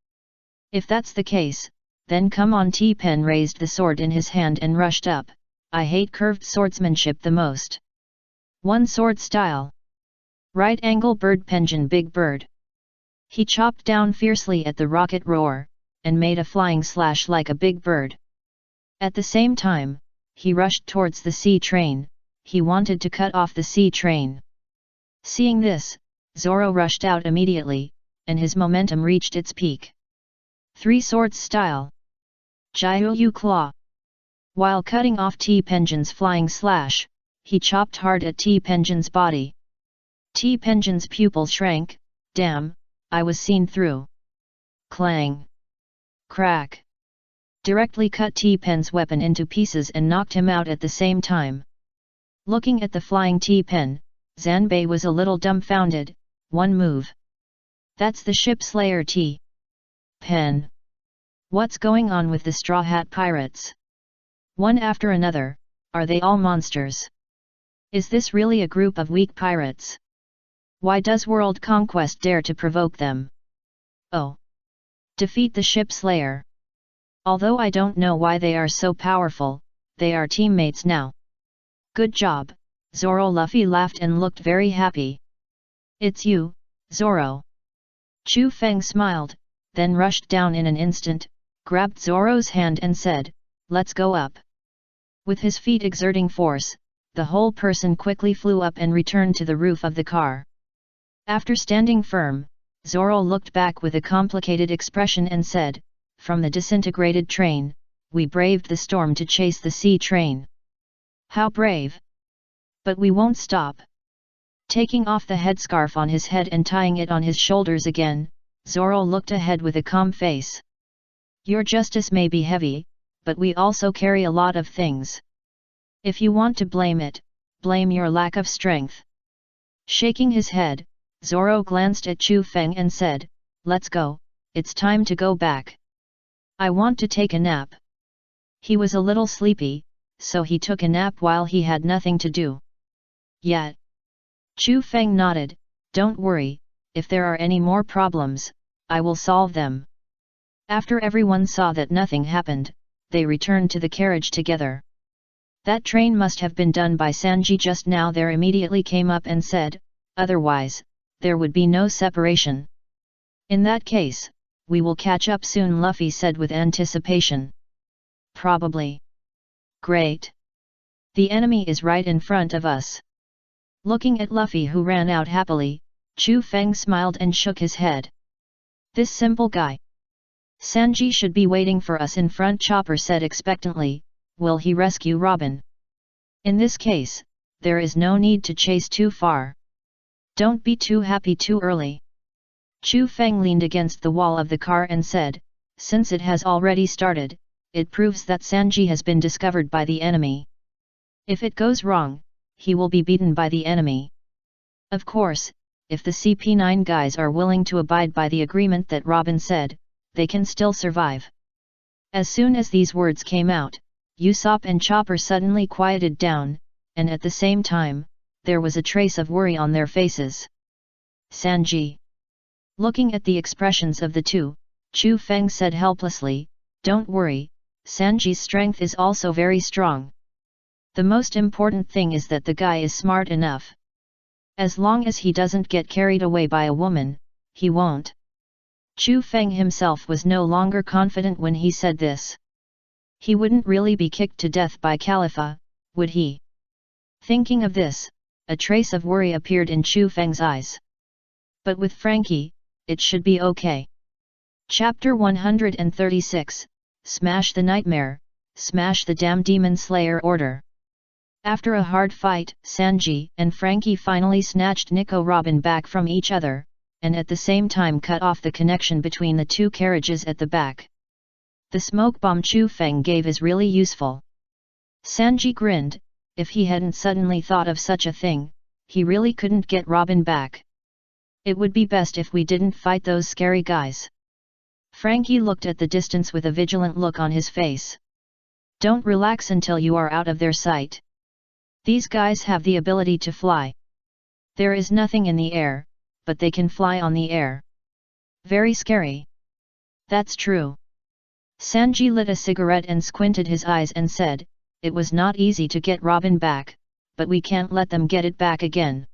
S1: If that's the case, then come on. T-Pen raised the sword in his hand and rushed up. I hate curved swordsmanship the most. One sword style. Right angle bird pension big bird. He chopped down fiercely at the rocket roar, and made a flying slash like a big bird. At the same time, he rushed towards the sea train. He wanted to cut off the sea train. Seeing this, Zoro rushed out immediately, and his momentum reached its peak. Three swords style. Jiu Claw. While cutting off T-Pension's flying slash, he chopped hard at T-Pension's body. T-Pension's pupil shrank. Damn, I was seen through. Clang. Crack. Directly cut T-Pen's weapon into pieces and knocked him out at the same time. Looking at the flying T-Pen, Zanbei was a little dumbfounded. One move. That's the ship slayer T-Pen. What's going on with the Straw Hat Pirates? One after another, are they all monsters? Is this really a group of weak pirates? Why does World Conquest dare to provoke them? Oh! Defeat the ship slayer. Although I don't know why they are so powerful, they are teammates now. Good job, Zoro. Luffy laughed and looked very happy. It's you, Zoro. Chu Feng smiled, then rushed down in an instant, grabbed Zoro's hand and said, "Let's go up." With his feet exerting force, the whole person quickly flew up and returned to the roof of the car. After standing firm, Zoro looked back with a complicated expression and said, "From the disintegrated train, we braved the storm to chase the sea train. How brave! But we won't stop." Taking off the headscarf on his head and tying it on his shoulders again, Zoro looked ahead with a calm face. Your justice may be heavy, but we also carry a lot of things. If you want to blame it, blame your lack of strength. Shaking his head, Zoro glanced at Chu Feng and said, "Let's go, it's time to go back. I want to take a nap." He was a little sleepy, so he took a nap while he had nothing to do. Yet. Chu Feng nodded, "Don't worry, if there are any more problems, I will solve them." After everyone saw that nothing happened, they returned to the carriage together. That train must have been done by Sanji just now. There immediately came up and said, "Otherwise, there would be no separation." "In that case, we will catch up soon," Luffy said with anticipation. "Probably." "Great. The enemy is right in front of us." Looking at Luffy, who ran out happily, Chu Feng smiled and shook his head. "This simple guy. Sanji should be waiting for us in front," Chopper said expectantly. "Will he rescue Robin?" "In this case, there is no need to chase too far. Don't be too happy too early. Chu Feng leaned against the wall of the car and said, since it has already started, it proves that Sanji has been discovered by the enemy. If it goes wrong, he will be beaten by the enemy. Of course, if the CP9 guys are willing to abide by the agreement that Robin said, they can still survive. As soon as these words came out, Usopp and Chopper suddenly quieted down, and at the same time, there was a trace of worry on their faces. Sanji. Looking at the expressions of the two, Chu Feng said helplessly, don't worry, Sanji's strength is also very strong. The most important thing is that the guy is smart enough. As long as he doesn't get carried away by a woman, he won't. Chu Feng himself was no longer confident when he said this. He wouldn't really be kicked to death by Khalifa, would he? Thinking of this, a trace of worry appeared in Chu Feng's eyes. But with Frankie, it should be okay. Chapter 136, Smash the Nightmare, Smash the Damn Demon Slayer Order. After a hard fight, Sanji and Frankie finally snatched Nico Robin back from each other, and at the same time cut off the connection between the two carriages at the back. The smoke bomb Chu Feng gave is really useful. Sanji grinned. If he hadn't suddenly thought of such a thing, he really couldn't get Robin back. It would be best if we didn't fight those scary guys. Frankie looked at the distance with a vigilant look on his face. Don't relax until you are out of their sight. These guys have the ability to fly. There is nothing in the air, but they can fly on the air. Very scary. That's true. Sanji lit a cigarette and squinted his eyes and said, it was not easy to get Robin back, but we can't let them get it back again.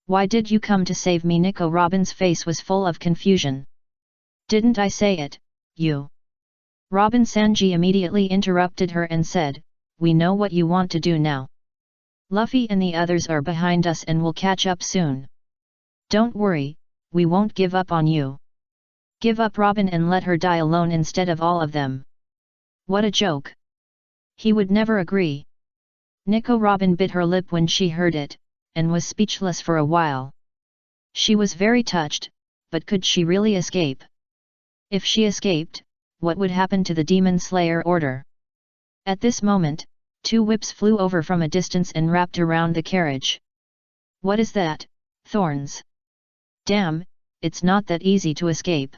S1: Why did you come to save me? Nico Robin's face was full of confusion. Didn't I say it, you? Robin. Sanji immediately interrupted her and said, we know what you want to do now. Luffy and the others are behind us and will catch up soon. Don't worry, we won't give up on you. Give up Robin and let her die alone instead of all of them. What a joke. He would never agree. Nico Robin bit her lip when she heard it, and was speechless for a while. She was very touched, but could she really escape? If she escaped, what would happen to the Demon Slayer Order? At this moment, two whips flew over from a distance and wrapped around the carriage. What is that? Thorns. Damn, it's not that easy to escape.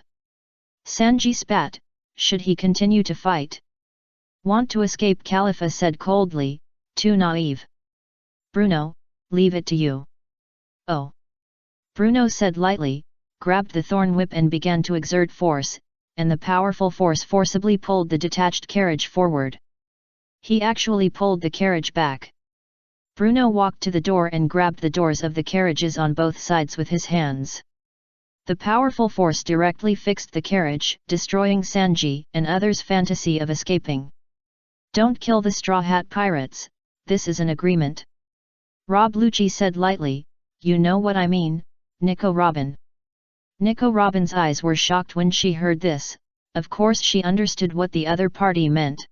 S1: Sanji spat. Should he continue to fight? Want to escape? Khalifa said coldly, too naive. Bruno, leave it to you. Oh. Bruno said lightly, grabbed the thorn whip and began to exert force, and the powerful force forcibly pulled the detached carriage forward. He actually pulled the carriage back. Bruno walked to the door and grabbed the doors of the carriages on both sides with his hands. The powerful force directly fixed the carriage, destroying Sanji and others' fantasy of escaping. Don't kill the Straw Hat Pirates, this is an agreement. Rob Lucci said lightly, you know what I mean, Nico Robin. Nico Robin's eyes were shocked when she heard this. Of course she understood what the other party meant.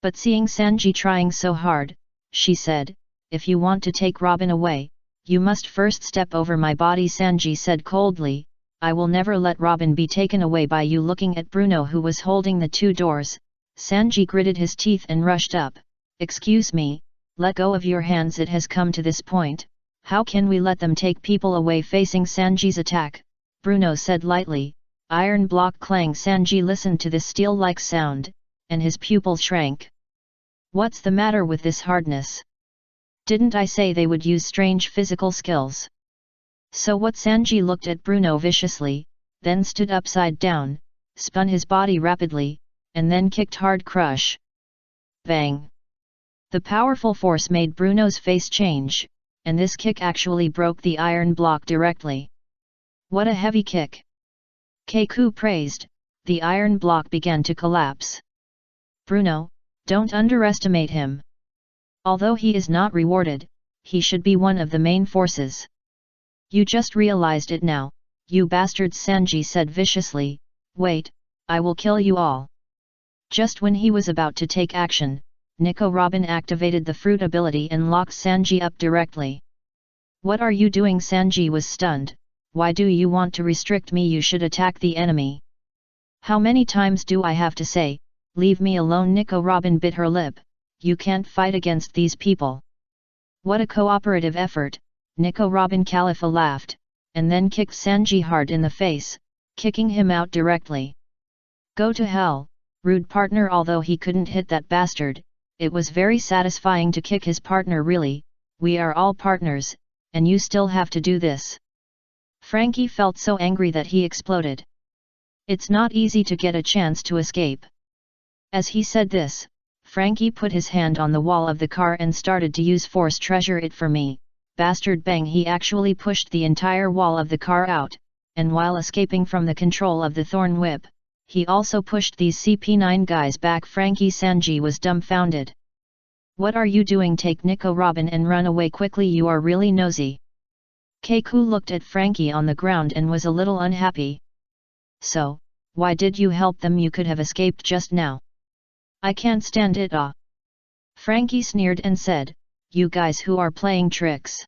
S1: But seeing Sanji trying so hard, she said, if you want to take Robin away, you must first step over my body. Sanji said coldly, I will never let Robin be taken away by you. Looking at Bruno who was holding the two doors, Sanji gritted his teeth and rushed up. Excuse me, let go of your hands. It has come to this point, how can we let them take people away? Facing Sanji's attack, Bruno said lightly, iron block clang. Sanji listened to this steel-like sound, and his pupils shrank. What's the matter with this hardness? Didn't I say they would use strange physical skills? So what? Sanji looked at Bruno viciously, then stood upside down, spun his body rapidly, and then kicked hard. Crush. Bang. The powerful force made Bruno's face change, and this kick actually broke the iron block directly. What a heavy kick! Keiku praised. The iron block began to collapse. Bruno, don't underestimate him. Although he is not rewarded, he should be one of the main forces. You just realized it now, you bastards, Sanji said viciously. Wait, I will kill you all. Just when he was about to take action, Nico Robin activated the fruit ability and locked Sanji up directly. What are you doing? Sanji was stunned. Why do you want to restrict me? You should attack the enemy. How many times do I have to say, leave me alone? Nico Robin bit her lip. You can't fight against these people. What a cooperative effort, Nico Robin Khalifa laughed, and then kicked Sanji hard in the face, kicking him out directly. Go to hell, rude partner. Although he couldn't hit that bastard, it was very satisfying to kick his partner. Really, we are all partners, and you still have to do this. Frankie felt so angry that he exploded. It's not easy to get a chance to escape. As he said this, Frankie put his hand on the wall of the car and started to use force. Treasure it for me, bastard. Bang! He actually pushed the entire wall of the car out, and while escaping from the control of the thorn whip, he also pushed these CP9 guys back. Frankie Sanji was dumbfounded. What are you doing? Take Nico Robin and run away quickly. You are really nosy. Keiku looked at Frankie on the ground and was a little unhappy. So, why did you help them? You could have escaped just now. I can't stand it. Frankie sneered and said, you guys who are playing tricks.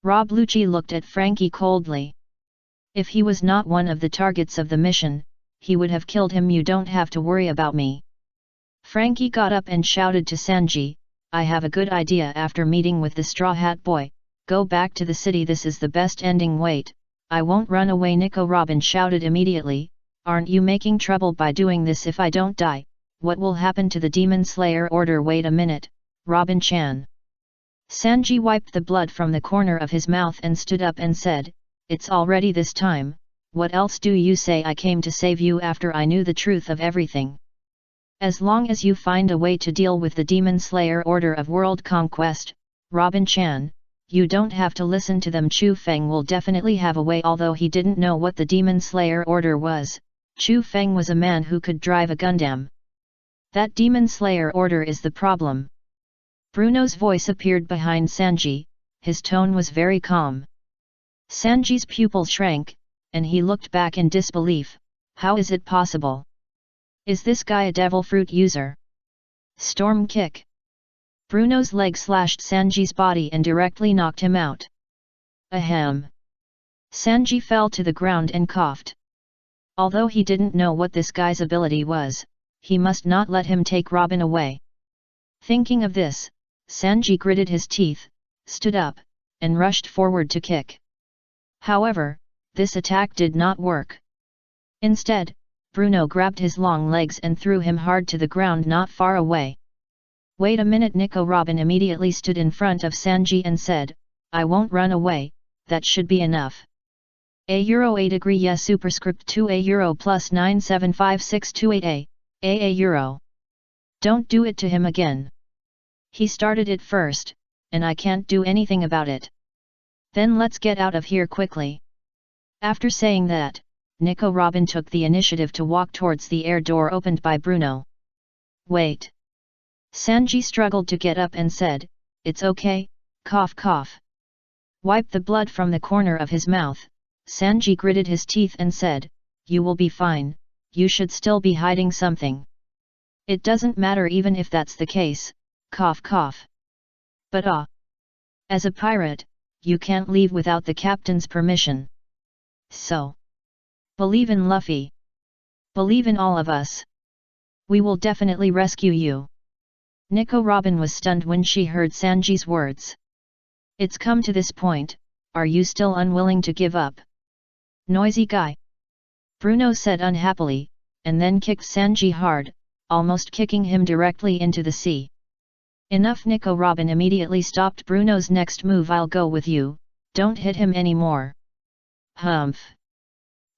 S1: Rob Lucci looked at Frankie coldly. If he was not one of the targets of the mission, he would have killed him. You don't have to worry about me. Frankie got up and shouted to Sanji, I have a good idea. After meeting with the Straw Hat Boy, go back to the city. This is the best ending. Wait, I won't run away. Nico Robin shouted immediately, aren't you making trouble by doing this? If I don't die, what will happen to the Demon Slayer Order? Wait a minute, Robin-chan. Sanji wiped the blood from the corner of his mouth and stood up and said, it's already this time. What else do you say? I came to save you after I knew the truth of everything. As long as you find a way to deal with the Demon Slayer Order of World Conquest, Robin-chan, you don't have to listen to them. Chu Feng will definitely have a way. Although he didn't know what the Demon Slayer Order was, Chu Feng was a man who could drive a Gundam. That Demon Slayer Order is the problem. Bruno's voice appeared behind Sanji, his tone was very calm. Sanji's pupils shrank, and he looked back in disbelief. How is it possible? Is this guy a devil fruit user? Storm kick. Bruno's leg slashed Sanji's body and directly knocked him out. Ahem. Sanji fell to the ground and coughed. Although he didn't know what this guy's ability was, he must not let him take Robin away. Thinking of this, Sanji gritted his teeth, stood up, and rushed forward to kick. However, this attack did not work. Instead, Bruno grabbed his long legs and threw him hard to the ground not far away. Wait a minute. Nico Robin immediately stood in front of Sanji and said, I won't run away, that should be enough. €A degree yes superscript 2 €+ plus 9756288 A euro. Don't do it to him again. He started it first, and I can't do anything about it. Then let's get out of here quickly. After saying that, Nico Robin took the initiative to walk towards the air door opened by Bruno. Wait. Sanji struggled to get up and said, it's okay, cough cough. Wipe the blood from the corner of his mouth. Sanji gritted his teeth and said, you will be fine, you should still be hiding something. It doesn't matter even if that's the case, cough cough. But as a pirate, you can't leave without the captain's permission. So, believe in Luffy. Believe in all of us. We will definitely rescue you. Nico Robin was stunned when she heard Sanji's words. It's come to this point, are you still unwilling to give up? Noisy guy. Bruno said unhappily, and then kicked Sanji hard, almost kicking him directly into the sea. Enough. Nico Robin immediately stopped Bruno's next move. I'll go with you, don't hit him anymore. Humph.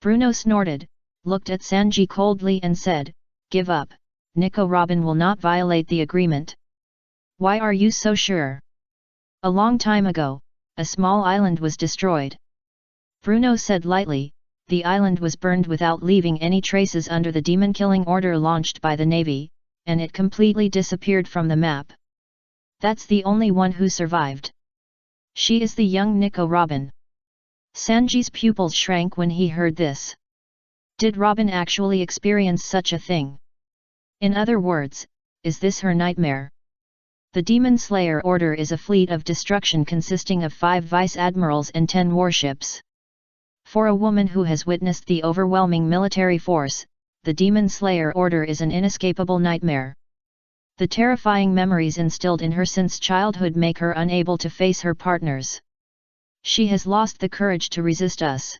S1: Bruno snorted, looked at Sanji coldly and said, give up, Nico Robin will not violate the agreement. Why are you so sure? A long time ago, a small island was destroyed. Bruno said lightly, the island was burned without leaving any traces under the demon-killing order launched by the Navy, and it completely disappeared from the map. That's the only one who survived. She is the young Nico Robin. Sanji's pupils shrank when he heard this. Did Robin actually experience such a thing? In other words, is this her nightmare? The Demon Slayer Order is a fleet of destruction consisting of 5 vice-admirals and 10 warships. For a woman who has witnessed the overwhelming military force, the Demon Slayer Order is an inescapable nightmare. The terrifying memories instilled in her since childhood make her unable to face her partners. She has lost the courage to resist us.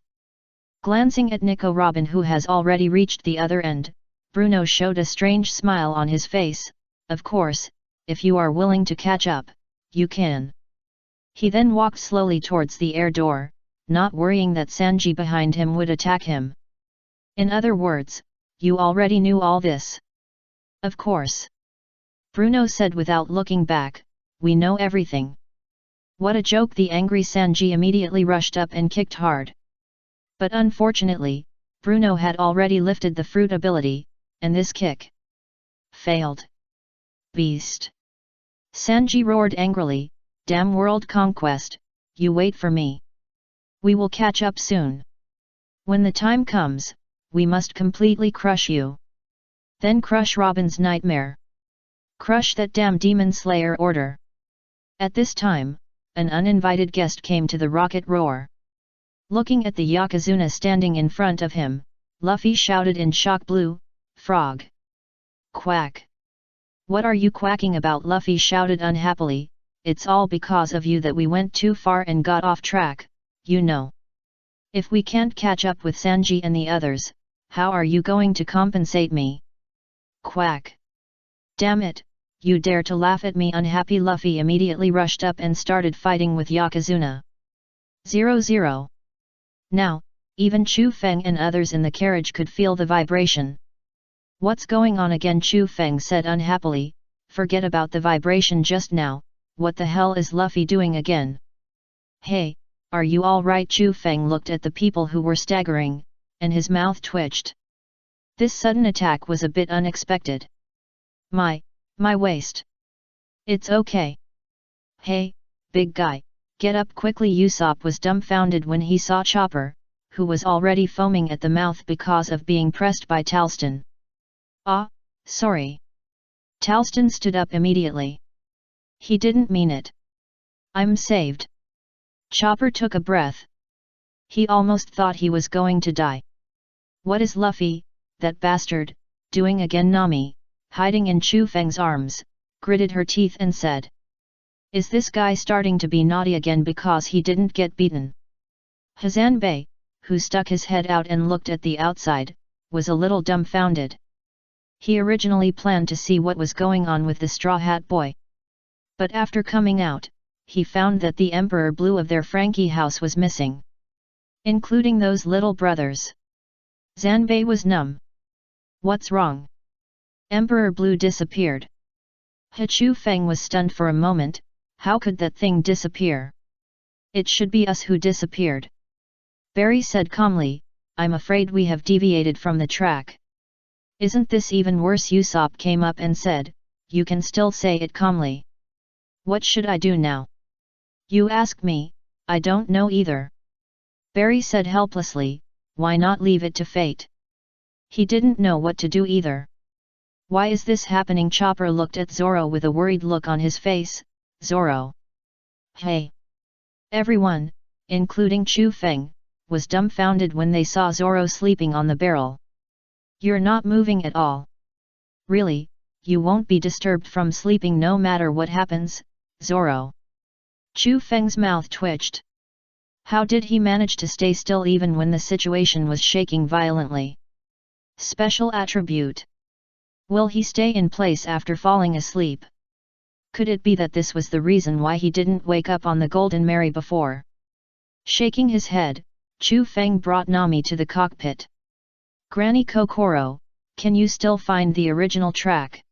S1: Glancing at Nico Robin, who has already reached the other end, Bruno showed a strange smile on his face. Of course, if you are willing to catch up, you can. He then walked slowly towards the air door, not worrying that Sanji behind him would attack him. In other words, you already knew all this. Of course. Bruno said without looking back, we know everything. What a joke! The angry Sanji immediately rushed up and kicked hard. But unfortunately, Bruno had already lifted the fruit ability, and this kick failed. Beast! Sanji roared angrily, damn world conquest, you wait for me. We will catch up soon. When the time comes, we must completely crush you. Then crush Robin's nightmare. Crush that damn Demon Slayer Order. At this time, an uninvited guest came to the rocket roar. Looking at the Yokozuna standing in front of him, Luffy shouted in shock, "Blue Frog! Quack! What are you quacking about?" Luffy shouted unhappily, "It's all because of you that we went too far and got off track, you know. If we can't catch up with Sanji and the others, how are you going to compensate me?" Quack! Damn it, you dare to laugh at me? Unhappy Luffy immediately rushed up and started fighting with Yokozuna. 0-0. Now, even Chu Feng and others in the carriage could feel the vibration. What's going on again? Chu Feng said unhappily, forget about the vibration just now, what the hell is Luffy doing again? Hey, are you alright? Chu Feng looked at the people who were staggering, and his mouth twitched. This sudden attack was a bit unexpected. My waist. It's okay. Hey, big guy, get up quickly. Usopp was dumbfounded when he saw Chopper, who was already foaming at the mouth because of being pressed by Talston. Ah, sorry. Talston stood up immediately. He didn't mean it. I'm saved. Chopper took a breath. He almost thought he was going to die. What is Luffy, that bastard, doing again? Nami, hiding in Chu Feng's arms, gritted her teeth and said. Is this guy starting to be naughty again because he didn't get beaten? Hazan Bey, who stuck his head out and looked at the outside, was a little dumbfounded. He originally planned to see what was going on with the Straw Hat Boy. But after coming out, he found that the Emperor Blue of their Frankie house was missing. Including those little brothers. Zanbei was numb. What's wrong? Emperor Blue disappeared. Chu Feng was stunned for a moment. How could that thing disappear? It should be us who disappeared. Barry said calmly, I'm afraid we have deviated from the track. Isn't this even worse? Usopp came up and said, you can still say it calmly. What should I do now? You ask me, I don't know either. Barry said helplessly, why not leave it to fate? He didn't know what to do either. Why is this happening? Chopper looked at Zoro with a worried look on his face. Zoro. Hey. Everyone, including Chu Feng, was dumbfounded when they saw Zoro sleeping on the barrel. You're not moving at all. Really, you won't be disturbed from sleeping no matter what happens, Zoro? Chu Feng's mouth twitched. How did he manage to stay still even when the situation was shaking violently? Special attribute. Will he stay in place after falling asleep? Could it be that this was the reason why he didn't wake up on the Golden Mary before? Shaking his head, Chu Feng brought Nami to the cockpit. Granny Kokoro, can you still find the original track?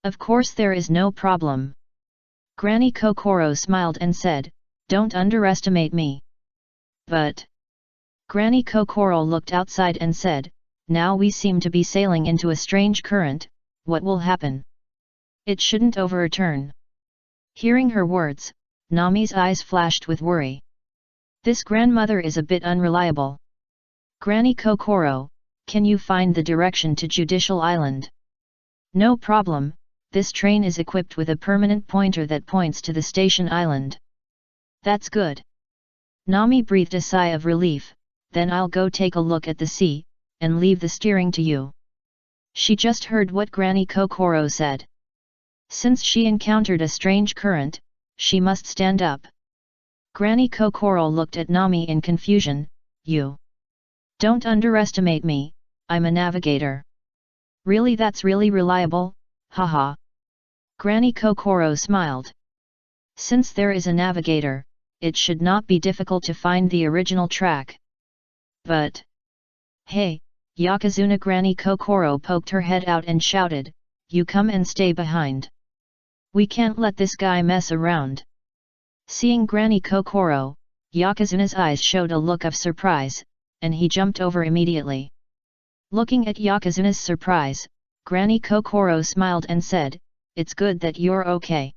S1: Of course there is no problem. Granny Kokoro smiled and said, don't underestimate me. But... Granny Kokoro looked outside and said, now we seem to be sailing into a strange current, what will happen? It shouldn't overturn. Hearing her words, Nami's eyes flashed with worry. This grandmother is a bit unreliable. Granny Kokoro, can you find the direction to Judicial Island? No problem, this train is equipped with a permanent pointer that points to the station island. That's good. Nami breathed a sigh of relief. Then I'll go take a look at the sea, and leave the steering to you. She just heard what Granny Kokoro said. Since she encountered a strange current, she must stand up. Granny Kokoro looked at Nami in confusion. You don't underestimate me, I'm a navigator. Really, that's really reliable, haha. Granny Kokoro smiled. Since there is a navigator, it should not be difficult to find the original track. But hey, Yokozuna! Granny Kokoro poked her head out and shouted, you come and stay behind. We can't let this guy mess around. Seeing Granny Kokoro, Yokozuna's eyes showed a look of surprise, and he jumped over immediately. Looking at Yokozuna's surprise, Granny Kokoro smiled and said, it's good that you're okay.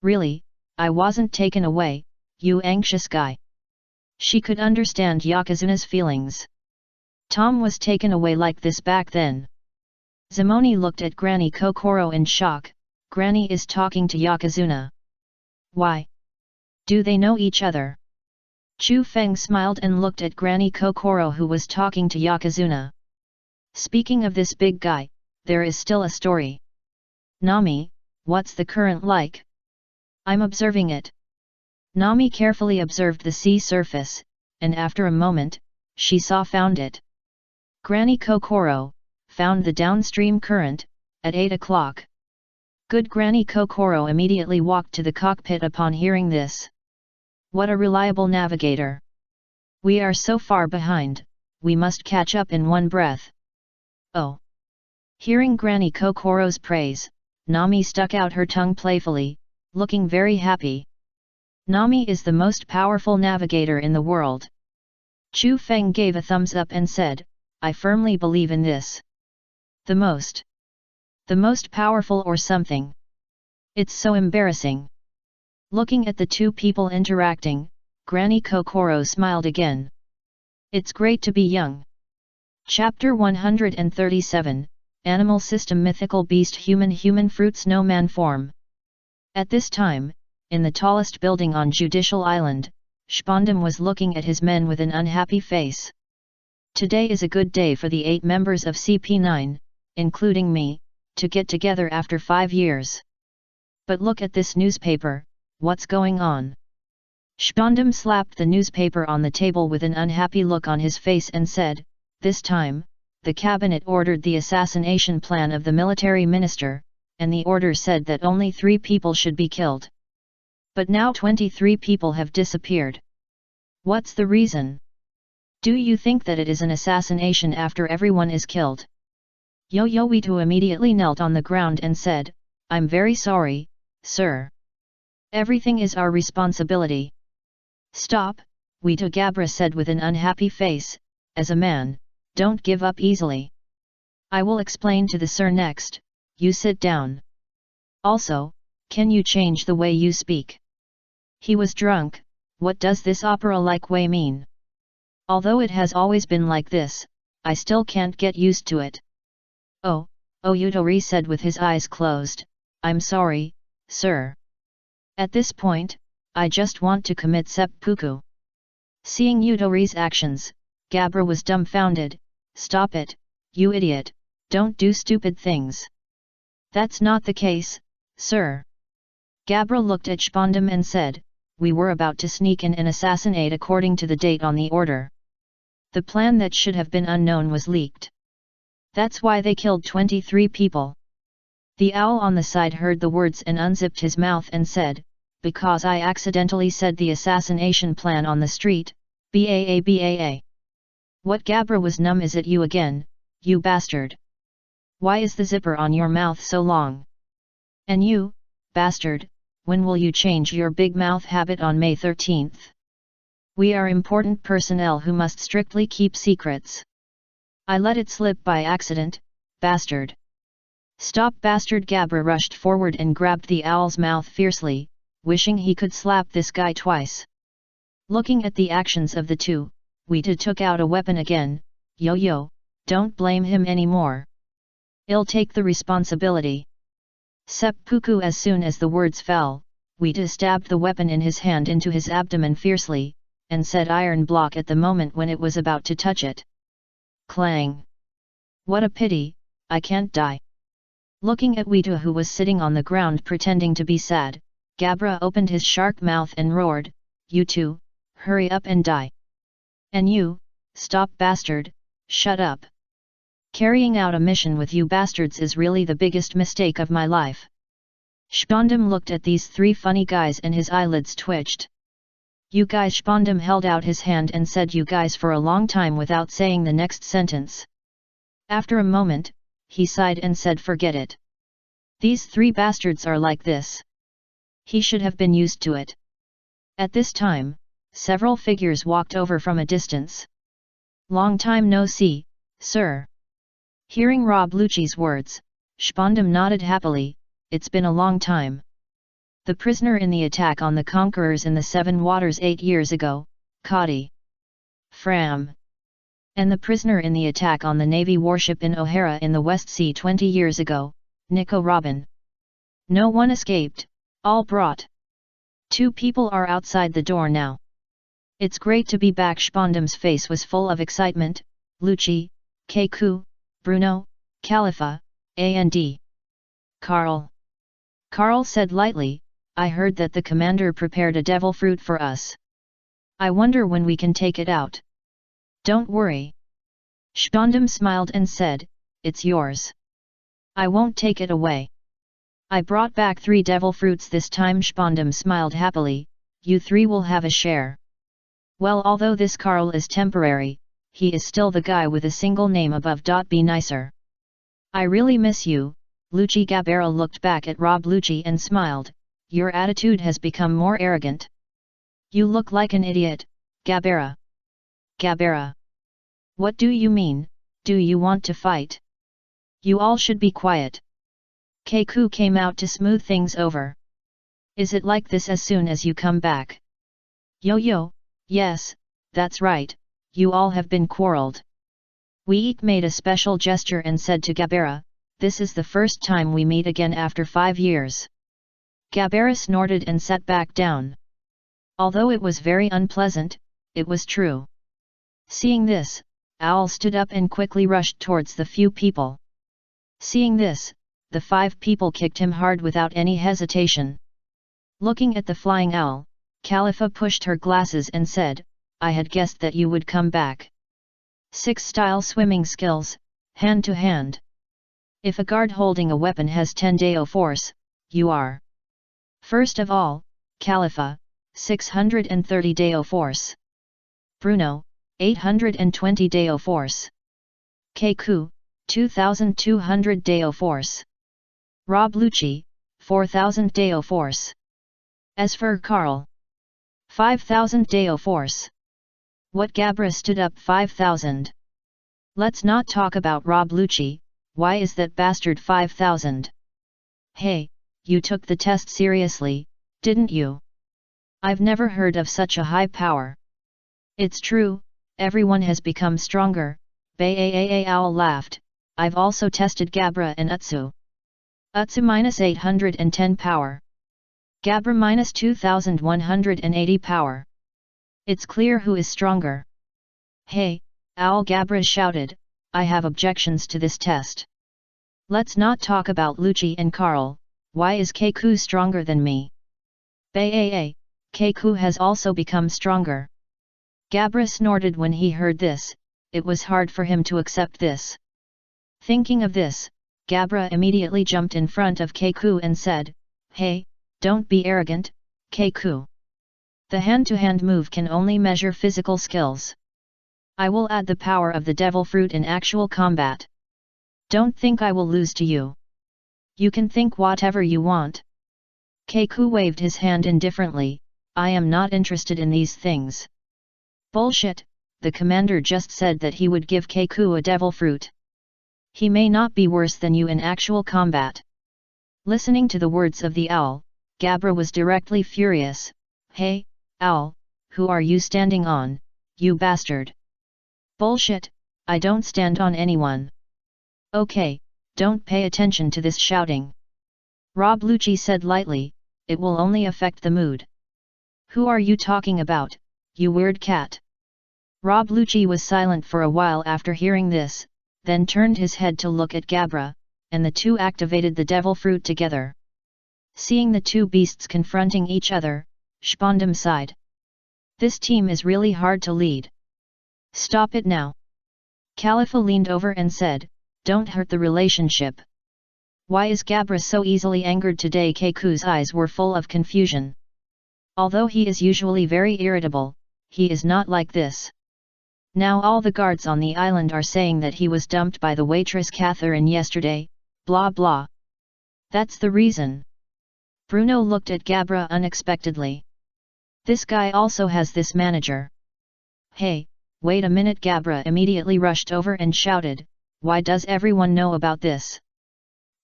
S1: Really, I wasn't taken away, you anxious guy. She could understand Yokozuna's feelings. Tom was taken away like this back then. Zamoni looked at Granny Kokoro in shock. Granny is talking to Yokozuna. Why? Do they know each other? Chu Feng smiled and looked at Granny Kokoro, who was talking to Yokozuna. Speaking of this big guy, there is still a story. Nami, what's the current like? I'm observing it. Nami carefully observed the sea surface, and after a moment, she found it. Granny Kokoro found the downstream current at 8 o'clock. Good. Granny Kokoro immediately walked to the cockpit upon hearing this. What a reliable navigator! We are so far behind, we must catch up in one breath. Oh! Hearing Granny Kokoro's praise, Nami stuck out her tongue playfully, looking very happy. Nami is the most powerful navigator in the world. Chu Feng gave a thumbs up and said, I firmly believe in this. The most powerful or something. It's so embarrassing. Looking at the two people interacting, Granny Kokoro smiled again. It's great to be young. Chapter 137, Animal System Mythical Beast Human Fruits No Man Form. At this time, in the tallest building on Judicial Island, Spondam was looking at his men with an unhappy face. Today is a good day for the 8 members of CP9, including me, to get together after 5 years. But look at this newspaper, what's going on? Spondam slapped the newspaper on the table with an unhappy look on his face and said, this time, the cabinet ordered the assassination plan of the military minister, and the order said that only 3 people should be killed. But now 23 people have disappeared. What's the reason? Do you think that it is an assassination after everyone is killed? Yoyoitu immediately knelt on the ground and said, I'm very sorry, sir. Everything is our responsibility. Stop, Wito Gabra said with an unhappy face, as a man, don't give up easily. I will explain to the sir next, you sit down. Also, can you change the way you speak? He was drunk, what does this opera-like way mean? Although it has always been like this, I still can't get used to it. Oh, Yutori said with his eyes closed, I'm sorry, sir. At this point, I just want to commit seppuku. Seeing Yutori's actions, Gabra was dumbfounded. Stop it, you idiot, don't do stupid things. That's not the case, sir. Gabra looked at Spondam and said, we were about to sneak in and assassinate according to the date on the order. The plan that should have been unknown was leaked. That's why they killed 23 people. The owl on the side heard the words and unzipped his mouth and said, because I accidentally said the assassination plan on the street, BAA. What? Gabra was numb. Is it you again, you bastard? Why is the zipper on your mouth so long? And you, bastard, when will you change your big mouth habit? On May 13th. We are important personnel who must strictly keep secrets. I let it slip by accident, bastard. Stop, bastard! Gabra rushed forward and grabbed the owl's mouth fiercely, wishing he could slap this guy twice. Looking at the actions of the two, Wita took out a weapon again. Yo, don't blame him anymore. I'll take the responsibility. Seppuku. As soon as the words fell, Wita stabbed the weapon in his hand into his abdomen fiercely, and said iron block at the moment when it was about to touch it. Clang! What a pity, I can't die. Looking at Wita, who was sitting on the ground pretending to be sad, Gabra opened his shark mouth and roared, "You two, hurry up and die. And you, stop bastard, shut up. Carrying out a mission with you bastards is really the biggest mistake of my life." Spondam looked at these three funny guys and his eyelids twitched. "You guys." Spondam held out his hand and said "you guys" for a long time without saying the next sentence. After a moment, he sighed and said "forget it. These three bastards are like this." He should have been used to it. At this time, several figures walked over from a distance. "Long time no see, sir." Hearing Rob Lucci's words, Spondam nodded happily. "It's been a long time. The prisoner in the attack on the conquerors in the Seven Waters 8 years ago, Kadi Fram. And the prisoner in the attack on the Navy warship in O'Hara in the West Sea 20 years ago, Nico Robin. No one escaped, all brought. 2 people are outside the door now. It's great to be back." Spondam's face was full of excitement. "Lucci, Keku, Bruno, Khalifa, and Carl." Carl said lightly, "I heard that the commander prepared a devil fruit for us. I wonder when we can take it out." "Don't worry." Spondam smiled and said, "It's yours. I won't take it away. I brought back 3 devil fruits this time." Spondam smiled happily. "You 3 will have a share. Well, although this Carl is temporary, he is still the guy with a single name above. Be nicer. I really miss you." Lucci. Gabera looked back at Rob Lucci and smiled. "Your attitude has become more arrogant. You look like an idiot, Gabera." "Gabera? What do you mean? Do you want to fight? You all should be quiet." Keku came out to smooth things over. "Is it like this as soon as you come back?" "Yo-yo, yes, that's right, you all have been quarreled." Weik made a special gesture and said to Gabera, "This is the first time we meet again after 5 years. Gabera snorted and sat back down. Although it was very unpleasant, it was true. Seeing this, Owl stood up and quickly rushed towards the few people. Seeing this, the 5 people kicked him hard without any hesitation. Looking at the flying owl, Khalifa pushed her glasses and said, "I had guessed that you would come back. 6 style swimming skills, hand to hand. If a guard holding a weapon has 10 Deo force, you are. First of all, Khalifa, 630 Deo force. Bruno, 820 Deo force. Keku, 2200 Deo force. Rob Lucci, 4000 Deo force. As for Carl, 5000 Deo force. What? Gabra stood up. 5000. Let's not talk about Rob Lucci. Why is that bastard 5000? Hey, you took the test seriously, didn't you? I've never heard of such a high power. It's true, everyone has become stronger. Baaa Owl laughed. I've also tested Gabra and Utsu. Utsu minus 810 power. Gabra minus 2180 power. It's clear who is stronger. Hey, Owl, Gabra shouted, I have objections to this test. Let's not talk about Lucci and Carl. Why is Keku stronger than me? Baa, Keku has also become stronger. Gabra snorted when he heard this. It was hard for him to accept this. Thinking of this, Gabra immediately jumped in front of Keku and said, Hey, don't be arrogant, Keku. The hand-to-hand move can only measure physical skills. I will add the power of the devil fruit in actual combat. Don't think I will lose to you. You can think whatever you want. Keku waved his hand indifferently. I am not interested in these things. Bullshit, the commander just said that he would give Keku a devil fruit. He may not be worse than you in actual combat. Listening to the words of the owl, Gabra was directly furious. Hey, owl, who are you standing on, you bastard? Bullshit, I don't stand on anyone. Okay, don't pay attention to this shouting. Rob Lucci said lightly, it will only affect the mood. Who are you talking about, you weird cat? Rob Lucci was silent for a while after hearing this, then turned his head to look at Gabra, and the two activated the devil fruit together. Seeing the two beasts confronting each other, Spondam sighed. This team is really hard to lead. Stop it now. Khalifa leaned over and said, don't hurt the relationship. Why is Gabra so easily angered today? Keku's eyes were full of confusion. Although he is usually very irritable, he is not like this. Now all the guards on the island are saying that he was dumped by the waitress Catherine yesterday, blah blah. That's the reason. Bruno looked at Gabra unexpectedly. This guy also has this manager. Hey, wait a minute. Gabra immediately rushed over and shouted, why does everyone know about this?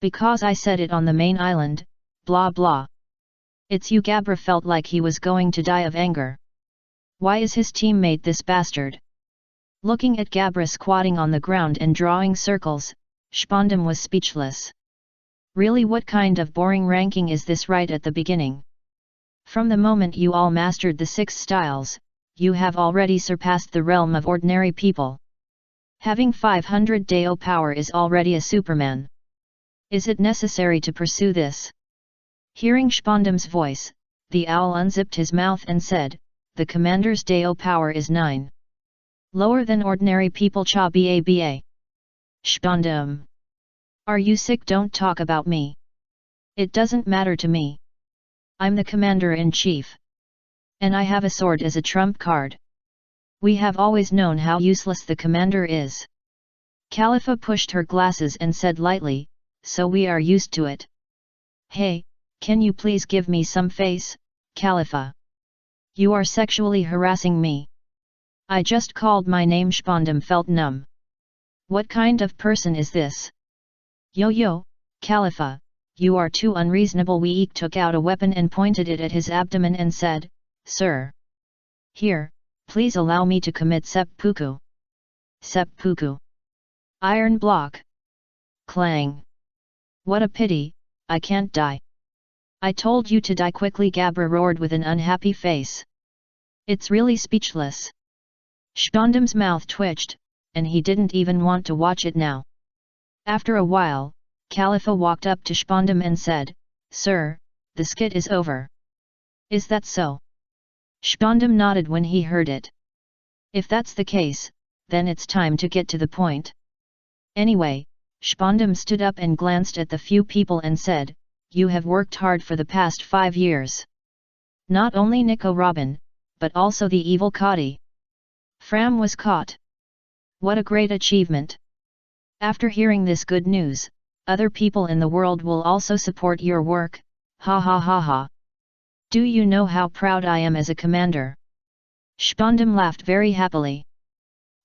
S1: Because I said it on the main island, blah blah. It's you. Gabra felt like he was going to die of anger. Why is his teammate this bastard? Looking at Gabra squatting on the ground and drawing circles, Spondam was speechless. Really, what kind of boring ranking is this right at the beginning? From the moment you all mastered the 6 styles, you have already surpassed the realm of ordinary people. Having 500 Deo power is already a Superman. Is it necessary to pursue this? Hearing Spondam's voice, the owl unzipped his mouth and said, the commander's Deo power is 9. Lower than ordinary people. Cha ba. Spondam. Are you sick? Don't talk about me. It doesn't matter to me. I'm the commander-in-chief. And I have a sword as a trump card. We have always known how useless the commander is. Khalifa pushed her glasses and said lightly, so we are used to it. Hey, can you please give me some face, Khalifa? You are sexually harassing me. I just called my name. Spondam felt numb. What kind of person is this? Yo, Khalifa, you are too unreasonable. Weik took out a weapon and pointed it at his abdomen and said, sir. Here, please allow me to commit seppuku. Seppuku. Iron block. Clang. What a pity, I can't die. I told you to die quickly. Gabra roared with an unhappy face. It's really speechless. Spondam's mouth twitched, and he didn't even want to watch it now. After a while, Khalifa walked up to Spondam and said, sir, the skit is over. Is that so? Spondam nodded when he heard it. If that's the case, then it's time to get to the point. Anyway, Spondam stood up and glanced at the few people and said, you have worked hard for the past 5 years. Not only Nico Robin, but also the evil Kadi. Fram was caught. What a great achievement. After hearing this good news, other people in the world will also support your work, ha ha ha ha. Do you know how proud I am as a commander? Spondam laughed very happily.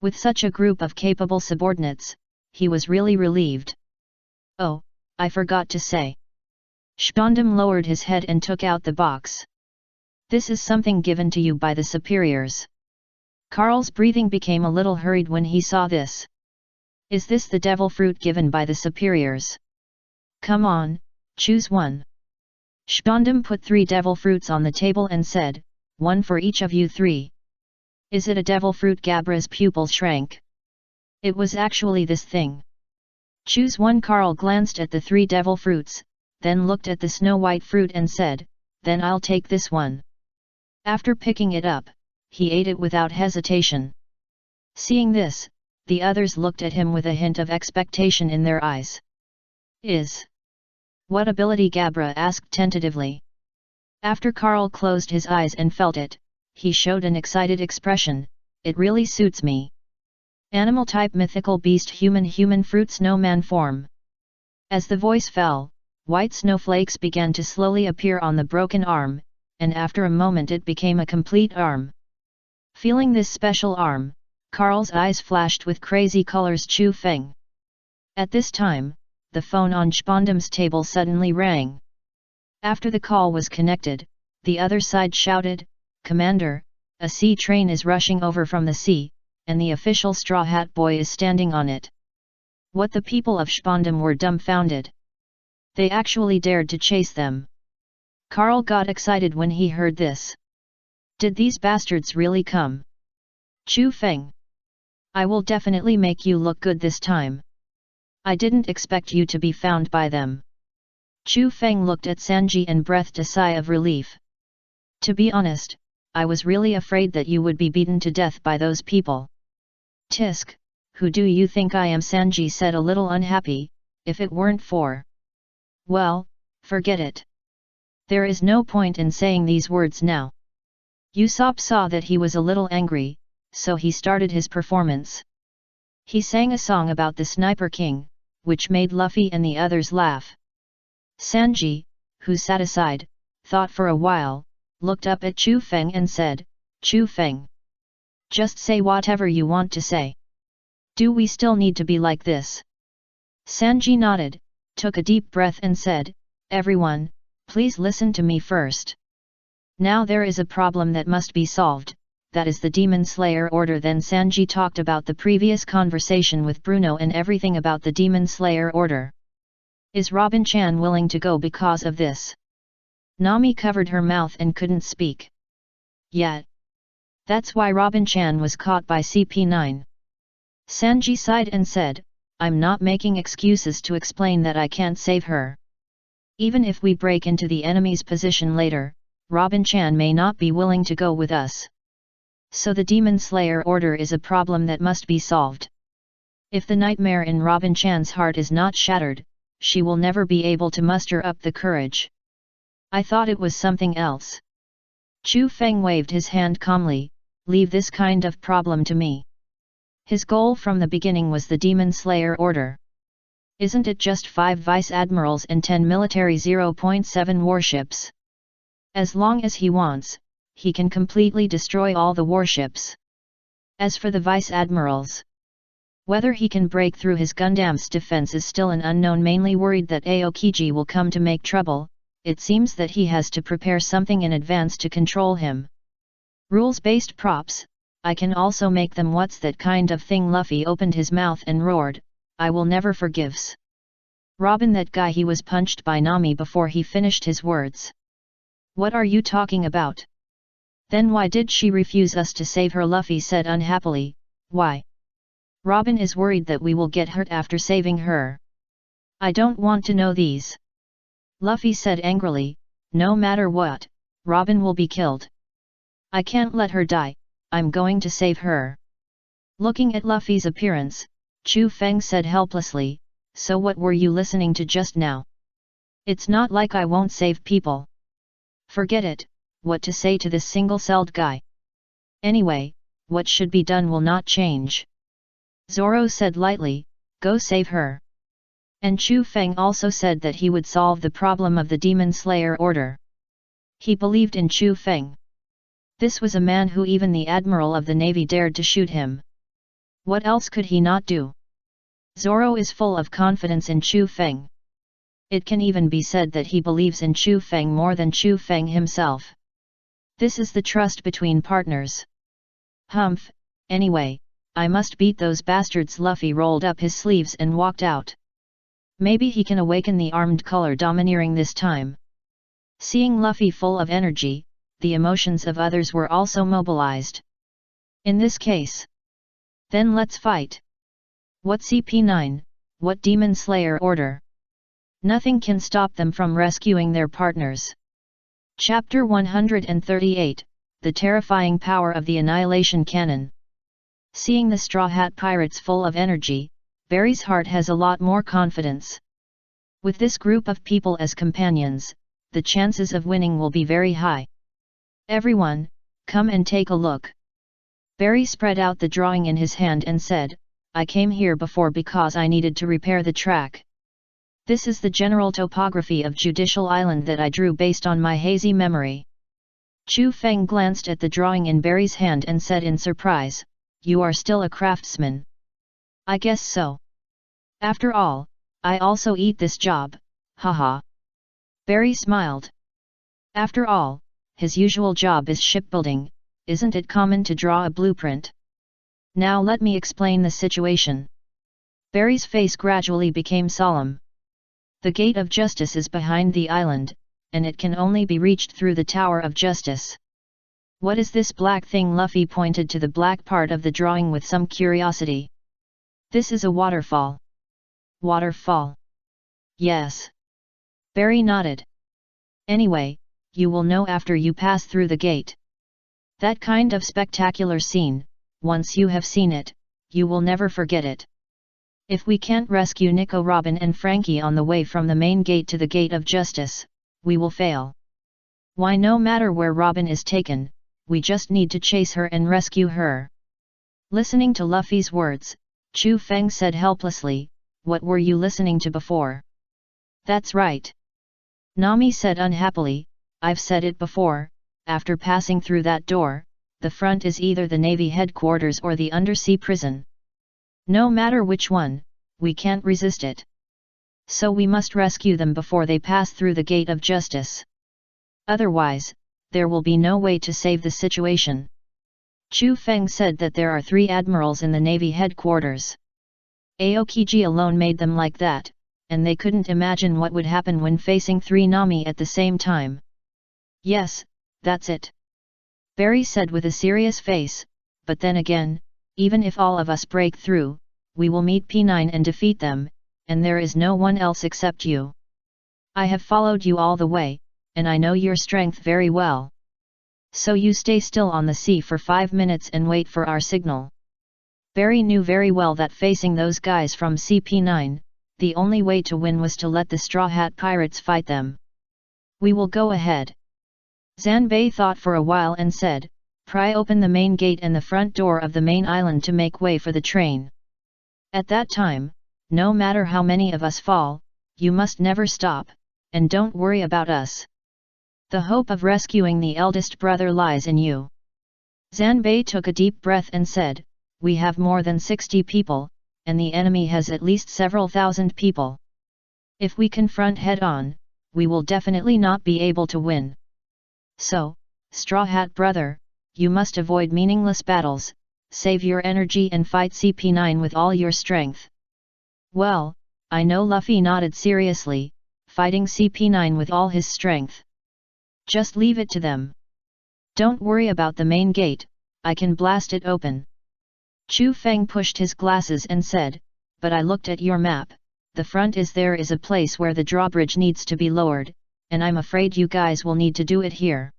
S1: With such a group of capable subordinates, he was really relieved. Oh, I forgot to say. Spondam lowered his head and took out the box. This is something given to you by the superiors. Karl's breathing became a little hurried when he saw this. Is this the devil fruit given by the superiors? Come on, choose one. Spondam put 3 devil fruits on the table and said, one for each of you 3. Is it a devil fruit? Gabra's pupils shrank. It was actually this thing. Choose one. Karl glanced at the 3 devil fruits, then looked at the snow-white fruit and said, then I'll take this one. After picking it up, he ate it without hesitation. Seeing this, the others looked at him with a hint of expectation in their eyes. What ability? Gabra asked tentatively. After Karl closed his eyes and felt it, he showed an excited expression, it really suits me. Animal type mythical beast human fruit snowman form. As the voice fell, white snowflakes began to slowly appear on the broken arm, and after a moment it became a complete arm. Feeling this special arm, Karl's eyes flashed with crazy colors. Chu Feng. At this time, the phone on Spondam's table suddenly rang. After the call was connected, the other side shouted, Commander, a sea train is rushing over from the sea, and the official Straw Hat Boy is standing on it. What? The people of Spondam were dumbfounded. They actually dared to chase them. Carl got excited when he heard this. Did these bastards really come? Chu Feng. I will definitely make you look good this time. I didn't expect you to be found by them. Chu Feng looked at Sanji and breathed a sigh of relief. To be honest, I was really afraid that you would be beaten to death by those people. Tisk, who do you think I am? Sanji said a little unhappy. If it weren't for... Well, forget it. There is no point in saying these words now. Usopp saw that he was a little angry, so he started his performance. He sang a song about the Sniper King, which made Luffy and the others laugh. Sanji, who sat aside, thought for a while, looked up at Chu Feng and said, Chu Feng. Just say whatever you want to say. Do we still need to be like this? Sanji nodded, took a deep breath and said, Everyone, please listen to me first. Now there is a problem that must be solved, that is the Demon Slayer Order. Then Sanji talked about the previous conversation with Bruno and everything about the Demon Slayer Order. Is Robin-chan willing to go because of this? Nami covered her mouth and couldn't speak. Yet. That's why Robin-chan was caught by CP9. Sanji sighed and said, I'm not making excuses to explain that I can't save her. Even if we break into the enemy's position later, Robin-chan may not be willing to go with us. So the Demon Slayer Order is a problem that must be solved. If the nightmare in Robin-chan's heart is not shattered, she will never be able to muster up the courage. I thought it was something else. Chu Feng waved his hand calmly, leave this kind of problem to me. His goal from the beginning was the Demon Slayer Order. Isn't it just 5 vice admirals and 10 military 0.7 warships? As long as he wants, he can completely destroy all the warships. As for the vice admirals, whether he can break through his Gundam's defense is still an unknown. Mainly worried that Aokiji will come to make trouble, it seems that he has to prepare something in advance to control him. Rules-based props, I can also make them. What's that kind of thing? Luffy opened his mouth and roared, I will never forgives. Robin, that guy. He was punched by Nami before he finished his words. What are you talking about? Then why did she refuse us to save her? Luffy said unhappily, why? Robin is worried that we will get hurt after saving her. I don't want to know these. Luffy said angrily, no matter what, Robin will be killed. I can't let her die, I'm going to save her. Looking at Luffy's appearance, Chu Feng said helplessly, so what were you listening to just now? It's not like I won't save people. Forget it, what to say to this single-celled guy? Anyway, what should be done will not change. Zoro said lightly, go save her. And Chu Feng also said that he would solve the problem of the Demon Slayer Order. He believed in Chu Feng. This was a man who even the Admiral of the Navy dared to shoot him. What else could he not do? Zoro is full of confidence in Chu Feng. It can even be said that he believes in Chu Feng more than Chu Feng himself. This is the trust between partners. Humph, anyway, I must beat those bastards. Luffy rolled up his sleeves and walked out. Maybe he can awaken the armed color domineering this time. Seeing Luffy full of energy, the emotions of others were also mobilized. In this case. Then let's fight. What CP9, what Demon Slayer Order? Nothing can stop them from rescuing their partners. Chapter 138, The Terrifying Power of the Annihilation Cannon. Seeing the Straw Hat Pirates full of energy, Barry's heart has a lot more confidence. With this group of people as companions, the chances of winning will be very high. Everyone, come and take a look. Barry spread out the drawing in his hand and said, I came here before because I needed to repair the track. This is the general topography of Judicial Island that I drew based on my hazy memory. Chu Feng glanced at the drawing in Barry's hand and said in surprise, you are still a craftsman. I guess so. After all, I also eat this job, haha. Barry smiled. After all, his usual job is shipbuilding, isn't it common to draw a blueprint? Now let me explain the situation. Barry's face gradually became solemn. The Gate of Justice is behind the island, and it can only be reached through the Tower of Justice. What is this black thing? Luffy pointed to the black part of the drawing with some curiosity. This is a waterfall. Waterfall? Yes. Barry nodded. Anyway, you will know after you pass through the gate. That kind of spectacular scene, once you have seen it, you will never forget it. If we can't rescue Nico, Robin and Frankie on the way from the main gate to the Gate of Justice, we will fail. Why, no matter where Robin is taken, we just need to chase her and rescue her. Listening to Luffy's words, Chu Feng said helplessly, what were you listening to before? That's right. Nami said unhappily, I've said it before, after passing through that door, the front is either the Navy headquarters or the undersea prison. No matter which one, we can't resist it. So we must rescue them before they pass through the Gate of Justice. Otherwise, there will be no way to save the situation. Chu Feng said that there are 3 admirals in the Navy headquarters. Aokiji alone made them like that, and they couldn't imagine what would happen when facing 3 Nami at the same time. Yes, that's it. Barry said with a serious face, but then again, even if all of us break through, we will meet P9 and defeat them, and there is no one else except you. I have followed you all the way, and I know your strength very well. So you stay still on the sea for 5 minutes and wait for our signal. Barry knew very well that facing those guys from CP9, the only way to win was to let the Straw Hat Pirates fight them. We will go ahead. Zanbei thought for a while and said, pry open the main gate and the front door of the main island to make way for the train. At that time, no matter how many of us fall, you must never stop, and don't worry about us. The hope of rescuing the eldest brother lies in you. Zanbei took a deep breath and said, we have more than 60 people, and the enemy has at least several thousand people. If we confront head-on, we will definitely not be able to win. So, Straw Hat brother, you must avoid meaningless battles, save your energy and fight CP9 with all your strength. Well, I know. Luffy nodded seriously, fighting CP9 with all his strength. Just leave it to them. Don't worry about the main gate, I can blast it open. Chu Feng pushed his glasses and said, but I looked at your map, the front is there is a place where the drawbridge needs to be lowered, and I'm afraid you guys will need to do it here.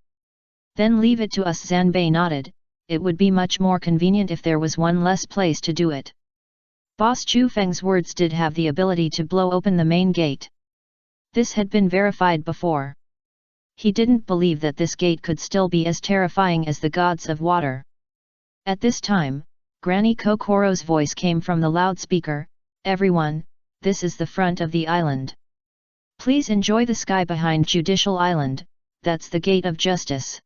S1: Then leave it to us. Zanbei nodded, it would be much more convenient if there was one less place to do it. Boss Chu Feng's words did have the ability to blow open the main gate. This had been verified before. He didn't believe that this gate could still be as terrifying as the gods of water. At this time, Granny Kokoro's voice came from the loudspeaker, everyone, this is the front of the island. Please enjoy the sky behind Judicial Island, that's the Gate of Justice.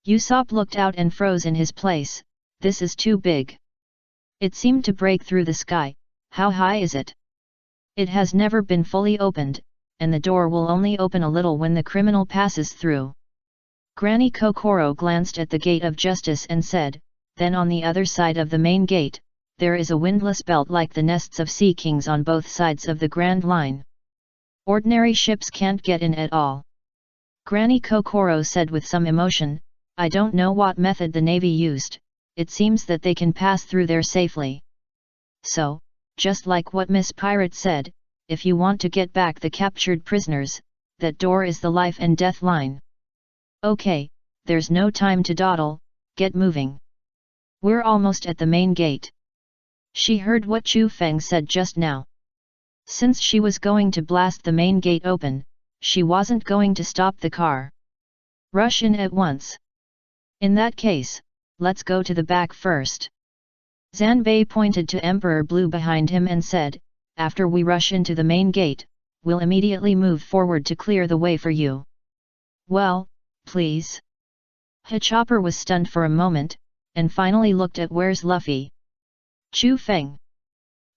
S1: Usopp looked out and froze in his place, this is too big. It seemed to break through the sky. How high is it? It has never been fully opened, and the door will only open a little when the criminal passes through. Granny Kokoro glanced at the Gate of Justice and said, then on the other side of the main gate, there is a windlass belt like the nests of sea kings on both sides of the Grand Line. Ordinary ships can't get in at all. Granny Kokoro said with some emotion, I don't know what method the Navy used, it seems that they can pass through there safely. So, just like what Miss Pirate said, if you want to get back the captured prisoners, that door is the life and death line. Okay, there's no time to dawdle, get moving. We're almost at the main gate. She heard what Chu Feng said just now. Since she was going to blast the main gate open, she wasn't going to stop the car. Rush in at once. In that case, let's go to the back first. Zanbei pointed to Emperor Blue behind him and said, after we rush into the main gate, we'll immediately move forward to clear the way for you. Well, please. Hachopper was stunned for a moment, and finally looked at where's Luffy. Chu Feng.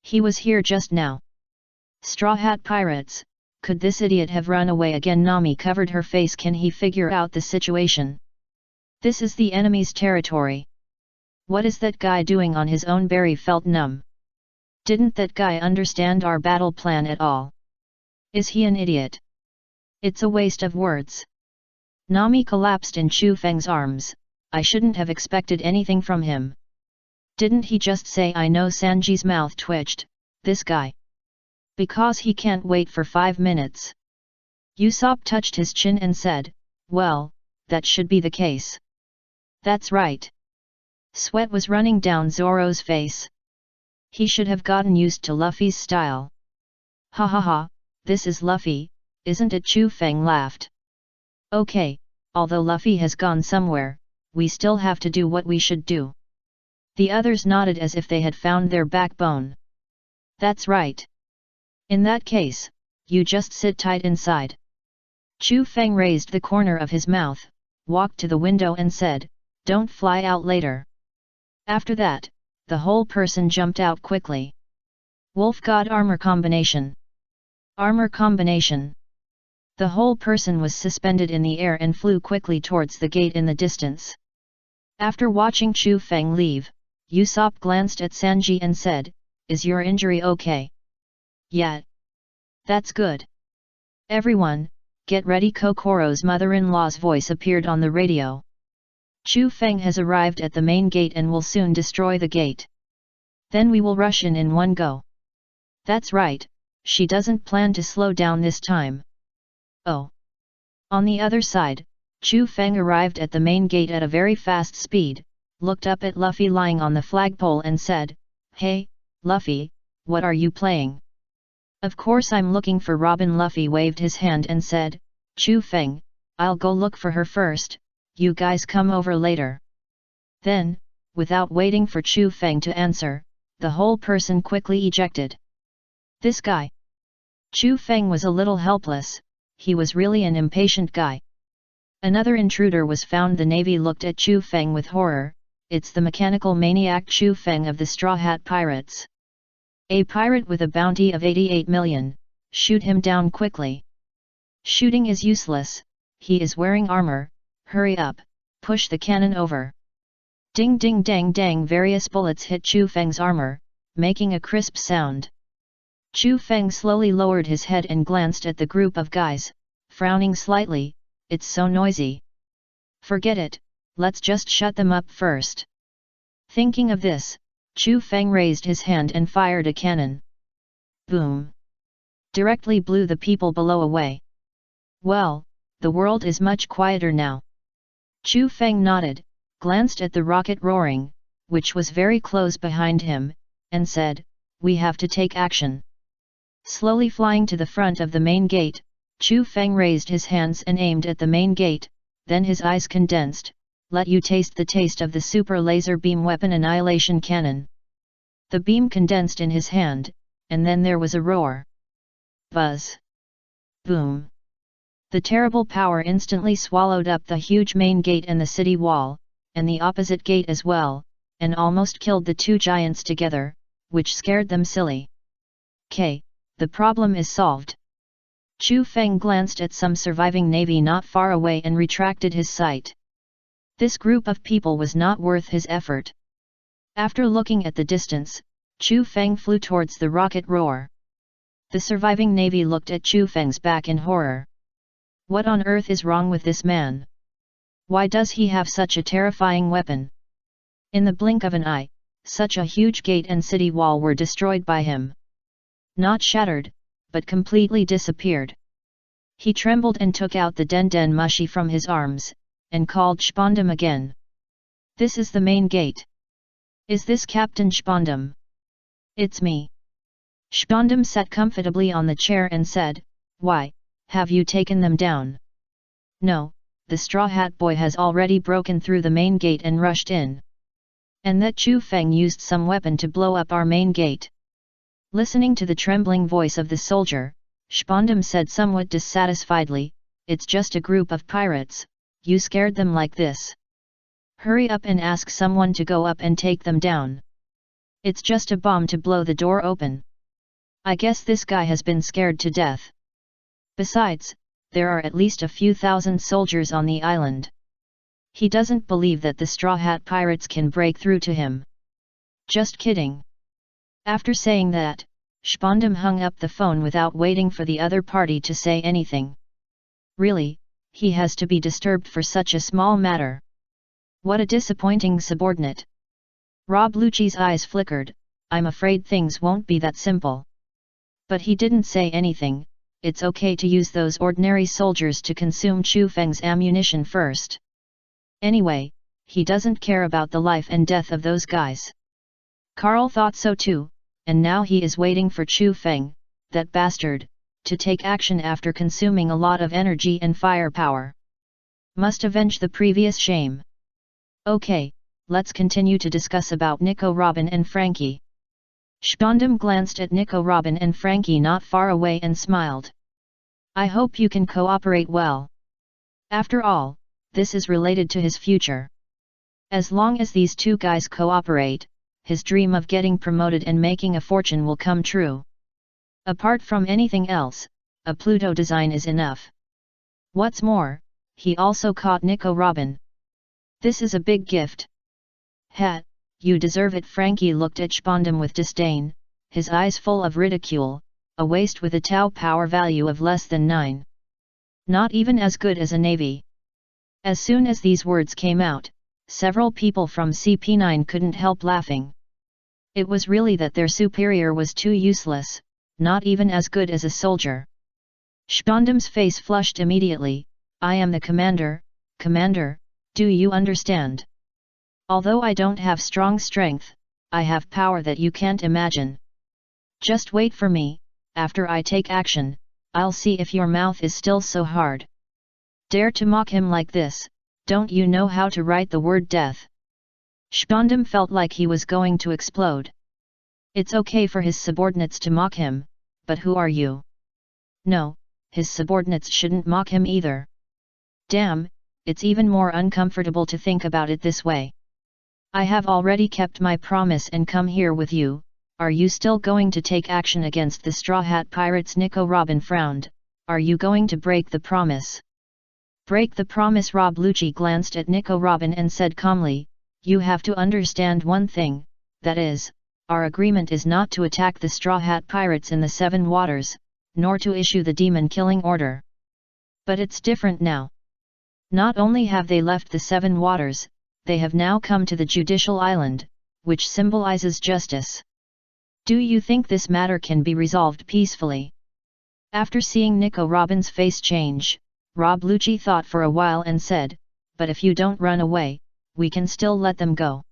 S1: He was here just now. Straw Hat Pirates, could this idiot have run away again? Nami covered her face. Can he figure out the situation? This is the enemy's territory. What is that guy doing on his own? Barry felt numb. Didn't that guy understand our battle plan at all? Is he an idiot? It's a waste of words. Nami collapsed in Chu Feng's arms. I shouldn't have expected anything from him. Didn't he just say I know? Sanji's mouth twitched. This guy. Because he can't wait for 5 minutes. Usopp touched his chin and said, well, that should be the case. That's right. Sweat was running down Zoro's face. He should have gotten used to Luffy's style. Ha ha ha, this is Luffy, isn't it? Chu Feng laughed. Okay, although Luffy has gone somewhere, we still have to do what we should do. The others nodded as if they had found their backbone. That's right. In that case, you just sit tight inside. Chu Feng raised the corner of his mouth, walked to the window and said, don't fly out later. After that, the whole person jumped out quickly. Wolf God Armor Combination. Armor Combination. The whole person was suspended in the air and flew quickly towards the gate in the distance. After watching Chu Feng leave, Usopp glanced at Sanji and said, is your injury okay? Yeah. That's good. Everyone, get ready. Kokoro's mother-in-law's voice appeared on the radio. Chu Feng has arrived at the main gate and will soon destroy the gate. Then we will rush in one go. That's right, she doesn't plan to slow down this time. Oh. On the other side, Chu Feng arrived at the main gate at a very fast speed, looked up at Luffy lying on the flagpole and said, hey, Luffy, what are you playing? Of course I'm looking for Robin. Luffy waved his hand and said, Chu Feng, I'll go look for her first, you guys come over later. Then, without waiting for Chu Feng to answer, the whole person quickly ejected. This guy. Chu Feng was a little helpless, he was really an impatient guy. Another intruder was found. The Navy looked at Chu Feng with horror. It's the mechanical maniac Chu Feng of the Straw Hat Pirates. A pirate with a bounty of 88 million, shoot him down quickly. Shooting is useless, he is wearing armor, hurry up, push the cannon over. Ding ding dang dang, various bullets hit Chu Feng's armor, making a crisp sound. Chu Feng slowly lowered his head and glanced at the group of guys, frowning slightly, it's so noisy. Forget it, let's just shut them up first. Thinking of this, Chu Feng raised his hand and fired a cannon. Boom! Directly blew the people below away. Well, the world is much quieter now. Chu Feng nodded, glanced at the rocket roaring, which was very close behind him, and said, we have to take action. Slowly flying to the front of the main gate, Chu Feng raised his hands and aimed at the main gate, then his eyes condensed, let you taste the taste of the super laser beam weapon annihilation cannon. The beam condensed in his hand, and then there was a roar. Buzz. Boom. The terrible power instantly swallowed up the huge main gate and the city wall, and the opposite gate as well, and almost killed the two giants together, which scared them silly. The problem is solved. Chu Feng glanced at some surviving navy not far away and retracted his sight. This group of people was not worth his effort. After looking at the distance, Chu Feng flew towards the rocket roar. The surviving navy looked at Chu Feng's back in horror. What on earth is wrong with this man? Why does he have such a terrifying weapon? In the blink of an eye, such a huge gate and city wall were destroyed by him. Not shattered, but completely disappeared. He trembled and took out the Den Den Mushi from his arms, and called Spondum again. This is the main gate. Is this Captain Spondum? It's me. Spondum sat comfortably on the chair and said, why, have you taken them down? No, the Straw Hat Boy has already broken through the main gate and rushed in. And that Chu Feng used some weapon to blow up our main gate. Listening to the trembling voice of the soldier, Spondum said somewhat dissatisfiedly, it's just a group of pirates, you scared them like this. Hurry up and ask someone to go up and take them down. It's just a bomb to blow the door open. I guess this guy has been scared to death. Besides, there are at least a few thousand soldiers on the island. He doesn't believe that the Straw Hat Pirates can break through to him. Just kidding. After saying that, Spondam hung up the phone without waiting for the other party to say anything. Really, he has to be disturbed for such a small matter. What a disappointing subordinate. Rob Lucci's eyes flickered. I'm afraid things won't be that simple. But he didn't say anything. It's okay to use those ordinary soldiers to consume Chu Feng's ammunition first. Anyway, he doesn't care about the life and death of those guys. Carl thought so too, and now he is waiting for Chu Feng, that bastard, to take action after consuming a lot of energy and firepower. Must avenge the previous shame. Okay, let's continue to discuss about Nico Robin and Frankie. Spondam glanced at Nico Robin and Frankie not far away and smiled. I hope you can cooperate well. After all, this is related to his future. As long as these two guys cooperate, his dream of getting promoted and making a fortune will come true. Apart from anything else, a Pluto design is enough. What's more, he also caught Nico Robin. This is a big gift. Ha, you deserve it. Frankie looked at Spondam with disdain, his eyes full of ridicule, a waste with a Tau power value of less than 9. Not even as good as a navy. As soon as these words came out, several people from CP9 couldn't help laughing. It was really that their superior was too useless, not even as good as a soldier. Spondam's face flushed immediately. I am the commander, commander, do you understand? Although I don't have strong strength, I have power that you can't imagine. Just wait for me, after I take action, I'll see if your mouth is still so hard. Dare to mock him like this, don't you know how to write the word death? Spondam felt like he was going to explode. It's okay for his subordinates to mock him, but who are you? No, his subordinates shouldn't mock him either. Damn, it's even more uncomfortable to think about it this way. I have already kept my promise and come here with you. Are you still going to take action against the Straw Hat Pirates? Nico Robin frowned. Are you going to break the promise? Break the promise? Rob Lucci glanced at Nico Robin and said calmly, you have to understand one thing, that is, our agreement is not to attack the Straw Hat Pirates in the Seven Waters, nor to issue the demon killing order. But it's different now. Not only have they left the Seven Waters, they have now come to the Judicial Island, which symbolizes justice. Do you think this matter can be resolved peacefully? After seeing Nico Robin's face change, Rob Lucci thought for a while and said, but if you don't run away, we can still let them go.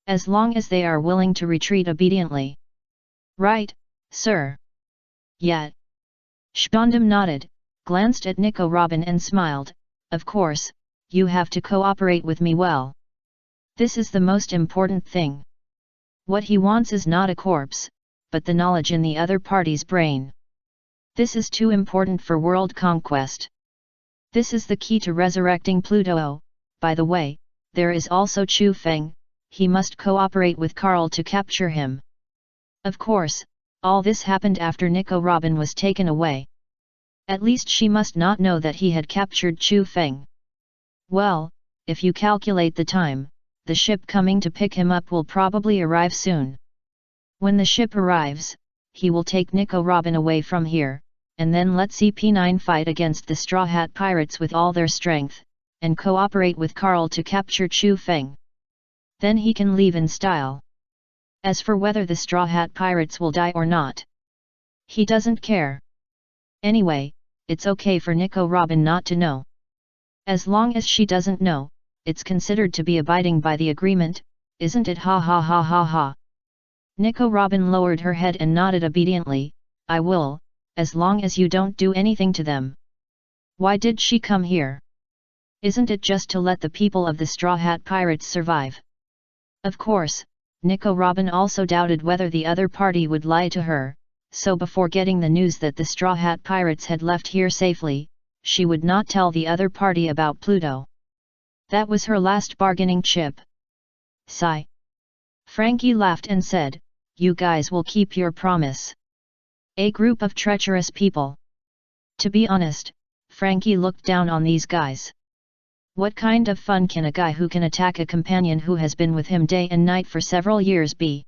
S1: As long as they are willing to retreat obediently. Right, sir. Yet. Spondam nodded, glanced at Nico Robin and smiled, of course, you have to cooperate with me well. This is the most important thing. What he wants is not a corpse, but the knowledge in the other party's brain. This is too important for world conquest. This is the key to resurrecting Pluto. By the way, there is also Chu Feng, he must cooperate with Carl to capture him. Of course, all this happened after Nico Robin was taken away. At least she must not know that he had captured Chu Feng. Well, if you calculate the time, the ship coming to pick him up will probably arrive soon. When the ship arrives, he will take Nico Robin away from here, and then let CP9 fight against the Straw Hat Pirates with all their strength, and cooperate with Carl to capture Chu Feng. Then he can leave in style. As for whether the Straw Hat Pirates will die or not, he doesn't care. Anyway, it's okay for Nico Robin not to know. As long as she doesn't know, it's considered to be abiding by the agreement, isn't it? Ha ha ha ha ha. Nico Robin lowered her head and nodded obediently. I will, as long as you don't do anything to them. Why did she come here? Isn't it just to let the people of the Straw Hat Pirates survive? Of course, Nico Robin also doubted whether the other party would lie to her, so before getting the news that the Straw Hat Pirates had left here safely, she would not tell the other party about Pluto. That was her last bargaining chip. Sigh. Frankie laughed and said, you guys will keep your promise. A group of treacherous people. To be honest, Frankie looked down on these guys. What kind of fun can a guy who can attack a companion who has been with him day and night for several years be?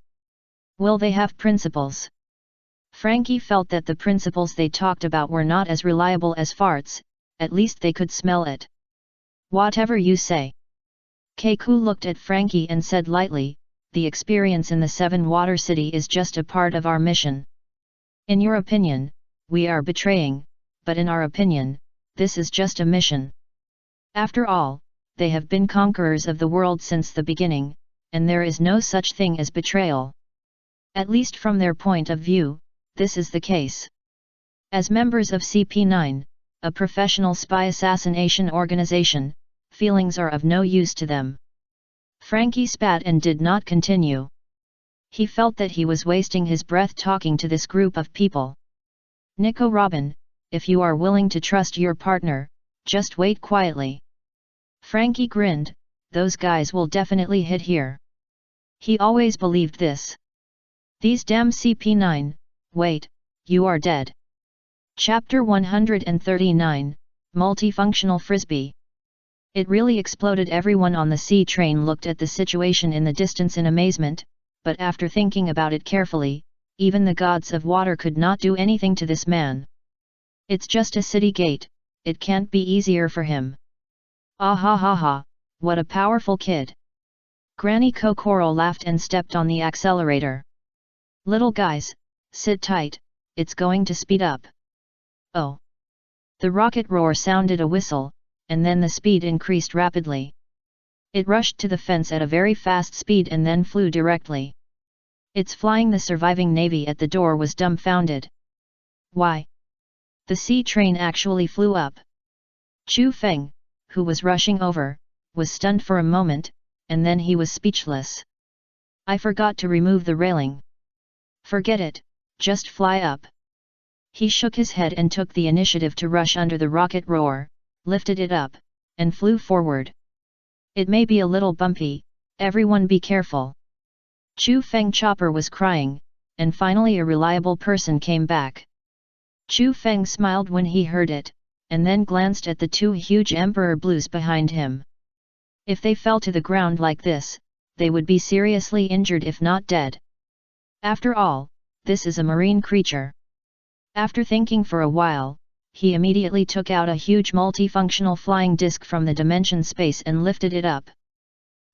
S1: Will they have principles? Frankie felt that the principles they talked about were not as reliable as farts, at least they could smell it. Whatever you say. Keiku looked at Frankie and said lightly, the experience in the Seven Water City is just a part of our mission. In your opinion, we are betraying, but in our opinion, this is just a mission. After all, they have been conquerors of the world since the beginning, and there is no such thing as betrayal. At least from their point of view, this is the case. As members of CP9, a professional spy assassination organization, feelings are of no use to them. Frankie spat and did not continue. He felt that he was wasting his breath talking to this group of people. Nico Robin, if you are willing to trust your partner, just wait quietly. Frankie grinned, those guys will definitely hit here. He always believed this. These damn CP9, wait, you are dead. Chapter 139, Multifunctional Frisbee. It really exploded. Everyone on the C train looked at the situation in the distance in amazement, but after thinking about it carefully, even the gods of water could not do anything to this man. It's just a city gate, it can't be easier for him. Ah ha ha ha, what a powerful kid. Granny Kokoro laughed and stepped on the accelerator. Little guys, sit tight, it's going to speed up. Oh. The rocket roar sounded a whistle, and then the speed increased rapidly. It rushed to the fence at a very fast speed and then flew directly. It's flying. The surviving navy at the door was dumbfounded. Why? The C train actually flew up. Chu Feng, who was rushing over, was stunned for a moment, and then he was speechless. I forgot to remove the railing. Forget it, just fly up. He shook his head and took the initiative to rush under the rocket roar, lifted it up, and flew forward. It may be a little bumpy, everyone be careful. Chu Feng Chopper was crying, and finally a reliable person came back. Chu Feng smiled when he heard it, and then glanced at the two huge Emperor Blues behind him. If they fell to the ground like this, they would be seriously injured if not dead. After all, this is a marine creature. After thinking for a while, he immediately took out a huge multifunctional flying disc from the dimension space and lifted it up.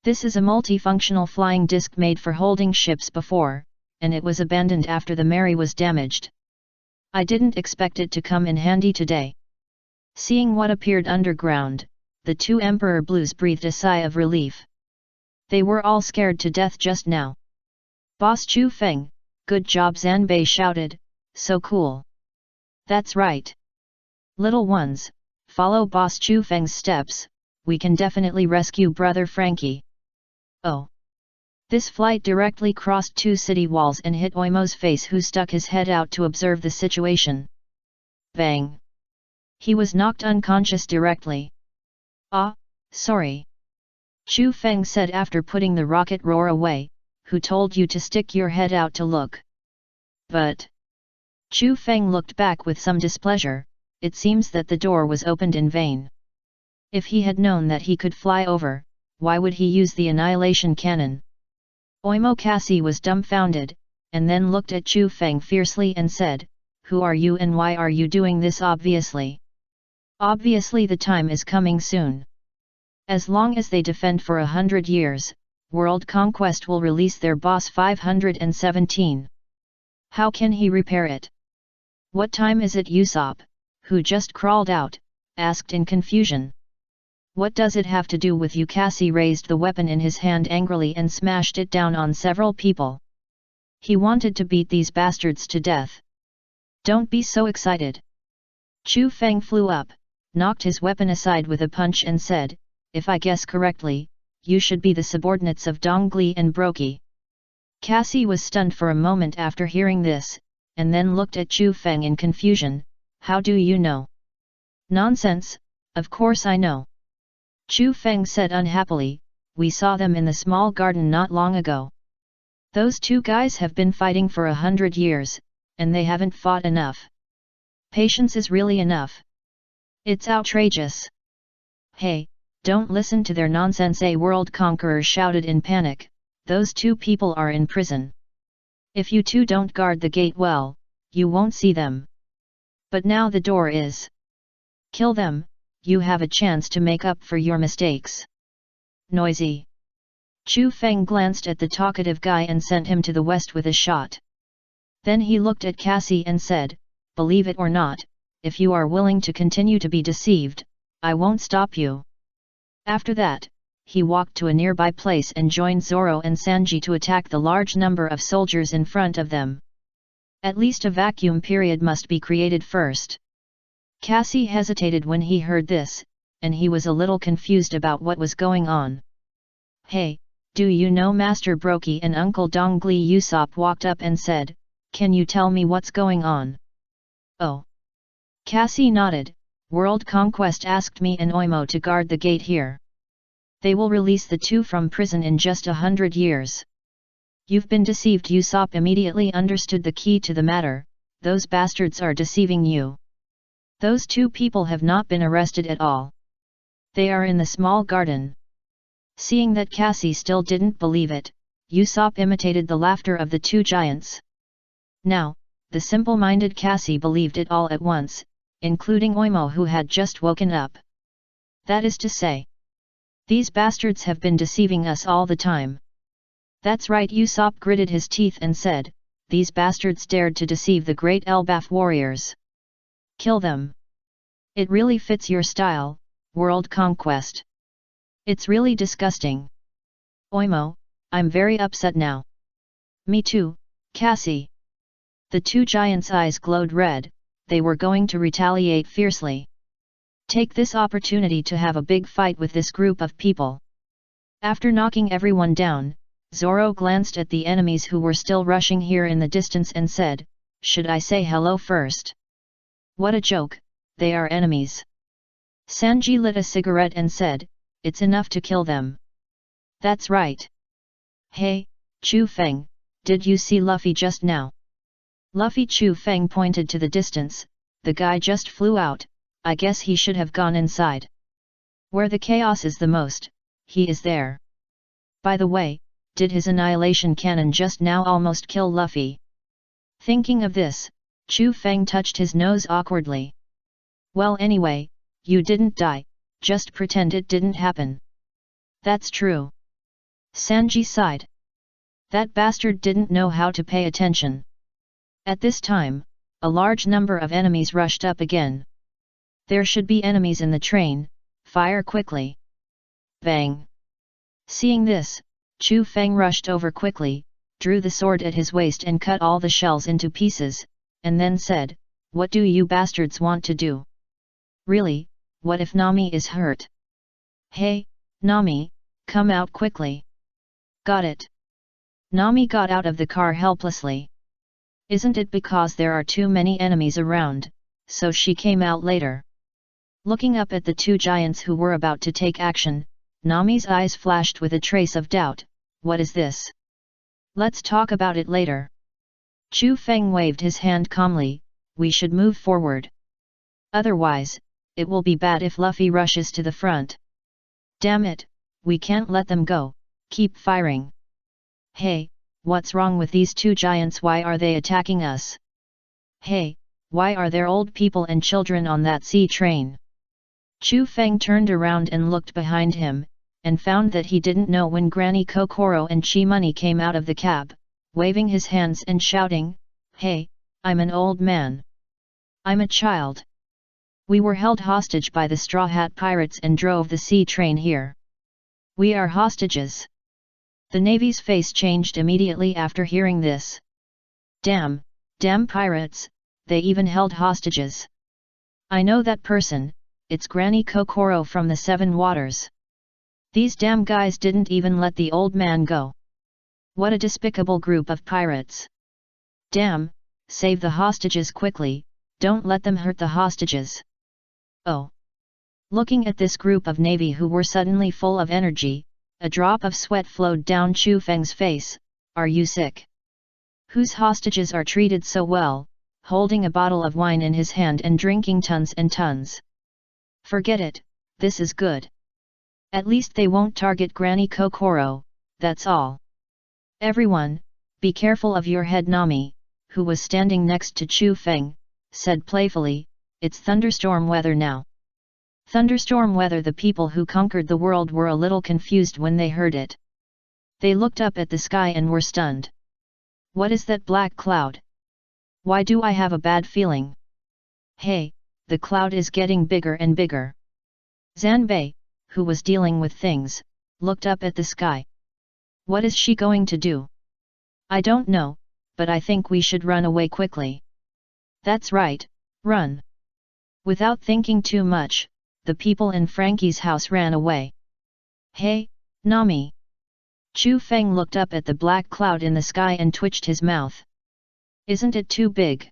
S1: This is a multifunctional flying disc made for holding ships before, and it was abandoned after the Mary was damaged. I didn't expect it to come in handy today. Seeing what appeared underground, the two Emperor Blues breathed a sigh of relief. They were all scared to death just now. Boss Chu Feng, good job, Zanbei shouted, so cool. That's right. Little ones, follow Boss Chu Feng's steps, we can definitely rescue Brother Frankie. Oh. This flight directly crossed two city walls and hit Oimo's face, who stuck his head out to observe the situation. Bang. He was knocked unconscious directly. Ah, sorry. Chu Feng said after putting the rocket roar away, who told you to stick your head out to look? But. Chu Feng looked back with some displeasure, it seems that the door was opened in vain. If he had known that he could fly over, why would he use the annihilation cannon? Oimo Cassie was dumbfounded, and then looked at Chu Feng fiercely and said, who are you and why are you doing this? Obviously the time is coming soon. As long as they defend for 100 years, World Conquest will release their boss 517. How can he repair it? What time is it? Usopp, who just crawled out, asked in confusion. What does it have to do with you? Cassie raised the weapon in his hand angrily and smashed it down on several people. He wanted to beat these bastards to death. Don't be so excited. Chu Feng flew up, knocked his weapon aside with a punch and said, if I guess correctly, you should be the subordinates of Dongli and Brokey. Cassie was stunned for a moment after hearing this, and then looked at Chu Feng in confusion. How do you know? Nonsense, of course I know. Chu Feng said unhappily, we saw them in the small garden not long ago. Those two guys have been fighting for 100 years, and they haven't fought enough. Patience is really enough. It's outrageous. Hey, don't listen to their nonsense, a world conqueror shouted in panic, those two people are in prison. If you two don't guard the gate well, you won't see them. But now the door is. Kill them, you have a chance to make up for your mistakes. Noisy. Chu Feng glanced at the talkative guy and sent him to the west with a shot. Then he looked at Cassie and said, believe it or not, if you are willing to continue to be deceived, I won't stop you. After that, he walked to a nearby place and joined Zoro and Sanji to attack the large number of soldiers in front of them. At least a vacuum period must be created first. Cassie hesitated when he heard this, and he was a little confused about what was going on. Hey, do you know Master Brokey and Uncle Dongli? Usopp walked up and said, can you tell me what's going on? Oh. Cassie nodded, World Conquest asked me and Oimo to guard the gate here. They will release the two from prison in just 100 years. You've been deceived. Usopp immediately understood the key to the matter, those bastards are deceiving you. Those two people have not been arrested at all. They are in the small garden. Seeing that Cassie still didn't believe it, Usopp imitated the laughter of the two giants. Now, the simple-minded Cassie believed it all at once, including Oimo who had just woken up. That is to say, these bastards have been deceiving us all the time. That's right. Usopp gritted his teeth and said, these bastards dared to deceive the great Elbaf warriors. Kill them. It really fits your style, World Conquest. It's really disgusting. Oimo, I'm very upset now. Me too, Cassie. The two giants' eyes glowed red, they were going to retaliate fiercely. Take this opportunity to have a big fight with this group of people. After knocking everyone down, Zoro glanced at the enemies who were still rushing here in the distance and said, should I say hello first? What a joke, they are enemies. Sanji lit a cigarette and said, it's enough to kill them. That's right. Hey, Chu Feng, did you see Luffy just now? Luffy. Chu Feng pointed to the distance, the guy just flew out, I guess he should have gone inside. Where the chaos is the most, he is there. By the way, did his annihilation cannon just now almost kill Luffy? Thinking of this, Chu Feng touched his nose awkwardly. Well anyway, you didn't die, just pretend it didn't happen. That's true. Sanji sighed. That bastard didn't know how to pay attention. At this time, a large number of enemies rushed up again. There should be enemies in the train, fire quickly. Bang! Seeing this, Chu Feng rushed over quickly, drew the sword at his waist and cut all the shells into pieces, and then said, what do you bastards want to do? Really, what if Nami is hurt? Hey, Nami, come out quickly. Got it. Nami got out of the car helplessly. Isn't it because there are too many enemies around, so she came out later? Looking up at the two giants who were about to take action, Nami's eyes flashed with a trace of doubt, what is this? Let's talk about it later. Chu Feng waved his hand calmly, we should move forward. Otherwise, it will be bad if Luffy rushes to the front. Damn it, we can't let them go, keep firing. Hey, what's wrong with these two giants? Why are they attacking us? Hey, why are there old people and children on that sea train? Chu Feng turned around and looked behind him, and found that he didn't know when Granny Kokoro and Chi Money came out of the cab, waving his hands and shouting, hey, I'm an old man. I'm a child. We were held hostage by the Straw Hat Pirates and drove the sea train here. We are hostages. The Navy's face changed immediately after hearing this. Damn pirates, they even held hostages. I know that person, it's Granny Kokoro from the Seven Waters. These damn guys didn't even let the old man go. What a despicable group of pirates. Damn, save the hostages quickly, don't let them hurt the hostages. Oh. Looking at this group of Navy who were suddenly full of energy, a drop of sweat flowed down Chu Feng's face, are you sick? Whose hostages are treated so well, holding a bottle of wine in his hand and drinking tons and tons? Forget it, this is good. At least they won't target Granny Kokoro, that's all. Everyone, be careful of your head. Nami, who was standing next to Chu Feng, said playfully, "It's thunderstorm weather now." Thunderstorm weather. The people who conquered the world were a little confused when they heard it. They looked up at the sky and were stunned. What is that black cloud? Why do I have a bad feeling? Hey, the cloud is getting bigger and bigger. Zanbei, who was dealing with things, looked up at the sky. What is she going to do? I don't know, but I think we should run away quickly. That's right, run. Without thinking too much, the people in Frankie's house ran away. Hey, Nami! Chu Feng looked up at the black cloud in the sky and twitched his mouth. Isn't it too big?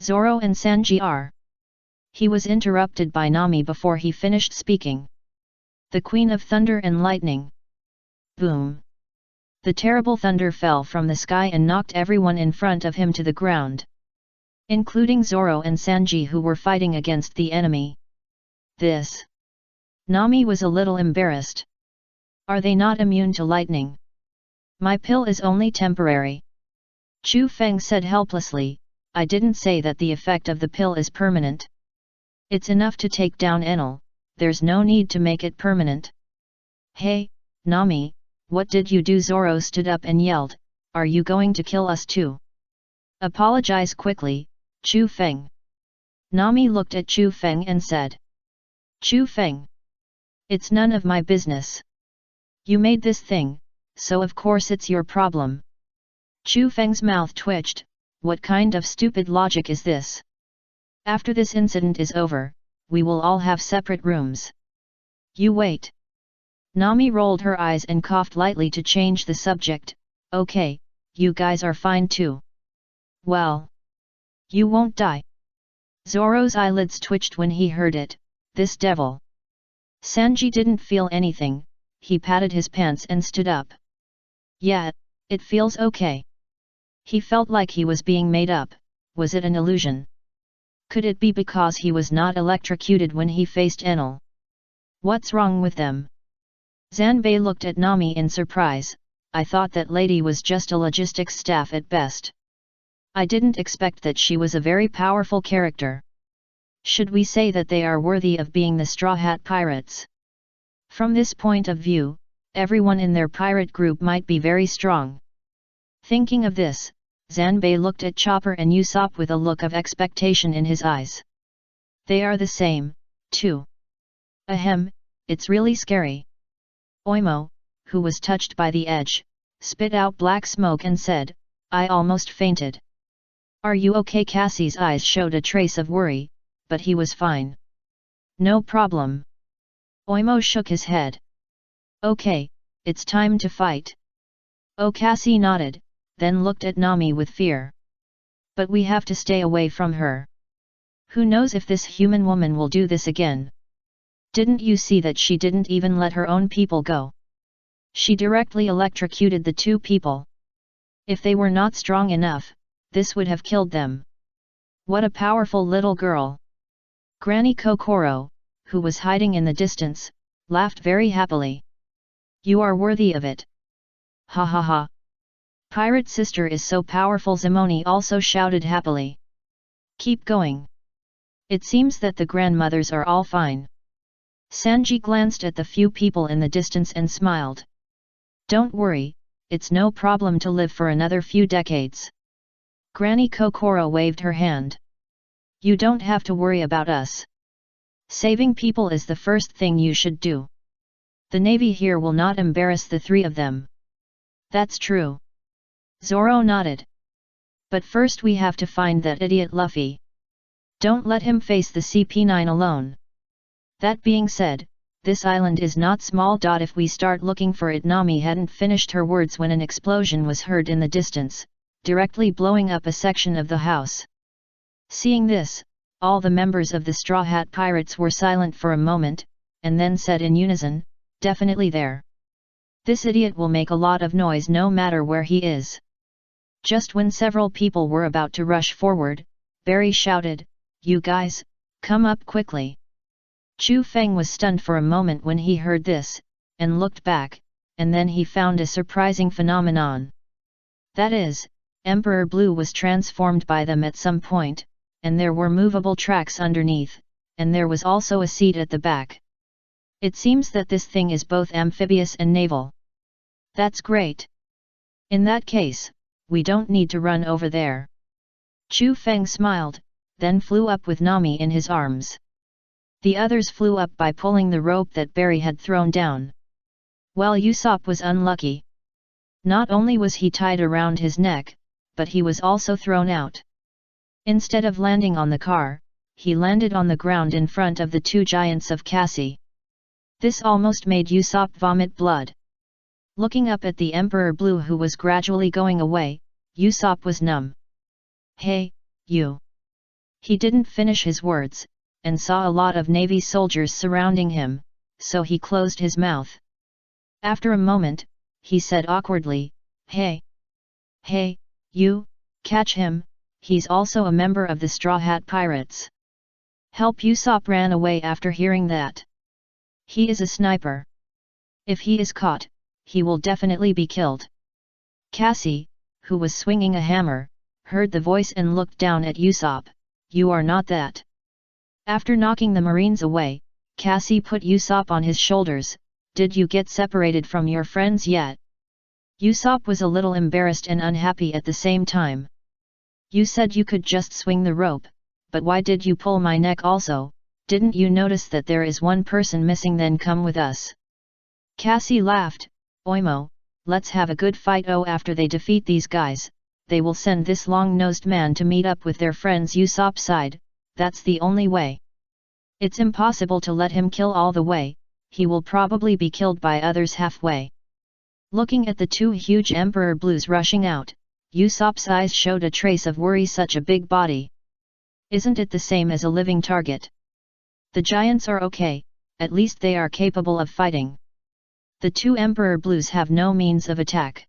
S1: Zoro and Sanji are. He was interrupted by Nami before he finished speaking. The Queen of Thunder and Lightning. Boom! The terrible thunder fell from the sky and knocked everyone in front of him to the ground, including Zoro and Sanji, who were fighting against the enemy. This. Nami was a little embarrassed. Are they not immune to lightning? My pill is only temporary. Chu Feng said helplessly, I didn't say that the effect of the pill is permanent. It's enough to take down Enel, there's no need to make it permanent. Hey, Nami, what did you do? Zoro stood up and yelled, are you going to kill us too? Apologize quickly, Chu Feng. Nami looked at Chu Feng and said. Chu Feng. It's none of my business. You made this thing, so of course it's your problem. Chu Feng's mouth twitched, what kind of stupid logic is this? After this incident is over, we will all have separate rooms. You wait. Nami rolled her eyes and coughed lightly to change the subject, okay, you guys are fine too. Well. You won't die. Zoro's eyelids twitched when he heard it, this devil. Sanji didn't feel anything, he patted his pants and stood up. Yeah, it feels okay. He felt like he was being made up, was it an illusion? Could it be because he was not electrocuted when he faced Enel? What's wrong with them? Zanbei looked at Nami in surprise, I thought that lady was just a logistics staff at best. I didn't expect that she was a very powerful character. Should we say that they are worthy of being the Straw Hat Pirates? From this point of view, everyone in their pirate group might be very strong. Thinking of this, Zanbei looked at Chopper and Usopp with a look of expectation in his eyes. They are the same, too. Ahem, it's really scary. Oimo, who was touched by the edge, spit out black smoke and said, I almost fainted. Are you okay? Cassie's eyes showed a trace of worry, but he was fine. No problem. Oimo shook his head. Okay, it's time to fight. Oh, Cassie nodded, then looked at Nami with fear. But we have to stay away from her. Who knows if this human woman will do this again? Didn't you see that she didn't even let her own people go? She directly electrocuted the two people. If they were not strong enough, this would have killed them. What a powerful little girl. Granny Kokoro, who was hiding in the distance, laughed very happily. You are worthy of it. Ha ha ha. Pirate sister is so powerful. Zemoni also shouted happily. Keep going. It seems that the grandmothers are all fine. Sanji glanced at the few people in the distance and smiled. Don't worry, it's no problem to live for another few decades. Granny Kokoro waved her hand. You don't have to worry about us. Saving people is the first thing you should do. The navy here will not embarrass the three of them. That's true. Zoro nodded. But first we have to find that idiot Luffy. Don't let him face the CP9 alone. That being said, this island is not small. If we start looking for it. Nami hadn't finished her words when an explosion was heard in the distance, directly blowing up a section of the house. Seeing this, all the members of the Straw Hat Pirates were silent for a moment, and then said in unison, definitely there. This idiot will make a lot of noise no matter where he is. Just when several people were about to rush forward, Barry shouted, you guys, come up quickly. Chu Feng was stunned for a moment when he heard this, and looked back, and then he found a surprising phenomenon. That is, Emperor Blue was transformed by them at some point, and there were movable tracks underneath, and there was also a seat at the back. It seems that this thing is both amphibious and naval. That's great. In that case, we don't need to run over there. Chu Feng smiled, then flew up with Nami in his arms. The others flew up by pulling the rope that Barry had thrown down. Well, Usopp was unlucky. Not only was he tied around his neck, but he was also thrown out. Instead of landing on the car, he landed on the ground in front of the two giants of Cassie. This almost made Usopp vomit blood. Looking up at the Emperor Blue, who was gradually going away, Usopp was numb. Hey, you! He didn't finish his words, and saw a lot of Navy soldiers surrounding him, so he closed his mouth. After a moment, he said awkwardly, Hey! Hey, you, catch him, he's also a member of the Straw Hat Pirates. Help! Usopp ran away after hearing that. He is a sniper. If he is caught, he will definitely be killed. Cassie, who was swinging a hammer, heard the voice and looked down at Usopp. You are not that. After knocking the Marines away, Cassie put Usopp on his shoulders. Did you get separated from your friends yet? Usopp was a little embarrassed and unhappy at the same time. You said you could just swing the rope, but why did you pull my neck also? Didn't you notice that there is one person missing? Then come with us. Cassie laughed. Oimo, let's have a good fight. Oh, after they defeat these guys, they will send this long-nosed man to meet up with their friends. Usopp sighed. That's the only way. It's impossible to let him kill all the way, he will probably be killed by others halfway. Looking at the two huge Emperor Blues rushing out, Usopp's eyes showed a trace of worry. Such a big body. Isn't it the same as a living target? The giants are okay, at least they are capable of fighting. The two Emperor Blues have no means of attack.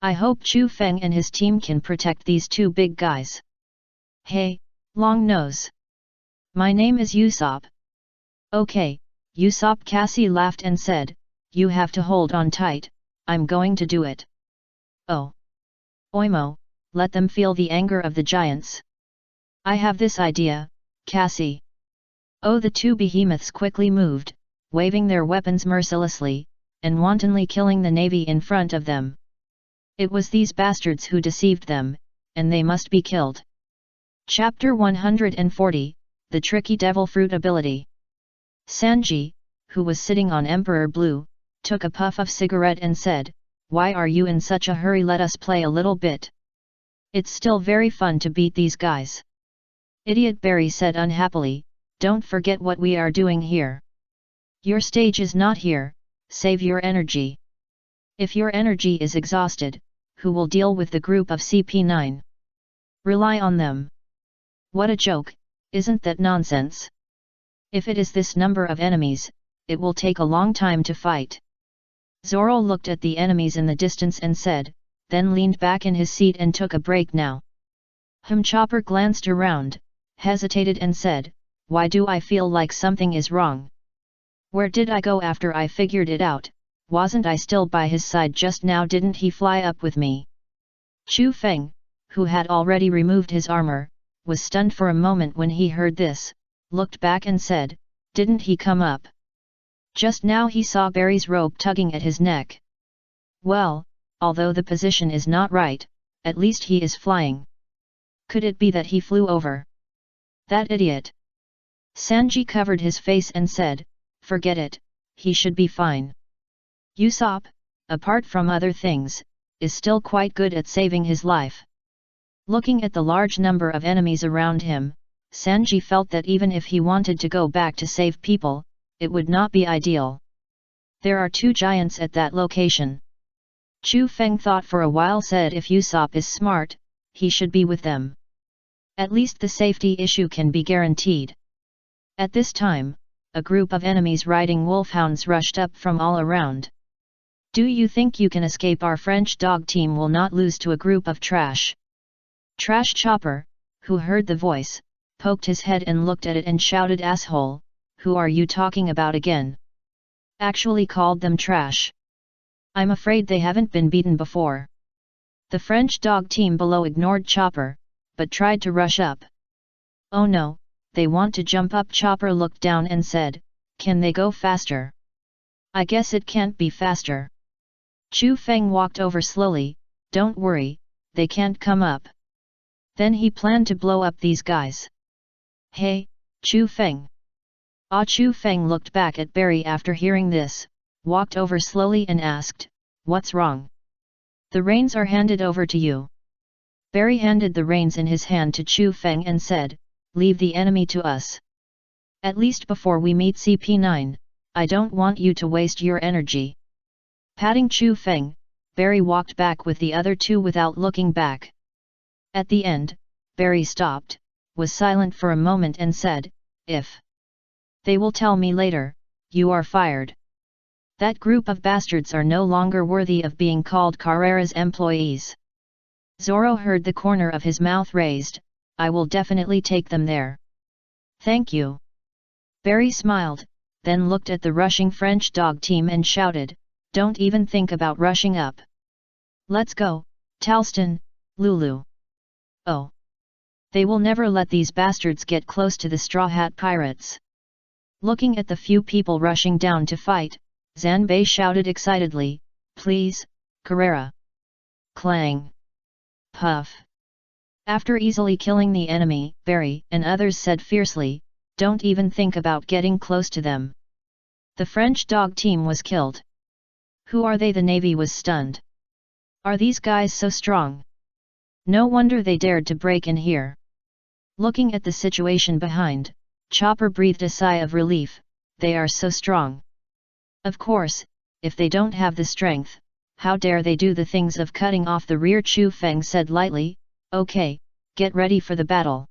S1: I hope Chu Feng and his team can protect these two big guys. Hey, Long Nose. My name is Usopp. Okay, Usopp. Cassie laughed and said, you have to hold on tight, I'm going to do it. Oh. Oimo, let them feel the anger of the giants. I have this idea, Cassie. Oh, the two behemoths quickly moved, waving their weapons mercilessly, and wantonly killing the navy in front of them. It was these bastards who deceived them, and they must be killed. Chapter 140, The Tricky Devil Fruit Ability. Sanji, who was sitting on Emperor Blue, took a puff of cigarette and said, why are you in such a hurry? Let us play a little bit. It's still very fun to beat these guys. Idiot Barry said unhappily, don't forget what we are doing here. Your stage is not here, save your energy. If your energy is exhausted, who will deal with the group of CP9? Rely on them. What a joke, isn't that nonsense? If it is this number of enemies, it will take a long time to fight. Zoro looked at the enemies in the distance and said, then leaned back in his seat and took a break now. Chopper glanced around, hesitated and said, why do I feel like something is wrong? Where did I go after I figured it out? Wasn't I still by his side just now? Didn't he fly up with me? Chu Feng, who had already removed his armor, was stunned for a moment when he heard this, looked back and said, didn't he come up? Just now he saw Barry's rope tugging at his neck. Well, although the position is not right, at least he is flying. Could it be that he flew over? That idiot! Sanji covered his face and said, forget it, he should be fine. Usopp, apart from other things, is still quite good at saving his life. Looking at the large number of enemies around him, Sanji felt that even if he wanted to go back to save people, it would not be ideal. There are two giants at that location. Chu Feng thought for a while, said if Usopp is smart, he should be with them. At least the safety issue can be guaranteed. At this time, a group of enemies riding wolfhounds rushed up from all around. Do you think you can escape? Our French dog team will not lose to a group of trash. Trash Chopper, who heard the voice, poked his head and looked at it and shouted, asshole, who are you talking about again? Actually called them trash. I'm afraid they haven't been beaten before. The French dog team below ignored Chopper, but tried to rush up. Oh no, they want to jump up. Chopper looked down and said, "Can they go faster?" "I guess it can't be faster." Chu Feng walked over slowly. "Don't worry, they can't come up." Then he planned to blow up these guys. "Hey, Chu Feng." Chu Feng looked back at Barry after hearing this, walked over slowly and asked, "What's wrong?" "The reins are handed over to you." Barry handed the reins in his hand to Chu Feng and said, "Leave the enemy to us. At least before we meet CP9, I don't want you to waste your energy." Patting Chu Feng, Barry walked back with the other two without looking back. At the end, Barry stopped, was silent for a moment and said, "If they will tell me later, you are fired. That group of bastards are no longer worthy of being called Carrera's employees." Zoro heard the corner of his mouth raised. "I will definitely take them there." "Thank you." Barry smiled, then looked at the rushing French dog team and shouted, "Don't even think about rushing up. Let's go, Talston, Lulu." "Oh. They will never let these bastards get close to the Straw Hat Pirates." Looking at the few people rushing down to fight, Zanbei shouted excitedly, "Please, Carrera!" Clang! Puff! After easily killing the enemy, Barry and others said fiercely, "Don't even think about getting close to them." The French dog team was killed. Who are they? The Navy was stunned. Are these guys so strong? No wonder they dared to break in here. Looking at the situation behind, Chopper breathed a sigh of relief. They are so strong. Of course, if they don't have the strength, how dare they do the things of cutting off the rear? Chu Feng said lightly, "Okay, get ready for the battle.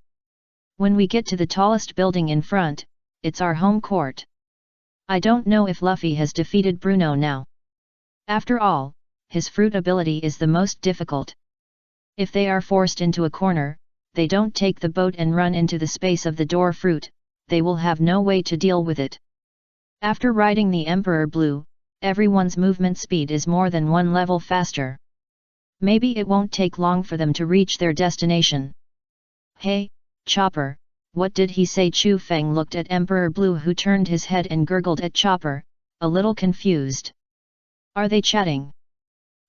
S1: When we get to the tallest building in front, it's our home court. I don't know if Luffy has defeated Bruno now. After all, his fruit ability is the most difficult. If they are forced into a corner, they don't take the boat and run into the space of the door fruit, they will have no way to deal with it. After riding the Emperor Blue, everyone's movement speed is more than one level faster. Maybe it won't take long for them to reach their destination." "Hey, Chopper, what did he say?" Chu Feng looked at Emperor Blue, who turned his head and gurgled at Chopper, a little confused. Are they chatting?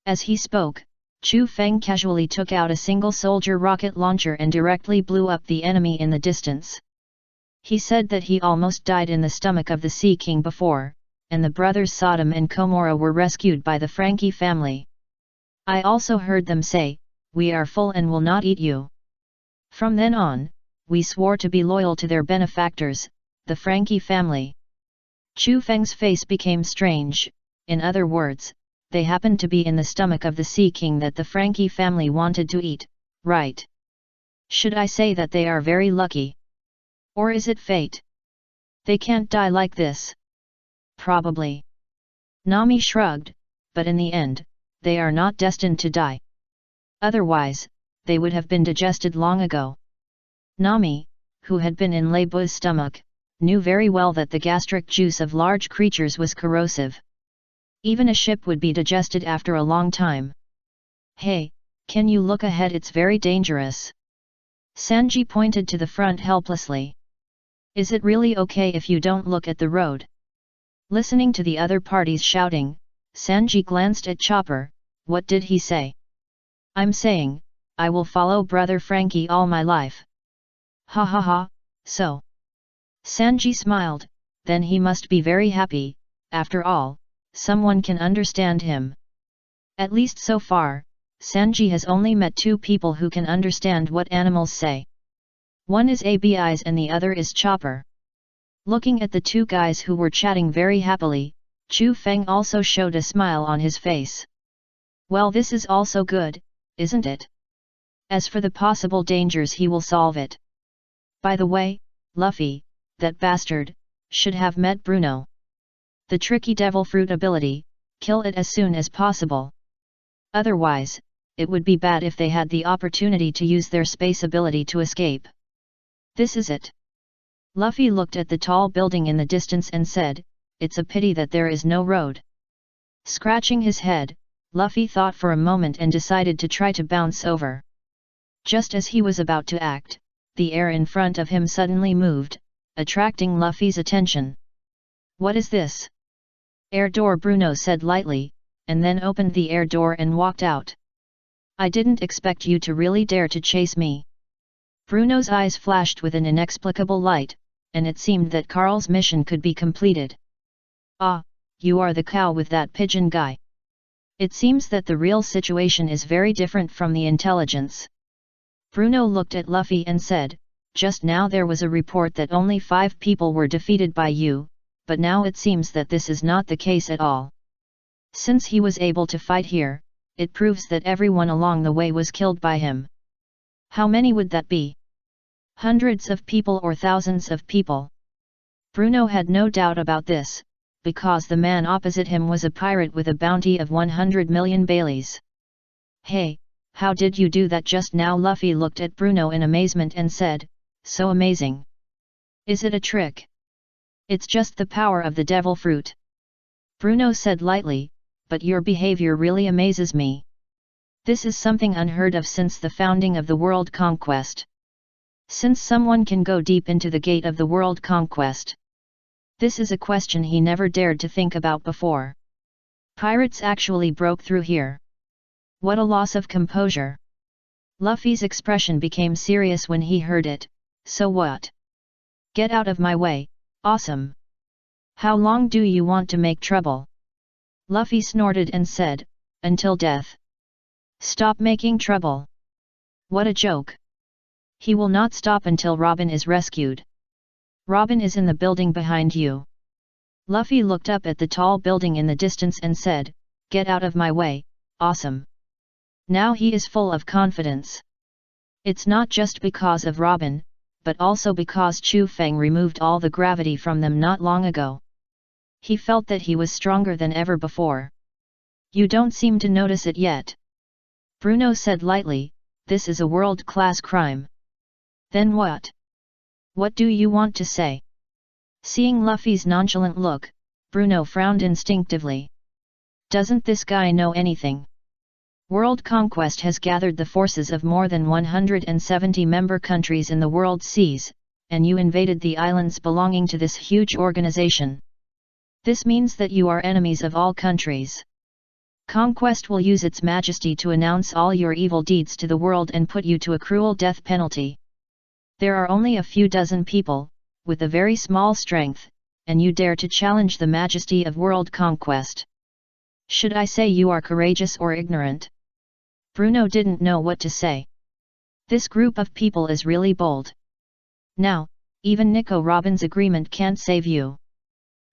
S1: As he spoke, Chu Feng casually took out a single soldier rocket launcher and directly blew up the enemy in the distance. He said that he almost died in the stomach of the Sea King before, and the brothers Sodom and Komora were rescued by the Frankie family. I also heard them say, "We are full and will not eat you." From then on, we swore to be loyal to their benefactors, the Frankie family. Chu Feng's face became strange. In other words, they happened to be in the stomach of the Sea King that the Frankie family wanted to eat, right? Should I say that they are very lucky? Or is it fate? They can't die like this. Probably. Nami shrugged, but in the end, they are not destined to die. Otherwise, they would have been digested long ago. Nami, who had been in Lei Bu's stomach, knew very well that the gastric juice of large creatures was corrosive. Even a ship would be digested after a long time. "Hey, can you look ahead? It's very dangerous." Sanji pointed to the front helplessly. "Is it really okay if you don't look at the road?" Listening to the other parties shouting, Sanji glanced at Chopper. What did he say? "I'm saying, I will follow Brother Frankie all my life." Ha ha ha, so. Sanji smiled, then he must be very happy, after all, someone can understand him. At least so far, Sanji has only met two people who can understand what animals say. One is Abi's and the other is Chopper. Looking at the two guys who were chatting very happily, Chu Feng also showed a smile on his face. Well, this is also good, isn't it? As for the possible dangers, he will solve it. By the way, Luffy, that bastard, should have met Bruno. The tricky devil fruit ability, kill it as soon as possible. Otherwise, it would be bad if they had the opportunity to use their space ability to escape. This is it. Luffy looked at the tall building in the distance and said, "It's a pity that there is no road." Scratching his head, Luffy thought for a moment and decided to try to bounce over. Just as he was about to act, the air in front of him suddenly moved, attracting Luffy's attention. "What is this?" "Air door," Bruno said lightly, and then opened the air door and walked out. "I didn't expect you to really dare to chase me." Bruno's eyes flashed with an inexplicable light, and it seemed that Carl's mission could be completed. "Ah, you are the cow with that pigeon guy. It seems that the real situation is very different from the intelligence." Bruno looked at Luffy and said, "Just now there was a report that only 5 people were defeated by you, but now it seems that this is not the case at all. Since he was able to fight here, it proves that everyone along the way was killed by him. How many would that be? Hundreds of people or thousands of people?" Bruno had no doubt about this, because the man opposite him was a pirate with a bounty of 100 million Baileys. "Hey, how did you do that just now?" Luffy looked at Bruno in amazement and said, "So amazing. Is it a trick?" "It's just the power of the devil fruit," Bruno said lightly, "but your behavior really amazes me. This is something unheard of since the founding of the world conquest. Since someone can go deep into the gate of the world conquest. This is a question he never dared to think about before. Pirates actually broke through here. What a loss of composure." Luffy's expression became serious when he heard it. "So what? Get out of my way, awesome. How long do you want to make trouble?" Luffy snorted and said, "Until death." "Stop making trouble. What a joke. He will not stop until Robin is rescued. Robin is in the building behind you." Luffy looked up at the tall building in the distance and said, "Get out of my way, awesome." Now he is full of confidence. It's not just because of Robin, but also because Chu Feng removed all the gravity from them not long ago. He felt that he was stronger than ever before. "You don't seem to notice it yet," Bruno said lightly, "this is a world-class crime." "Then what? What do you want to say?" Seeing Luffy's nonchalant look, Bruno frowned instinctively. Doesn't this guy know anything? World conquest has gathered the forces of more than 170 member countries in the world seas, and you invaded the islands belonging to this huge organization. This means that you are enemies of all countries. Conquest will use its majesty to announce all your evil deeds to the world and put you to a cruel death penalty. There are only a few dozen people, with a very small strength, and you dare to challenge the majesty of world conquest. Should I say you are courageous or ignorant? Bruno didn't know what to say. This group of people is really bold. Now, even Nico Robin's agreement can't save you.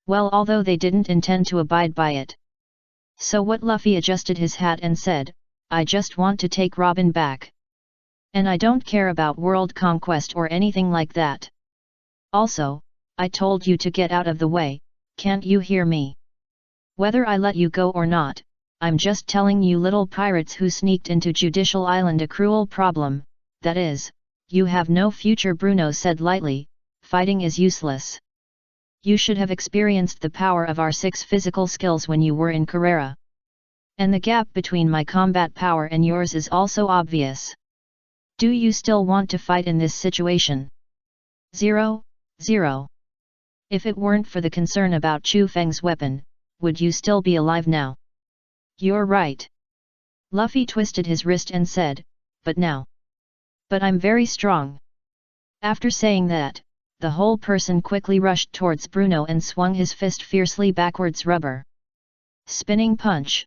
S1: Well, although they didn't intend to abide by it. So what? Luffy adjusted his hat and said, "I just want to take Robin back. And I don't care about world conquest or anything like that. Also, I told you to get out of the way, can't you hear me? Whether I let you go or not, I'm just telling you little pirates who sneaked into Judicial Island a cruel problem, that is, you have no future." Bruno said lightly, "Fighting is useless. You should have experienced the power of our 6 physical skills when you were in Carrera. And the gap between my combat power and yours is also obvious. Do you still want to fight in this situation? 0, 0. If it weren't for the concern about Chu Feng's weapon, would you still be alive now?" "You're right." Luffy twisted his wrist and said, "But now. But I'm very strong." After saying that, the whole person quickly rushed towards Bruno and swung his fist fiercely backwards. Rubber. Spinning punch.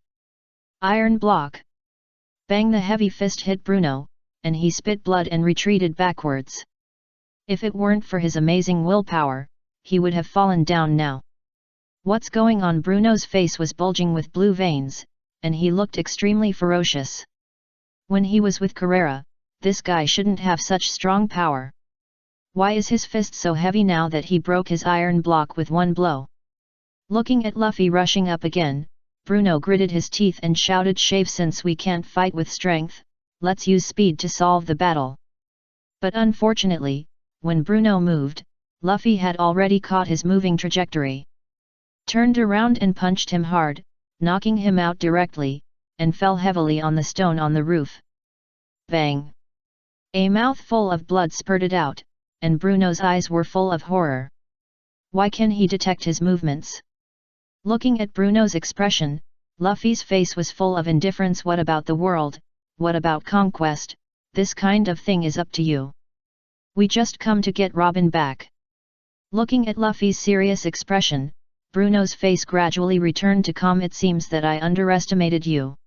S1: Iron block. Bang! The heavy fist hit Bruno, and he spit blood and retreated backwards. If it weren't for his amazing willpower, he would have fallen down now. What's going on? Bruno's face was bulging with blue veins, and he looked extremely ferocious. When he was with Carrera, this guy shouldn't have such strong power. Why is his fist so heavy now that he broke his iron block with one blow? Looking at Luffy rushing up again, Bruno gritted his teeth and shouted, "Shave, since we can't fight with strength, let's use speed to solve the battle." But unfortunately, when Bruno moved, Luffy had already caught his moving trajectory. Turned around and punched him hard, knocking him out directly, and fell heavily on the stone on the roof. Bang! A mouthful of blood spurted out, and Bruno's eyes were full of horror. Why can he detect his movements? Looking at Bruno's expression, Luffy's face was full of indifference. What about the world? What about conquest? This kind of thing is up to you. We just come to get Robin back. Looking at Luffy's serious expression, Bruno's face gradually returned to calm. It seems that I underestimated you.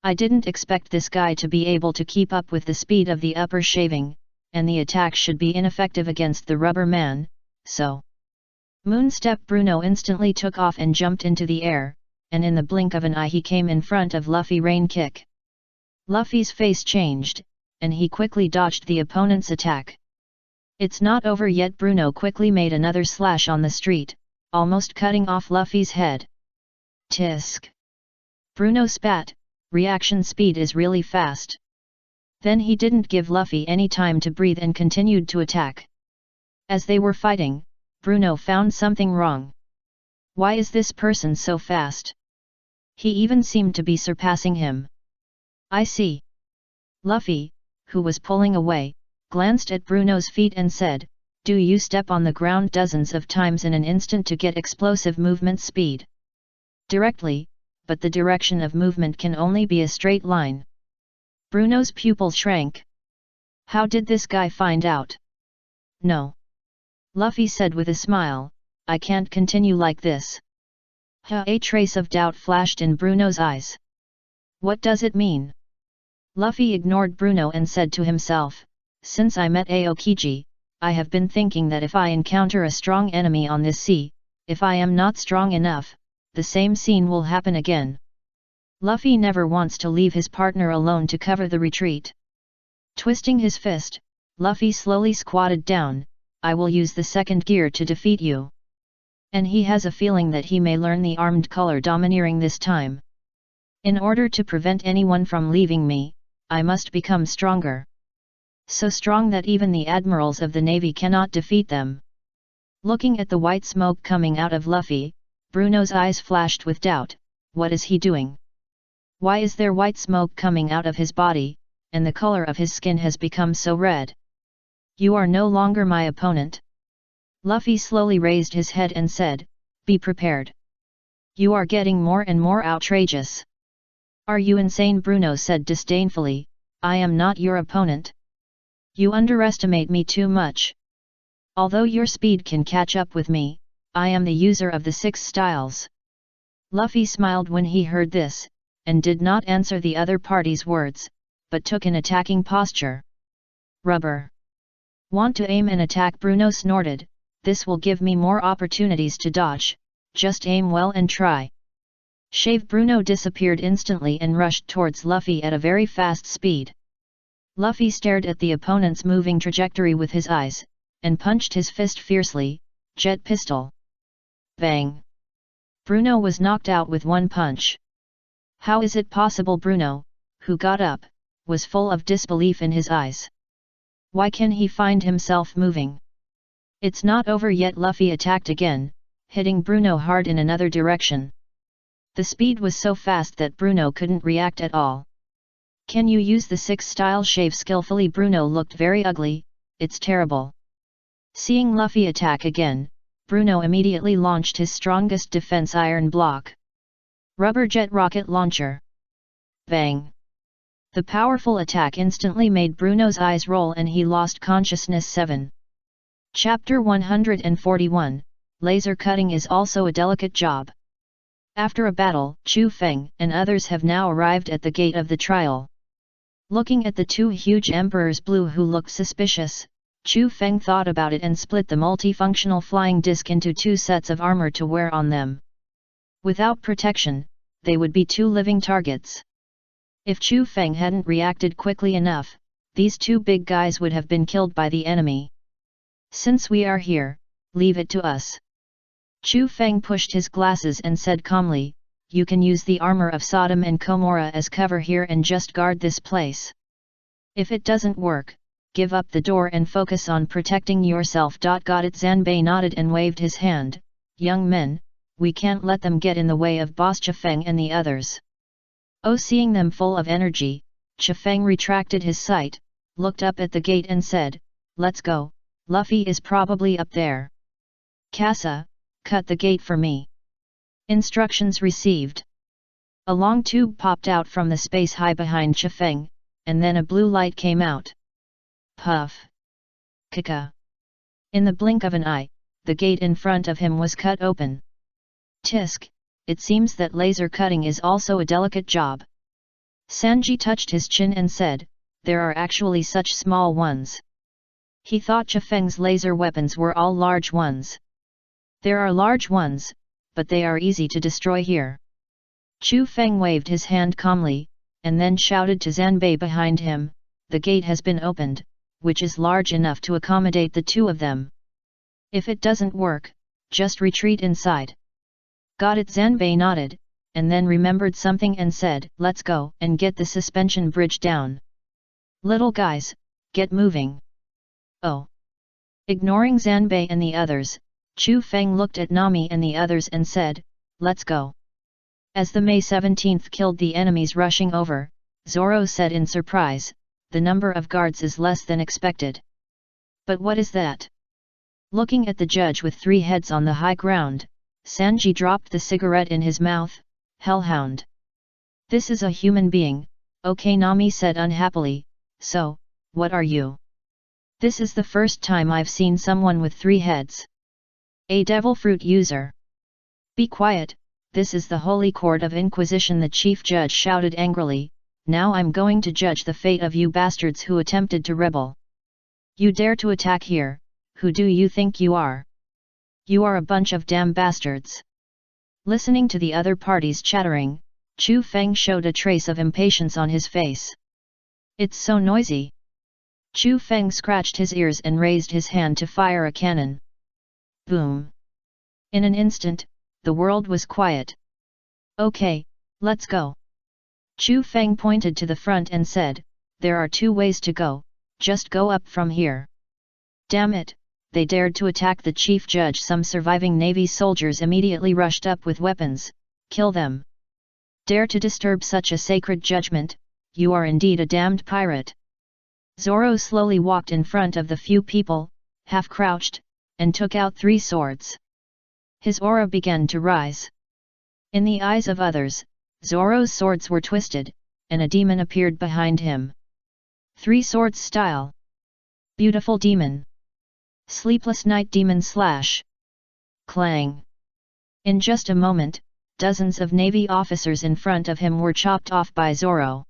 S1: I didn't expect this guy to be able to keep up with the speed of the upper shaving, and the attack should be ineffective against the rubber man, so. Moonstep Bruno instantly took off and jumped into the air, and in the blink of an eye he came in front of Luffy. Rain kick. Luffy's face changed, and he quickly dodged the opponent's attack. It's not over yet. Bruno quickly made another slash on the street, almost cutting off Luffy's head. Tisk! Bruno spat. Reaction speed is really fast. Then he didn't give Luffy any time to breathe and continued to attack. As they were fighting, Bruno found something wrong. Why is this person so fast? He even seemed to be surpassing him. I see. Luffy, who was pulling away, glanced at Bruno's feet and said, "Do you step on the ground dozens of times in an instant to get explosive movement speed?" Directly, but the direction of movement can only be a straight line. Bruno's pupil shrank. How did this guy find out? No. Luffy said with a smile, I can't continue like this. A trace of doubt flashed in Bruno's eyes. What does it mean? Luffy ignored Bruno and said to himself, since I met Aokiji, I have been thinking that if I encounter a strong enemy on this sea, if I am not strong enough, the same scene will happen again. Luffy never wants to leave his partner alone to cover the retreat. Twisting his fist, Luffy slowly squatted down, I will use the second gear to defeat you. And he has a feeling that he may learn the armed color domineering this time. In order to prevent anyone from leaving me, I must become stronger. So strong that even the admirals of the navy cannot defeat them. Looking at the white smoke coming out of Luffy, Bruno's eyes flashed with doubt. What is he doing? Why is there white smoke coming out of his body, and the color of his skin has become so red? You are no longer my opponent. Luffy slowly raised his head and said, be prepared. You are getting more and more outrageous. Are you insane? Bruno said disdainfully, I am not your opponent. You underestimate me too much. Although your speed can catch up with me, I am the user of the 6 styles. Luffy smiled when he heard this, and did not answer the other party's words, but took an attacking posture. Rubber. Want to aim and attack? Bruno snorted, this will give me more opportunities to dodge, just aim well and try. Shave. Bruno disappeared instantly and rushed towards Luffy at a very fast speed. Luffy stared at the opponent's moving trajectory with his eyes, and punched his fist fiercely, jet pistol. Bang! Bruno was knocked out with one punch. How is it possible? Bruno, who got up, was full of disbelief in his eyes. Why can he find himself moving? It's not over yet. Luffy attacked again, hitting Bruno hard in another direction. The speed was so fast that Bruno couldn't react at all. Can you use the 6 style shave skillfully? Bruno looked very ugly, it's terrible. Seeing Luffy attack again, Bruno immediately launched his strongest defense iron block. Rubber jet rocket launcher. Bang! The powerful attack instantly made Bruno's eyes roll and he lost consciousness. 7. Chapter 141, Laser cutting is also a delicate job. After a battle, Chu Feng and others have now arrived at the gate of the trial. Looking at the 2 huge Emperor's Blue who looked suspicious, Chu Feng thought about it and split the multifunctional flying disc into 2 sets of armor to wear on them. Without protection, they would be 2 living targets. If Chu Feng hadn't reacted quickly enough, these 2 big guys would have been killed by the enemy. Since we are here, leave it to us. Chu Feng pushed his glasses and said calmly, you can use the armor of Sodom and Gomorrah as cover here and just guard this place. If it doesn't work, give up the door and focus on protecting yourself. Got it? Zanbei nodded and waved his hand. Young men, we can't let them get in the way of Boss Chu Feng and the others. Oh, seeing them full of energy, Chifeng retracted his sight, looked up at the gate and said, "Let's go, Luffy is probably up there. Casa, cut the gate for me." Instructions received. A long tube popped out from the space high behind Chifeng, and then a blue light came out. Puff! Kaka! In the blink of an eye, the gate in front of him was cut open. Tisk! It seems that laser cutting is also a delicate job. Sanji touched his chin and said, "There are actually such small ones." He thought Chifeng's laser weapons were all large ones. There are large ones, but they are easy to destroy here. Chu Feng waved his hand calmly, and then shouted to Zanbei behind him, "The gate has been opened, which is large enough to accommodate the two of them. If it doesn't work, just retreat inside." "Got it." Zanbei nodded, and then remembered something and said, "Let's go and get the suspension bridge down. Little guys, get moving." "Oh." Ignoring Zanbei and the others, Chu Feng looked at Nami and the others and said, "Let's go." As the May 17th killed the enemies rushing over, Zoro said in surprise, "The number of guards is less than expected." "But what is that?" Looking at the judge with 3 heads on the high ground, Sanji dropped the cigarette in his mouth. "Hellhound. This is a human being." "Okay," Nami said unhappily, "so, what are you?" "This is the first time I've seen someone with 3 heads. A devil fruit user." "Be quiet, this is the Holy Court of Inquisition," the chief judge shouted angrily. "Now I'm going to judge the fate of you bastards who attempted to rebel. You dare to attack here, who do you think you are? You are a bunch of damn bastards." Listening to the other parties chattering, Chu Feng showed a trace of impatience on his face. "It's so noisy." Chu Feng scratched his ears and raised his hand to fire a cannon. Boom! In an instant, the world was quiet. "Okay, let's go." Chu Feng pointed to the front and said, "There are 2 ways to go, just go up from here." "Damn it, they dared to attack the chief judge." Some surviving Navy soldiers immediately rushed up with weapons. "Kill them. Dare to disturb such a sacred judgment, you are indeed a damned pirate." Zoro slowly walked in front of the few people, half-crouched, and took out 3 swords. His aura began to rise. In the eyes of others, Zoro's swords were twisted, and a demon appeared behind him. 3 swords style. Beautiful demon. Sleepless night demon slash. Clang. In just a moment, dozens of Navy officers in front of him were chopped off by Zoro.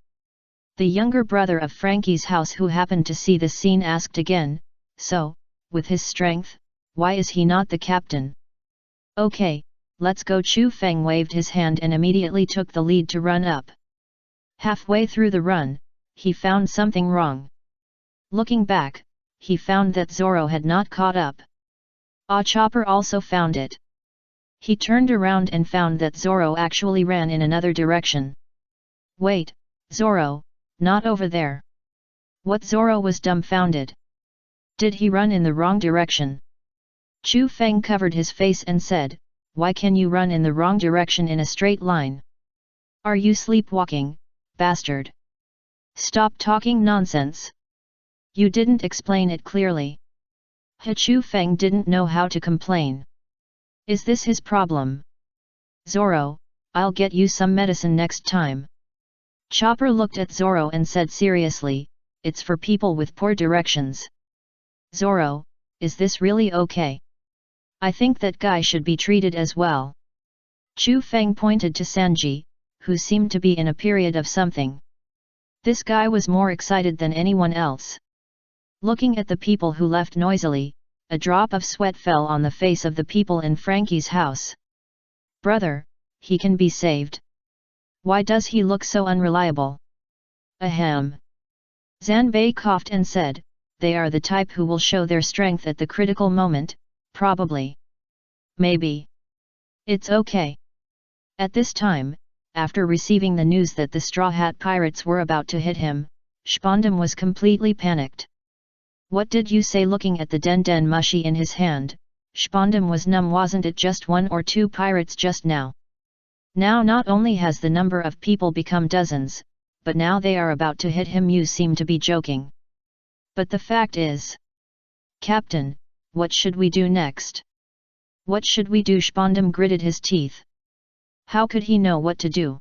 S1: The younger brother of Frankie's house who happened to see the scene asked again, "So, with his strength, why is he not the captain?" "Okay, let's go." Chu Feng waved his hand and immediately took the lead to run up. Halfway through the run, he found something wrong. Looking back, he found that Zoro had not caught up. Chopper also found it. He turned around and found that Zoro actually ran in another direction. "Wait, Zoro, not over there." What? Zoro was dumbfounded. Did he run in the wrong direction? Chu Feng covered his face and said, "Why can you run in the wrong direction in a straight line? Are you sleepwalking, bastard? Stop talking nonsense. You didn't explain it clearly." Chu Feng didn't know how to complain. Is this his problem? "Zoro, I'll get you some medicine next time." Chopper looked at Zoro and said seriously, "It's for people with poor directions." "Zoro, is this really okay? I think that guy should be treated as well." Chu Feng pointed to Sanji, who seemed to be in a period of something. This guy was more excited than anyone else. Looking at the people who left noisily, a drop of sweat fell on the face of the people in Frankie's house. "Brother, he can be saved. Why does he look so unreliable?" "Ahem." Zanbei coughed and said, "They are the type who will show their strength at the critical moment, probably. Maybe. It's okay." At this time, after receiving the news that the Straw Hat Pirates were about to hit him, Spondum was completely panicked. "What did you say?" Looking at the Den Mushi in his hand, Spondum was numb. "Wasn't it just 1 or 2 pirates just now? Now not only has the number of people become dozens, but now they are about to hit him. You seem to be joking. But the fact is... Captain, what should we do next? What should we do? Spondum gritted his teeth. How could he know what to do?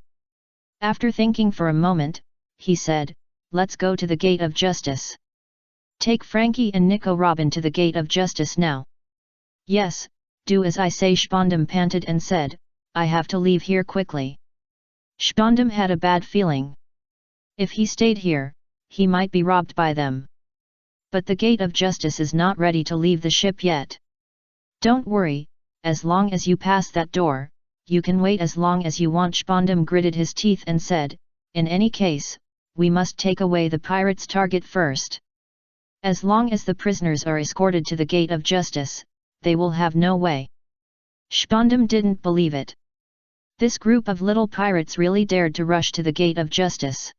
S1: After thinking for a moment, he said, let's go to the Gate of Justice. Take Frankie and Nico Robin to the Gate of Justice now. Yes, do as I say. Spondum panted and said, I have to leave here quickly. Spondum had a bad feeling. If he stayed here, he might be robbed by them. But the Gate of Justice is not ready to leave the ship yet. Don't worry, as long as you pass that door, you can wait as long as you want. Spondum gritted his teeth and said, in any case, we must take away the pirates' target first. As long as the prisoners are escorted to the Gate of Justice, they will have no way. Spondum didn't believe it. This group of little pirates really dared to rush to the Gate of Justice.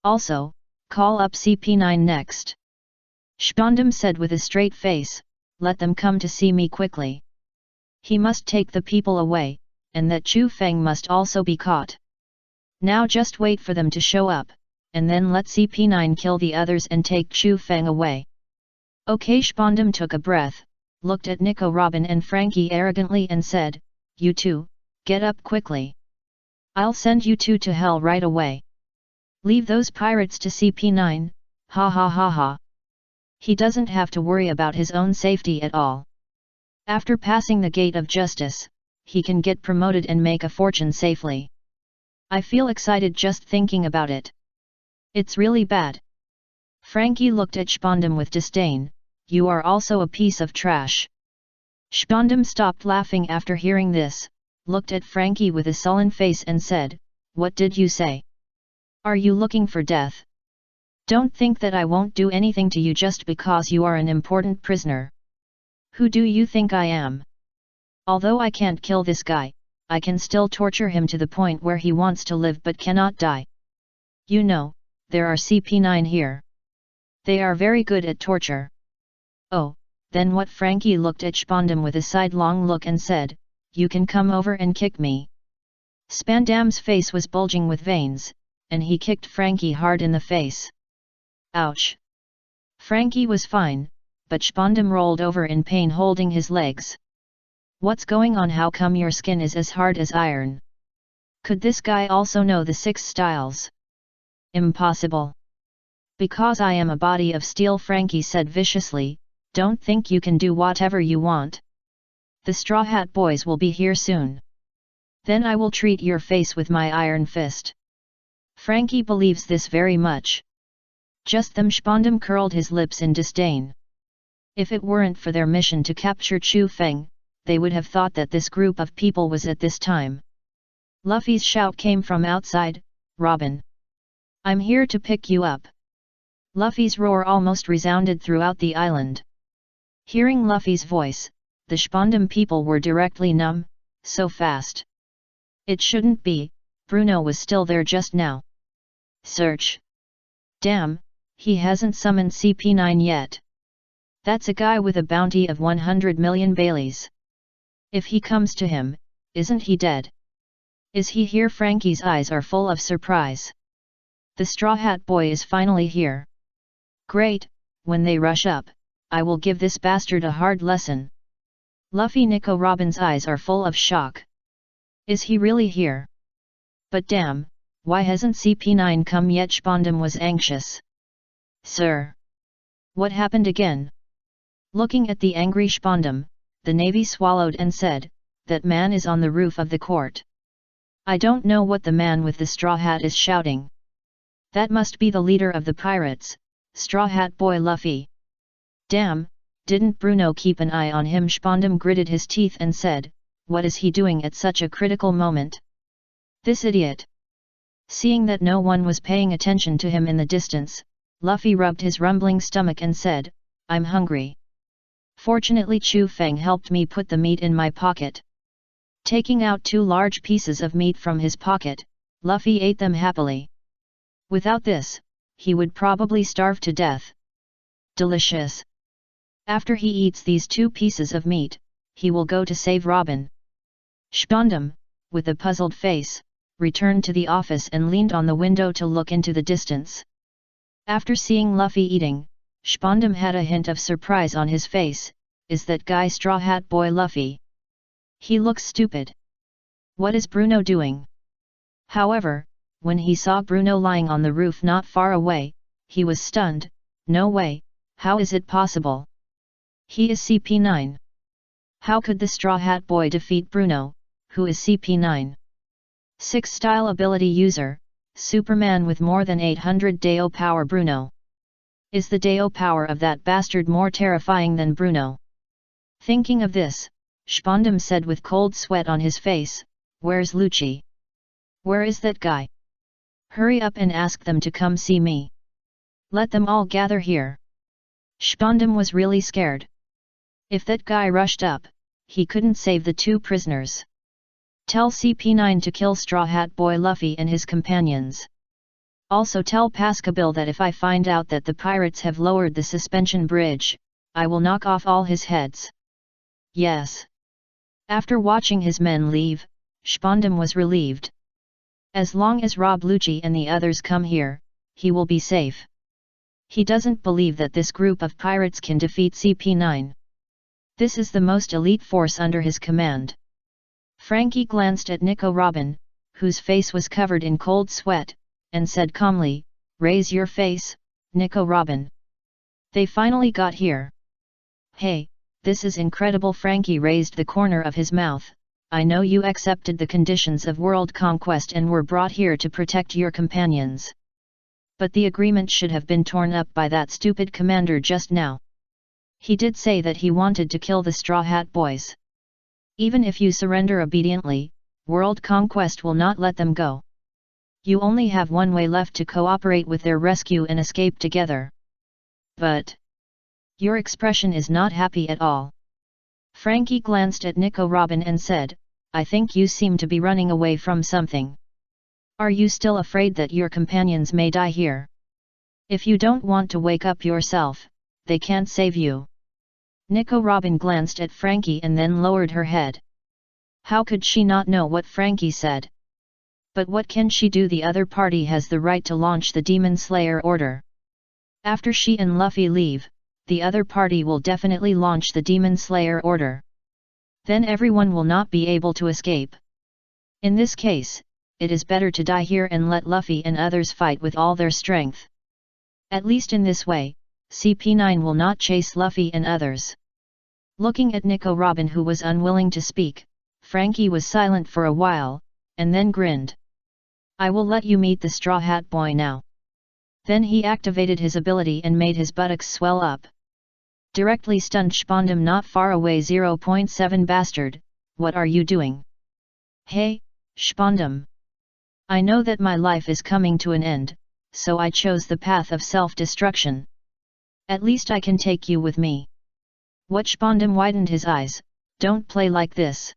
S1: Also, call up CP9 next. Spondum said with a straight face, let them come to see me quickly. He must take the people away, and that Chu Feng must also be caught. Now just wait for them to show up, and then let CP9 kill the others and take Chu Feng away. Okay. Spondum took a breath, looked at Nico Robin and Frankie arrogantly and said, you two, get up quickly. I'll send you two to hell right away. Leave those pirates to CP9, ha ha ha ha. He doesn't have to worry about his own safety at all. After passing the Gate of Justice, he can get promoted and make a fortune safely. I feel excited just thinking about it. It's really bad. Frankie looked at Spondum with disdain, you are also a piece of trash. Spondum stopped laughing after hearing this, looked at Frankie with a sullen face and said, what did you say? Are you looking for death? Don't think that I won't do anything to you just because you are an important prisoner. Who do you think I am? Although I can't kill this guy, I can still torture him to the point where he wants to live but cannot die. You know, there are CP9 here. They are very good at torture. Oh, then what? Frankie looked at Spondum with a sidelong look and said, you can come over and kick me. Spondum's face was bulging with veins, and he kicked Frankie hard in the face. Ouch! Frankie was fine, but Spondum rolled over in pain holding his legs. What's going on? How come your skin is as hard as iron? Could this guy also know the 6 styles? Impossible. Because I am a body of steel, Frankie said viciously, don't think you can do whatever you want. The Straw Hat Boys will be here soon. Then I will treat your face with my iron fist. Frankie believes this very much. Just them. Spondum curled his lips in disdain. If it weren't for their mission to capture Chu Feng, they would have thought that this group of people was at this time. Luffy's shout came from outside, Robin. I'm here to pick you up. Luffy's roar almost resounded throughout the island. Hearing Luffy's voice, the Spondum people were directly numb, so fast. It shouldn't be, Bruno was still there just now. Search. Damn, he hasn't summoned CP9 yet. That's a guy with a bounty of 100 million Baileys. If he comes to him, isn't he dead? Is he here? Frankie's eyes are full of surprise. The Straw Hat Boy is finally here. Great, when they rush up, I will give this bastard a hard lesson. Luffy Nico Robin's eyes are full of shock. Is he really here? But damn, why hasn't CP9 come yet? Spondum was anxious. Sir! What happened again? Looking at the angry Spondum, the Navy swallowed and said, that man is on the roof of the court. I don't know what the man with the straw hat is shouting. That must be the leader of the pirates, Straw Hat Boy Luffy. Damn, didn't Bruno keep an eye on him? Spondum gritted his teeth and said, what is he doing at such a critical moment? This idiot. Seeing that no one was paying attention to him in the distance, Luffy rubbed his rumbling stomach and said, I'm hungry. Fortunately Chu Feng helped me put the meat in my pocket. Taking out 2 large pieces of meat from his pocket, Luffy ate them happily. Without this, he would probably starve to death. Delicious. After he eats these 2 pieces of meat, he will go to save Robin. Spondum, with a puzzled face, returned to the office and leaned on the window to look into the distance. After seeing Luffy eating, Spondum had a hint of surprise on his face. Is that guy Straw Hat Boy Luffy? He looks stupid. What is Bruno doing? However, when he saw Bruno lying on the roof not far away, he was stunned. No way, how is it possible? He is CP9. How could the Straw Hat Boy defeat Bruno, who is CP9? 6 style ability user, Superman with more than 800 Deo power. Bruno. Is the Deo power of that bastard more terrifying than Bruno? Thinking of this, Spondum said with cold sweat on his face, "Where's Lucci? Where is that guy? Hurry up and ask them to come see me. Let them all gather here." Spondum was really scared. If that guy rushed up, he couldn't save the 2 prisoners. Tell CP9 to kill Straw Hat Boy Luffy and his companions. Also tell Pascabill that if I find out that the pirates have lowered the suspension bridge, I will knock off all his heads. Yes. After watching his men leave, Spondum was relieved. As long as Rob Lucci and the others come here, he will be safe. He doesn't believe that this group of pirates can defeat CP9. This is the most elite force under his command. Frankie glanced at Nico Robin, whose face was covered in cold sweat, and said calmly, "Raise your face, Nico Robin. They finally got here." "Hey, this is incredible." Frankie raised the corner of his mouth. "I know you accepted the conditions of world conquest and were brought here to protect your companions. But the agreement should have been torn up by that stupid commander just now. He did say that he wanted to kill the Straw Hat Boys. Even if you surrender obediently, world conquest will not let them go. You only have one way left to cooperate with their rescue and escape together." "But your expression is not happy at all." Frankie glanced at Nico Robin and said, "I think you seem to be running away from something. Are you still afraid that your companions may die here? If you don't want to wake up yourself, they can't save you." Nico Robin glanced at Frankie and then lowered her head. How could she not know what Frankie said? But what can she do? The other party has the right to launch the Demon Slayer order. After she and Luffy leave, the other party will definitely launch the Demon Slayer order. Then everyone will not be able to escape. In this case, it is better to die here and let Luffy and others fight with all their strength. At least in this way, CP9 will not chase Luffy and others. Looking at Nico Robin, who was unwilling to speak, Frankie was silent for a while, and then grinned. "I will let you meet the Straw Hat Boy now." Then he activated his ability and made his buttocks swell up. Directly stunned Spondum not far away. 0.7 Bastard, what are you doing? "Hey, Spondum. I know that my life is coming to an end, so I chose the path of self-destruction. At least I can take you with me." What? Spondum widened his eyes. "Don't play like this."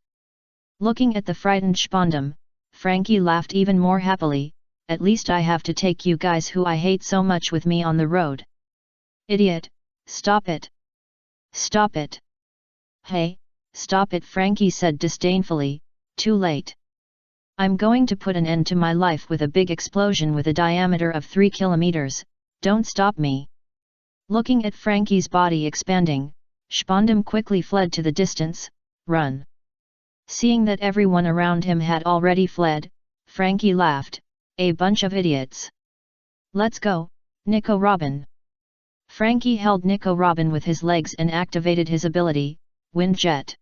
S1: Looking at the frightened Spondum, Frankie laughed even more happily. "At least I have to take you guys who I hate so much with me on the road." "Idiot, stop it. Stop it." "Hey, stop it," Frankie said disdainfully. "Too late. I'm going to put an end to my life with a big explosion with a diameter of 3 kilometers, don't stop me." Looking at Frankie's body expanding, Spondum quickly fled to the distance. "Run." Seeing that everyone around him had already fled, Frankie laughed. "A bunch of idiots. Let's go, Nico Robin." Frankie held Nico Robin with his legs and activated his ability, Wind Jet.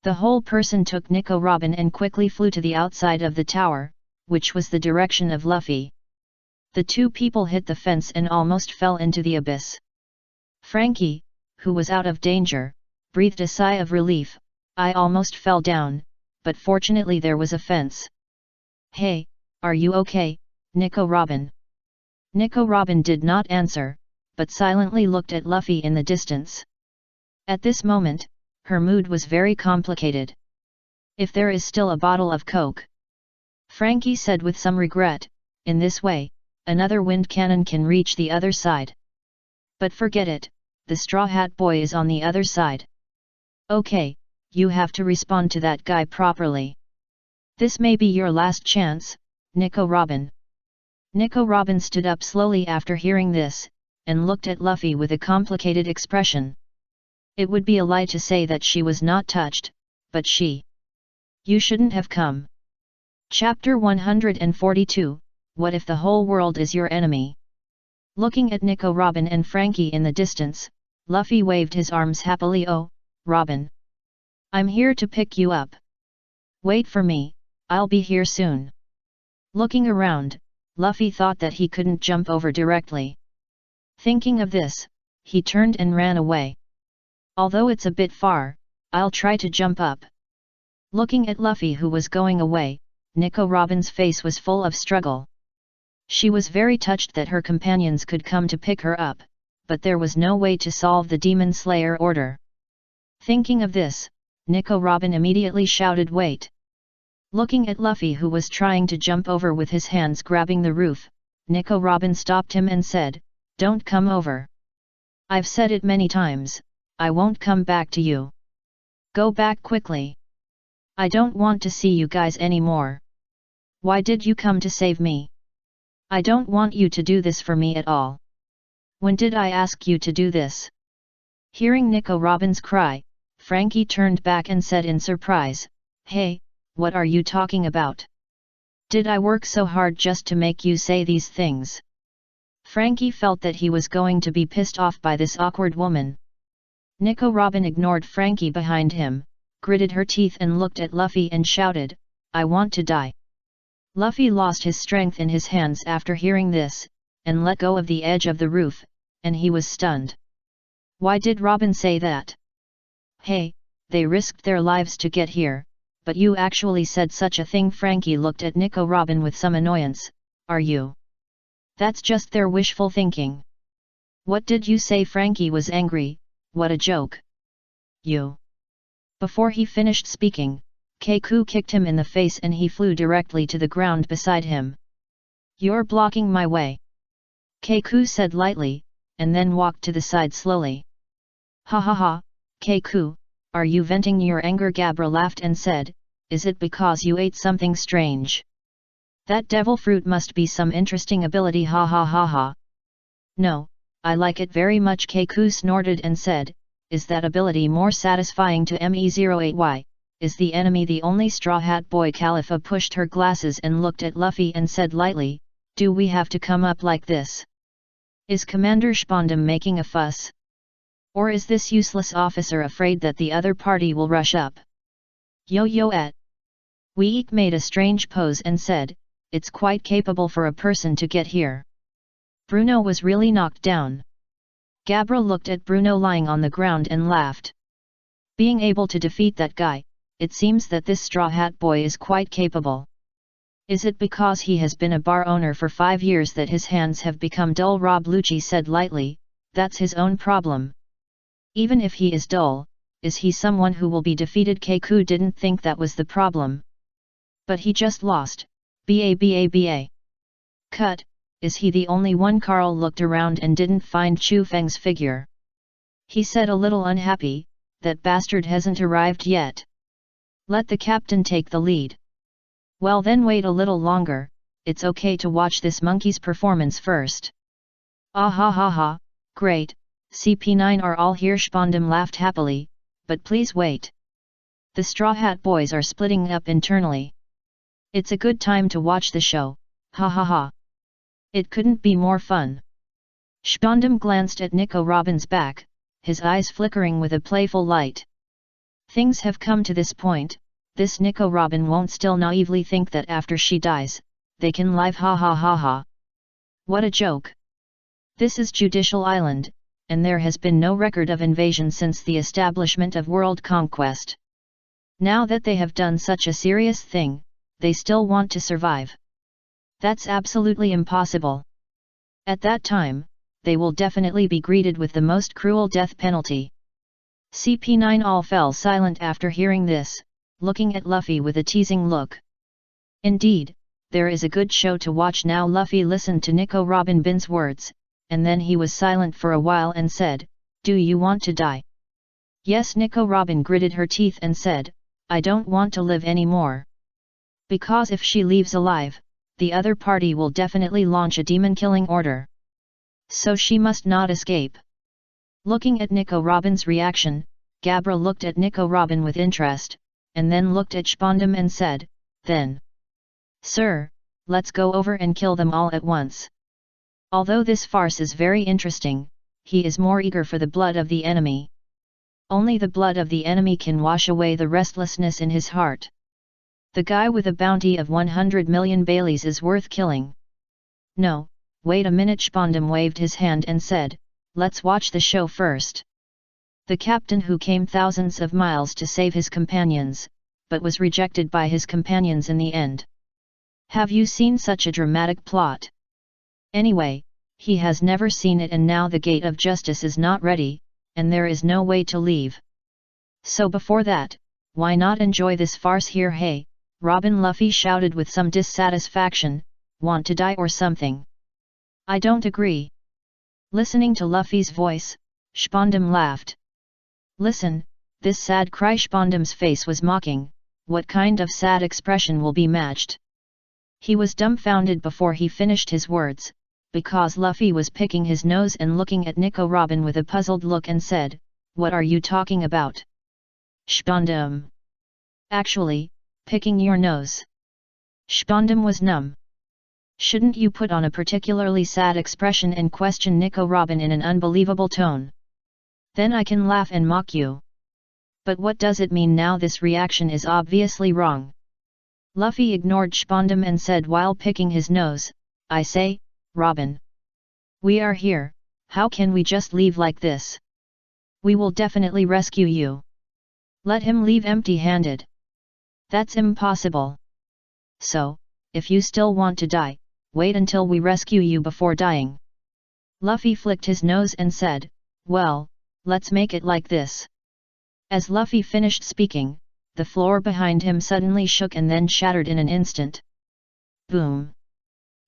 S1: The whole person took Nico Robin and quickly flew to the outside of the tower, which was the direction of Luffy. The 2 people hit the fence and almost fell into the abyss. Frankie, who was out of danger, breathed a sigh of relief. "I almost fell down, but fortunately there was a fence." "Hey, are you okay, Nico Robin?" Nico Robin did not answer, but silently looked at Luffy in the distance. At this moment, her mood was very complicated. "If there is still a bottle of Coke," Frankie said with some regret, "in this way, another wind cannon can reach the other side. But forget it, the Straw Hat Boy is on the other side. Okay, you have to respond to that guy properly." This may be your last chance, Nico Robin. Nico Robin stood up slowly after hearing this, and looked at Luffy with a complicated expression. It would be a lie to say that she was not touched, but she... You shouldn't have come. Chapter 142, What if the whole world is your enemy? Looking at Nico Robin and Frankie in the distance, Luffy waved his arms happily. Oh, Robin. I'm here to pick you up. Wait for me, I'll be here soon. Looking around, Luffy thought that he couldn't jump over directly. Thinking of this, he turned and ran away. Although it's a bit far, I'll try to jump up. Looking at Luffy who was going away, Nico Robin's face was full of struggle. She was very touched that her companions could come to pick her up, but there was no way to solve the Demon Slayer order. Thinking of this, Nico Robin immediately shouted, "Wait!" Looking at Luffy who was trying to jump over with his hands grabbing the roof, Nico Robin stopped him and said, "Don't come over. I've said it many times, I won't come back to you. Go back quickly. I don't want to see you guys anymore. Why did you come to save me? I don't want you to do this for me at all. When did I ask you to do this?" Hearing Nico Robin's cry, Frankie turned back and said in surprise, "Hey, what are you talking about? Did I work so hard just to make you say these things?" Frankie felt that he was going to be pissed off by this awkward woman. Nico Robin ignored Frankie behind him, gritted her teeth and looked at Luffy and shouted, "I want to die." Luffy lost his strength in his hands after hearing this, and let go of the edge of the roof, and he was stunned. Why did Robin say that? Hey, they risked their lives to get here, but you actually said such a thing. Frankie looked at Nico Robin with some annoyance. Are you? That's just their wishful thinking. What did you say? Frankie was angry. What a joke. You. Before he finished speaking, Keiku kicked him in the face and he flew directly to the ground beside him. You're blocking my way. Keiku said lightly, and then walked to the side slowly. Ha ha ha, Keiku, are you venting your anger? Gabra laughed and said, is it because you ate something strange? That devil fruit must be some interesting ability. Ha ha ha ha. No, I like it very much. Keiku snorted and said, is that ability more satisfying to me08y? Is the enemy the only Straw Hat Boy? Califa pushed her glasses and looked at Luffy and said lightly, do we have to come up like this? Is Commander Spondam making a fuss? Or is this useless officer afraid that the other party will rush up? Yo-yo-et. Week made a strange pose and said, it's quite capable for a person to get here. Bruno was really knocked down. Gabra looked at Bruno lying on the ground and laughed. Being able to defeat that guy, it seems that this Straw Hat Boy is quite capable. Is it because he has been a bar owner for 5 years that his hands have become dull? Rob Lucci said lightly, that's his own problem. Even if he is dull, is he someone who will be defeated? Keiku didn't think that was the problem. But he just lost. Ba. Cut, is he the only one? Carl looked around and didn't find Chu Feng's figure. He said a little unhappy, that bastard hasn't arrived yet. Let the captain take the lead. Well then wait a little longer, it's okay to watch this monkey's performance first. Ah ha ha ha, great, CP9 are all here. Spondam laughed happily, but please wait. The Straw Hat Boys are splitting up internally. It's a good time to watch the show, ha ha ha. It couldn't be more fun. Spondam glanced at Nico Robin's back, his eyes flickering with a playful light. Things have come to this point, this Nico Robin won't still naively think that after she dies, they can live. Ha ha ha ha. What a joke. This is Judicial Island, and there has been no record of invasion since the establishment of world conquest. Now that they have done such a serious thing, they still want to survive. That's absolutely impossible. At that time, they will definitely be greeted with the most cruel death penalty. CP9 all fell silent after hearing this, looking at Luffy with a teasing look. Indeed, there is a good show to watch now. Luffy listened to Nico Robin's words, and then he was silent for a while and said, do you want to die? Yes. Nico Robin gritted her teeth and said, I don't want to live anymore. Because if she leaves alive, the other party will definitely launch a demon-killing order. So she must not escape. Looking at Nico Robin's reaction, Gabra looked at Nico Robin with interest, and then looked at Spondam and said, "Then, sir, let's go over and kill them all at once." Although this farce is very interesting, he is more eager for the blood of the enemy. Only the blood of the enemy can wash away the restlessness in his heart. The guy with a bounty of 100 million Baileys is worth killing. No, wait a minute. Spondam waved his hand and said, "Let's watch the show first." The captain who came thousands of miles to save his companions, but was rejected by his companions in the end. Have you seen such a dramatic plot? Anyway, he has never seen it, and now the gate of justice is not ready, and there is no way to leave. So before that, why not enjoy this farce here? Hey, Robin, Luffy shouted with some dissatisfaction, want to die or something? I don't agree. Listening to Luffy's voice, Spondam laughed. Listen, this sad cry. Spondam's face was mocking. What kind of sad expression will be matched? He was dumbfounded before he finished his words, because Luffy was picking his nose and looking at Nico Robin with a puzzled look and said, "What are you talking about?" Spondam. Actually, picking your nose. Spondam was numb. Shouldn't you put on a particularly sad expression and question Nico Robin in an unbelievable tone? Then I can laugh and mock you. But what does it mean now? This reaction is obviously wrong. Luffy ignored Spondam and said while picking his nose, "I say, Robin. We are here, how can we just leave like this? We will definitely rescue you. Let him leave empty-handed. That's impossible. So, if you still want to die, wait until we rescue you before dying." Luffy flicked his nose and said, "Well, let's make it like this." As Luffy finished speaking, the floor behind him suddenly shook and then shattered in an instant. Boom!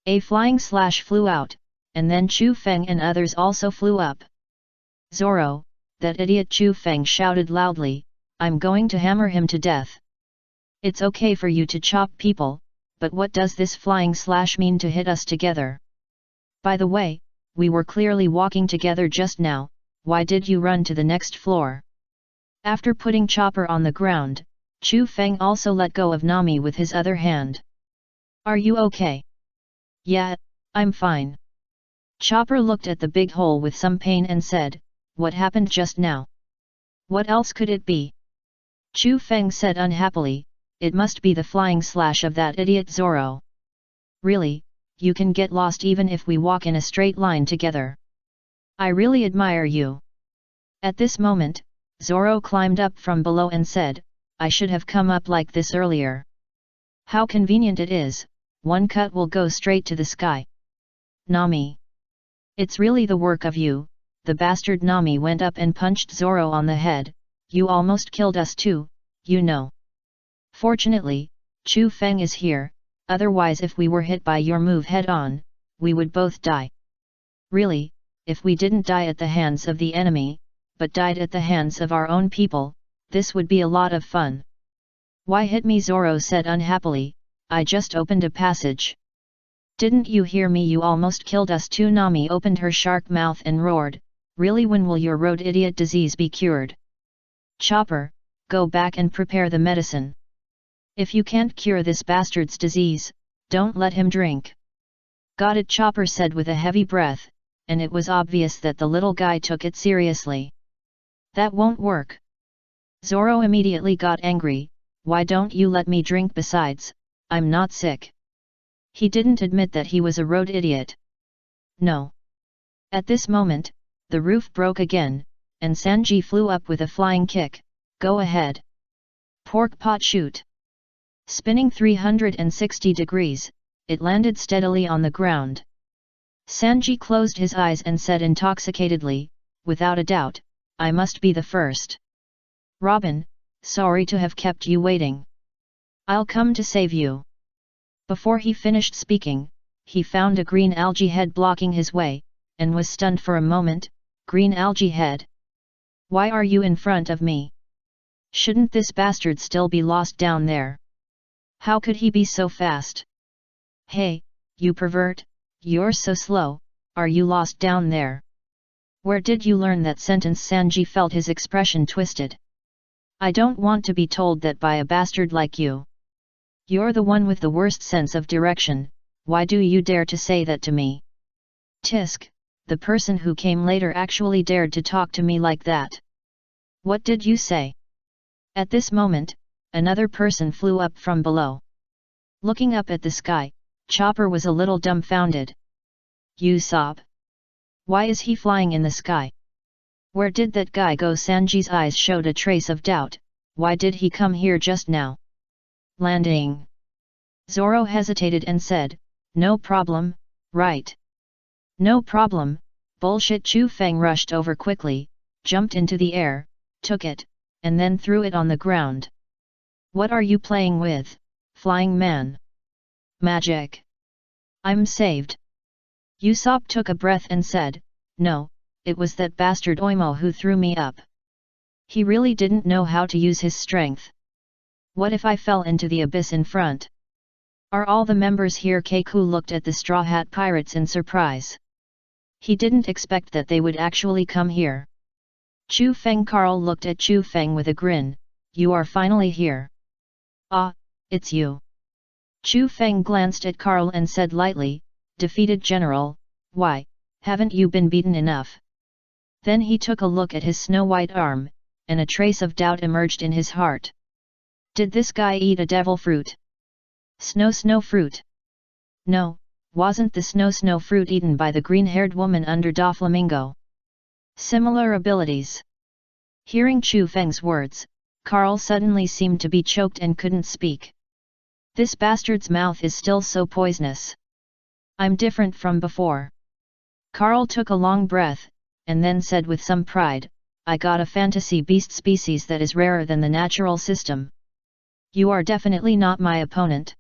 S1: A flying slash flew out, and then Chu Feng and others also flew up. "Zoro, that idiot!" Chu Feng shouted loudly, "I'm going to hammer him to death." It's okay for you to chop people, but what does this flying slash mean to hit us together? By the way, we were clearly walking together just now, why did you run to the next floor? After putting Chopper on the ground, Chu Feng also let go of Nami with his other hand. "Are you okay?" "Yeah, I'm fine." Chopper looked at the big hole with some pain and said, "What happened just now?" "What else could it be?" Chu Feng said unhappily, "It must be the flying slash of that idiot Zoro." "Really, you can get lost even if we walk in a straight line together. I really admire you." At this moment, Zoro climbed up from below and said, "I should have come up like this earlier. How convenient it is, one cut will go straight to the sky." "Nami. It's really the work of you," the bastard. Nami went up and punched Zoro on the head, "You almost killed us too, you know. Fortunately, Chu Feng is here, otherwise if we were hit by your move head on, we would both die. Really, if we didn't die at the hands of the enemy, but died at the hands of our own people, this would be a lot of fun." "Why hit me?" Zoro said unhappily, "I just opened a passage." "Didn't you hear me? You almost killed us too." Nami opened her shark mouth and roared, "Really, when will your road idiot disease be cured? Chopper, go back and prepare the medicine. If you can't cure this bastard's disease, don't let him drink." "Got it," Chopper said with a heavy breath, and it was obvious that the little guy took it seriously. "That won't work." Zoro immediately got angry, "Why don't you let me drink? Besides, I'm not sick." He didn't admit that he was a road idiot. "No." At this moment, the roof broke again, and Sanji flew up with a flying kick. "Go ahead. Pork pot shoot." Spinning 360 degrees, it landed steadily on the ground. Sanji closed his eyes and said intoxicatedly, "Without a doubt, I must be the first. Robin, sorry to have kept you waiting. I'll come to save you." Before he finished speaking, he found a green algae head blocking his way, and was stunned for a moment. "Green algae head? Why are you in front of me? Shouldn't this bastard still be lost down there? How could he be so fast? Hey, you pervert, you're so slow, are you lost down there? Where did you learn that sentence? Sanji felt his expression twisted. I don't want to be told that by a bastard like you. You're the one with the worst sense of direction, why do you dare to say that to me? Tisk, the person who came later actually dared to talk to me like that. What did you say? At this moment, another person flew up from below. Looking up at the sky, Chopper was a little dumbfounded. Usopp? Why is he flying in the sky? Where did that guy go? Sanji's eyes showed a trace of doubt. Why did he come here just now? Landing. Zoro hesitated and said, no problem, right? No problem, bullshit. Chu Feng rushed over quickly, jumped into the air, took it, and then threw it on the ground. What are you playing with, flying man? Magic. I'm saved. Usopp took a breath and said, no, it was that bastard Oimo who threw me up. He really didn't know how to use his strength. What if I fell into the abyss in front? Are all the members here? Keiku looked at the Straw Hat Pirates in surprise. He didn't expect that they would actually come here. Chu Feng. Carl looked at Chu Feng with a grin. You are finally here. Ah, it's you. Chu Feng glanced at Carl and said lightly, defeated general, why, haven't you been beaten enough? Then he took a look at his snow-white arm, and a trace of doubt emerged in his heart. Did this guy eat a devil fruit? Snow fruit? No, wasn't the snow fruit eaten by the green-haired woman under Doflamingo? Similar abilities. Hearing Chu Feng's words, Carl suddenly seemed to be choked and couldn't speak. This bastard's mouth is still so poisonous. I'm different from before. Carl took a long breath, and then said with some pride, I got a fantasy beast species that is rarer than the natural system. You are definitely not my opponent.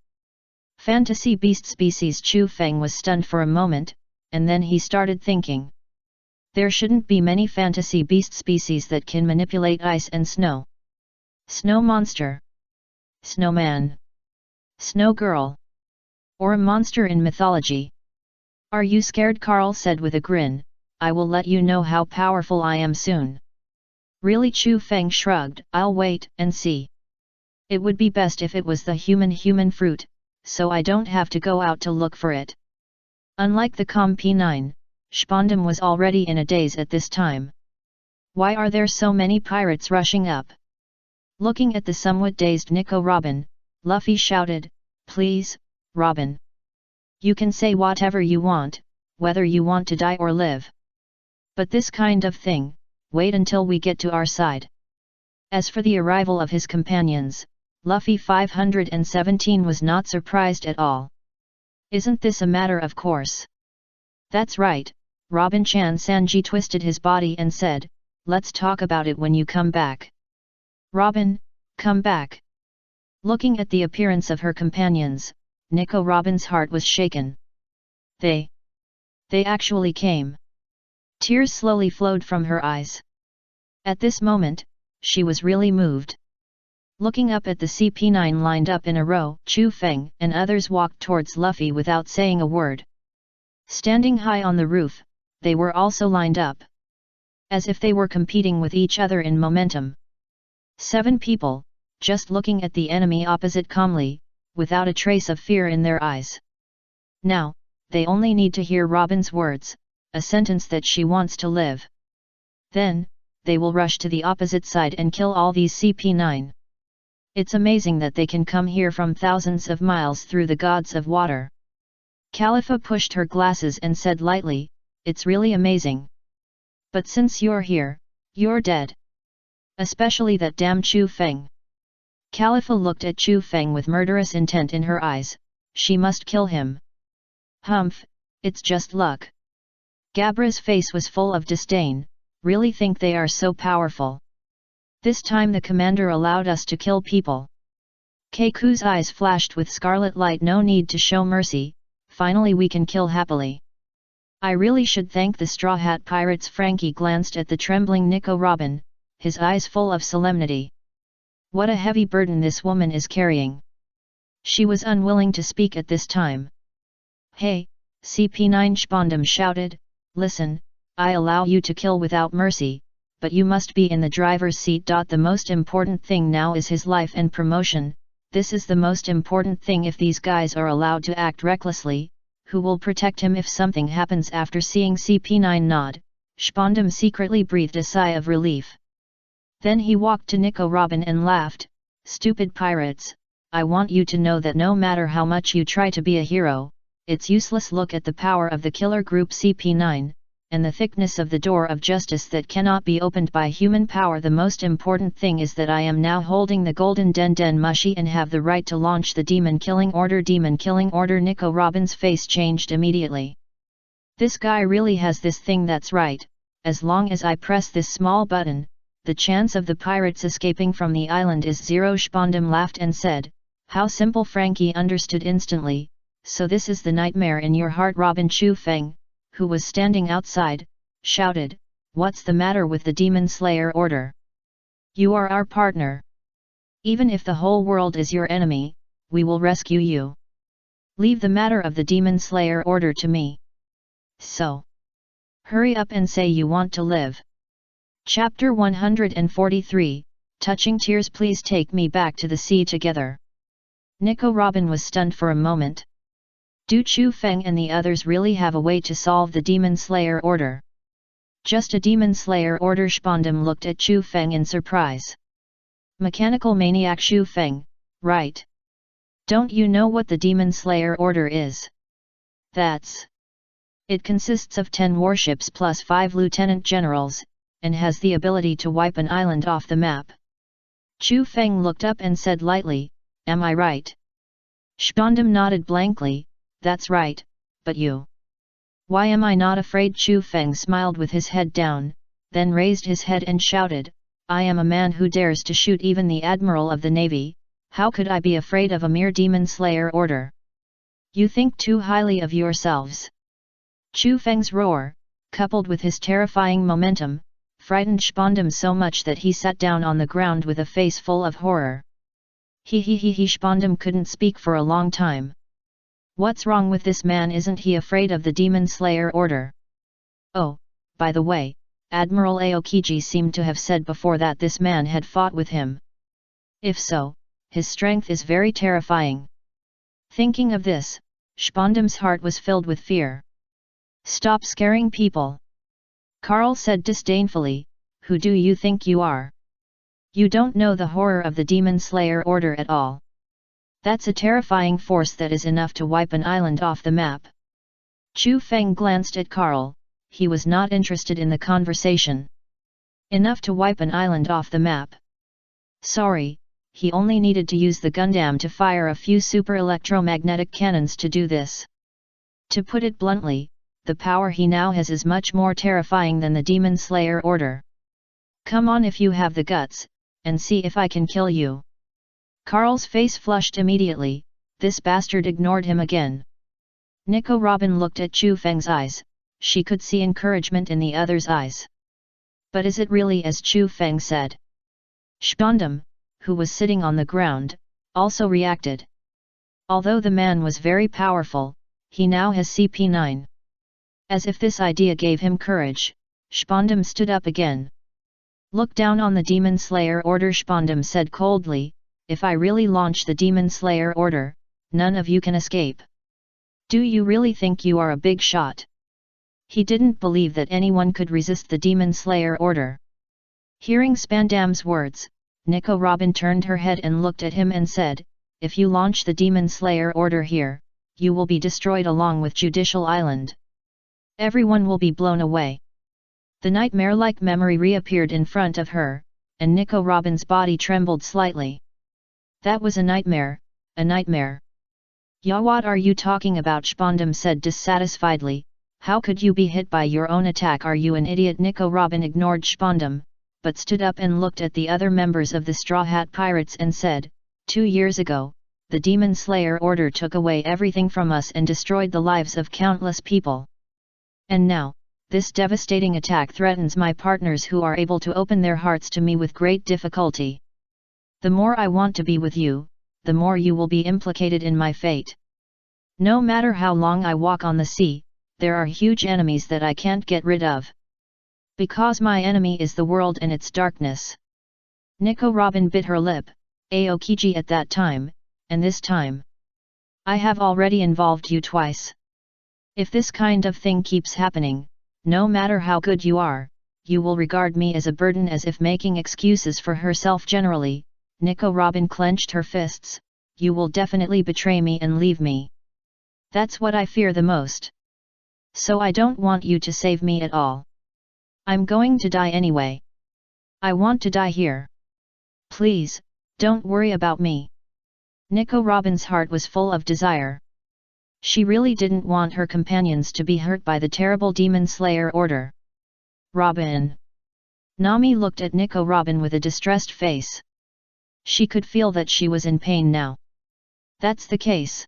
S1: Fantasy beast species. Chu Feng was stunned for a moment, and then he started thinking. There shouldn't be many fantasy beast species that can manipulate ice and snow. Snow monster. Snowman. Snow girl. Or a monster in mythology. Are you scared? Carl said with a grin, I will let you know how powerful I am soon. Really? Chu Feng shrugged, I'll wait and see. It would be best if it was the human fruit, so I don't have to go out to look for it. Unlike the P9, Spondum was already in a daze at this time. Why are there so many pirates rushing up? Looking at the somewhat dazed Nico Robin, Luffy shouted, please, Robin. You can say whatever you want, whether you want to die or live. But this kind of thing, wait until we get to our side. As for the arrival of his companions, Luffy 517 was not surprised at all. Isn't this a matter of course? That's right, Robin-chan. Sanji twisted his body and said, let's talk about it when you come back. Robin, come back. Looking at the appearance of her companions, Nico Robin's heart was shaken. They actually came. Tears slowly flowed from her eyes. At this moment, she was really moved. Looking up at the CP9 lined up in a row, Chu Feng and others walked towards Luffy without saying a word. Standing high on the roof, they were also lined up. As if they were competing with each other in momentum. 7 people, just looking at the enemy opposite calmly, without a trace of fear in their eyes. Now, they only need to hear Robin's words, a sentence that she wants to live. Then, they will rush to the opposite side and kill all these CP9. It's amazing that they can come here from thousands of miles through the gods of water. Khalifa pushed her glasses and said lightly, it's really amazing. But since you're here, you're dead. Especially that damn Chu Feng. Khalifa looked at Chu Feng with murderous intent in her eyes, she must kill him. Humph, it's just luck. Gabra's face was full of disdain, really think they are so powerful. This time the commander allowed us to kill people. Keiku's eyes flashed with scarlet light. No need to show mercy, finally we can kill happily. I really should thank the Straw Hat Pirates. Frankie glanced at the trembling Nico Robin, his eyes full of solemnity. What a heavy burden this woman is carrying. She was unwilling to speak at this time. Hey, CP9 Spondum shouted, listen, I allow you to kill without mercy, but you must be in the driver's seat. The most important thing now is his life and promotion. This is the most important thing. If these guys are allowed to act recklessly, who will protect him if something happens? After seeing CP9 nod, Spondum secretly breathed a sigh of relief. Then he walked to Nico Robin and laughed, stupid pirates, I want you to know that no matter how much you try to be a hero, it's useless. Look at the power of the killer group CP9, and the thickness of the door of justice that cannot be opened by human power. The most important thing is that I am now holding the golden den mushy and have the right to launch the demon killing order. Demon killing order. Nico Robin's face changed immediately. This guy really has this thing. That's right, as long as I press this small button, the chance of the pirates escaping from the island is 0. Spondum laughed and said, how simple. Frankie understood instantly, so this is the nightmare in your heart. Robin Chu Feng, who was standing outside, shouted, what's the matter with the Demon Slayer order? You are our partner. Even if the whole world is your enemy, we will rescue you. Leave the matter of the Demon Slayer order to me. So, hurry up and say you want to live. Chapter 143, Touching Tears. Please take me back to the sea together. Nico Robin was stunned for a moment. Do Chu Feng and the others really have a way to solve the Demon Slayer order? Just a Demon Slayer order? Spondum looked at Chu Feng in surprise. Mechanical maniac Chu Feng, right? Don't you know what the Demon Slayer order is? That's... It consists of 10 warships plus 5 lieutenant generals, and has the ability to wipe an island off the map. Chu Feng looked up and said lightly, am I right? Spondum nodded blankly, that's right, but you... Why am I not afraid? Chu Feng smiled with his head down, then raised his head and shouted, I am a man who dares to shoot even the Admiral of the Navy, how could I be afraid of a mere Demon Slayer order? You think too highly of yourselves. Chu Feng's roar, coupled with his terrifying momentum, frightened Spondum so much that he sat down on the ground with a face full of horror. He Spondum couldn't speak for a long time. What's wrong with this man? Isn't he afraid of the Demon Slayer order? Oh, by the way, Admiral Aokiji seemed to have said before that this man had fought with him. If so, his strength is very terrifying. Thinking of this, Spondum's heart was filled with fear. Stop scaring people. Carl said disdainfully, who do you think you are? You don't know the horror of the Demon Slayer order at all. That's a terrifying force that is enough to wipe an island off the map. Chu Feng glanced at Carl, he was not interested in the conversation. Enough to wipe an island off the map. Sorry, he only needed to use the Gundam to fire a few super electromagnetic cannons to do this. To put it bluntly, the power he now has is much more terrifying than the Demon Slayer order. Come on if you have the guts, and see if I can kill you. Carl's face flushed immediately, this bastard ignored him again. Nico Robin looked at Chu Feng's eyes, she could see encouragement in the other's eyes. But is it really as Chu Feng said? Spondum, who was sitting on the ground, also reacted. Although the man was very powerful, he now has CP9. As if this idea gave him courage, Spondum stood up again. Look down on the Demon Slayer order. Spondum said coldly, if I really launch the Demon Slayer order, none of you can escape. Do you really think you are a big shot? He didn't believe that anyone could resist the Demon Slayer order. Hearing Spondum's words, Nico Robin turned her head and looked at him and said, if you launch the Demon Slayer order here, you will be destroyed along with Judicial Island. Everyone will be blown away. The nightmare-like memory reappeared in front of her, and Nico Robin's body trembled slightly. That was a nightmare, a nightmare. Ya, what are you talking about? Spondum said dissatisfiedly, how could you be hit by your own attack? Are you an idiot? Nico Robin ignored Spondum, but stood up and looked at the other members of the Straw Hat Pirates and said, 2 years ago, the Demon Slayer order took away everything from us and destroyed the lives of countless people. And now, this devastating attack threatens my partners who are able to open their hearts to me with great difficulty. The more I want to be with you, the more you will be implicated in my fate. No matter how long I walk on the sea, there are huge enemies that I can't get rid of. Because my enemy is the world and its darkness. Nico Robin bit her lip, Aokiji at that time, and this time. I have already involved you twice. If this kind of thing keeps happening, no matter how good you are, you will regard me as a burden, as if making excuses for herself generally. Nico Robin clenched her fists. You will definitely betray me and leave me. That's what I fear the most. So I don't want you to save me at all. I'm going to die anyway. I want to die here. Please, don't worry about me. Nico Robin's heart was full of desire. She really didn't want her companions to be hurt by the terrible Demon Slayer order. Robin. Nami looked at Nico Robin with a distressed face. She could feel that she was in pain now. That's the case.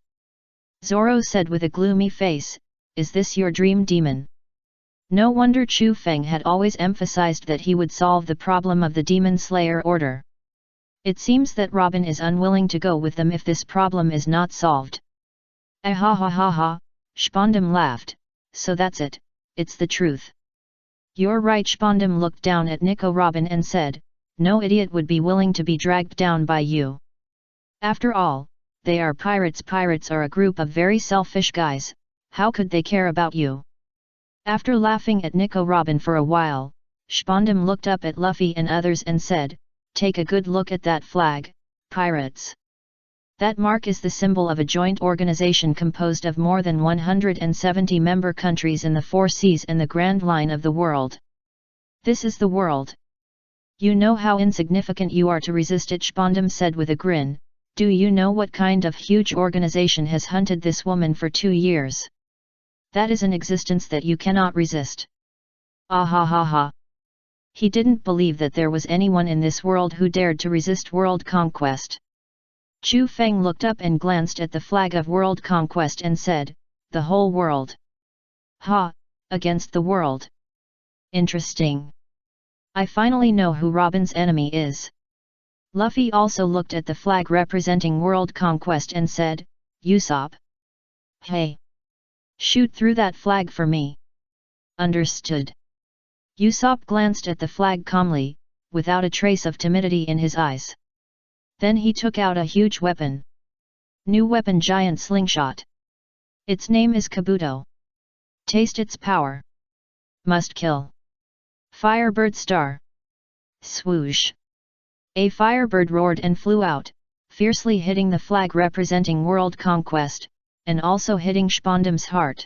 S1: Zoro said with a gloomy face, is this your dream demon? No wonder Chu Feng had always emphasized that he would solve the problem of the Demon Slayer order. It seems that Robin is unwilling to go with them if this problem is not solved. Ah ha ha ha ha, Spondum laughed, so that's it, it's the truth. You're right. Spondum looked down at Nico Robin and said, no idiot would be willing to be dragged down by you. After all, they are pirates. Pirates are a group of very selfish guys, how could they care about you? After laughing at Nico Robin for a while, Spondum looked up at Luffy and others and said, take a good look at that flag, pirates. That mark is the symbol of a joint organization composed of more than 170 member countries in the 4 seas and the Grand Line of the world. This is the world. You know how insignificant you are to resist it, Spondum said with a grin. Do you know what kind of huge organization has hunted this woman for 2 years? That is an existence that you cannot resist. Ah ha ha ha. He didn't believe that there was anyone in this world who dared to resist world conquest. Chu Feng looked up and glanced at the flag of world conquest and said, the whole world. Ha, against the world. Interesting. I finally know who Robin's enemy is. Luffy also looked at the flag representing world conquest and said, Usopp. Hey. Shoot through that flag for me. Understood. Usopp glanced at the flag calmly, without a trace of timidity in his eyes. Then he took out a huge weapon. New weapon, giant slingshot. Its name is Kabuto. Taste its power. Must kill. Firebird star. Swoosh. A firebird roared and flew out, fiercely hitting the flag representing world conquest, and also hitting Spondum's heart.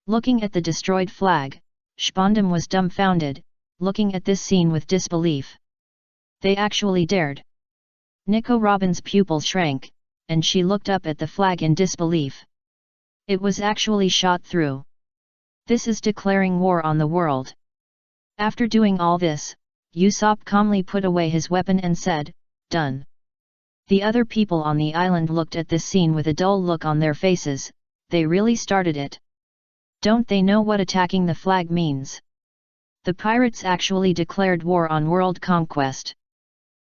S1: Looking at the destroyed flag, Spondum was dumbfounded, looking at this scene with disbelief. They actually dared. Nico Robin's pupils shrank, and she looked up at the flag in disbelief. It was actually shot through. This is declaring war on the world. After doing all this, Usopp calmly put away his weapon and said, done. The other people on the island looked at this scene with a dull look on their faces. They really started it. Don't they know what attacking the flag means? The pirates actually declared war on world conquest.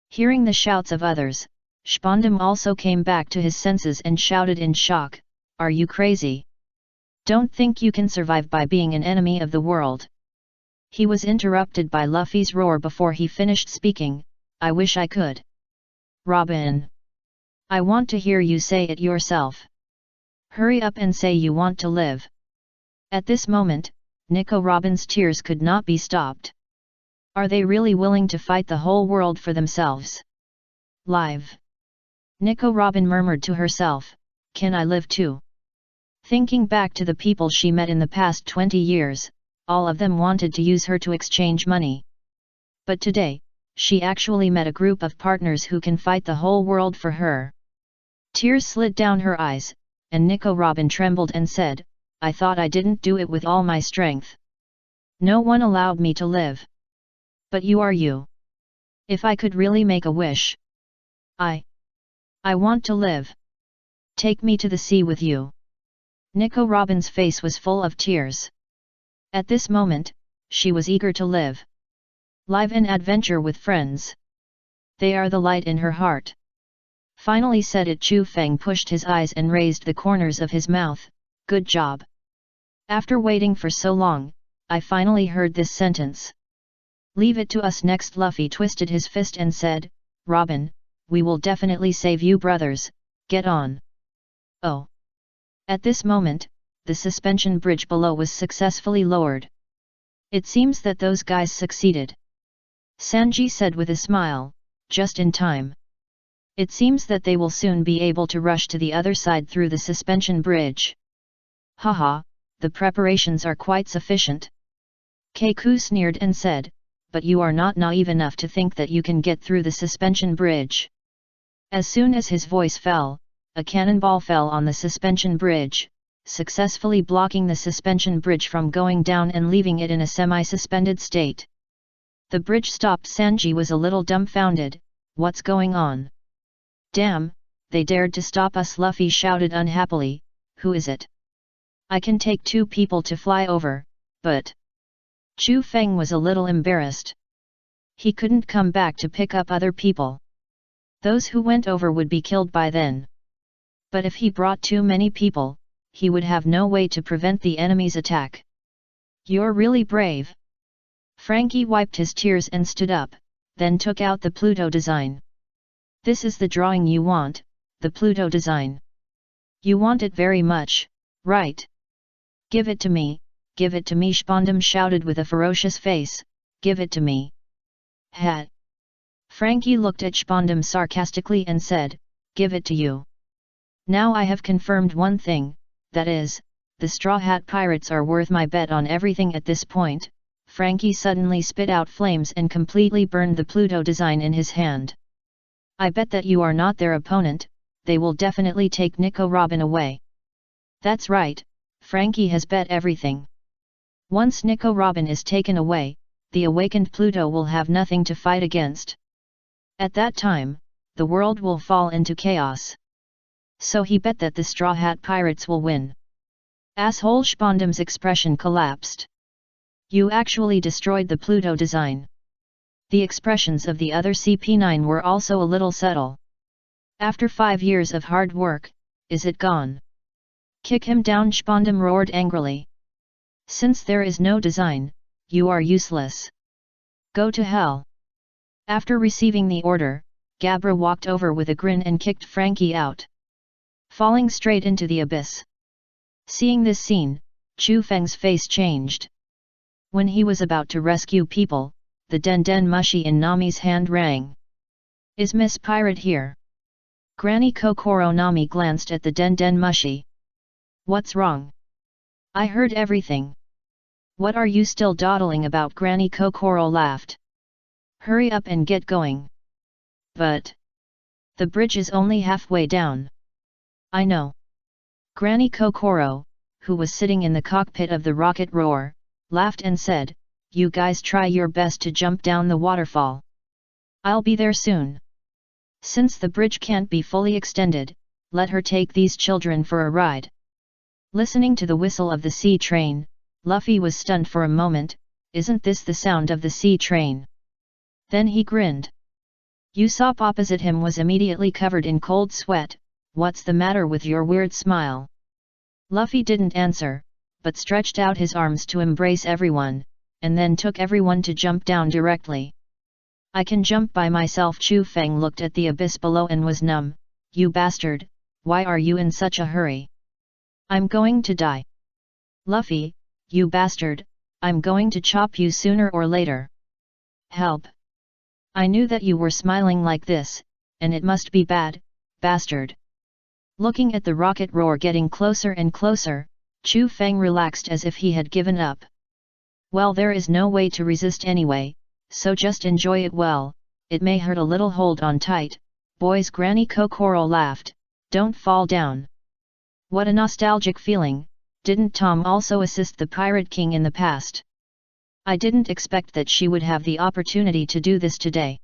S1: Hearing the shouts of others, Spondum also came back to his senses and shouted in shock, are you crazy? Don't think you can survive by being an enemy of the world. He was interrupted by Luffy's roar before he finished speaking, I wish I could. Robin. I want to hear you say it yourself. Hurry up and say you want to live. At this moment, Nico Robin's tears could not be stopped. Are they really willing to fight the whole world for themselves? Live. Nico Robin murmured to herself, can I live too? Thinking back to the people she met in the past 20 years, all of them wanted to use her to exchange money. But today, she actually met a group of partners who can fight the whole world for her. Tears slid down her eyes, and Nico Robin trembled and said, I thought I didn't do it with all my strength. No one allowed me to live. But you are you. If I could really make a wish. I want to live. Take me to the sea with you. Nico Robin's face was full of tears. At this moment, she was eager to live. Live in adventure with friends. They are the light in her heart. Finally said it. Chu Feng pushed his eyes and raised the corners of his mouth. Good job. After waiting for so long, I finally heard this sentence. Leave it to us next. Luffy twisted his fist and said, Robin, we will definitely save you brothers, get on. Oh. At this moment, the suspension bridge below was successfully lowered. It seems that those guys succeeded. Sanji said with a smile, just in time. It seems that they will soon be able to rush to the other side through the suspension bridge. Haha, the preparations are quite sufficient. Keiku sneered and said, but you are not naive enough to think that you can get through the suspension bridge. As soon as his voice fell, a cannonball fell on the suspension bridge, successfully blocking the suspension bridge from going down and leaving it in a semi-suspended state. The bridge stopped. Sanji was a little dumbfounded. What's going on? Damn, they dared to stop us. Luffy shouted unhappily. Who is it? I can take 2 people to fly over, but... Chu Feng was a little embarrassed. He couldn't come back to pick up other people. Those who went over would be killed by then. But if he brought too many people, he would have no way to prevent the enemy's attack. You're really brave. Frankie wiped his tears and stood up, then took out the Pluto design. This is the drawing you want, the Pluto design. You want it very much, right? Give it to me, give it to me. Spondum shouted with a ferocious face, give it to me. Hat. Frankie looked at Spondum sarcastically and said, give it to you. Now I have confirmed one thing, that is, the Straw Hat Pirates are worth my bet on everything at this point. Frankie suddenly spit out flames and completely burned the Pluto design in his hand. I bet that you are not their opponent, they will definitely take Nico Robin away. That's right, Frankie has bet everything. Once Nico Robin is taken away, the awakened Pluto will have nothing to fight against. At that time, the world will fall into chaos. So he bet that the Straw Hat Pirates will win. Asshole. Spondum's expression collapsed. You actually destroyed the Pluto design. The expressions of the other CP9 were also a little subtle. After 5 years of hard work, is it gone? Kick him down. Spondum roared angrily. Since there is no design, you are useless. Go to hell. After receiving the order, Gabra walked over with a grin and kicked Frankie out, falling straight into the abyss. Seeing this scene, Chu Feng's face changed. When he was about to rescue people, the Den Den Mushi in Nami's hand rang. Is Miss Pirate here? Granny Kokoro. Nami glanced at the Den Den Mushi. What's wrong? I heard everything. What are you still dawdling about? Granny Kokoro laughed. Hurry up and get going. But... the bridge is only halfway down. I know. Granny Kokoro, who was sitting in the cockpit of the rocket roar, laughed and said, you guys try your best to jump down the waterfall. I'll be there soon. Since the bridge can't be fully extended, let her take these children for a ride. Listening to the whistle of the sea train, Luffy was stunned for a moment. Isn't this the sound of the sea train? Then he grinned. Usopp opposite him was immediately covered in cold sweat. What's the matter with your weird smile? Luffy didn't answer, but stretched out his arms to embrace everyone, and then took everyone to jump down directly. I can jump by myself. Chu Feng looked at the abyss below and was numb. You bastard, why are you in such a hurry? I'm going to die. Luffy, you bastard, I'm going to chop you sooner or later. Help. I knew that you were smiling like this, and it must be bad, bastard. Looking at the rocket roar getting closer and closer, Chu Feng relaxed as if he had given up. Well, there is no way to resist anyway, so just enjoy it well, it may hurt a little. Hold on tight, boys. Granny Kokoro laughed. Don't fall down. What a nostalgic feeling, didn't Tom also assist the Pirate King in the past? I didn't expect that she would have the opportunity to do this today.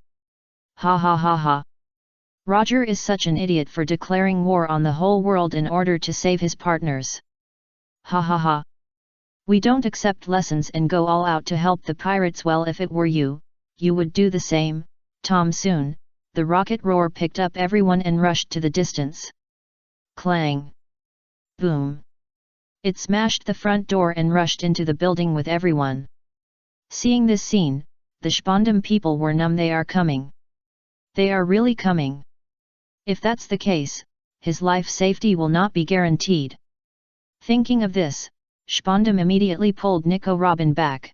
S1: Ha ha ha ha. Roger is such an idiot for declaring war on the whole world in order to save his partners. Ha ha ha. We don't accept lessons and go all out to help the pirates. Well, if it were you, you would do the same, Tom. Soon, the rocket roar picked up everyone and rushed to the distance. Clang! Boom! It smashed the front door and rushed into the building with everyone. Seeing this scene, the Spondam people were numb. They are coming. They are really coming. If that's the case, his life safety will not be guaranteed. Thinking of this, Spondam immediately pulled Nico Robin back.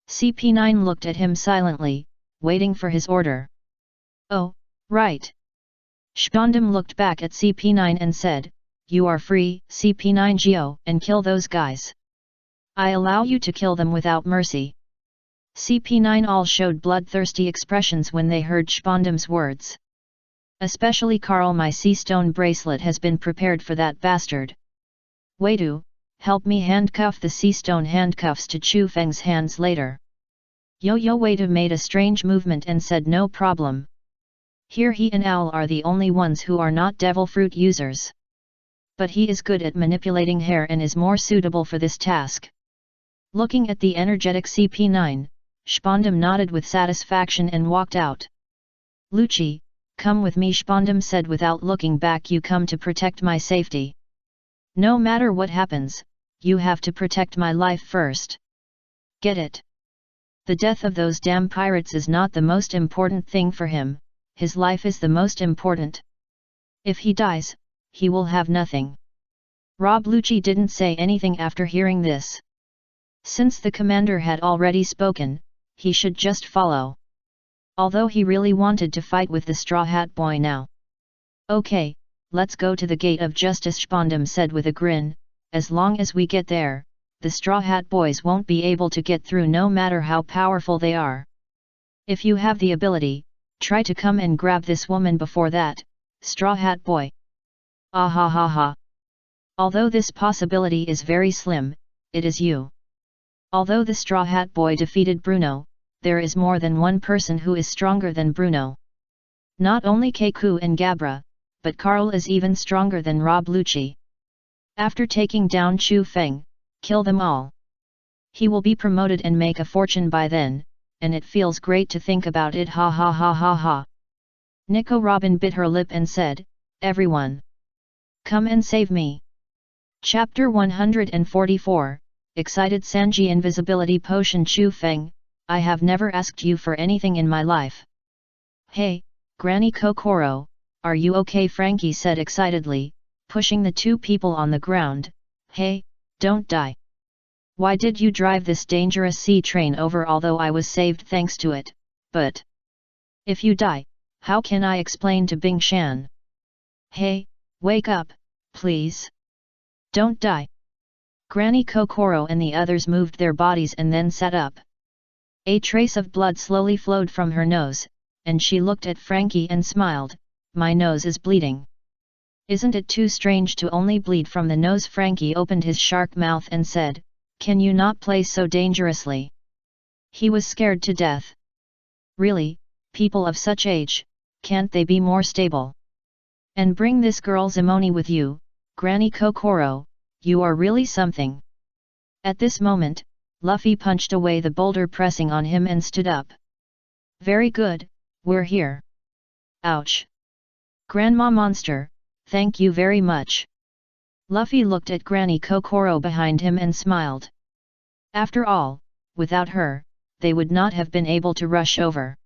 S1: CP9 looked at him silently, waiting for his order. Oh, right. Spondam looked back at CP9 and said, "You are free, CP9 Geo, and kill those guys. I allow you to kill them without mercy." CP9 all showed bloodthirsty expressions when they heard Spondam's words. Especially Carl. "My sea stone bracelet has been prepared for that bastard. Weidu, help me handcuff the sea stone handcuffs to Chu Feng's hands later." Yo-Yo Weidu made a strange movement and said no problem. Here he and Owl are the only ones who are not devil fruit users. But he is good at manipulating hair and is more suitable for this task. Looking at the energetic CP9, Spondam nodded with satisfaction and walked out. "Lucci, come with me," Spondam said without looking back. "You come to protect my safety. No matter what happens, you have to protect my life first. Get it? The death of those damn pirates is not the most important thing for him, his life is the most important. If he dies, he will have nothing." Rob Lucci didn't say anything after hearing this. Since the commander had already spoken, he should just follow. Although he really wanted to fight with the Straw Hat Boy now. "Okay, let's go to the Gate of Justice," Spondam said with a grin. "As long as we get there, the Straw Hat Boys won't be able to get through no matter how powerful they are. If you have the ability, try to come and grab this woman before that, Straw Hat Boy." Ah ha ha ha. Although this possibility is very slim, it is you. Although the Straw Hat Boy defeated Bruno, there is more than one person who is stronger than Bruno. Not only Keku and Gabra, but Carl is even stronger than Rob Lucci. After taking down Chu Feng, kill them all. He will be promoted and make a fortune by then, and it feels great to think about it. Ha ha ha ha ha. Nico Robin bit her lip and said, "Everyone, come and save me." Chapter 144, Excited Sanji. Invisibility Potion. Chu Feng, I have never asked you for anything in my life. "Hey, Granny Kokoro, are you okay?" Frankie said excitedly, pushing the two people on the ground. "Hey, don't die. Why did you drive this dangerous sea train over? Although I was saved thanks to it, but if you die, how can I explain to Bing Shan? Hey, wake up, please. Don't die." Granny Kokoro and the others moved their bodies and then sat up. A trace of blood slowly flowed from her nose, and she looked at Frankie and smiled. "My nose is bleeding. Isn't it too strange to only bleed from the nose?" Frankie opened his shark mouth and said, "Can you not play so dangerously?" He was scared to death. Really, people of such age, can't they be more stable? "And bring this girl Zimoni with you, Granny Kokoro, you are really something." At this moment, Luffy punched away the boulder pressing on him and stood up. "Very good, we're here." "Ouch! Grandma Monster, thank you very much." Luffy looked at Granny Kokoro behind him and smiled. After all, without her, they would not have been able to rush over.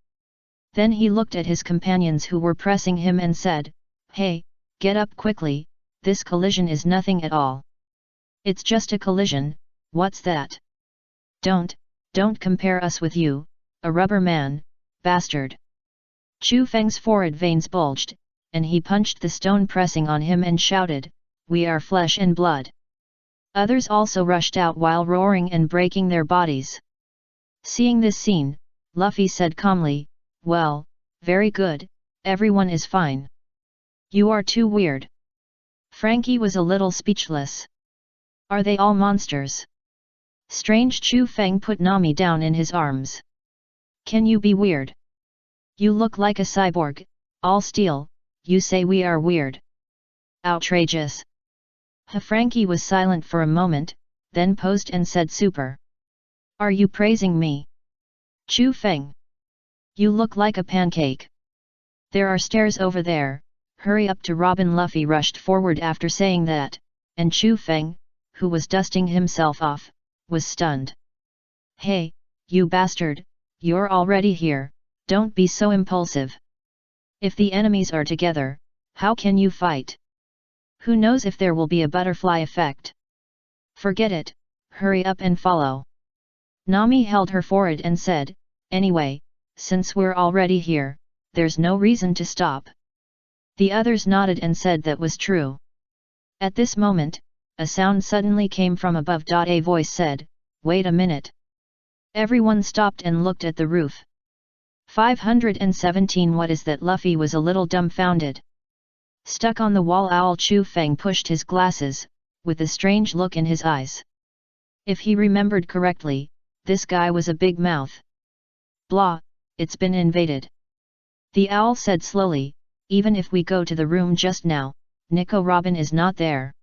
S1: Then he looked at his companions who were pressing him and said, "Hey, get up quickly, this collision is nothing at all. It's just a collision, what's that? Don't compare us with you, a rubber man, bastard." Chu Feng's forehead veins bulged, and he punched the stone pressing on him and shouted, "We are flesh and blood." Others also rushed out while roaring and breaking their bodies. Seeing this scene, Luffy said calmly, "Well, very good, everyone is fine. You are too weird." Frankie was a little speechless. Are they all monsters? Strange. Chu Feng put Nami down in his arms. "Can you be weird? You look like a cyborg, all steel, you say we are weird? Outrageous." Frankie was silent for a moment, then posed and said, "Super. Are you praising me? Chu Feng, you look like a pancake." There are stairs over there, hurry up to Robin. Luffy rushed forward after saying that, and Chu Feng, who was dusting himself off, was stunned. Hey, you bastard, you're already here, don't be so impulsive. If the enemies are together, how can you fight? Who knows if there will be a butterfly effect? Forget it, hurry up and follow. Nami held her forehead and said, anyway, since we're already here, there's no reason to stop. The others nodded and said that was true. At this moment, a sound suddenly came from above. A voice said, wait a minute. Everyone stopped and looked at the roof. 517. What is that? Luffy was a little dumbfounded. Stuck on the wall, Owl Chu Feng pushed his glasses, with a strange look in his eyes. If he remembered correctly, this guy was a big mouth. Blah, it's been invaded. The owl said slowly, even if we go to the room just now, Nico Robin is not there.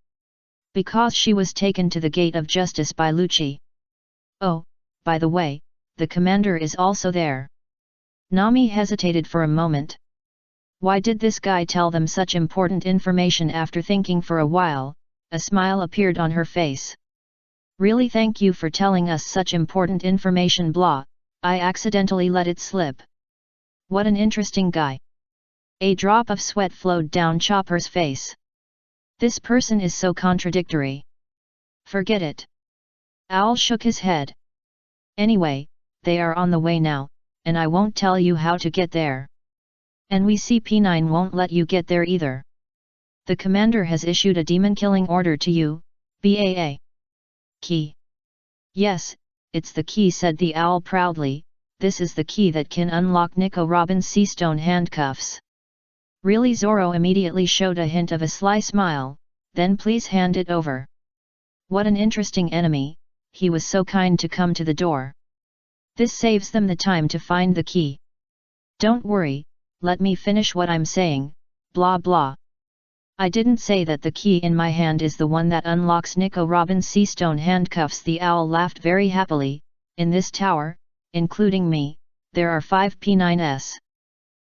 S1: Because she was taken to the Gate of Justice by Lucci. Oh, by the way, the commander is also there. Nami hesitated for a moment. Why did this guy tell them such important information? After thinking for a while, a smile appeared on her face. Really, thank you for telling us such important information. Blah, I accidentally let it slip. What an interesting guy. A drop of sweat flowed down Chopper's face. This person is so contradictory. Forget it. Owl shook his head. Anyway, they are on the way now, and I won't tell you how to get there. And we see P9 won't let you get there either. The commander has issued a demon-killing order to you, BAA. Key. Yes, it's the key, said the owl proudly. This is the key that can unlock Nico Robin's sea stone handcuffs. Really? Zoro immediately showed a hint of a sly smile, then please hand it over. What an interesting enemy, he was so kind to come to the door. This saves them the time to find the key. Don't worry, let me finish what I'm saying, blah blah. I didn't say that the key in my hand is the one that unlocks Nico Robin's sea stone handcuffs. The owl laughed very happily. In this tower, including me, there are 5 P9s.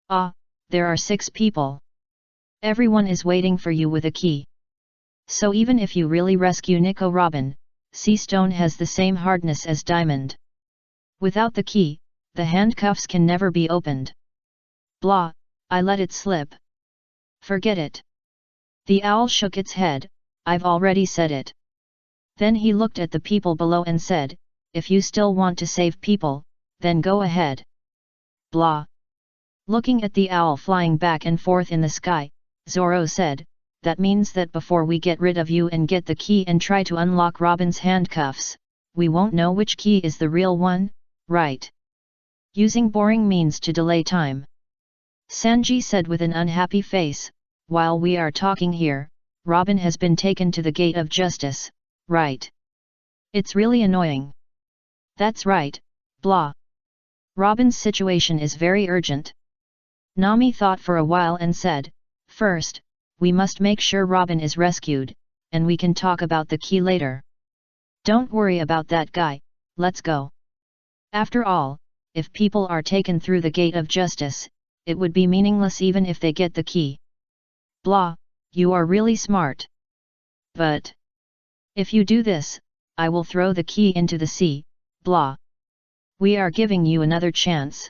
S1: Ah, there are 6 people. Everyone is waiting for you with a key. So even if you really rescue Nico Robin, sea stone has the same hardness as diamond. Without the key, the handcuffs can never be opened. Blah, I let it slip. Forget it. The owl shook its head, I've already said it. Then he looked at the people below and said, if you still want to save people, then go ahead. Blah. Looking at the owl flying back and forth in the sky, Zoro said, that means that before we get rid of you and get the key and try to unlock Robin's handcuffs, we won't know which key is the real one, right? Using boring means to delay time. Sanji said with an unhappy face, while we are talking here, Robin has been taken to the Gate of Justice, right? It's really annoying. That's right, blah. Robin's situation is very urgent. Nami thought for a while and said, first, we must make sure Robin is rescued, and we can talk about the key later. Don't worry about that guy, let's go. After all, if people are taken through the Gate of Justice, it would be meaningless even if they get the key. Blah, you are really smart. But if you do this, I will throw the key into the sea, blah. We are giving you another chance.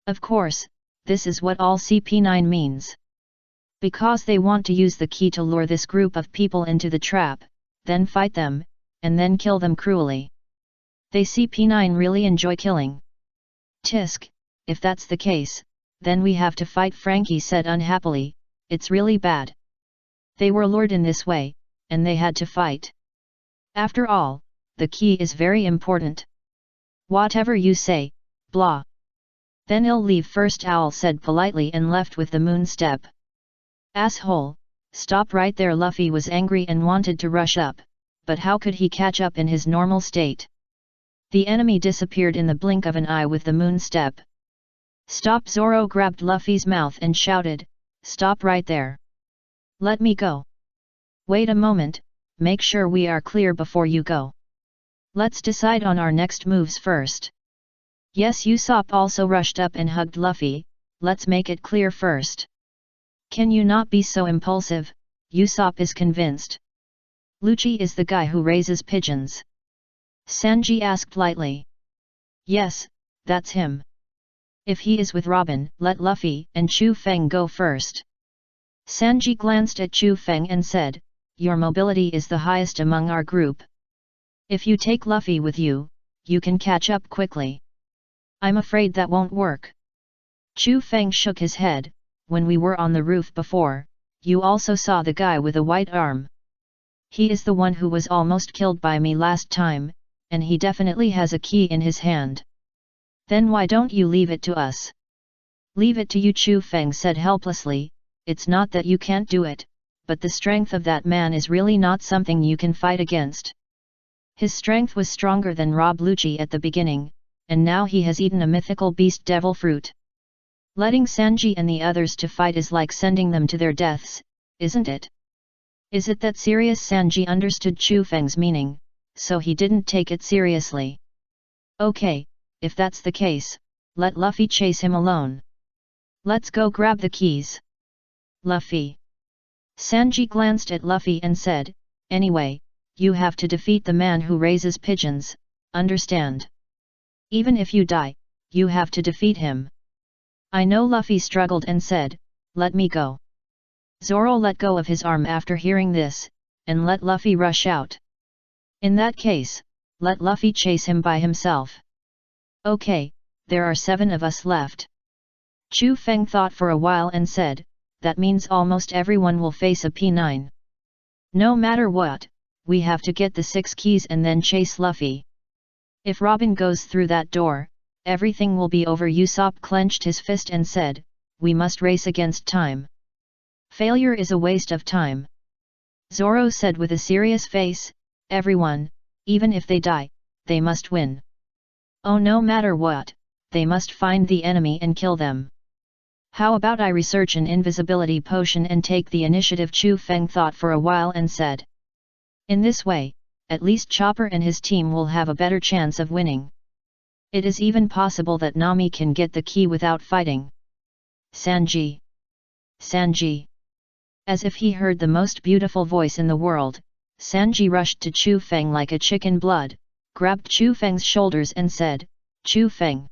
S1: Of course, this is what all CP9 means. Because they want to use the key to lure this group of people into the trap, then fight them, and then kill them cruelly. They CP9 really enjoy killing. Tisk, if that's the case, then we have to fight, Frankie said unhappily, it's really bad. They were lured in this way, and they had to fight. After all, the key is very important. Whatever you say, blah. Then I'll leave first, Owl said politely and left with the moon step. Asshole, stop right there. Luffy was angry and wanted to rush up, but how could he catch up in his normal state? The enemy disappeared in the blink of an eye with the moon step. Stop! Zoro grabbed Luffy's mouth and shouted, stop right there. Let me go. Wait a moment, make sure we are clear before you go. Let's decide on our next moves first. Yes, Usopp also rushed up and hugged Luffy, let's make it clear first. Can you not be so impulsive? Usopp is convinced. Lucci is the guy who raises pigeons. Sanji asked lightly. Yes, that's him. If he is with Robin, let Luffy and Chu Feng go first. Sanji glanced at Chu Feng and said, your mobility is the highest among our group. If you take Luffy with you, you can catch up quickly. I'm afraid that won't work. Chu Feng shook his head. When we were on the roof before, you also saw the guy with a white arm. He is the one who was almost killed by me last time, and he definitely has a key in his hand. Then why don't you leave it to us? Leave it to you, Chu Feng said helplessly. It's not that you can't do it, but the strength of that man is really not something you can fight against. His strength was stronger than Rob Lucci at the beginning, and now he has eaten a mythical beast devil fruit. Letting Sanji and the others to fight is like sending them to their deaths, isn't it? Is it that serious? Sanji understood Chu Feng's meaning, so he didn't take it seriously. Okay, if that's the case, let Luffy chase him alone. Let's go grab the keys. Luffy. Sanji glanced at Luffy and said, anyway, you have to defeat the man who raises pigeons, understand? Even if you die, you have to defeat him. I know. Luffy struggled and said, let me go. Zoro let go of his arm after hearing this, and let Luffy rush out. In that case, let Luffy chase him by himself. Okay, there are 7 of us left. Chu Feng thought for a while and said, that means almost everyone will face a P9. No matter what, we have to get the 6 keys and then chase Luffy. If Robin goes through that door, everything will be over. Usopp clenched his fist and said, we must race against time. Failure is a waste of time. Zoro said with a serious face, everyone, even if they die, they must win. Oh, no matter what, they must find the enemy and kill them. How about I research an invisibility potion and take the initiative? Chu Feng thought for a while and said. In this way, at least Chopper and his team will have a better chance of winning. It is even possible that Nami can get the key without fighting. Sanji. Sanji. As if he heard the most beautiful voice in the world, Sanji rushed to Chu Feng like a chicken blood, grabbed Chu Feng's shoulders and said, Chu Feng.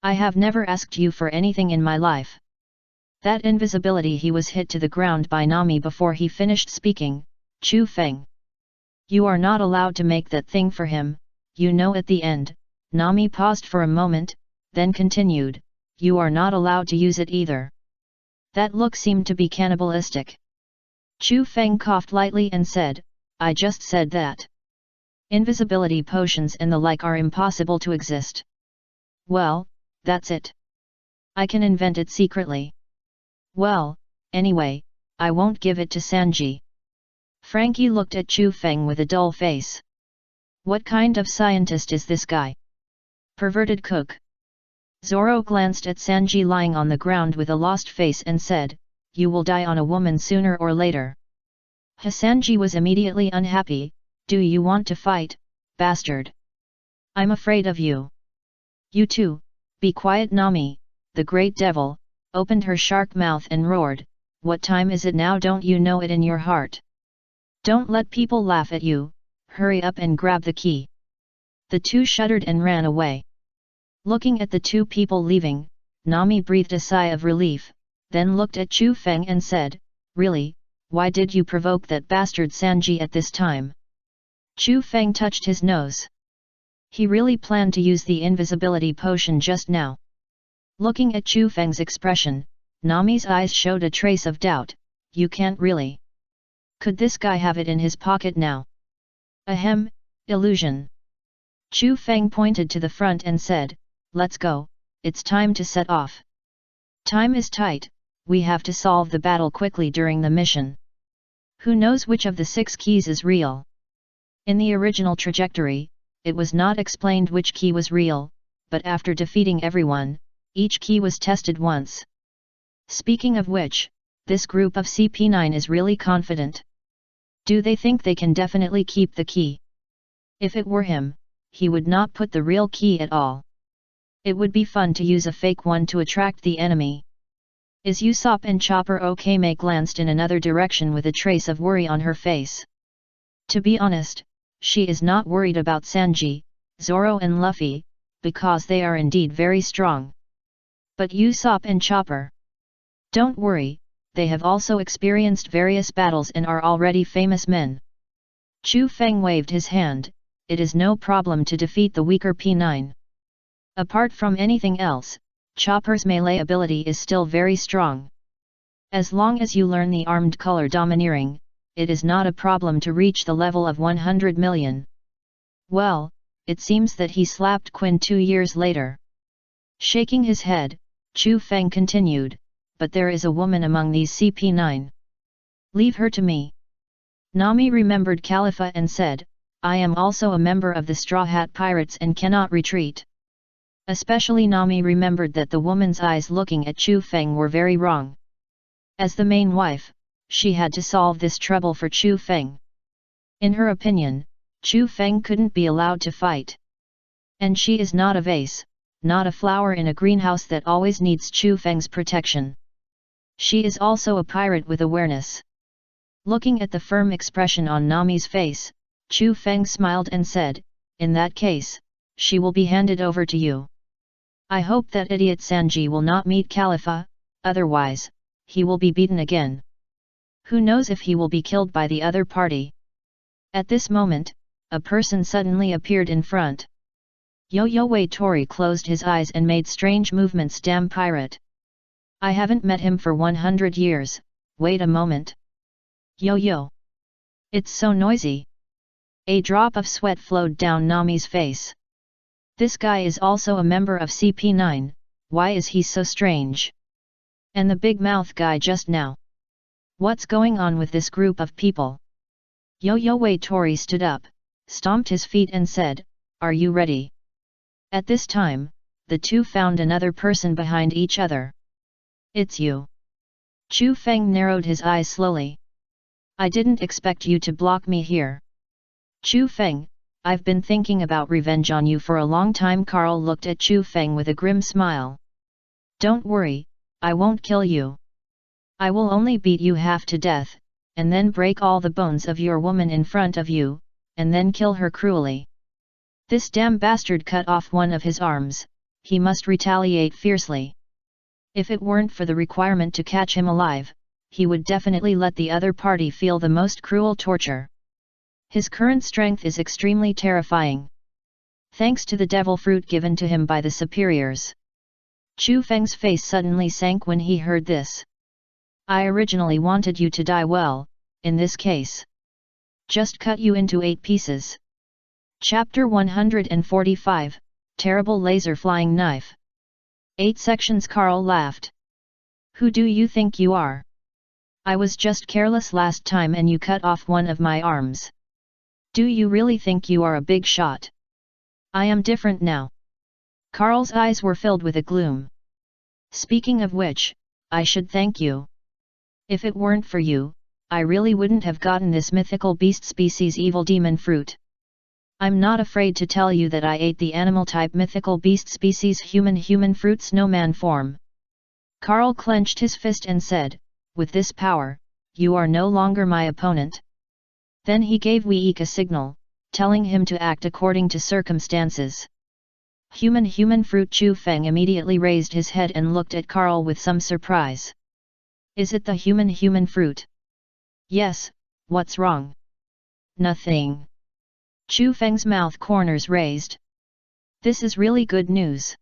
S1: I have never asked you for anything in my life. That invisibility. He was hit to the ground by Nami before he finished speaking. Chu Feng. You are not allowed to make that thing for him, you know. At the end, Nami paused for a moment, then continued, you are not allowed to use it either. That look seemed to be cannibalistic. Chu Feng coughed lightly and said, I just said that. Invisibility potions and the like are impossible to exist. Well, that's it. I can invent it secretly. Well, anyway, I won't give it to Sanji. Frankie looked at Chu Feng with a dull face. What kind of scientist is this guy? Perverted cook. Zoro glanced at Sanji lying on the ground with a lost face and said, you will die on a woman sooner or later. Sanji was immediately unhappy. Do you want to fight, bastard? I'm afraid of you. You too, be quiet. Nami, the great devil, opened her shark mouth and roared, what time is it now? Don't you know it in your heart? Don't let people laugh at you, hurry up and grab the key. The 2 shuddered and ran away. Looking at the 2 people leaving, Nami breathed a sigh of relief, then looked at Chu Feng and said, really, why did you provoke that bastard Sanji at this time? Chu Feng touched his nose. He really planned to use the invisibility potion just now. Looking at Chu Feng's expression, Nami's eyes showed a trace of doubt. You can't really. Could this guy have it in his pocket now? Ahem, illusion. Chu Feng pointed to the front and said, let's go, it's time to set off. Time is tight, we have to solve the battle quickly during the mission. Who knows which of the 6 keys is real? In the original trajectory, it was not explained which key was real, but after defeating everyone, each key was tested once. Speaking of which, this group of CP9 is really confident. Do they think they can definitely keep the key? If it were him, he would not put the real key at all. It would be fun to use a fake one to attract the enemy. Is Usopp and Chopper okay? May glanced in another direction with a trace of worry on her face. To be honest, she is not worried about Sanji, Zoro and Luffy, because they are indeed very strong. But Usopp and Chopper? Don't worry, they have also experienced various battles and are already famous men. Chu Feng waved his hand. It is no problem to defeat the weaker P9. Apart from anything else, Chopper's melee ability is still very strong. As long as you learn the armed color domineering, it is not a problem to reach the level of 100 million. Well, it seems that he slapped Quinn 2 years later. Shaking his head, Chu Feng continued, but there is a woman among these CP9. Leave her to me. Nami remembered Khalifa and said, I am also a member of the Straw Hat Pirates and cannot retreat. Especially Nami remembered that the woman's eyes looking at Chu Feng were very wrong. As the main wife, she had to solve this trouble for Chu Feng. In her opinion, Chu Feng couldn't be allowed to fight. And she is not a vase, not a flower in a greenhouse that always needs Chu Feng's protection. She is also a pirate with awareness. Looking at the firm expression on Nami's face, Chu Feng smiled and said, in that case, she will be handed over to you. I hope that idiot Sanji will not meet Khalifa, otherwise, he will be beaten again. Who knows if he will be killed by the other party. At this moment, a person suddenly appeared in front. Yo-Yo Tori closed his eyes and made strange movements. Damn pirate. I haven't met him for 100 years, wait a moment. Yo-Yo. It's so noisy. A drop of sweat flowed down Nami's face. This guy is also a member of CP9, why is he so strange? And the big mouth guy just now. What's going on with this group of people? Yo-Yo Tori stood up, stomped his feet and said, are you ready? At this time, the two found another person behind each other. It's you. Chu Feng narrowed his eyes slowly. I didn't expect you to block me here. Chu Feng, I've been thinking about revenge on you for a long time. Carl looked at Chu Feng with a grim smile. Don't worry, I won't kill you. I will only beat you half to death, and then break all the bones of your woman in front of you, and then kill her cruelly. This damn bastard cut off one of his arms, he must retaliate fiercely. If it weren't for the requirement to catch him alive, he would definitely let the other party feel the most cruel torture. His current strength is extremely terrifying. Thanks to the devil fruit given to him by the superiors. Chu Feng's face suddenly sank when he heard this. I originally wanted you to die well, in this case. Just cut you into 8 pieces. Chapter 145, Terrible Laser Flying Knife. 8 sections. Carl laughed. Who do you think you are? I was just careless last time and you cut off one of my arms. Do you really think you are a big shot? I am different now. Carl's eyes were filled with a gloom. Speaking of which, I should thank you. If it weren't for you, I really wouldn't have gotten this mythical beast species evil demon fruit. I'm not afraid to tell you that I ate the animal type mythical beast species human fruit snowman form. Carl clenched his fist and said, with this power, you are no longer my opponent. Then he gave Weik a signal, telling him to act according to circumstances. Human fruit. Chu Feng immediately raised his head and looked at Carl with some surprise. Is it the human fruit? Yes, what's wrong? Nothing. Chu Feng's mouth corners raised. This is really good news.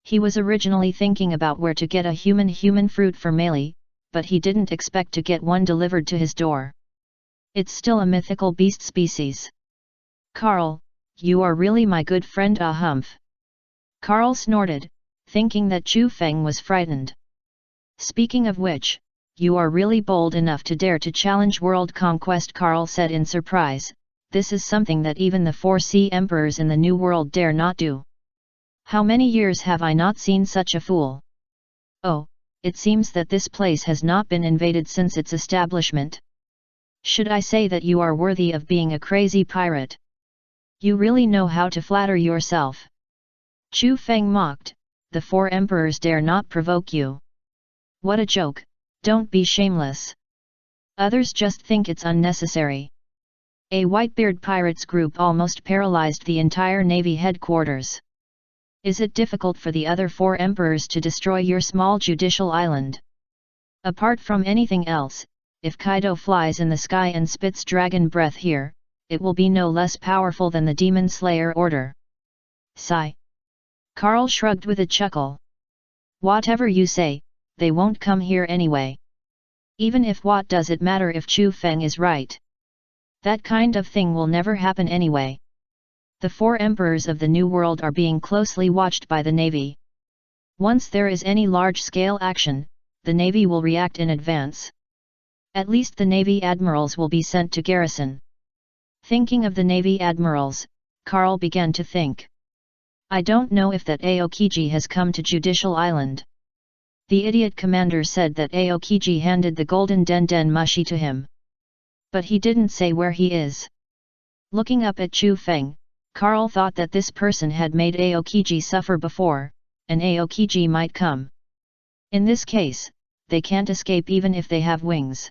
S1: He was originally thinking about where to get a human fruit for Meili, but he didn't expect to get one delivered to his door. It's still a mythical beast species. Carl, you are really my good friend. Humph. Carl snorted, thinking that Chu Feng was frightened. Speaking of which, you are really bold enough to dare to challenge world conquest. Carl said in surprise, this is something that even the 4 sea emperors in the New World dare not do. How many years have I not seen such a fool? Oh, it seems that this place has not been invaded since its establishment. Should I say that you are worthy of being a crazy pirate? You really know how to flatter yourself. Chu Feng mocked, "The 4 emperors dare not provoke you. What a joke, don't be shameless. Others just think it's unnecessary." A Whitebeard pirates group almost paralyzed the entire navy headquarters. "Is it difficult for the other 4 emperors to destroy your small judicial island? Apart from anything else, if Kaido flies in the sky and spits dragon breath here, it will be no less powerful than the Demon Slayer order." Sigh. Carl shrugged with a chuckle. "Whatever you say, they won't come here anyway. Even if, what does it matter if Chu Feng is right? That kind of thing will never happen anyway. The 4 emperors of the New World are being closely watched by the navy. Once there is any large-scale action, the navy will react in advance. At least the navy admirals will be sent to garrison." Thinking of the navy admirals, Carl began to think. "I don't know if that Aokiji has come to Judicial Island." The idiot commander said that Aokiji handed the golden den mushi to him. But he didn't say where he is. Looking up at Chu Feng, Carl thought that this person had made Aokiji suffer before, and Aokiji might come. In this case, they can't escape even if they have wings.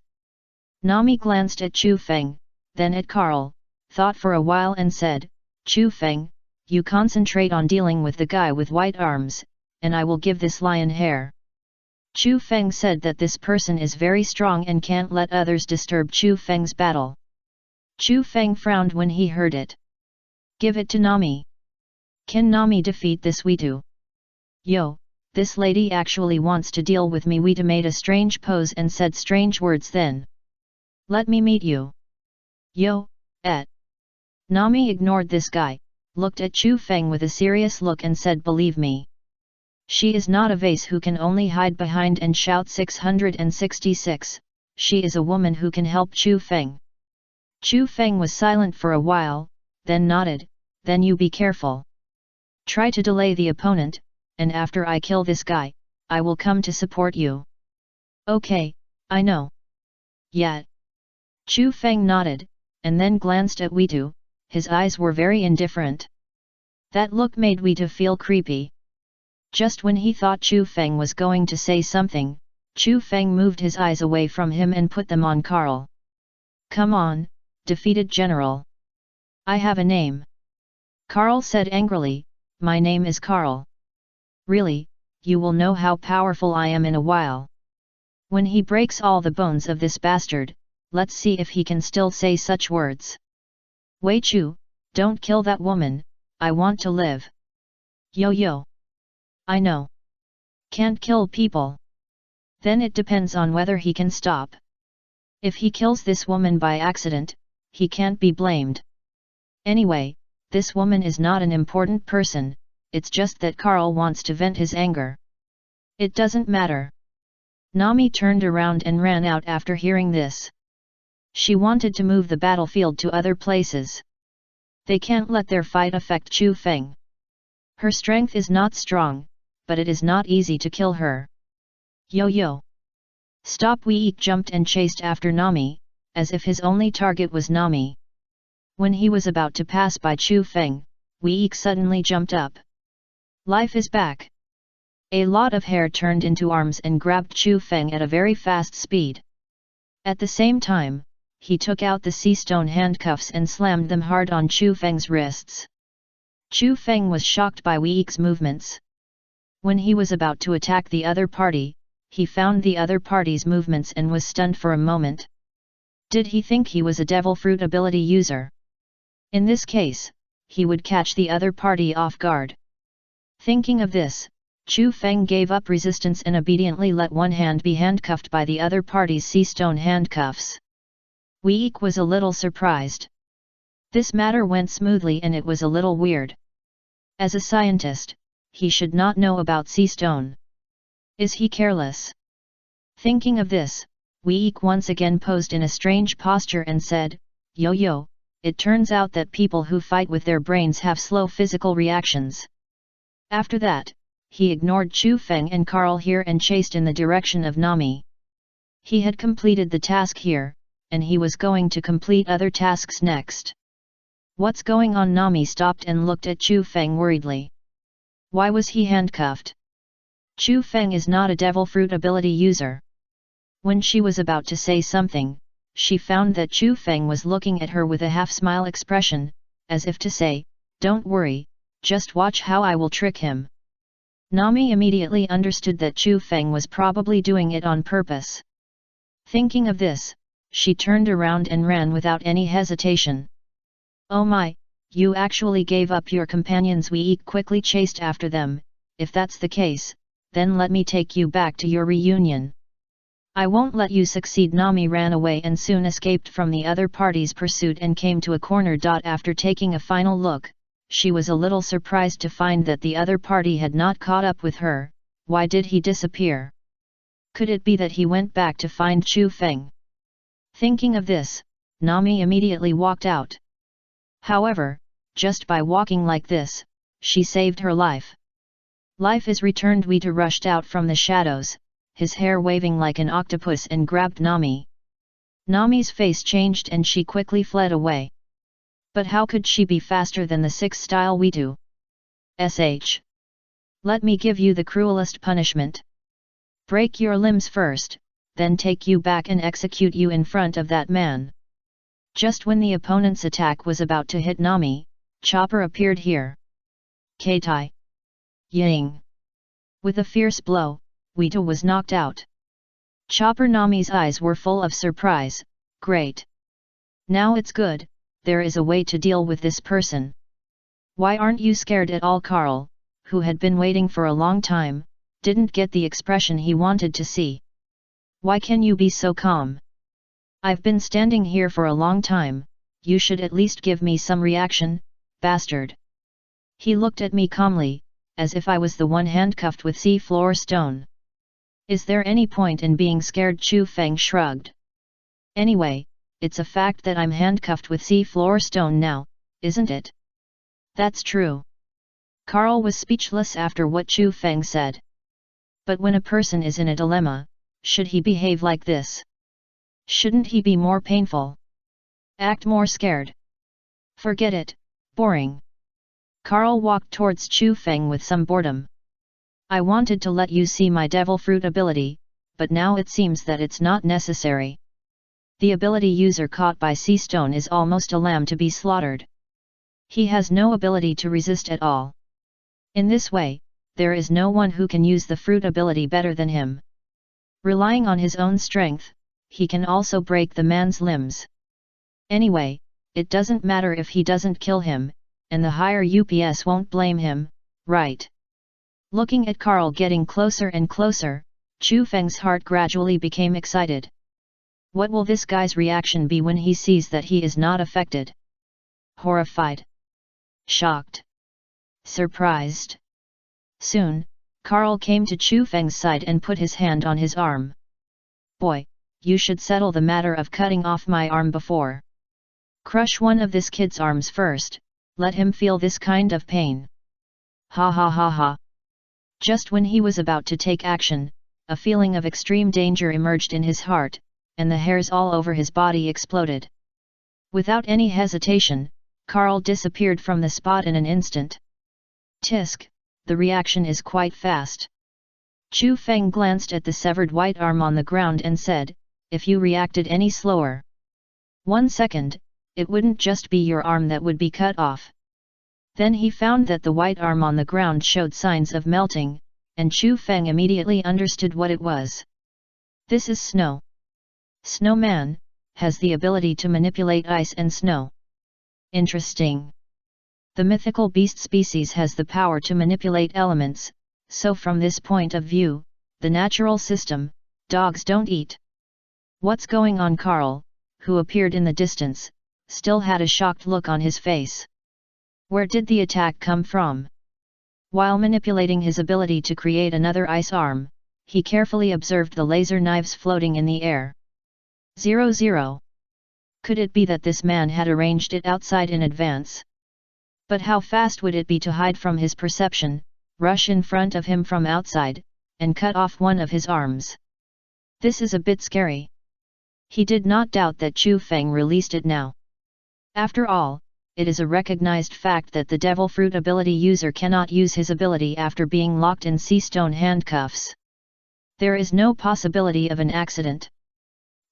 S1: Nami glanced at Chu Feng, then at Carl, thought for a while and said, "Chu Feng, you concentrate on dealing with the guy with white arms, and I will give this lion hair." Chu Feng said that this person is very strong and can't let others disturb Chu Feng's battle. Chu Feng frowned when he heard it. "Give it to Nami. Can Nami defeat this Witu?" "Yo, this lady actually wants to deal with me." Witu made a strange pose and said strange words then. "Let me meet you." "Yo, et." Nami ignored this guy, looked at Chu Feng with a serious look and said, "Believe me. She is not a vase who can only hide behind and shout 666, she is a woman who can help Chu Feng." Chu Feng was silent for a while, then nodded, "Then you be careful. Try to delay the opponent, and after I kill this guy, I will come to support you." "Okay, I know." "Yet." Chu Feng nodded, and then glanced at Witu, his eyes were very indifferent. That look made Witu feel creepy. Just when he thought Chu Feng was going to say something, Chu Feng moved his eyes away from him and put them on Carl. "Come on, defeated general. I have a name." Carl said angrily, "My name is Carl." "Really, you will know how powerful I am in a while. When he breaks all the bones of this bastard, let's see if he can still say such words." "Wei Chu, don't kill that woman, I want to live." "Yo. I know. Can't kill people. Then it depends on whether he can stop. If he kills this woman by accident, he can't be blamed. Anyway, this woman is not an important person, it's just that Carl wants to vent his anger. It doesn't matter." Nami turned around and ran out after hearing this. She wanted to move the battlefield to other places. They can't let their fight affect Chu Feng. Her strength is not strong, but it is not easy to kill her. "Yo. Stop!" Wei jumped and chased after Nami, as if his only target was Nami. When he was about to pass by Chu Feng, Wei suddenly jumped up. "Life is back!" A lot of hair turned into arms and grabbed Chu Feng at a very fast speed. At the same time, he took out the sea stone handcuffs and slammed them hard on Chu Feng's wrists. Chu Feng was shocked by Wei's movements. When he was about to attack the other party, he found the other party's movements and was stunned for a moment. Did he think he was a devil fruit ability user? In this case, he would catch the other party off guard. Thinking of this, Chu Feng gave up resistance and obediently let one hand be handcuffed by the other party's sea stone handcuffs. Wei was a little surprised. This matter went smoothly and it was a little weird. As a scientist, he should not know about sea stone. Is he careless? Thinking of this, Wei once again posed in a strange posture and said, "Yo, it turns out that people who fight with their brains have slow physical reactions." After that, he ignored Chu Feng and Carl here and chased in the direction of Nami. He had completed the task here, and he was going to complete other tasks next. "What's going on?" Nami stopped and looked at Chu Feng worriedly. Why was he handcuffed? Chu Feng is not a devil fruit ability user. When she was about to say something, she found that Chu Feng was looking at her with a half-smile expression, as if to say, "Don't worry, just watch how I will trick him." Nami immediately understood that Chu Feng was probably doing it on purpose. Thinking of this, she turned around and ran without any hesitation. "Oh my, you actually gave up your companions," Wei quickly chased after them. "If that's the case, then let me take you back to your reunion. I won't let you succeed." Nami ran away and soon escaped from the other party's pursuit and came to a corner. After taking a final look, she was a little surprised to find that the other party had not caught up with her. Why did he disappear? Could it be that he went back to find Chu Feng? Thinking of this, Nami immediately walked out. However, just by walking like this, she saved her life. Life is returned. Wita rushed out from the shadows, his hair waving like an octopus, and grabbed Nami. Nami's face changed and she quickly fled away. But how could she be faster than the 6-style Witu? Let me give you the cruelest punishment. Break your limbs first, then take you back and execute you in front of that man. Just when the opponent's attack was about to hit Nami, Chopper appeared here. Kaitai. Ying. With a fierce blow, Wita was knocked out. Chopper Nami's eyes were full of surprise. Great. Now it's good, there is a way to deal with this person. Why aren't you scared at all? Carl, who had been waiting for a long time, didn't get the expression he wanted to see. Why can you be so calm? I've been standing here for a long time, you should at least give me some reaction, bastard. He looked at me calmly, as if I was the one handcuffed with sea-floor stone. Is there any point in being scared? Chu Feng shrugged. Anyway, it's a fact that I'm handcuffed with sea-floor stone now, isn't it? That's true. Carl was speechless after what Chu Feng said. But when a person is in a dilemma, should he behave like this? Shouldn't he be more painful? Act more scared? Forget it, boring. Carl walked towards Chu Feng with some boredom. I wanted to let you see my devil fruit ability, but now it seems that it's not necessary. The ability user caught by sea stone is almost a lamb to be slaughtered. He has no ability to resist at all. In this way, there is no one who can use the fruit ability better than him. Relying on his own strength, he can also break the man's limbs. Anyway, it doesn't matter if he doesn't kill him, and the higher UPS won't blame him, right? Looking at Carl getting closer and closer, Chu Feng's heart gradually became excited. What will this guy's reaction be when he sees that he is not affected? Horrified? Shocked? Surprised? Soon, Carl came to Chu Feng's side and put his hand on his arm. Boy, you should settle the matter of cutting off my arm before. Crush one of this kid's arms first, let him feel this kind of pain. Ha ha ha ha. Just when he was about to take action, a feeling of extreme danger emerged in his heart, and the hairs all over his body exploded. Without any hesitation, Carl disappeared from the spot in an instant. Tisk, the reaction is quite fast. Chu Feng glanced at the severed white arm on the ground and said, if you reacted any slower. 1 second, it wouldn't just be your arm that would be cut off. Then he found that the white arm on the ground showed signs of melting, and Chu Feng immediately understood what it was. This is snow. Snowman has the ability to manipulate ice and snow. Interesting. The mythical beast species has the power to manipulate elements, so from this point of view, the natural system, dogs don't eat. What's going on? Carl, who appeared in the distance, still had a shocked look on his face. Where did the attack come from? While manipulating his ability to create another ice arm, he carefully observed the laser knives floating in the air. 00. Could it be that this man had arranged it outside in advance? But how fast would it be to hide from his perception, rush in front of him from outside, and cut off one of his arms? This is a bit scary. He did not doubt that Chu Feng released it now. After all, it is a recognized fact that the Devil Fruit ability user cannot use his ability after being locked in sea stone handcuffs. There is no possibility of an accident.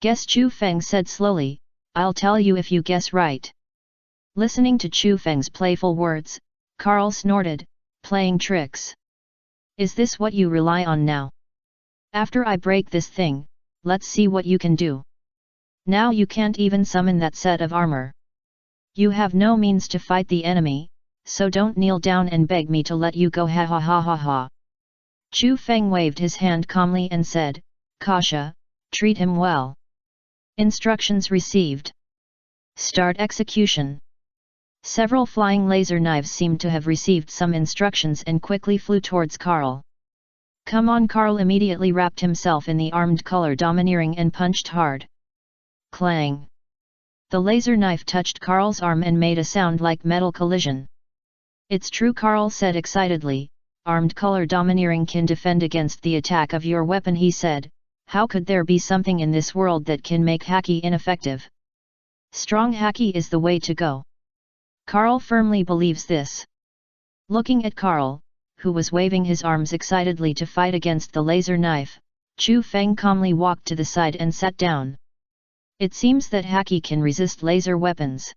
S1: Guess Chu Feng said slowly, I'll tell you if you guess right. Listening to Chu Feng's playful words, Carl snorted, playing tricks. Is this what you rely on now? After I break this thing, let's see what you can do. Now you can't even summon that set of armor. You have no means to fight the enemy, so don't kneel down and beg me to let you go, ha ha ha ha ha. Chu Feng waved his hand calmly and said, Kasha, treat him well. Instructions received. Start execution. Several flying laser knives seemed to have received some instructions and quickly flew towards Carl. Come on! Carl immediately wrapped himself in the armed color domineering and punched hard. Clang! The laser knife touched Carl's arm and made a sound like metal collision. It's true, Carl said excitedly, armed color domineering can defend against the attack of your weapon, he said. How could there be something in this world that can make haki ineffective? Strong haki is the way to go. Carl firmly believes this. Looking at Carl, who was waving his arms excitedly to fight against the laser knife, Chu Feng calmly walked to the side and sat down. It seems that haki can resist laser weapons.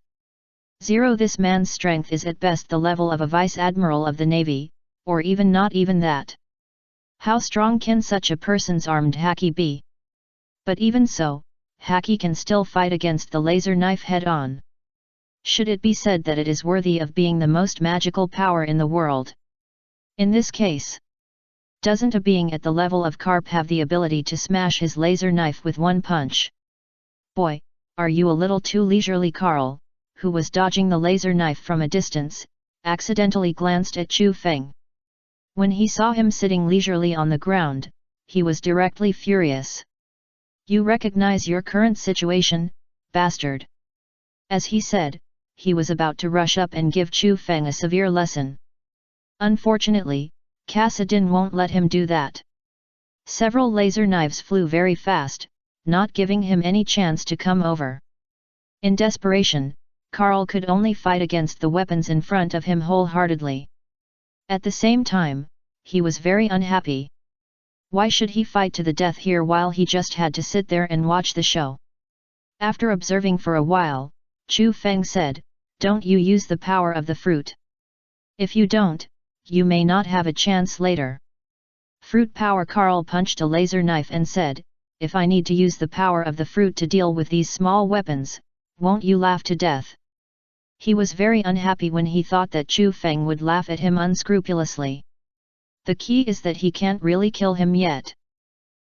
S1: 0. This man's strength is at best the level of a vice admiral of the navy, or even not even that. How strong can such a person's armed haki be? But even so, haki can still fight against the laser knife head-on. Should it be said that it is worthy of being the most magical power in the world? In this case, doesn't a being at the level of Karp have the ability to smash his laser knife with one punch? Boy, are you a little too leisurely? Carl, who was dodging the laser knife from a distance, accidentally glanced at Chu Feng. When he saw him sitting leisurely on the ground, he was directly furious. You recognize your current situation, bastard? As he said, he was about to rush up and give Chu Feng a severe lesson. Unfortunately, Kassadin won't let him do that. Several laser knives flew very fast, not giving him any chance to come over. In desperation, Carl could only fight against the weapons in front of him wholeheartedly. At the same time, he was very unhappy. Why should he fight to the death here while he just had to sit there and watch the show? After observing for a while, Chu Feng said, Don't you use the power of the fruit. If you don't, you may not have a chance later. Fruit power. Carl punched a laser knife and said, If I need to use the power of the fruit to deal with these small weapons, won't you laugh to death? He was very unhappy when he thought that Chu Feng would laugh at him unscrupulously. The key is that he can't really kill him yet.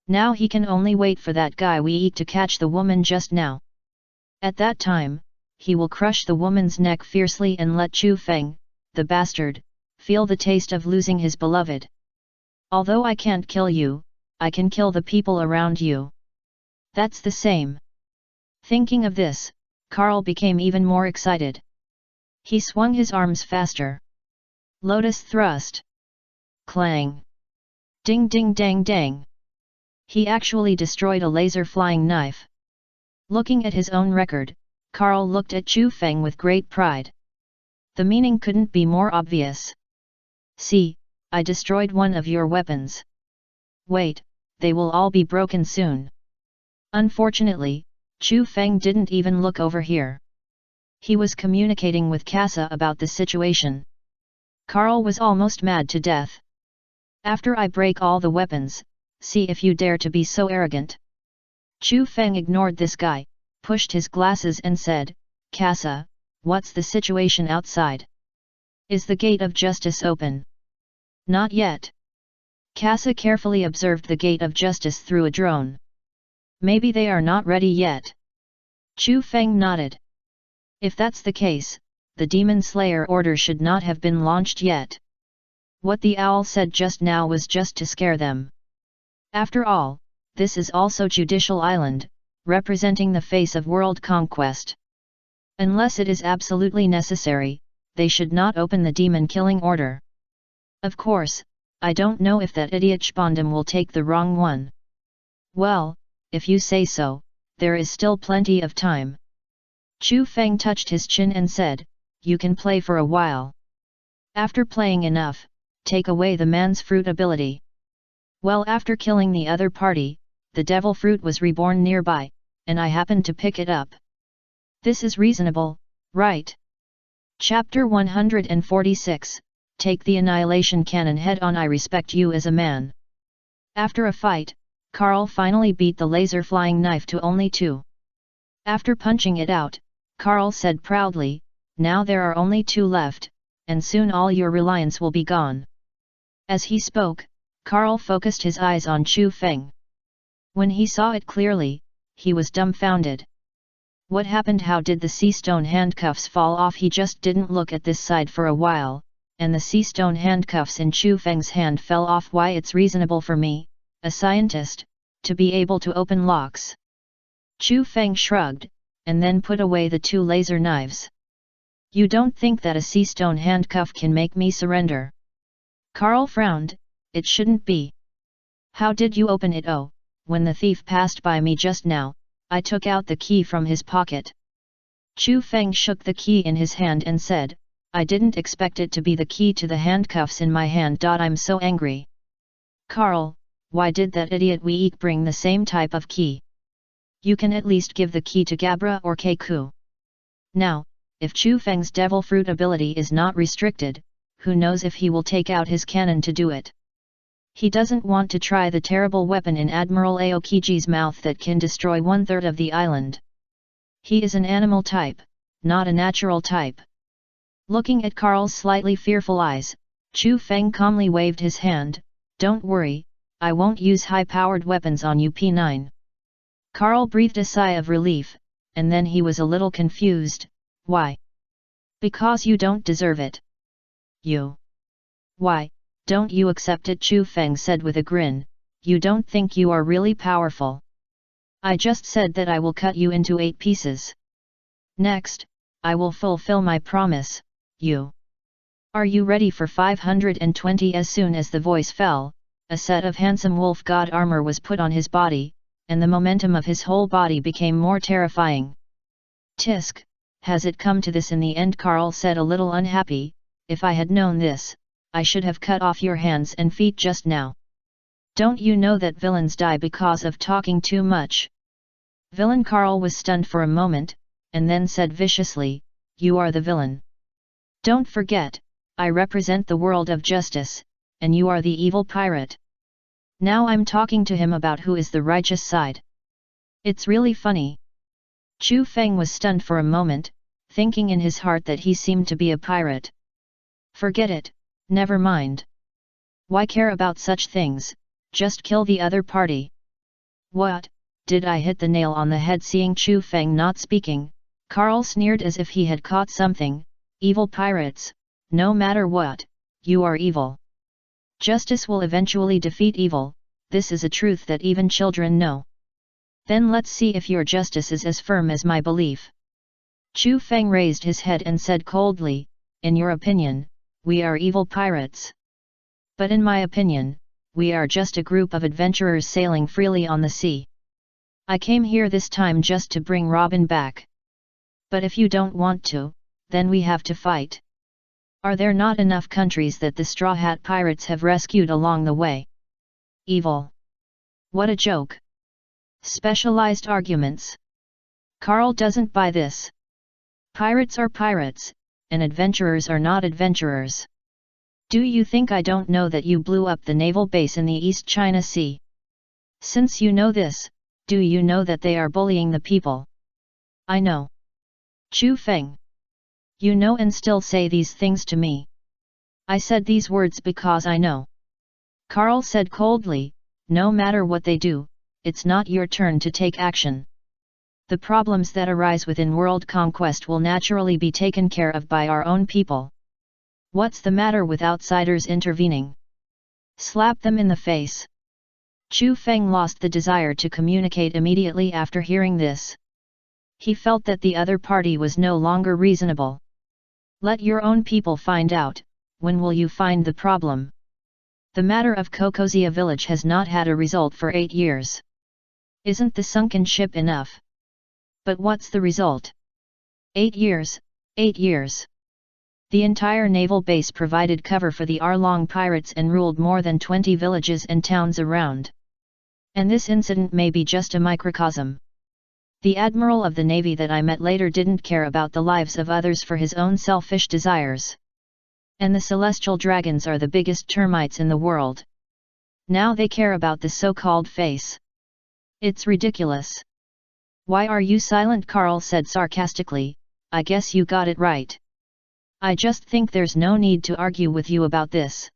S1: Now he can only wait for that guy Wei to catch the woman just now. At that time, he will crush the woman's neck fiercely and let Chu Feng, the bastard, feel the taste of losing his beloved. Although I can't kill you, I can kill the people around you. That's the same. Thinking of this, Carl became even more excited. He swung his arms faster. Lotus thrust. Clang. Ding ding dang dang. He actually destroyed a laser flying knife. Looking at his own record, Carl looked at Chu Feng with great pride. The meaning couldn't be more obvious. See, I destroyed one of your weapons. Wait, they will all be broken soon. Unfortunately, Chu Feng didn't even look over here. He was communicating with Kassa about the situation. Carl was almost mad to death. After I break all the weapons, see if you dare to be so arrogant. Chu Feng ignored this guy, pushed his glasses and said, Kassa, what's the situation outside? Is the gate of justice open? Not yet. Kassa carefully observed the gate of justice through a drone. Maybe they are not ready yet. Chu Feng nodded. If that's the case, the Demon Slayer order should not have been launched yet. What the owl said just now was just to scare them. After all, this is also Judicial Island, representing the face of world conquest. Unless it is absolutely necessary, they should not open the demon killing order. Of course, I don't know if that idiot Spondam will take the wrong one. Well, if you say so, there is still plenty of time. Chu Feng touched his chin and said, you can play for a while. After playing enough, take away the man's fruit ability. Well, after killing the other party, the devil fruit was reborn nearby, and I happened to pick it up. This is reasonable, right? Chapter 146, Take the Annihilation Cannon Head On. I respect you as a man. After a fight, Carl finally beat the laser flying knife to only 2. After punching it out, Carl said proudly, now there are only 2 left, and soon all your reliance will be gone. As he spoke, Carl focused his eyes on Chu Feng. When he saw it clearly, he was dumbfounded. What happened? How did the sea stone handcuffs fall off? He just didn't look at this side for a while, and the sea stone handcuffs in Chu Feng's hand fell off. Why, it's reasonable for me, a scientist, to be able to open locks. Chu Feng shrugged, and then put away the 2 laser knives. You don't think that a sea stone handcuff can make me surrender? Carl frowned, it shouldn't be. How did you open it? Oh, when the thief passed by me just now, I took out the key from his pocket. Chu Feng shook the key in his hand and said, I didn't expect it to be the key to the handcuffs in my hand. I'm so angry. Carl, why did that idiot Weik bring the same type of key? You can at least give the key to Gabra or Keiku. Now, if Chu Feng's devil fruit ability is not restricted, who knows if he will take out his cannon to do it. He doesn't want to try the terrible weapon in Admiral Aokiji's mouth that can destroy 1/3 of the island. He is an animal type, not a natural type. Looking at Carl's slightly fearful eyes, Chu Feng calmly waved his hand, don't worry, I won't use high-powered weapons on you. P9. Carl breathed a sigh of relief, and then he was a little confused. Why? Because you don't deserve it. You? Why, don't you accept it? Chu Feng said with a grin, you don't think you are really powerful. I just said that I will cut you into 8 pieces. Next, I will fulfill my promise, you. Are you ready for 520? As soon as the voice fell, a set of handsome wolf god armor was put on his body, and the momentum of his whole body became more terrifying. Tisk, has it come to this in the end? Carl said a little unhappy, if I had known this, I should have cut off your hands and feet just now. Don't you know that villains die because of talking too much? Villain. Carl was stunned for a moment, and then said viciously, you are the villain. Don't forget, I represent the world of justice, and you are the evil pirate. Now I'm talking to him about who is the righteous side. It's really funny. Chu Feng was stunned for a moment, thinking in his heart that he seemed to be a pirate. Forget it, never mind. Why care about such things, just kill the other party. What, did I hit the nail on the head? Seeing Chu Feng not speaking, Carl sneered as if he had caught something. Evil pirates, no matter what, you are evil. Justice will eventually defeat evil, this is a truth that even children know. Then let's see if your justice is as firm as my belief. Chu Feng raised his head and said coldly, in your opinion, we are evil pirates. But in my opinion, we are just a group of adventurers sailing freely on the sea. I came here this time just to bring Robin back. But if you don't want to, then we have to fight. Are there not enough countries that the Straw Hat Pirates have rescued along the way? Evil. What a joke. Specialized arguments. Carl doesn't buy this. Pirates are pirates, and adventurers are not adventurers. Do you think I don't know that you blew up the naval base in the East China Sea? Since you know this, do you know that they are bullying the people? I know. Chu Feng. You know and still say these things to me. I said these words because I know. Carl said coldly, no matter what they do, it's not your turn to take action. The problems that arise within world conquest will naturally be taken care of by our own people. What's the matter with outsiders intervening? Slap them in the face. Chu Feng lost the desire to communicate immediately after hearing this. He felt that the other party was no longer reasonable. Let your own people find out, when will you find the problem? The matter of Kokozia village has not had a result for 8 years. Isn't the sunken ship enough? But what's the result? 8 years, 8 years. The entire naval base provided cover for the Arlong pirates and ruled more than 20 villages and towns around. And this incident may be just a microcosm. The admiral of the navy that I met later didn't care about the lives of others for his own selfish desires. And the celestial dragons are the biggest termites in the world. Now they care about the so-called face. It's ridiculous. Why are you silent? Carl said sarcastically. I guess you got it right. I just think there's no need to argue with you about this.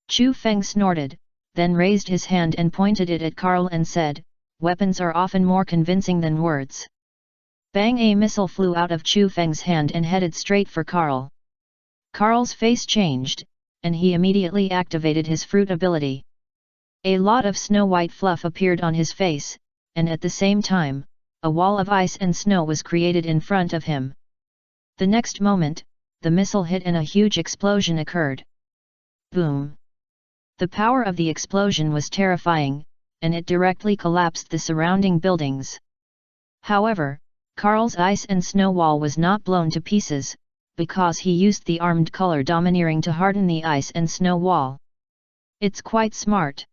S1: Chu Feng snorted, then raised his hand and pointed it at Carl and said, weapons are often more convincing than words. Bang! A missile flew out of Chu Feng's hand and headed straight for Carl. Carl's face changed, and he immediately activated his fruit ability. A lot of snow-white fluff appeared on his face, and at the same time, a wall of ice and snow was created in front of him. The next moment, the missile hit and a huge explosion occurred. Boom! The power of the explosion was terrifying, and it directly collapsed the surrounding buildings. However, Carl's ice and snow wall was not blown to pieces, because he used the armed color domineering to harden the ice and snow wall. It's quite smart.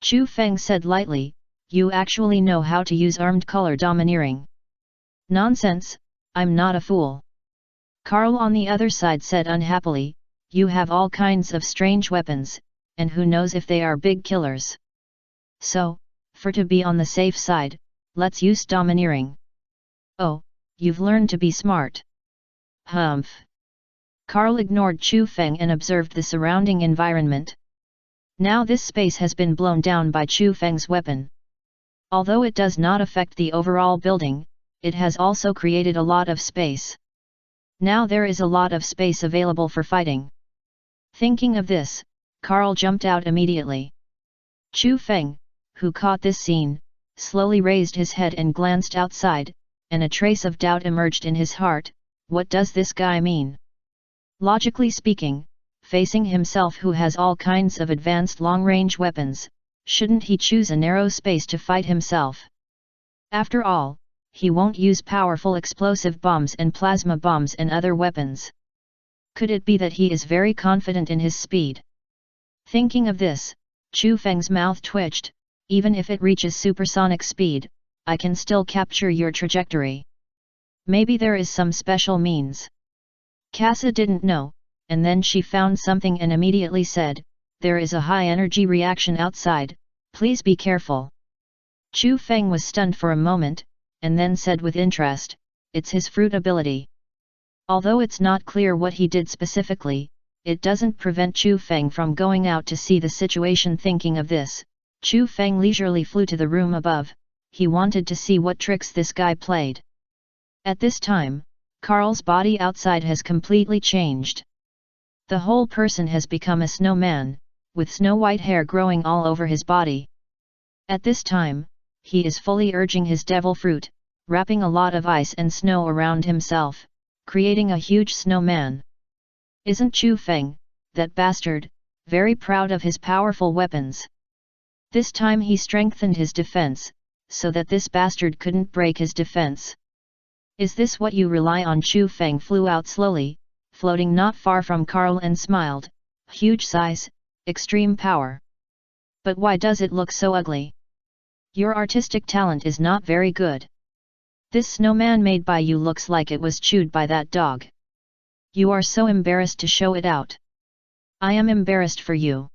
S1: Chu Feng said lightly, you actually know how to use armed color domineering. Nonsense, I'm not a fool. Carl on the other side said unhappily, you have all kinds of strange weapons, and who knows if they are big killers. So, for to be on the safe side, let's use domineering. Oh, you've learned to be smart. Humph. Carl ignored Chu Feng and observed the surrounding environment. Now this space has been blown down by Chu Feng's weapon. Although it does not affect the overall building, it has also created a lot of space. Now there is a lot of space available for fighting. Thinking of this, Carl jumped out immediately. Chu Feng, who caught this scene, slowly raised his head and glanced outside, and a trace of doubt emerged in his heart. What does this guy mean? Logically speaking, facing himself who has all kinds of advanced long-range weapons, shouldn't he choose a narrow space to fight himself? After all, he won't use powerful explosive bombs and plasma bombs and other weapons. Could it be that he is very confident in his speed? Thinking of this, Chu Feng's mouth twitched. Even if it reaches supersonic speed, I can still capture your trajectory. Maybe there is some special means. Casa didn't know, and then she found something and immediately said, there is a high energy reaction outside, please be careful. Chu Feng was stunned for a moment, and then said with interest, it's his fruit ability. Although it's not clear what he did specifically, it doesn't prevent Chu Feng from going out to see the situation. Thinking of this, Chu Feng leisurely flew to the room above. He wanted to see what tricks this guy played. At this time, Carl's body outside has completely changed. The whole person has become a snowman, with snow-white hair growing all over his body. At this time, he is fully urging his devil fruit, wrapping a lot of ice and snow around himself, creating a huge snowman. Isn't Chu Feng, that bastard, very proud of his powerful weapons? This time he strengthened his defense, so that this bastard couldn't break his defense. Is this what you rely on? Chu Feng flew out slowly, floating not far from Carl and smiled, huge size, extreme power. But why does it look so ugly? Your artistic talent is not very good. This snowman made by you looks like it was chewed by that dog. You are so embarrassed to show it out. I am embarrassed for you.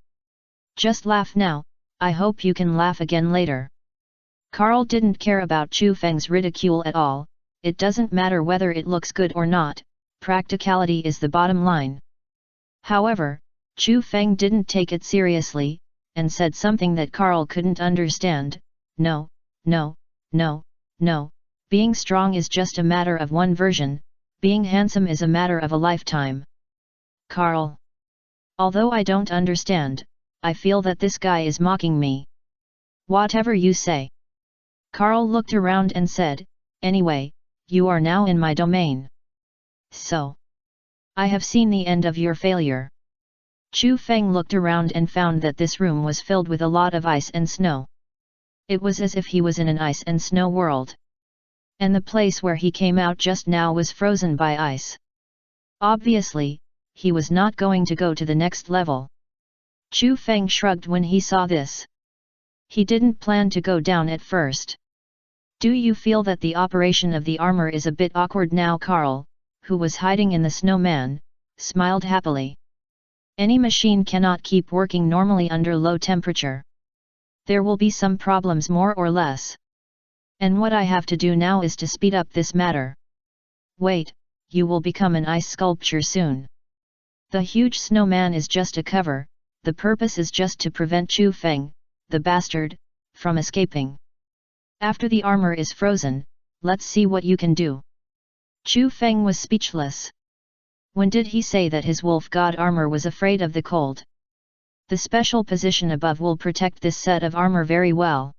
S1: Just laugh now, I hope you can laugh again later. Carl didn't care about Chu Feng's ridicule at all. It doesn't matter whether it looks good or not, practicality is the bottom line. However, Chu Feng didn't take it seriously, and said something that Carl couldn't understand. No, no, no, no, being strong is just a matter of one version, being handsome is a matter of a lifetime. Carl. Although I don't understand, I feel that this guy is mocking me. Whatever you say. Carl looked around and said, anyway, you are now in my domain. So. I have seen the end of your failure. Chu Feng looked around and found that this room was filled with a lot of ice and snow. It was as if he was in an ice and snow world. And the place where he came out just now was frozen by ice. Obviously, he was not going to go to the next level. Chu Feng shrugged when he saw this. He didn't plan to go down at first. Do you feel that the operation of the armor is a bit awkward now? Carl, who was hiding in the snowman, smiled happily. Any machine cannot keep working normally under low temperature. There will be some problems more or less. And what I have to do now is to speed up this matter. Wait, you will become an ice sculpture soon. The huge snowman is just a cover, the purpose is just to prevent Chu Feng, the bastard, from escaping. After the armor is frozen, let's see what you can do. Chu Feng was speechless. When did he say that his wolf god armor was afraid of the cold? The special position above will protect this set of armor very well.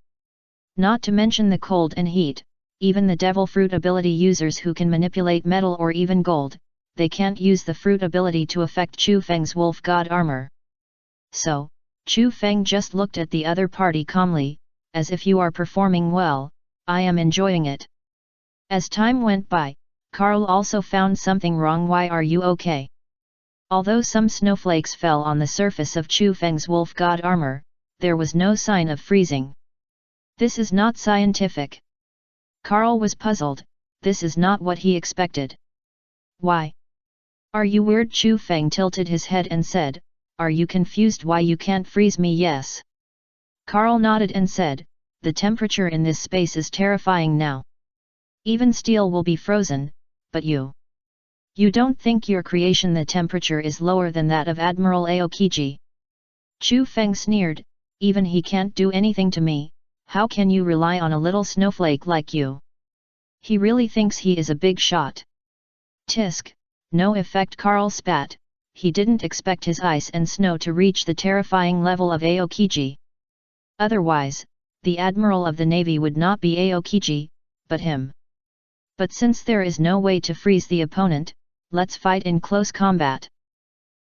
S1: Not to mention the cold and heat, even the devil fruit ability users who can manipulate metal or even gold, they can't use the fruit ability to affect Chu Feng's wolf god armor. So, Chu Feng just looked at the other party calmly, as if you are performing well, I am enjoying it. As time went by, Carl also found something wrong. Why are you okay? Although some snowflakes fell on the surface of Chu Feng's wolf god armor, there was no sign of freezing. This is not scientific. Carl was puzzled, this is not what he expected. Why? Are you weird? Chu Feng tilted his head and said, are you confused why you can't freeze me? Yes. Carl nodded and said, the temperature in this space is terrifying now. Even steel will be frozen, but you don't think your creation the temperature is lower than that of Admiral Aokiji? Chu Feng sneered, even he can't do anything to me, how can you rely on a little snowflake like you? He really thinks he is a big shot. Tisk, no effect. Carl spat, he didn't expect his ice and snow to reach the terrifying level of Aokiji. Otherwise, the Admiral of the Navy would not be Aokiji, but him. But since there is no way to freeze the opponent, let's fight in close combat.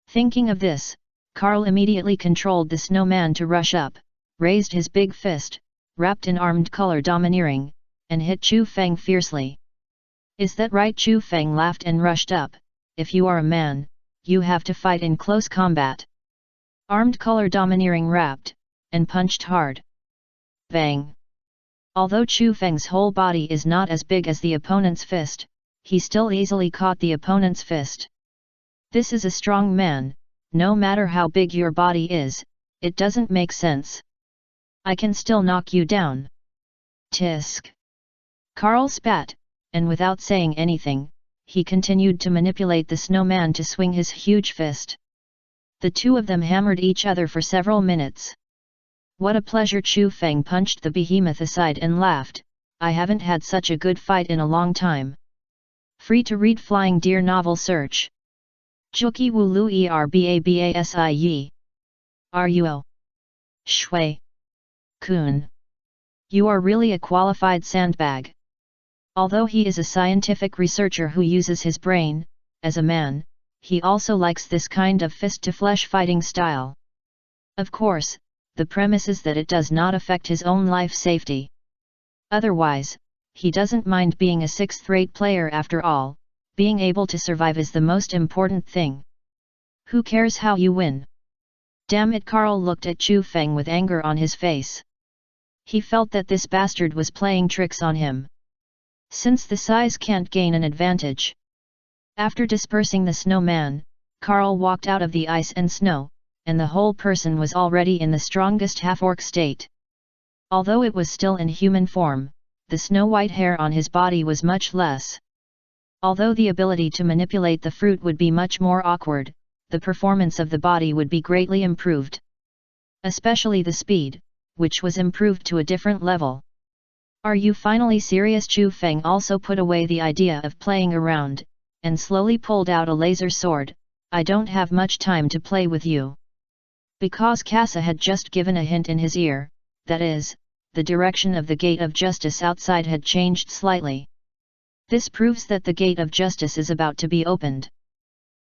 S1: Thinking of this, Carl immediately controlled the snowman to rush up, raised his big fist, wrapped in armed color domineering, and hit Chu Feng fiercely. Is that right? Chu Feng laughed and rushed up, if you are a man, you have to fight in close combat. Armed color domineering rapped, and punched hard. Bang! Although Chu Feng's whole body is not as big as the opponent's fist, he still easily caught the opponent's fist. This is a strong man, no matter how big your body is, it doesn't make sense. I can still knock you down. Tisk! Carl spat, and without saying anything, he continued to manipulate the snowman to swing his huge fist. The two of them hammered each other for several minutes. What a pleasure! Chu Feng punched the behemoth aside and laughed, I haven't had such a good fight in a long time. Free to read Flying Deer novel search. Juki Wu Lu Erbabasi. Ruo. Shui. Kun. You are really a qualified sandbag. Although he is a scientific researcher who uses his brain, as a man, he also likes this kind of fist-to-flesh fighting style. Of course, the premise is that it does not affect his own life safety. Otherwise, he doesn't mind being a sixth-rate player after all, being able to survive is the most important thing. Who cares how you win? Damn it! Carl looked at Chu Feng with anger on his face. He felt that this bastard was playing tricks on him. Since the size can't gain an advantage. After dispersing the snowman, Carl walked out of the ice and snow, and the whole person was already in the strongest half-orc state. Although it was still in human form, the snow-white hair on his body was much less. Although the ability to manipulate the fruit would be much more awkward, the performance of the body would be greatly improved. Especially the speed, which was improved to a different level. Are you finally serious? Chu Feng also put away the idea of playing around, and slowly pulled out a laser sword. I don't have much time to play with you. Because Casa had just given a hint in his ear, that is, the direction of the Gate of Justice outside had changed slightly. This proves that the Gate of Justice is about to be opened.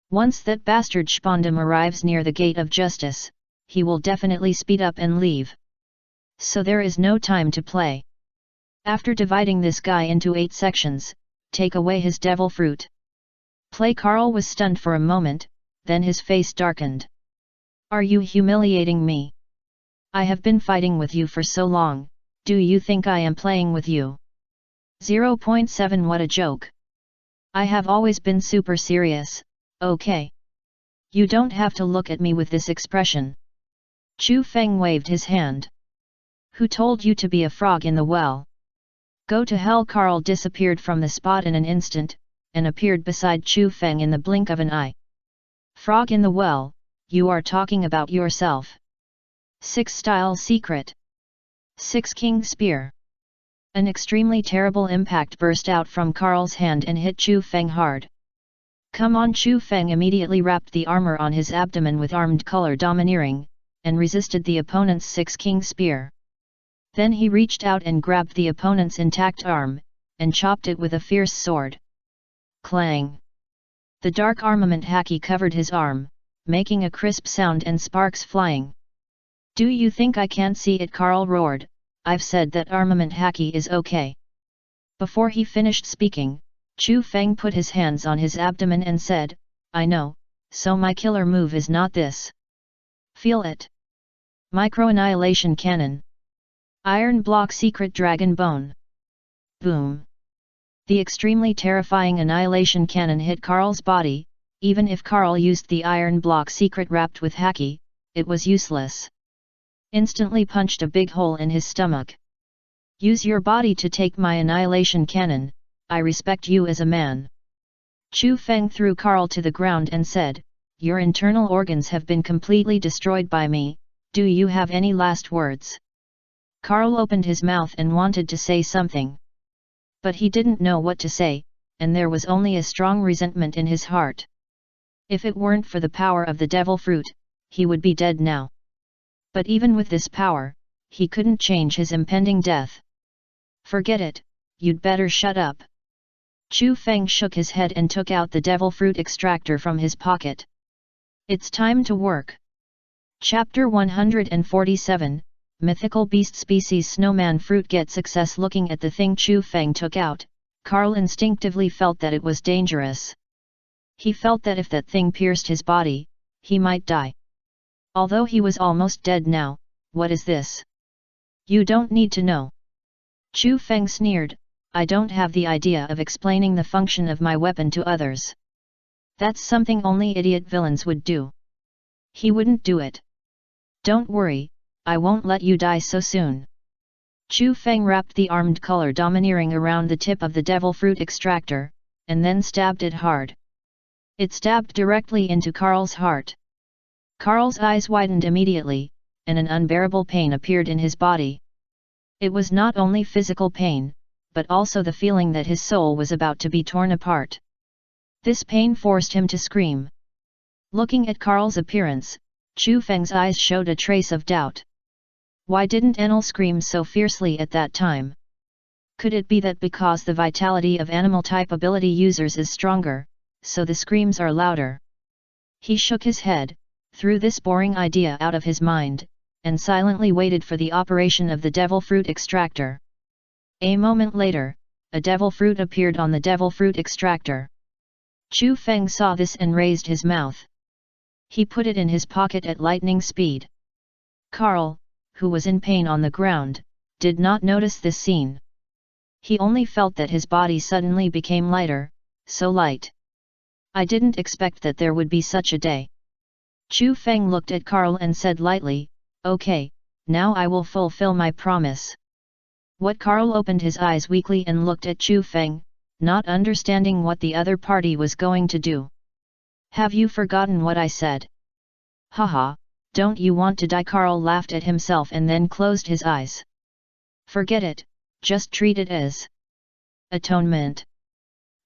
S1: Once that bastard Spondam arrives near the Gate of Justice, he will definitely speed up and leave. So there is no time to play. After dividing this guy into 8 sections, take away his devil fruit. Carl was stunned for a moment, then his face darkened. Are you humiliating me? I have been fighting with you for so long, do you think I am playing with you? 0.7 What a joke. I have always been super serious, okay? You don't have to look at me with this expression. Chu Feng waved his hand. Who told you to be a frog in the well? Go to hell. Carl disappeared from the spot in an instant, and appeared beside Chu Feng in the blink of an eye. Frog in the well, you are talking about yourself. 6 Style Secret. 6 King Spear. An extremely terrible impact burst out from Carl's hand and hit Chu Feng hard. Come on! Chu Feng immediately wrapped the armor on his abdomen with armed color domineering, and resisted the opponent's 6 King Spear. Then he reached out and grabbed the opponent's intact arm, and chopped it with a fierce sword. Clang! The dark armament haki covered his arm, making a crisp sound and sparks flying. Do you think I can't see it? Carl roared. I've said that armament haki is okay. Before he finished speaking, Chu Feng put his hands on his abdomen and said, I know, so my killer move is not this. Feel it. Micro-annihilation cannon. Iron block secret dragon bone. Boom. The extremely terrifying annihilation cannon hit Carl's body. Even if Carl used the iron block secret wrapped with haki, it was useless. Instantly punched a big hole in his stomach. Use your body to take my annihilation cannon, I respect you as a man. Chu Feng threw Carl to the ground and said, your internal organs have been completely destroyed by me, do you have any last words? Carl opened his mouth and wanted to say something. But he didn't know what to say, and there was only a strong resentment in his heart. If it weren't for the power of the devil fruit, he would be dead now. But even with this power, he couldn't change his impending death. Forget it, you'd better shut up. Chu Feng shook his head and took out the devil fruit extractor from his pocket. It's time to work. Chapter 147, Mythical Beast Species Snowman Fruit. Get success. Looking at the thing Chu Feng took out, Carl instinctively felt that it was dangerous. He felt that if that thing pierced his body, he might die. Although he was almost dead now, what is this? You don't need to know. Chu Feng sneered, I don't have the idea of explaining the function of my weapon to others. That's something only idiot villains would do. He wouldn't do it. Don't worry, I won't let you die so soon. Chu Feng wrapped the armed color domineering around the tip of the devil fruit extractor, and then stabbed it hard. It stabbed directly into Carl's heart. Carl's eyes widened immediately, and an unbearable pain appeared in his body. It was not only physical pain, but also the feeling that his soul was about to be torn apart. This pain forced him to scream. Looking at Carl's appearance, Chu Feng's eyes showed a trace of doubt. Why didn't Enel scream so fiercely at that time? Could it be that because the vitality of animal-type ability users is stronger, so the screams are louder? He shook his head, threw this boring idea out of his mind, and silently waited for the operation of the devil fruit extractor. A moment later, a devil fruit appeared on the devil fruit extractor. Chu Feng saw this and raised his mouth. He put it in his pocket at lightning speed. Carl, who was in pain on the ground, did not notice this scene. He only felt that his body suddenly became lighter, so light. I didn't expect that there would be such a day. Chu Feng looked at Carl and said lightly, okay, now I will fulfill my promise. What? Carl opened his eyes weakly and looked at Chu Feng, not understanding what the other party was going to do. Have you forgotten what I said? Haha, don't you want to die? Carl laughed at himself and then closed his eyes. Forget it, just treat it as atonement.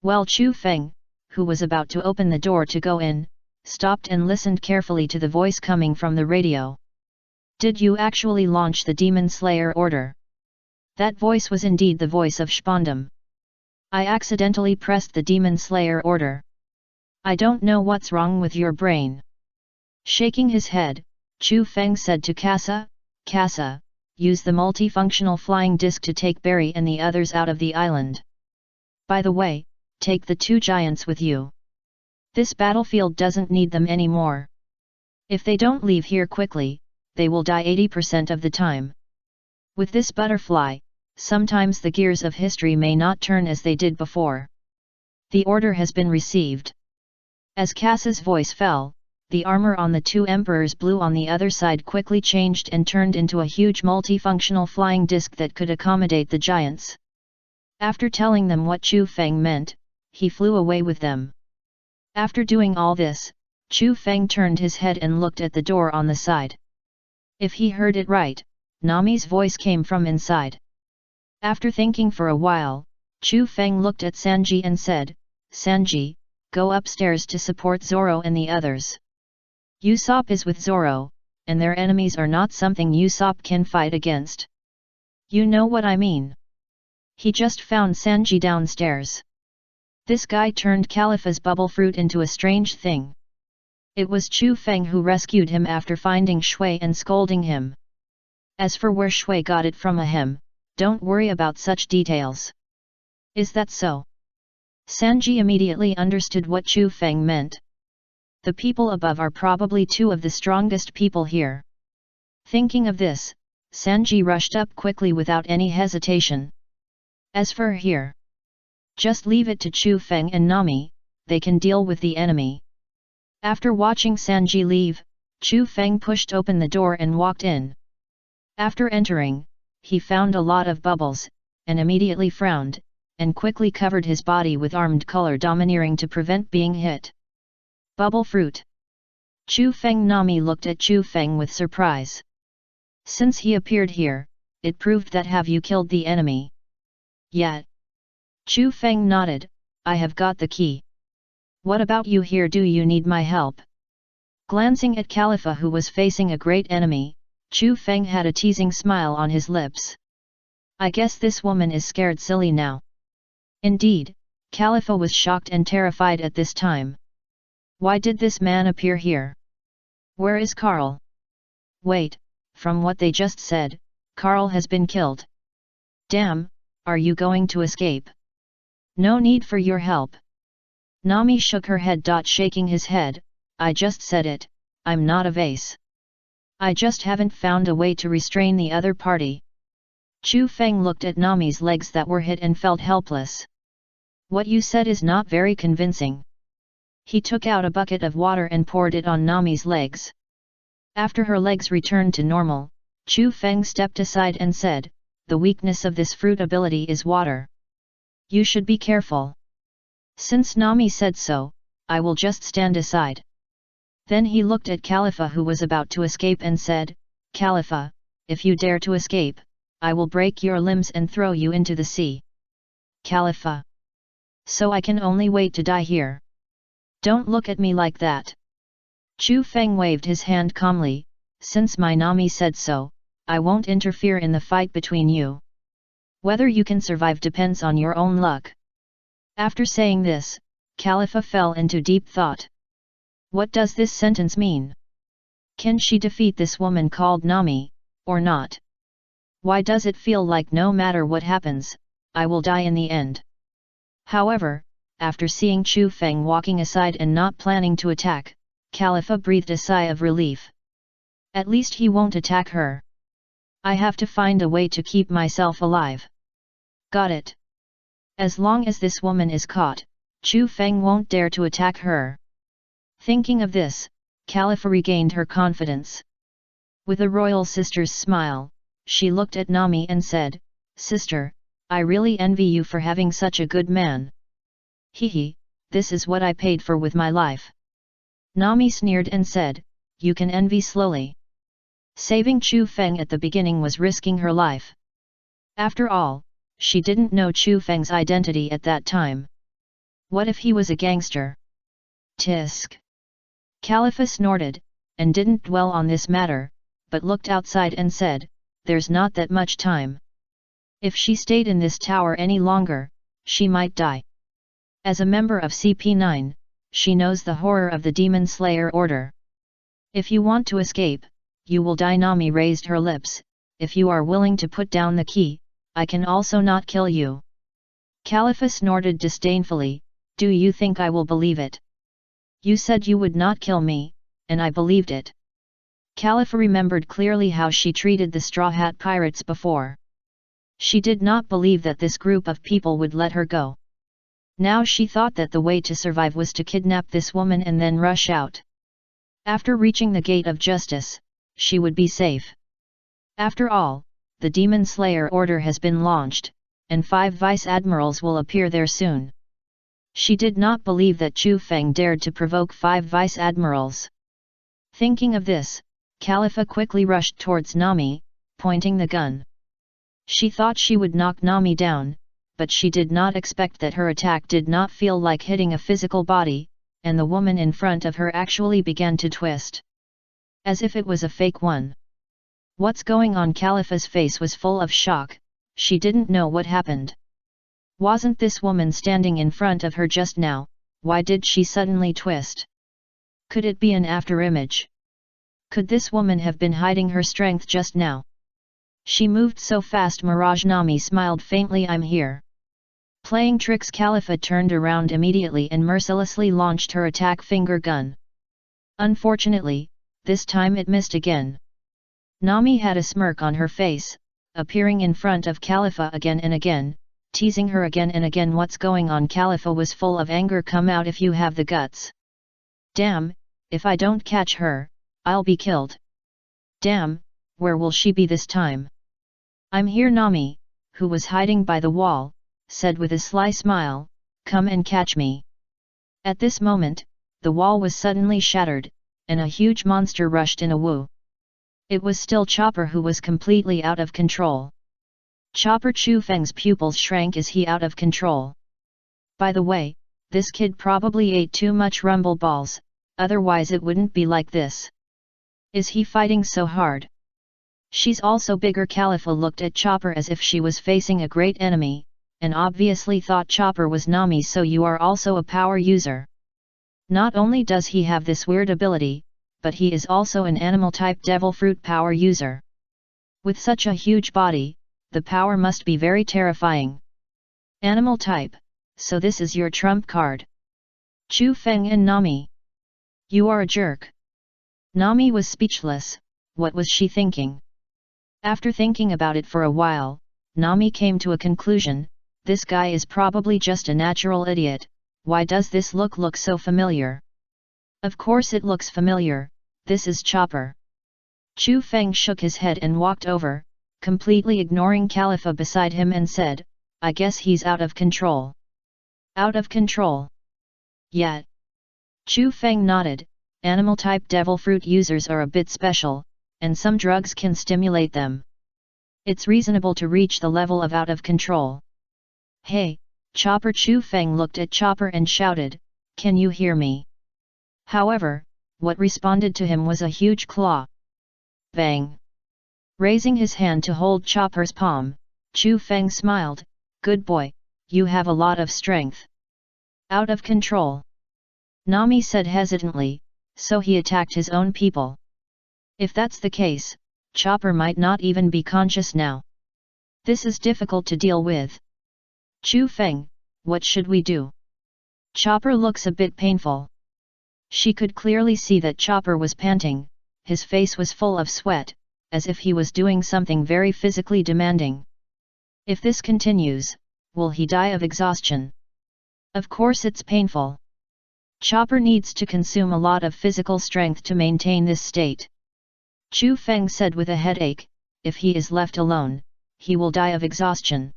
S1: Well, Chu Feng, who was about to open the door to go in, stopped and listened carefully to the voice coming from the radio. Did you actually launch the Demon Slayer order? That voice was indeed the voice of Spondum. I accidentally pressed the Demon Slayer order. I don't know what's wrong with your brain. Shaking his head, Chu Feng said to Kassa, Kassa, use the multifunctional flying disc to take Barry and the others out of the island. By the way, take the 2 giants with you. This battlefield doesn't need them anymore. If they don't leave here quickly, they will die 80% of the time. With this butterfly, sometimes the gears of history may not turn as they did before. The order has been received. As Cass's voice fell, the armor on the two emperors blue on the other side quickly changed and turned into a huge multifunctional flying disc that could accommodate the giants. After telling them what Chu Feng meant, he flew away with them. After doing all this, Chu Feng turned his head and looked at the door on the side. If he heard it right, Nami's voice came from inside. After thinking for a while, Chu Feng looked at Sanji and said, "Sanji, go upstairs to support Zoro and the others. Usopp is with Zoro, and their enemies are not something Usopp can fight against. You know what I mean." He just found Sanji downstairs. This guy turned Khalifa's bubble fruit into a strange thing. It was Chu Feng who rescued him after finding Shui and scolding him. As for where Shui got it from don't worry about such details. Is that so? Sanji immediately understood what Chu Feng meant. The people above are probably two of the strongest people here. Thinking of this, Sanji rushed up quickly without any hesitation. As for here, just leave it to Chu Feng and Nami, they can deal with the enemy. After watching Sanji leave, Chu Feng pushed open the door and walked in. After entering, he found a lot of bubbles, and immediately frowned, and quickly covered his body with armed color domineering to prevent being hit. Bubble fruit. Chu Feng Nami looked at Chu Feng with surprise. Since he appeared here, it proved that have you killed the enemy? Yet. Chu Feng nodded, I have got the key. What about you here, do you need my help? Glancing at Khalifa who was facing a great enemy, Chu Feng had a teasing smile on his lips. I guess this woman is scared silly now. Indeed, Khalifa was shocked and terrified at this time. Why did this man appear here? Where is Carl? Wait, from what they just said, Carl has been killed. Damn, are you going to escape? No need for your help. Nami shook her head. Shaking his head, I just said it, I'm not a vase. I just haven't found a way to restrain the other party. Chu Feng looked at Nami's legs that were hit and felt helpless. What you said is not very convincing. He took out a bucket of water and poured it on Nami's legs. After her legs returned to normal, Chu Feng stepped aside and said, the weakness of this fruit ability is water. You should be careful. Since Nami said so, I will just stand aside. Then he looked at Khalifa who was about to escape and said, Khalifa, if you dare to escape, I will break your limbs and throw you into the sea. Khalifa. So I can only wait to die here. Don't look at me like that. Chu Feng waved his hand calmly, since my Nami said so, I won't interfere in the fight between you. Whether you can survive depends on your own luck. After saying this, Khalifa fell into deep thought. What does this sentence mean? Can she defeat this woman called Nami, or not? Why does it feel like no matter what happens, I will die in the end? However, after seeing Chu Feng walking aside and not planning to attack, Khalifa breathed a sigh of relief. At least he won't attack her. I have to find a way to keep myself alive. Got it. As long as this woman is caught, Chu Feng won't dare to attack her. Thinking of this, Khalifa regained her confidence. With a royal sister's smile, she looked at Nami and said, Sister, I really envy you for having such a good man. Hehe, this is what I paid for with my life. Nami sneered and said, You can envy slowly. Saving Chu Feng at the beginning was risking her life. After all, she didn't know Chu Feng's identity at that time. What if he was a gangster? Tisk. Khalifa snorted, and didn't dwell on this matter, but looked outside and said, There's not that much time. If she stayed in this tower any longer, she might die. As a member of CP9, she knows the horror of the Demon Slayer order. If you want to escape, you will die. Nami raised her lips, if you are willing to put down the key, I can also not kill you. Khalifa snorted disdainfully, do you think I will believe it? You said you would not kill me, and I believed it. Khalifa remembered clearly how she treated the Straw Hat Pirates before. She did not believe that this group of people would let her go. Now she thought that the way to survive was to kidnap this woman and then rush out. After reaching the gate of justice, she would be safe. After all, the Demon Slayer order has been launched, and 5 vice admirals will appear there soon. She did not believe that Chu Feng dared to provoke 5 vice admirals. Thinking of this, Khalifa quickly rushed towards Nami, pointing the gun. She thought she would knock Nami down, but she did not expect that her attack did not feel like hitting a physical body, and the woman in front of her actually began to twist. As if it was a fake one. What's going on? Khalifa's face was full of shock, she didn't know what happened. Wasn't this woman standing in front of her just now? Why did she suddenly twist? Could it be an afterimage? Could this woman have been hiding her strength just now? She moved so fast. Mirage. Nami smiled faintly. I'm here. Playing tricks. Khalifa turned around immediately and mercilessly launched her attack finger gun. Unfortunately, this time it missed again. Nami had a smirk on her face, appearing in front of Khalifa again and again, teasing her again and again. What's going on? Khalifa was full of anger. Come out if you have the guts. Damn, if I don't catch her, I'll be killed. Damn, where will she be this time? I'm here. Nami, who was hiding by the wall, said with a sly smile, come and catch me. At this moment, the wall was suddenly shattered, and a huge monster rushed in a woo. It was still Chopper, who was completely out of control. Chopper. Chu Feng's pupils shrank. Is he out of control? By the way, this kid probably ate too much rumble balls, otherwise it wouldn't be like this. Is he fighting so hard? She's also bigger. Khalifa looked at Chopper as if she was facing a great enemy, and obviously thought Chopper was Nami. So you are also a power user. Not only does he have this weird ability, but he is also an animal-type devil fruit power user. With such a huge body, the power must be very terrifying. Animal type, so this is your trump card. Chu Feng and Nami. You are a jerk. Nami was speechless. What was she thinking? After thinking about it for a while, Nami came to a conclusion. This guy is probably just a natural idiot. Why does this look so familiar? Of course it looks familiar, this is Chopper. Chu Feng shook his head and walked over, completely ignoring Khalifa beside him, and said, I guess he's out of control. Out of control? Yeah. Chu Feng nodded. Animal-type devil fruit users are a bit special, and some drugs can stimulate them. It's reasonable to reach the level of out of control. Hey, Chopper! Chu Feng looked at Chopper and shouted, can you hear me? However, what responded to him was a huge claw. Bang! Raising his hand to hold Chopper's palm, Chu Feng smiled, good boy, you have a lot of strength. Out of control. Nami said hesitantly, so he attacked his own people. If that's the case, Chopper might not even be conscious now. This is difficult to deal with. Chu Feng, what should we do? Chopper looks a bit painful. She could clearly see that Chopper was panting, his face was full of sweat, as if he was doing something very physically demanding. If this continues, will he die of exhaustion? Of course it's painful. Chopper needs to consume a lot of physical strength to maintain this state. Chu Feng said with a headache, if he is left alone, he will die of exhaustion.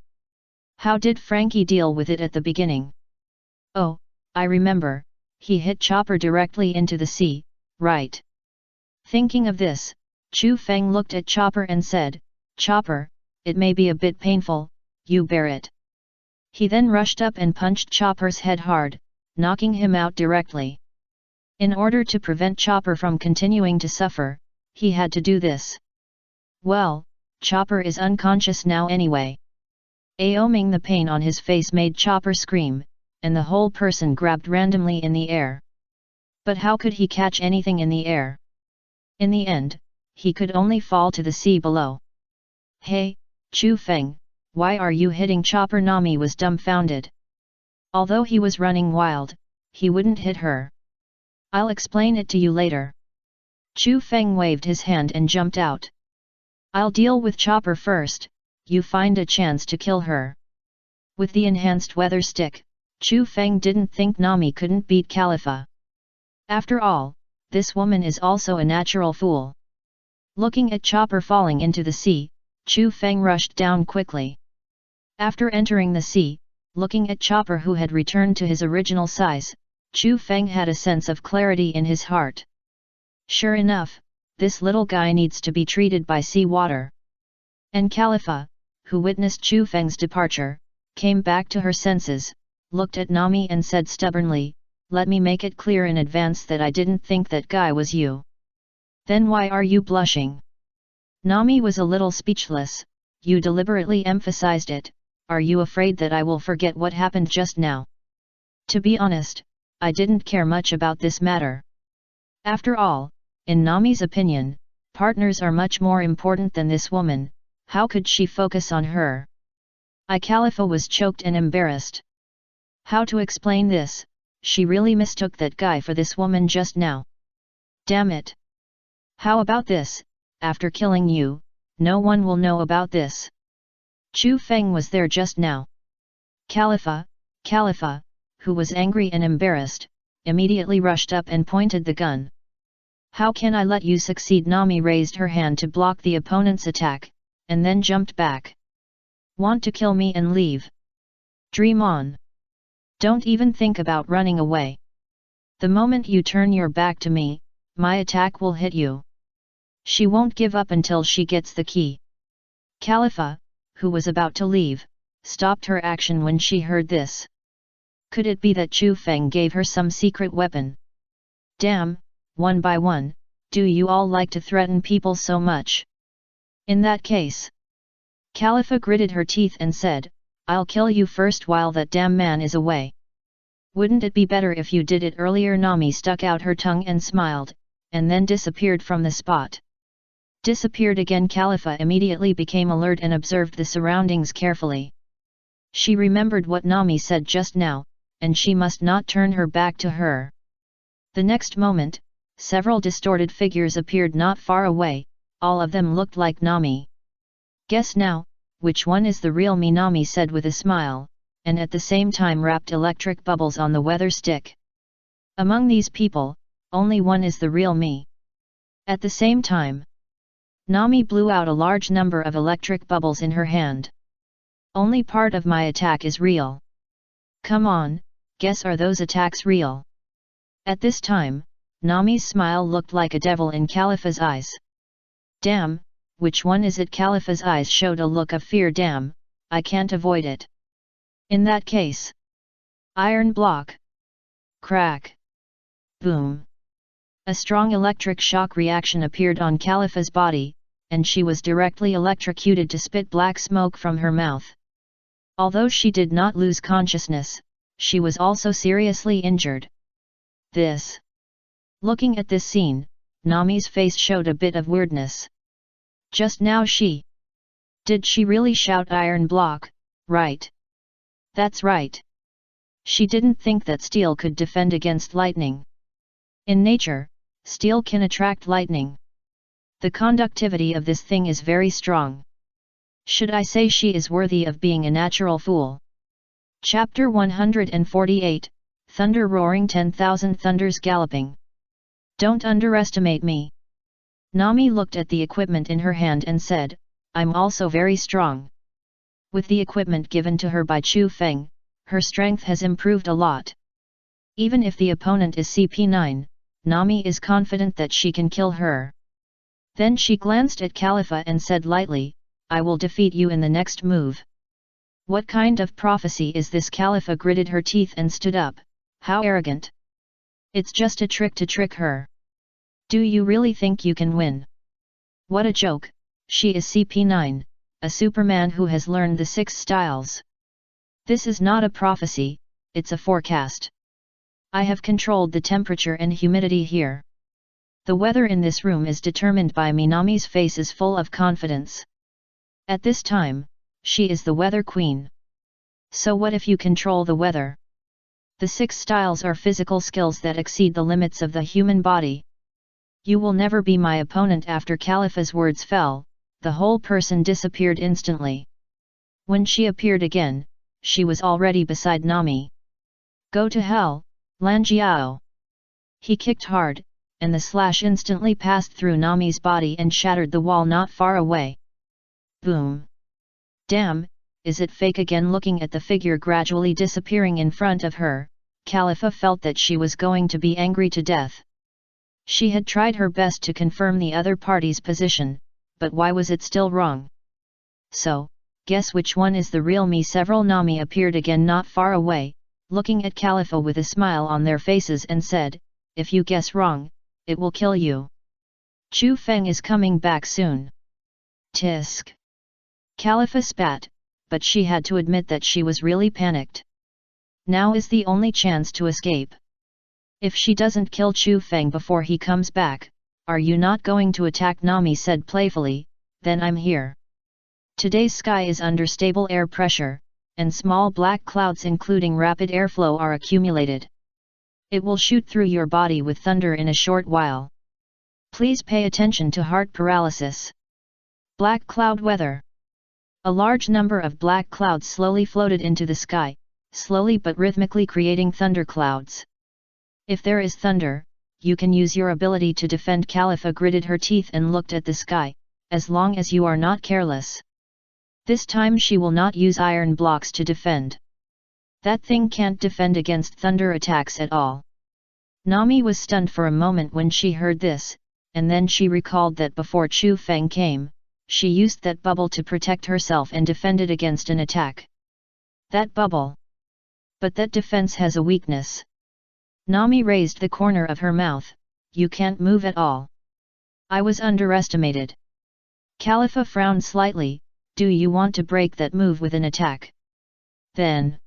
S1: How did Frankie deal with it at the beginning? Oh, I remember, he hit Chopper directly into the sea, right? Thinking of this, Chu Feng looked at Chopper and said, Chopper, it may be a bit painful, you bear it. He then rushed up and punched Chopper's head hard, knocking him out directly. In order to prevent Chopper from continuing to suffer, he had to do this. Well, Chopper is unconscious now anyway. Aoming the pain on his face made Chopper scream, and the whole person grabbed randomly in the air. But how could he catch anything in the air? In the end, he could only fall to the sea below. Hey, Chu Feng, why are you hitting Chopper? Nami was dumbfounded. Although he was running wild, he wouldn't hit her. I'll explain it to you later. Chu Feng waved his hand and jumped out. I'll deal with Chopper first, you find a chance to kill her. With the enhanced weather stick, Chu Feng didn't think Nami couldn't beat Khalifa. After all, this woman is also a natural fool. Looking at Chopper falling into the sea, Chu Feng rushed down quickly. After entering the sea, looking at Chopper who had returned to his original size, Chu Feng had a sense of clarity in his heart. Sure enough, this little guy needs to be treated by sea water. And Khalifa, who witnessed Chu Feng's departure, came back to her senses, looked at Nami and said stubbornly, "Let me make it clear in advance that I didn't think that guy was you." "Then why are you blushing?" Nami was a little speechless. "You deliberately emphasized it. Are you afraid that I will forget what happened just now?" To be honest, I didn't care much about this matter. After all, in Nami's opinion, partners are much more important than this woman. How could she focus on her? Khalifa was choked and embarrassed. How to explain this? She really mistook that guy for this woman just now. Damn it! How about this? After killing you, no one will know about this. Chu Feng was there just now. Khalifa, who was angry and embarrassed, immediately rushed up and pointed the gun. "How can I let you succeed?" Nami raised her hand to block the opponent's attack, and then jumped back. "Want to kill me and leave? Dream on. Don't even think about running away. The moment you turn your back to me, my attack will hit you." She won't give up until she gets the key. Khalifa, who was about to leave, stopped her action when she heard this. Could it be that Chu Feng gave her some secret weapon? Damn, one by one, do you all like to threaten people so much? In that case. Khalifa gritted her teeth and said, "I'll kill you first while that damn man is away." "Wouldn't it be better if you did it earlier?" Nami stuck out her tongue and smiled, and then disappeared from the spot. Disappeared again. Khalifa immediately became alert and observed the surroundings carefully. She remembered what Nami said just now, and she must not turn her back to her. The next moment, several distorted figures appeared not far away, all of them looked like Nami. "Guess now, which one is the real me?" Nami said with a smile, and at the same time wrapped electric bubbles on the weather stick. "Among these people, only one is the real me." At the same time, Nami blew out a large number of electric bubbles in her hand. "Only part of my attack is real. Come on, guess are those attacks real?" At this time, Nami's smile looked like a devil in Khalifa's eyes. "Damn, which one is it?" Khalifa's eyes showed a look of fear. "Damn, I can't avoid it. In that case, iron block." Crack. Boom. A strong electric shock reaction appeared on Khalifa's body, and she was directly electrocuted to spit black smoke from her mouth. Although she did not lose consciousness, she was also seriously injured. This. Looking at this scene, Nami's face showed a bit of weirdness. Just now did she really shout iron block, right? That's right. She didn't think that steel could defend against lightning. In nature, steel can attract lightning. The conductivity of this thing is very strong. Should I say she is worthy of being a natural fool? Chapter 148, Thunder roaring, 10,000 thunders galloping. Don't underestimate me. Nami looked at the equipment in her hand and said, "I'm also very strong." With the equipment given to her by Chu Feng, her strength has improved a lot. Even if the opponent is CP9, Nami is confident that she can kill her. Then she glanced at Khalifa and said lightly, "I will defeat you in the next move." What kind of prophecy is this? Khalifa gritted her teeth and stood up. How arrogant. It's just a trick to trick her. Do you really think you can win? What a joke, she is CP9, a Superman who has learned the 6 styles. This is not a prophecy, it's a forecast. I have controlled the temperature and humidity here. The weather in this room is determined by me. Nami's face is full of confidence. At this time, she is the weather queen. So what if you control the weather? The 6 styles are physical skills that exceed the limits of the human body. You will never be my opponent. After Khalifa's words fell, the whole person disappeared instantly. When she appeared again, she was already beside Nami. Go to hell, Lanjiao! He kicked hard, and the slash instantly passed through Nami's body and shattered the wall not far away. Boom! Damn, is it fake again? Looking at the figure gradually disappearing in front of her, Khalifa felt that she was going to be angry to death. She had tried her best to confirm the other party's position, but why was it still wrong? So, guess which one is the real me? Several Nami appeared again not far away, looking at Khalifa with a smile on their faces and said, if you guess wrong, it will kill you. Chu Feng is coming back soon. Tisk. Khalifa spat, but she had to admit that she was really panicked. Now is the only chance to escape. If she doesn't kill Chu Feng before he comes back, are you not going to attack? Nami said playfully, then I'm here. Today's sky is under stable air pressure, and small black clouds including rapid airflow are accumulated. It will shoot through your body with thunder in a short while. Please pay attention to heart paralysis. Black cloud weather. A large number of black clouds slowly floated into the sky, slowly but rhythmically creating thunderclouds. If there is thunder, you can use your ability to defend. Khalifa gritted her teeth and looked at the sky, as long as you are not careless. This time she will not use iron blocks to defend. That thing can't defend against thunder attacks at all. Nami was stunned for a moment when she heard this, and then she recalled that before Chu Feng came, she used that bubble to protect herself and defended against an attack. That bubble. But that defense has a weakness. Nami raised the corner of her mouth, you can't move at all. I was underestimated. Khalifa frowned slightly, do you want to break that move with an attack? Then.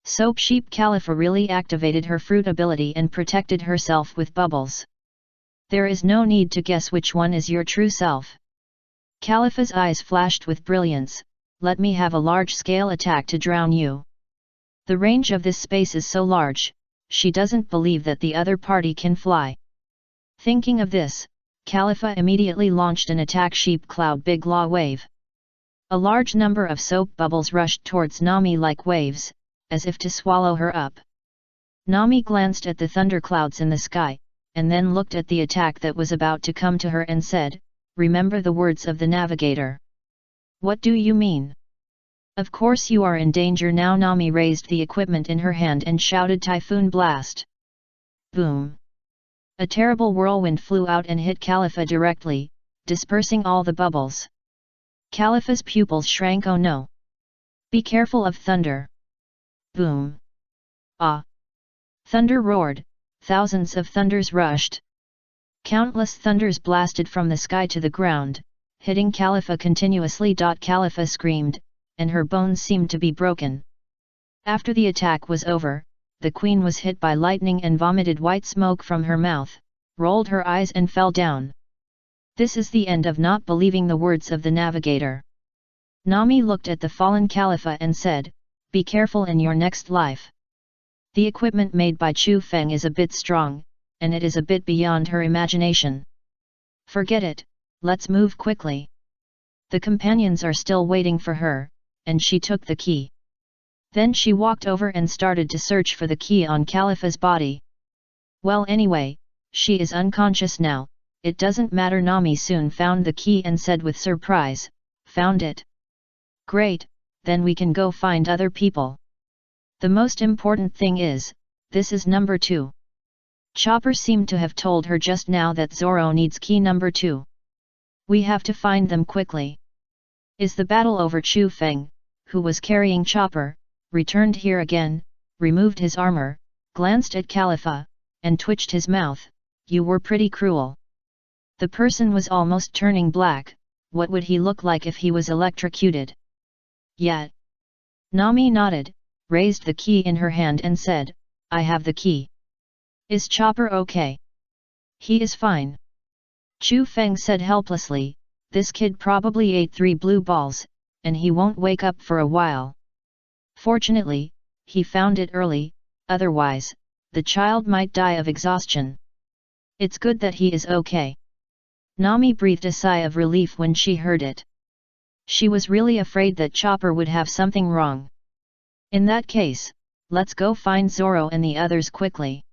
S1: Soap Sheep. Khalifa really activated her fruit ability and protected herself with bubbles. There is no need to guess which one is your true self. Khalifa's eyes flashed with brilliance, let me have a large-scale attack to drown you. The range of this space is so large, she doesn't believe that the other party can fly. Thinking of this, Khalifa immediately launched an attack. Sheep Cloud Big Law Wave. A large number of soap bubbles rushed towards Nami like waves, as if to swallow her up. Nami glanced at the thunderclouds in the sky, and then looked at the attack that was about to come to her and said, remember the words of the navigator. What do you mean? Of course you are in danger now. Nami raised the equipment in her hand and shouted Typhoon Blast. Boom! A terrible whirlwind flew out and hit Khalifa directly, dispersing all the bubbles. Khalifa's pupils shrank. Oh no! Be careful of thunder! Boom! Ah! Thunder roared, thousands of thunders rushed. Countless thunders blasted from the sky to the ground, hitting Khalifa continuously. Khalifa screamed, and her bones seemed to be broken. After the attack was over, the queen was hit by lightning and vomited white smoke from her mouth, rolled her eyes and fell down. This is the end of not believing the words of the navigator. Nami looked at the fallen Khalifa and said, be careful in your next life. The equipment made by Chu Feng is a bit strong, and it is a bit beyond her imagination. Forget it, let's move quickly. The companions are still waiting for her, and she took the key. Then she walked over and started to search for the key on Khalifa's body. Well anyway, she is unconscious now, it doesn't matter. Nami soon found the key and said with surprise, found it. Great, then we can go find other people. The most important thing is, this is number 2. Chopper seemed to have told her just now that Zoro needs key number 2. We have to find them quickly. Is the battle over? Chu Feng, who was carrying Chopper, returned here again, removed his armor, glanced at Khalifa, and twitched his mouth. You were pretty cruel. The person was almost turning black. What would he look like if he was electrocuted? Yet. Nami nodded, raised the key in her hand and said, I have the key. Is Chopper okay? He is fine. Chu Feng said helplessly, this kid probably ate 3 blue balls, and he won't wake up for a while. Fortunately, he found it early, otherwise, the child might die of exhaustion. It's good that he is okay. Nami breathed a sigh of relief when she heard it. She was really afraid that Chopper would have something wrong. In that case, let's go find Zoro and the others quickly.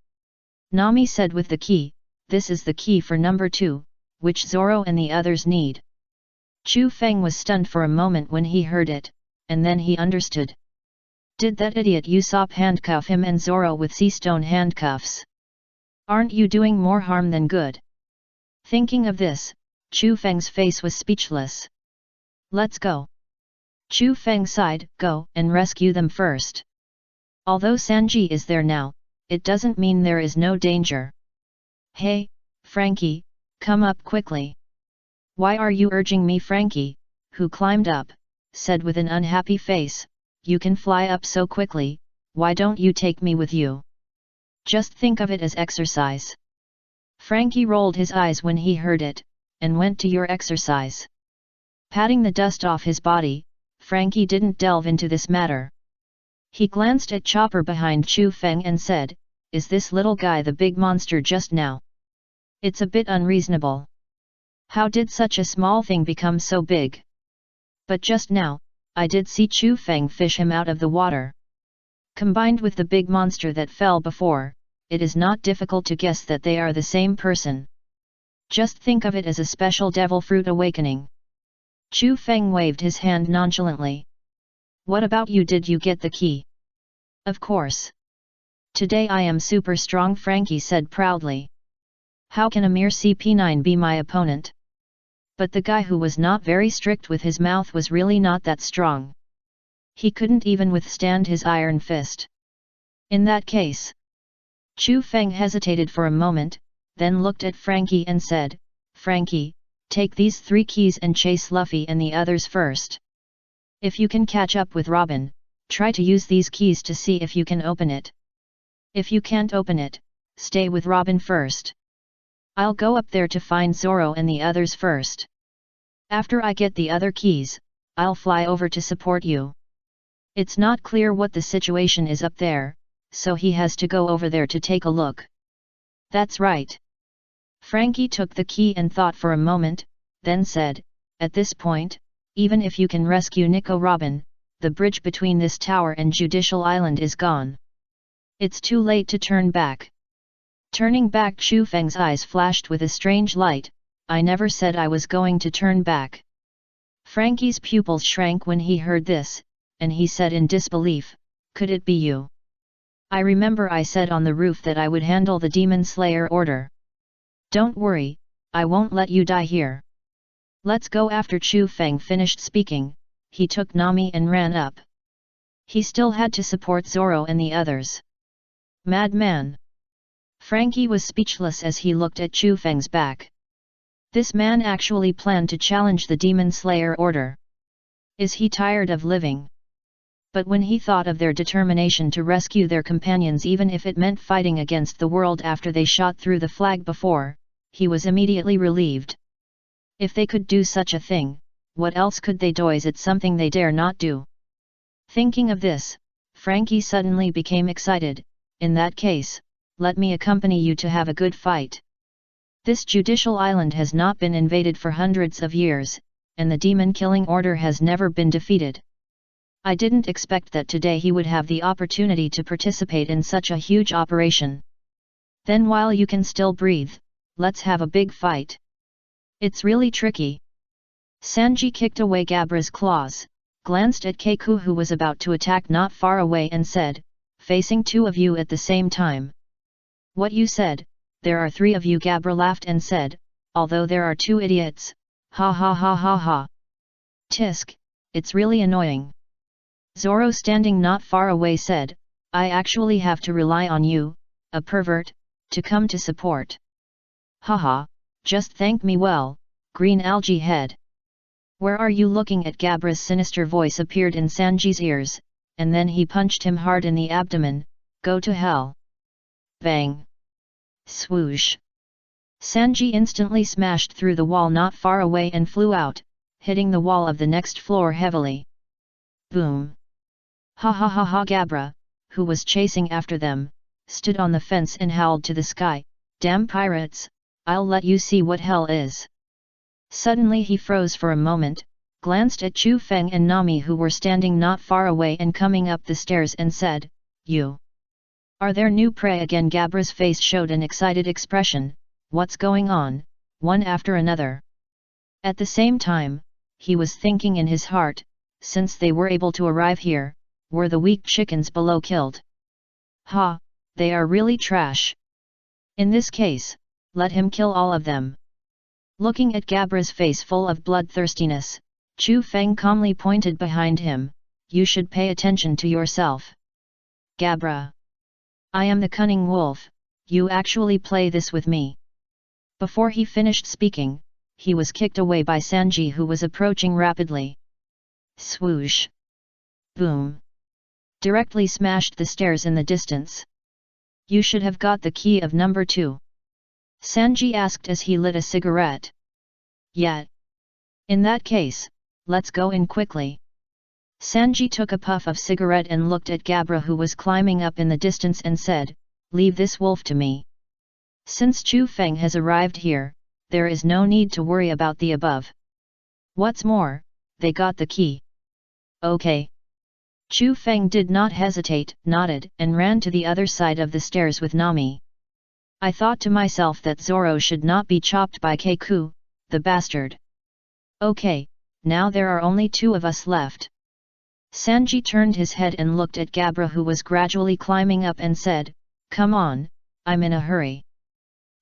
S1: Nami said with the key, this is the key for number 2, which Zoro and the others need. Chu Feng was stunned for a moment when he heard it, and then he understood. Did that idiot Usopp handcuff him and Zoro with sea stone handcuffs? Aren't you doing more harm than good? Thinking of this, Chu Feng's face was speechless. Let's go. Chu Feng sighed, go and rescue them first. Although Sanji is there now, it doesn't mean there is no danger. Hey, Frankie, come up quickly. Why are you urging me? Frankie, who climbed up, said with an unhappy face, you can fly up so quickly, why don't you take me with you? Just think of it as exercise. Frankie rolled his eyes when he heard it, and went to your exercise. Patting the dust off his body, Frankie didn't delve into this matter. He glanced at Chopper behind Chu Feng and said, is this little guy the big monster just now? It's a bit unreasonable. How did such a small thing become so big? But just now, I did see Chu Feng fish him out of the water. Combined with the big monster that fell before, it is not difficult to guess that they are the same person. Just think of it as a special devil fruit awakening. Chu Feng waved his hand nonchalantly. What about you? Did you get the key? Of course. Today I am super strong, Frankie said proudly. How can a mere CP9 be my opponent? But the guy who was not very strict with his mouth was really not that strong. He couldn't even withstand his iron fist. In that case. Chu Feng hesitated for a moment, then looked at Frankie and said, Frankie, take these 3 keys and chase Luffy and the others first. If you can catch up with Robin, try to use these keys to see if you can open it. If you can't open it, stay with Robin first. I'll go up there to find Zoro and the others first. After I get the other keys, I'll fly over to support you. It's not clear what the situation is up there, so he has to go over there to take a look. That's right. Frankie took the key and thought for a moment, then said, at this point, even if you can rescue Nico Robin, the bridge between this tower and Judicial Island is gone. It's too late to turn back. Turning back, Chu Feng's eyes flashed with a strange light. I never said I was going to turn back. Frankie's pupils shrank when he heard this, and he said in disbelief, could it be you? I remember I said on the roof that I would handle the Demon Slayer order. Don't worry, I won't let you die here. Let's go. After Chu Feng finished speaking, he took Nami and ran up. He still had to support Zoro and the others. Madman! Frankie was speechless as he looked at Chu Feng's back. This man actually planned to challenge the Demon Slayer order. Is he tired of living? But when he thought of their determination to rescue their companions, even if it meant fighting against the world after they shot through the flag before, he was immediately relieved. If they could do such a thing, what else could they do? Is it something they dare not do? Thinking of this, Frankie suddenly became excited. In that case, let me accompany you to have a good fight. This Judicial Island has not been invaded for hundreds of years, and the demon killing order has never been defeated. I didn't expect that today he would have the opportunity to participate in such a huge operation. Then while you can still breathe, let's have a big fight. It's really tricky. Sanji kicked away Gabra's claws, glanced at Keiku who was about to attack not far away and said, facing 2 of you at the same time. What you said, there are 3 of you. Gabra laughed and said, although there are 2 idiots, ha ha ha ha ha. Tisk, it's really annoying. Zoro standing not far away said, I actually have to rely on you, a pervert, to come to support. Haha, just thank me. Well, green algae head. Where are you looking at? Gabra's sinister voice appeared in Sanji's ears, and then he punched him hard in the abdomen. Go to hell. Bang. Swoosh. Sanji instantly smashed through the wall not far away and flew out, hitting the wall of the next floor heavily. Boom. Ha ha ha ha. Gabra, who was chasing after them, stood on the fence and howled to the sky, "Damn pirates, I'll let you see what hell is." Suddenly he froze for a moment, glanced at Chu Feng and Nami who were standing not far away and coming up the stairs and said, "You are their new prey again." Gabra's face showed an excited expression. What's going on? One after another. At the same time, he was thinking in his heart, since they were able to arrive here, were the weak chickens below killed? Ha, they are really trash. In this case, let him kill all of them. Looking at Gabra's face full of bloodthirstiness, Chu Feng calmly pointed behind him, "You should pay attention to yourself. Gabra. I am the cunning wolf, you actually play this with me." Before he finished speaking, he was kicked away by Sanji who was approaching rapidly. Swoosh! Boom! Directly smashed the stairs in the distance. "You should have got the key of number 2. Sanji asked as he lit a cigarette. "Yet. In that case, let's go in quickly." Sanji took a puff of cigarette and looked at Gabra who was climbing up in the distance and said, "Leave this wolf to me. Since Chu Feng has arrived here, there is no need to worry about the above. What's more, they got the key." "Okay." Chu Feng did not hesitate, nodded and ran to the other side of the stairs with Nami. "I thought to myself that Zoro should not be chopped by Keiku, the bastard. Okay, now there are only 2 of us left." Sanji turned his head and looked at Gabra who was gradually climbing up and said, "Come on, I'm in a hurry."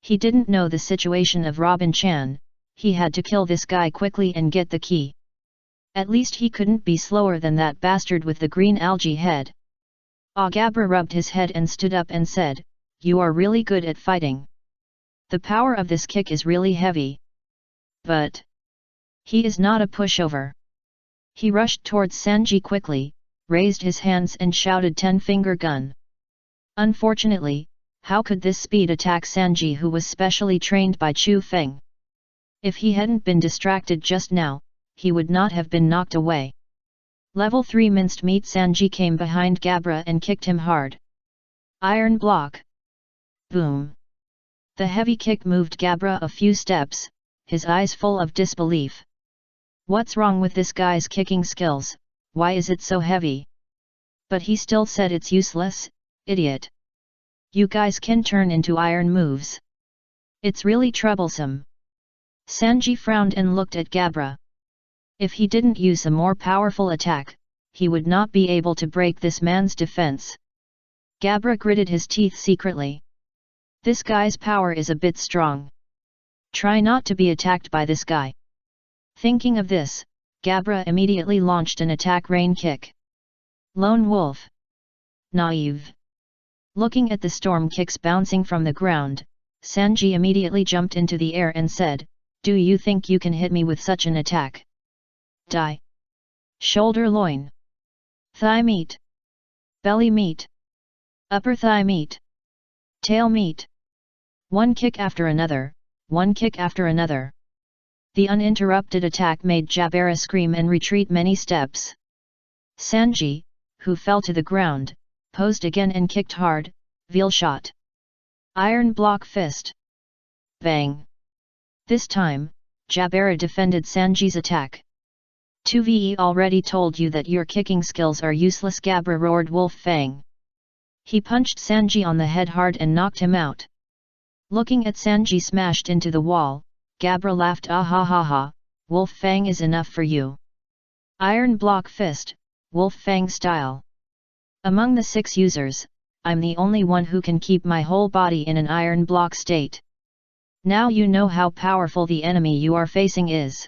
S1: He didn't know the situation of Robin Chan, he had to kill this guy quickly and get the key. At least he couldn't be slower than that bastard with the green algae head. Gabra rubbed his head and stood up and said, "You are really good at fighting. The power of this kick is really heavy. But he is not a pushover." He rushed towards Sanji quickly, raised his hands and shouted 10-finger gun. Unfortunately, how could this speed attack Sanji who was specially trained by Chu Feng? If he hadn't been distracted just now, he would not have been knocked away. Level 3 minced meat. Sanji came behind Gabra and kicked him hard. Iron block. Boom. The heavy kick moved Gabra a few steps, his eyes full of disbelief. What's wrong with this guy's kicking skills, why is it so heavy? But he still said it's useless, idiot. You guys can turn into iron moves. It's really troublesome. Sanji frowned and looked at Gabra. If he didn't use a more powerful attack, he would not be able to break this man's defense. Gabra gritted his teeth secretly. This guy's power is a bit strong. Try not to be attacked by this guy. Thinking of this, Gabra immediately launched an attack rain kick. Lone wolf. Naive. Looking at the storm kicks bouncing from the ground, Sanji immediately jumped into the air and said, "Do you think you can hit me with such an attack? Die. Shoulder loin. Thigh meat. Belly meat. Upper thigh meat. Tail meat." One kick after another, one kick after another. The uninterrupted attack made Jabara scream and retreat many steps. Sanji, who fell to the ground, posed again and kicked hard, veal shot. Iron block fist. Bang. This time, Jabara defended Sanji's attack. 2ve already told you that your kicking skills are useless, Gabra roared Wolf Fang. He punched Sanji on the head hard and knocked him out. Looking at Sanji smashed into the wall, Gabra laughed, "Ah ha ha ha, Wolf Fang is enough for you. Iron block fist, Wolf Fang style. Among the 6 users, I'm the only one who can keep my whole body in an iron block state. Now you know how powerful the enemy you are facing is.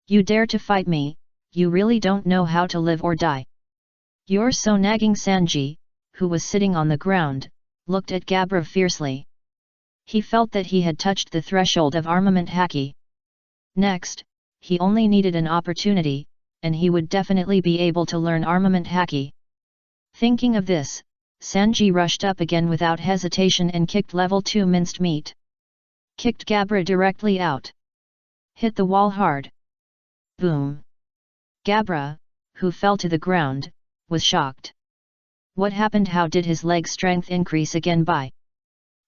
S1: You dare to fight me, you really don't know how to live or die." "You're so nagging." Sanji, who was sitting on the ground, looked at Gabra fiercely. He felt that he had touched the threshold of armament haki. Next, he only needed an opportunity, and he would definitely be able to learn armament haki. Thinking of this, Sanji rushed up again without hesitation and kicked level 2 minced meat. Kicked Gabra directly out. Hit the wall hard. Boom. Gabra, who fell to the ground, was shocked. What happened? How did his leg strength increase again by?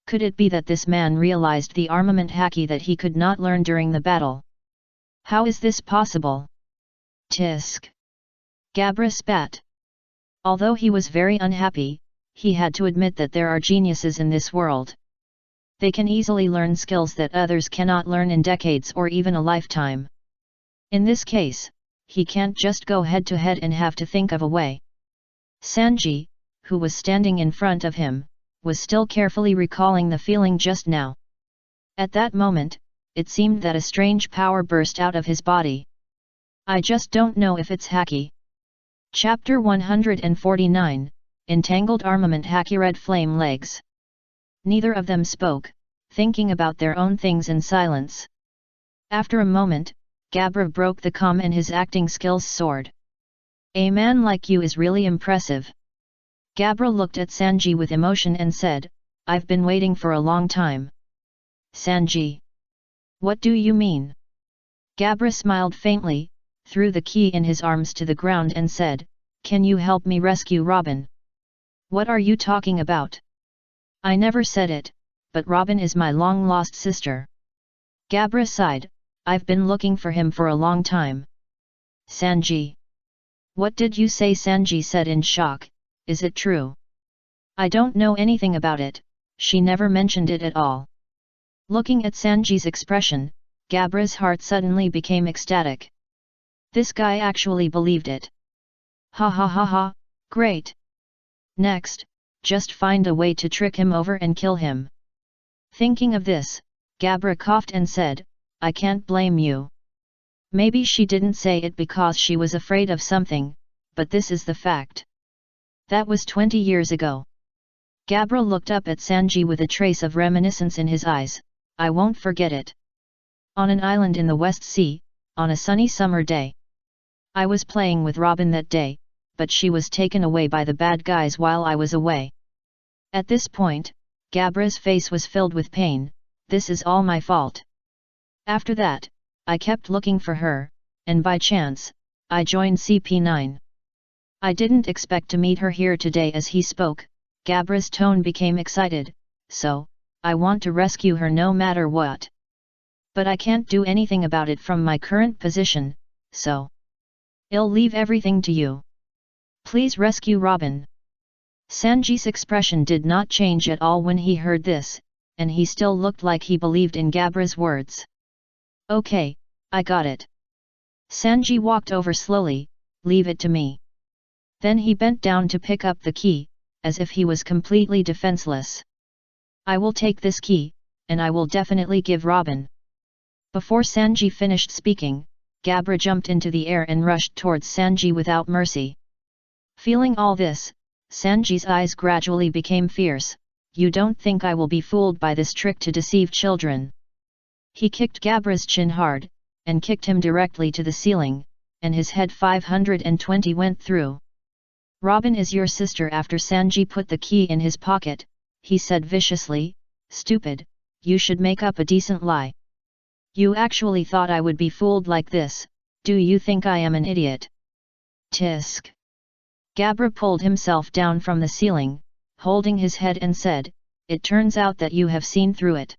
S1: Could it be that this man realized the armament haki that he could not learn during the battle? How is this possible? Tisk. Gabra spat. Although he was very unhappy, he had to admit that there are geniuses in this world. They can easily learn skills that others cannot learn in decades or even a lifetime. In this case, he can't just go head to head and have to think of a way. Sanji, who was standing in front of him, was still carefully recalling the feeling just now. At that moment, it seemed that a strange power burst out of his body. I just don't know if it's haki. Chapter 149, Entangled Armament Haki. Red Flame Legs. Neither of them spoke, thinking about their own things in silence. After a moment, Gabra broke the calm and his acting skills soared. A man like you is really impressive. Gabra looked at Sanji with emotion and said, I've been waiting for a long time. Sanji. What do you mean? Gabra smiled faintly, threw the key in his arms to the ground and said, Can you help me rescue Robin? What are you talking about? I never said it, but Robin is my long-lost sister. Gabra sighed, I've been looking for him for a long time. Sanji. What did you say? Sanji said in shock, Is it true? I don't know anything about it, she never mentioned it at all. Looking at Sanji's expression, Gabra's heart suddenly became ecstatic. This guy actually believed it. Ha ha ha ha, great. Next, just find a way to trick him over and kill him. Thinking of this, Gabra coughed and said, I can't blame you. Maybe she didn't say it because she was afraid of something, but this is the fact. That was 20 years ago. Gabra looked up at Sanji with a trace of reminiscence in his eyes. I won't forget it. On an island in the West Sea, on a sunny summer day. I was playing with Robin that day, but she was taken away by the bad guys while I was away. At this point, Gabra's face was filled with pain. This is all my fault. After that, I kept looking for her, and by chance, I joined CP9. I didn't expect to meet her here today. As he spoke, Gabra's tone became excited, so, I want to rescue her no matter what. But I can't do anything about it from my current position, so I'll leave everything to you. Please rescue Robin. Sanji's expression did not change at all when he heard this, and he still looked like he believed in Gabra's words. Okay, I got it. Sanji walked over slowly, leave it to me. Then he bent down to pick up the key, as if he was completely defenseless. I will take this key, and I will definitely give Robin. Before Sanji finished speaking, Gabra jumped into the air and rushed towards Sanji without mercy. Feeling all this, Sanji's eyes gradually became fierce. You don't think I will be fooled by this trick to deceive children? He kicked Gabra's chin hard, and kicked him directly to the ceiling, and his head 520 went through. Robin is your sister. After Sanji put the key in his pocket, he said viciously, Stupid, you should make up a decent lie. You actually thought I would be fooled like this, do you think I am an idiot? Tisk. Gabra pulled himself down from the ceiling, holding his head and said, It turns out that you have seen through it.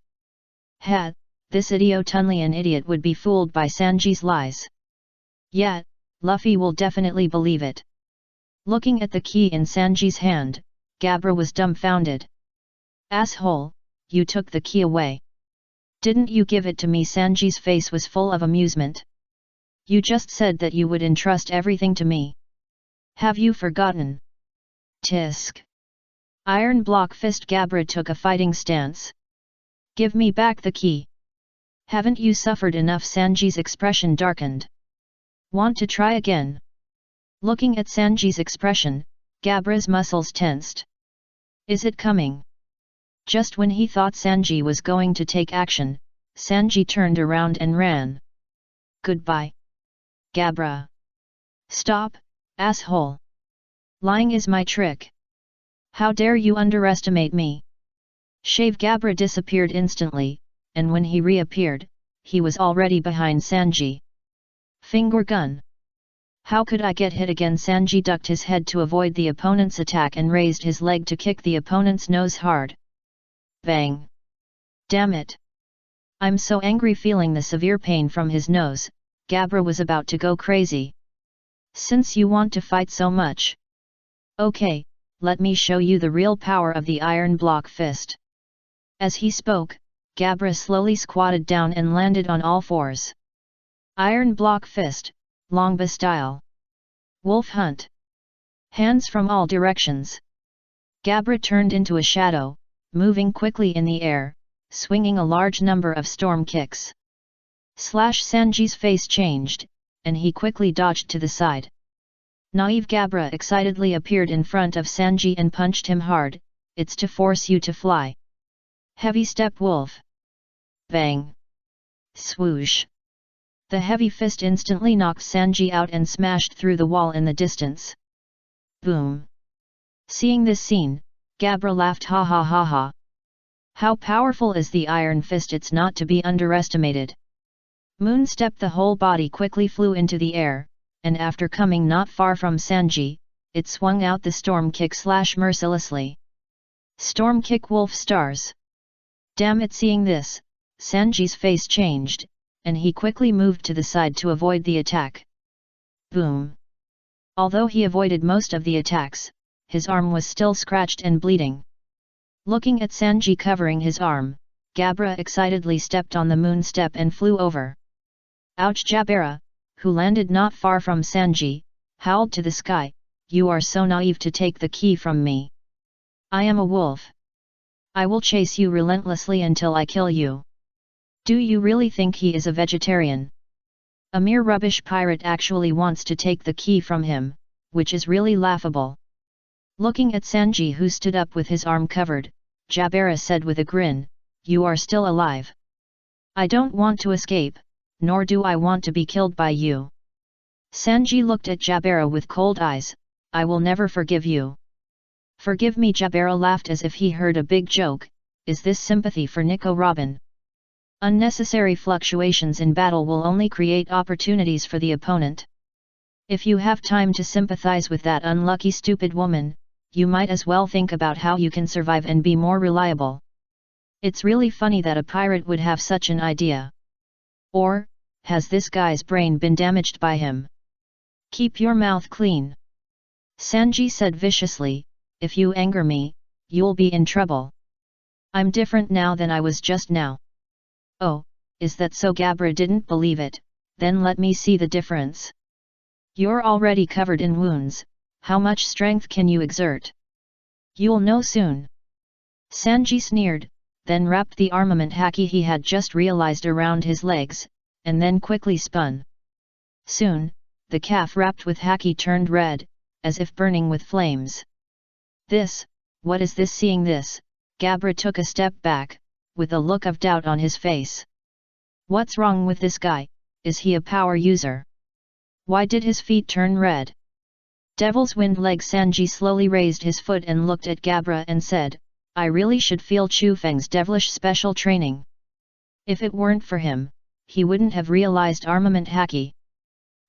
S1: Ha, this idiotunlian idiot would be fooled by Sanji's lies. Yeah, Luffy will definitely believe it. Looking at the key in Sanji's hand, Gabra was dumbfounded. Asshole, you took the key away. Didn't you give it to me? Sanji's face was full of amusement. You just said that you would entrust everything to me. Have you forgotten? Tisk. Iron block fist. Gabra took a fighting stance. Give me back the key. Haven't you suffered enough? Sanji's expression darkened. Want to try again? Looking at Sanji's expression, Gabra's muscles tensed. Is it coming? Just when he thought Sanji was going to take action, Sanji turned around and ran. Goodbye. Gabra. Stop, asshole. Lying is my trick. How dare you underestimate me? Shave. Gabra disappeared instantly, and when he reappeared, he was already behind Sanji. Finger gun. How could I get hit again? Sanji ducked his head to avoid the opponent's attack and raised his leg to kick the opponent's nose hard. Bang! Damn it! I'm so angry. Feeling the severe pain from his nose, Gabra was about to go crazy. Since you want to fight so much. Okay, let me show you the real power of the iron block fist. As he spoke, Gabra slowly squatted down and landed on all fours. Iron block fist, Longba style. Wolf hunt. Hands from all directions. Gabra turned into a shadow, moving quickly in the air, swinging a large number of storm kicks. Sanji's face changed, and he quickly dodged to the side. Naive Gabra excitedly appeared in front of Sanji and punched him hard. It's to force you to fly. Heavy step wolf. Bang! Swoosh! The heavy fist instantly knocked Sanji out and smashed through the wall in the distance. Boom! Seeing this scene, Gabra laughed. Ha ha ha ha! How powerful is the iron fist? It's not to be underestimated. Moon Step. The whole body quickly flew into the air, and after coming not far from Sanji, it swung out the storm kick mercilessly. Storm kick wolf stars. Damn it! Seeing this, Sanji's face changed, and he quickly moved to the side to avoid the attack. Boom! Although he avoided most of the attacks, his arm was still scratched and bleeding. Looking at Sanji covering his arm, Gabra excitedly stepped on the moon step and flew over. Ouch! Jabera, who landed not far from Sanji, howled to the sky, "You are so naive to take the key from me. I am a wolf. I will chase you relentlessly until I kill you. Do you really think he is a vegetarian? A mere rubbish pirate actually wants to take the key from him, which is really laughable." Looking at Sanji, who stood up with his arm covered, Jabera said with a grin, "You are still alive. I don't want to escape, nor do I want to be killed by you." Sanji looked at Jabera with cold eyes. "I will never forgive you." "Forgive me?" Jabera laughed as if he heard a big joke. "Is this sympathy for Nico Robin? Unnecessary fluctuations in battle will only create opportunities for the opponent. If you have time to sympathize with that unlucky stupid woman, you might as well think about how you can survive and be more reliable. It's really funny that a pirate would have such an idea. Or, has this guy's brain been damaged by him? Keep your mouth clean." Sanji said viciously, "If you anger me, you'll be in trouble. I'm different now than I was just now." "Oh, is that so?" Gabra didn't believe it. "Then let me see the difference. You're already covered in wounds, how much strength can you exert? You'll know soon." Sanji sneered, then wrapped the armament haki he had just realized around his legs, and then quickly spun. Soon, the calf wrapped with haki turned red, as if burning with flames. What is this?" Seeing this, Gabra took a step back, with a look of doubt on his face. What's wrong with this guy? Is he a power user? Why did his feet turn red? Devil's Wind leg. Sanji slowly raised his foot and looked at Gabra and said, "I really should feel Chu Feng's devilish special training. If it weren't for him, he wouldn't have realized armament haki.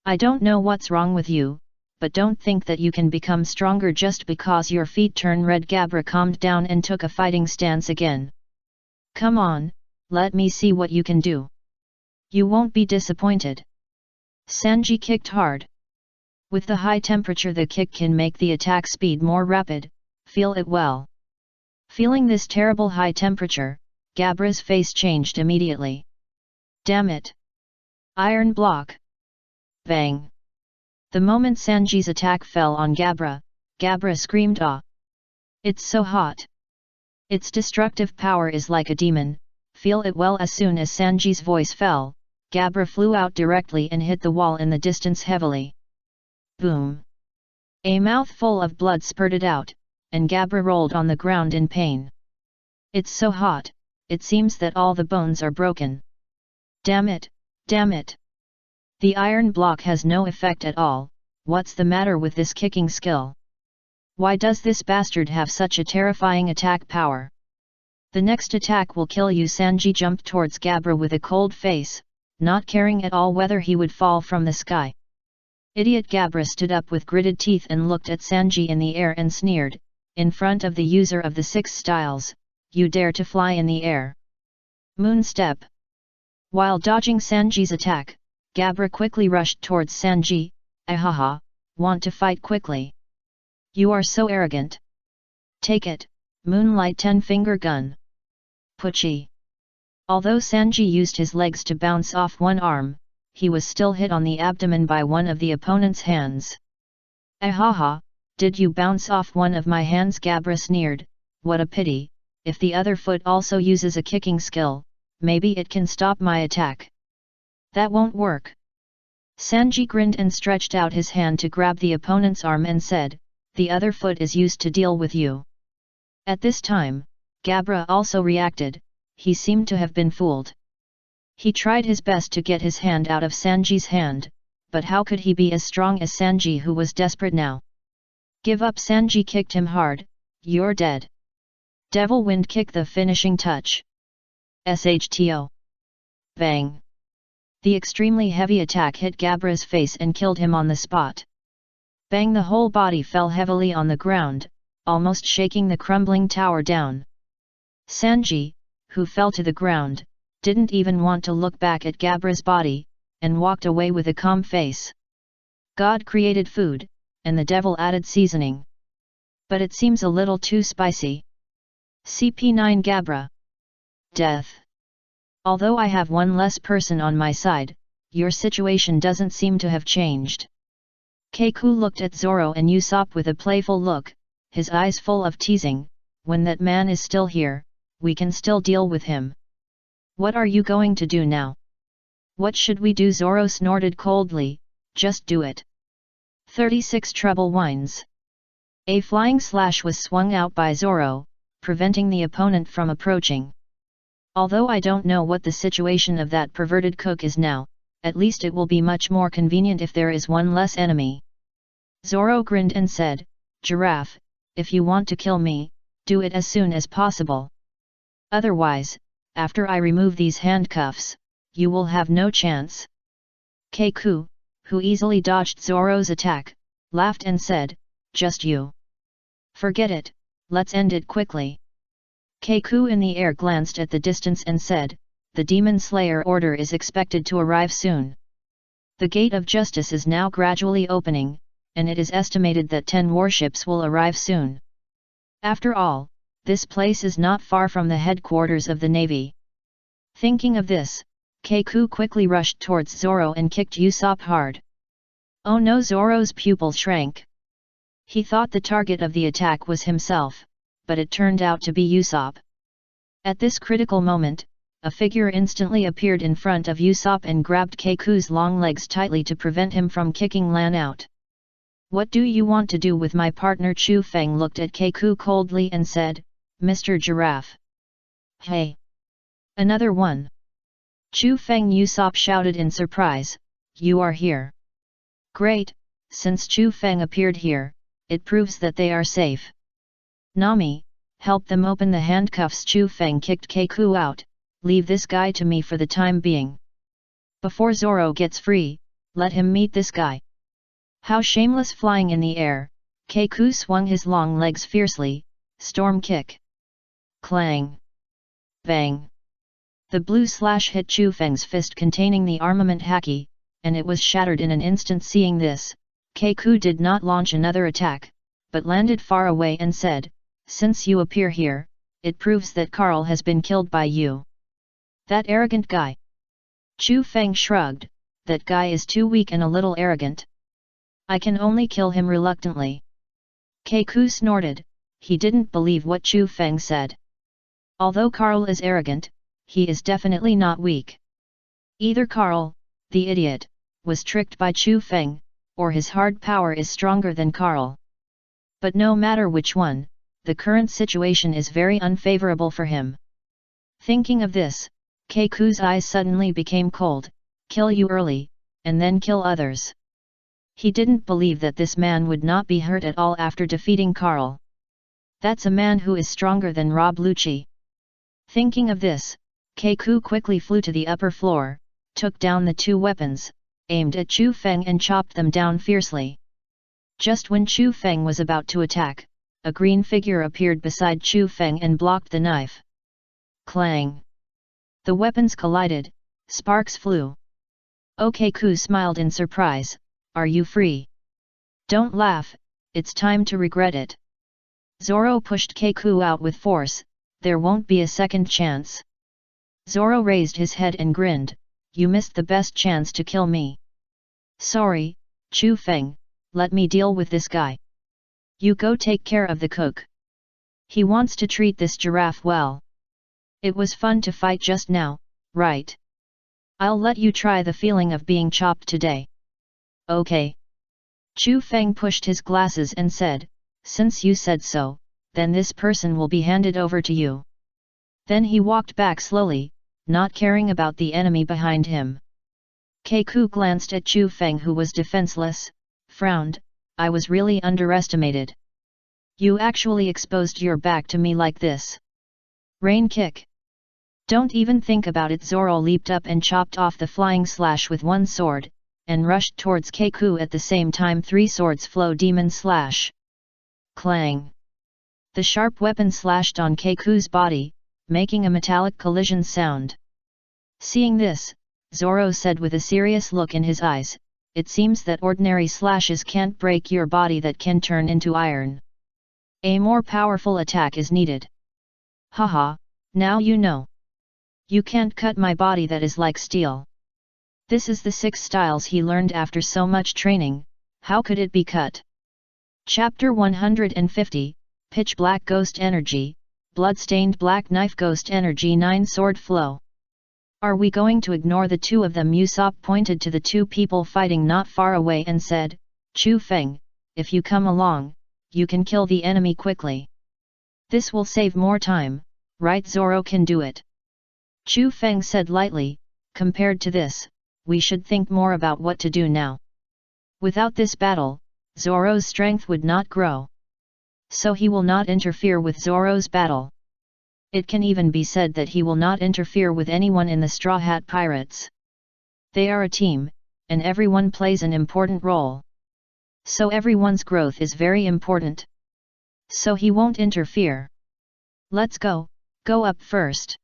S1: I don't know what's wrong with you, but don't think that you can become stronger just because your feet turn red." Gabra calmed down and took a fighting stance again. "Come on, let me see what you can do. You won't be disappointed." Sanji kicked hard. With the high temperature, the kick can make the attack speed more rapid. Feel it well. Feeling this terrible high temperature, Gabra's face changed immediately. Damn it! Iron block! Bang! The moment Sanji's attack fell on Gabra, Gabra screamed, "Ah! It's so hot! Its destructive power is like a demon, feel it well." As soon as Sanji's voice fell, Gabra flew out directly and hit the wall in the distance heavily. Boom! A mouthful of blood spurted out, and Gabra rolled on the ground in pain. "It's so hot, it seems that all the bones are broken. Damn it, damn it! The iron block has no effect at all. What's the matter with this kicking skill? Why does this bastard have such a terrifying attack power? The next attack will kill you." Sanji jumped towards Gabra with a cold face, not caring at all whether he would fall from the sky. Idiot Gabra stood up with gritted teeth and looked at Sanji in the air and sneered, in front of the user of the 6 styles, you dare to fly in the air. Moon step. While dodging Sanji's attack, Gabra quickly rushed towards Sanji, ahaha, want to fight quickly. You are so arrogant. Take it, Moonlight 10-finger gun. Pucci. Although Sanji used his legs to bounce off one arm, he was still hit on the abdomen by one of the opponent's hands. Ahaha, did you bounce off one of my hands? Gabra sneered, what a pity, if the other foot also uses a kicking skill, maybe it can stop my attack. That won't work. Sanji grinned and stretched out his hand to grab the opponent's arm and said, the other foot is used to deal with you. At this time, Gabra also reacted, he seemed to have been fooled. He tried his best to get his hand out of Sanji's hand, but how could he be as strong as Sanji, who was desperate now? Give up. Sanji kicked him hard, you're dead. Devil Wind Kick, the finishing touch. SHTO. Bang. The extremely heavy attack hit Gabra's face and killed him on the spot. Bang, the whole body fell heavily on the ground, almost shaking the crumbling tower down. Sanji, who fell to the ground, didn't even want to look back at Gabra's body, and walked away with a calm face. God created food, and the devil added seasoning. But it seems a little too spicy. CP9 Gabra. Death. Although I have one less person on my side, your situation doesn't seem to have changed. Keiku looked at Zoro and Usopp with a playful look, his eyes full of teasing, when that man is still here, we can still deal with him. What are you going to do now? What should we do? Zoro snorted coldly, just do it. 36 Treble Whines. A flying slash was swung out by Zoro, preventing the opponent from approaching. Although I don't know what the situation of that perverted cook is now, at least it will be much more convenient if there is one less enemy. Zoro grinned and said, Giraffe, if you want to kill me, do it as soon as possible. Otherwise, after I remove these handcuffs, you will have no chance. Keiku, who easily dodged Zoro's attack, laughed and said, just you. Forget it, let's end it quickly. Keiku in the air glanced at the distance and said, the Demon Slayer order is expected to arrive soon. The Gate of Justice is now gradually opening, and it is estimated that 10 warships will arrive soon. After all, this place is not far from the headquarters of the Navy. Thinking of this, Keiku quickly rushed towards Zoro and kicked Usopp hard. Oh no! Zoro's pupils shrank. He thought the target of the attack was himself, but it turned out to be Usopp. At this critical moment, a figure instantly appeared in front of Usopp and grabbed Keiku's long legs tightly to prevent him from kicking Lan out. What do you want to do with my partner? Chu Feng looked at Keiku coldly and said, Mr. Giraffe. Hey! Another one! Chu Feng. Usopp shouted in surprise, you are here. Great, since Chu Feng appeared here, it proves that they are safe. Nami, help them open the handcuffs. Chu Feng kicked Keiku out, leave this guy to me for the time being. Before Zoro gets free, let him meet this guy. How shameless! Flying in the air, Keiku swung his long legs fiercely, storm kick. Clang! Bang! The blue slash hit Chu Feng's fist containing the armament haki, and it was shattered in an instant. Seeing this, Keiku did not launch another attack, but landed far away and said, since you appear here, it proves that Carl has been killed by you. That arrogant guy. Chu Feng shrugged, that guy is too weak and a little arrogant. I can only kill him reluctantly. Keiku snorted, he didn't believe what Chu Feng said. Although Carl is arrogant, he is definitely not weak. Either Carl, the idiot, was tricked by Chu Feng, or his hard power is stronger than Carl. But no matter which one, the current situation is very unfavorable for him. Thinking of this, Keiku's eyes suddenly became cold, kill you early, and then kill others. He didn't believe that this man would not be hurt at all after defeating Carl. That's a man who is stronger than Rob Lucci. Thinking of this, Keiku quickly flew to the upper floor, took down the 2 weapons, aimed at Chu Feng and chopped them down fiercely. Just when Chu Feng was about to attack, a green figure appeared beside Chu Feng and blocked the knife. Clang! The weapons collided, sparks flew. Keiko smiled in surprise. Are you free? Don't laugh, it's time to regret it. Zoro pushed Keiko out with force, there won't be a second chance. Zoro raised his head and grinned, you missed the best chance to kill me. Sorry, Chu Feng, let me deal with this guy. You go take care of the cook. He wants to treat this giraffe well. It was fun to fight just now, right? I'll let you try the feeling of being chopped today. Okay. Chu Feng pushed his glasses and said, since you said so, then this person will be handed over to you. Then he walked back slowly, not caring about the enemy behind him. Keiko glanced at Chu Feng who was defenseless, frowned, I was really underestimated. You actually exposed your back to me like this. Rain kick. Don't even think about it. Zoro leaped up and chopped off the flying slash with one sword, and rushed towards Keiko at the same time. 3 swords flow demon slash. Clang! The sharp weapon slashed on Keiko's body, making a metallic collision sound. Seeing this, Zoro said with a serious look in his eyes, it seems that ordinary slashes can't break your body that can turn into iron. A more powerful attack is needed. Haha, now you know. You can't cut my body that is like steel. This is the 6 styles he learned after so much training, how could it be cut? Chapter 150, Pitch Black Ghost Energy, Bloodstained Black Knife Ghost Energy 9 Sword Flow. Are we going to ignore the 2 of them? Usopp pointed to the 2 people fighting not far away and said, Chu Feng, if you come along, you can kill the enemy quickly. This will save more time, right? Zoro can do it. Chu Feng said lightly, compared to this, we should think more about what to do now. Without this battle, Zoro's strength would not grow. So he will not interfere with Zoro's battle. It can even be said that he will not interfere with anyone in the Straw Hat Pirates. They are a team, and everyone plays an important role. So everyone's growth is very important. So he won't interfere. Let's go up first.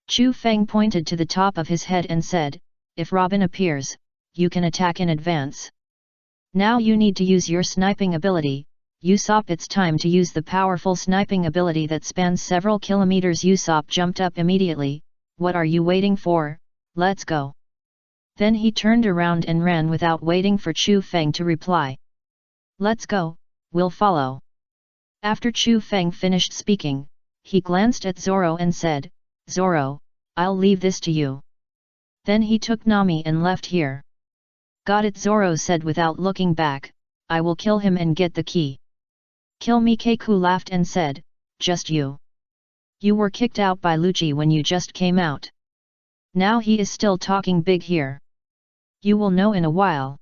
S1: Chu Feng pointed to the top of his head and said, if Robin appears, you can attack in advance. Now you need to use your sniping ability, Usopp. It's time to use the powerful sniping ability that spans several kilometers. Usopp jumped up immediately, what are you waiting for, let's go. Then he turned around and ran without waiting for Chu Feng to reply. Let's go, we'll follow. After Chu Feng finished speaking, he glanced at Zoro and said, Zoro, I'll leave this to you. Then he took Nami and left here. Got it, Zoro said without looking back, I will kill him and get the key. Kill me? Keiko laughed and said, just you. You were kicked out by Lucci when you just came out. Now he is still talking big here. You will know in a while.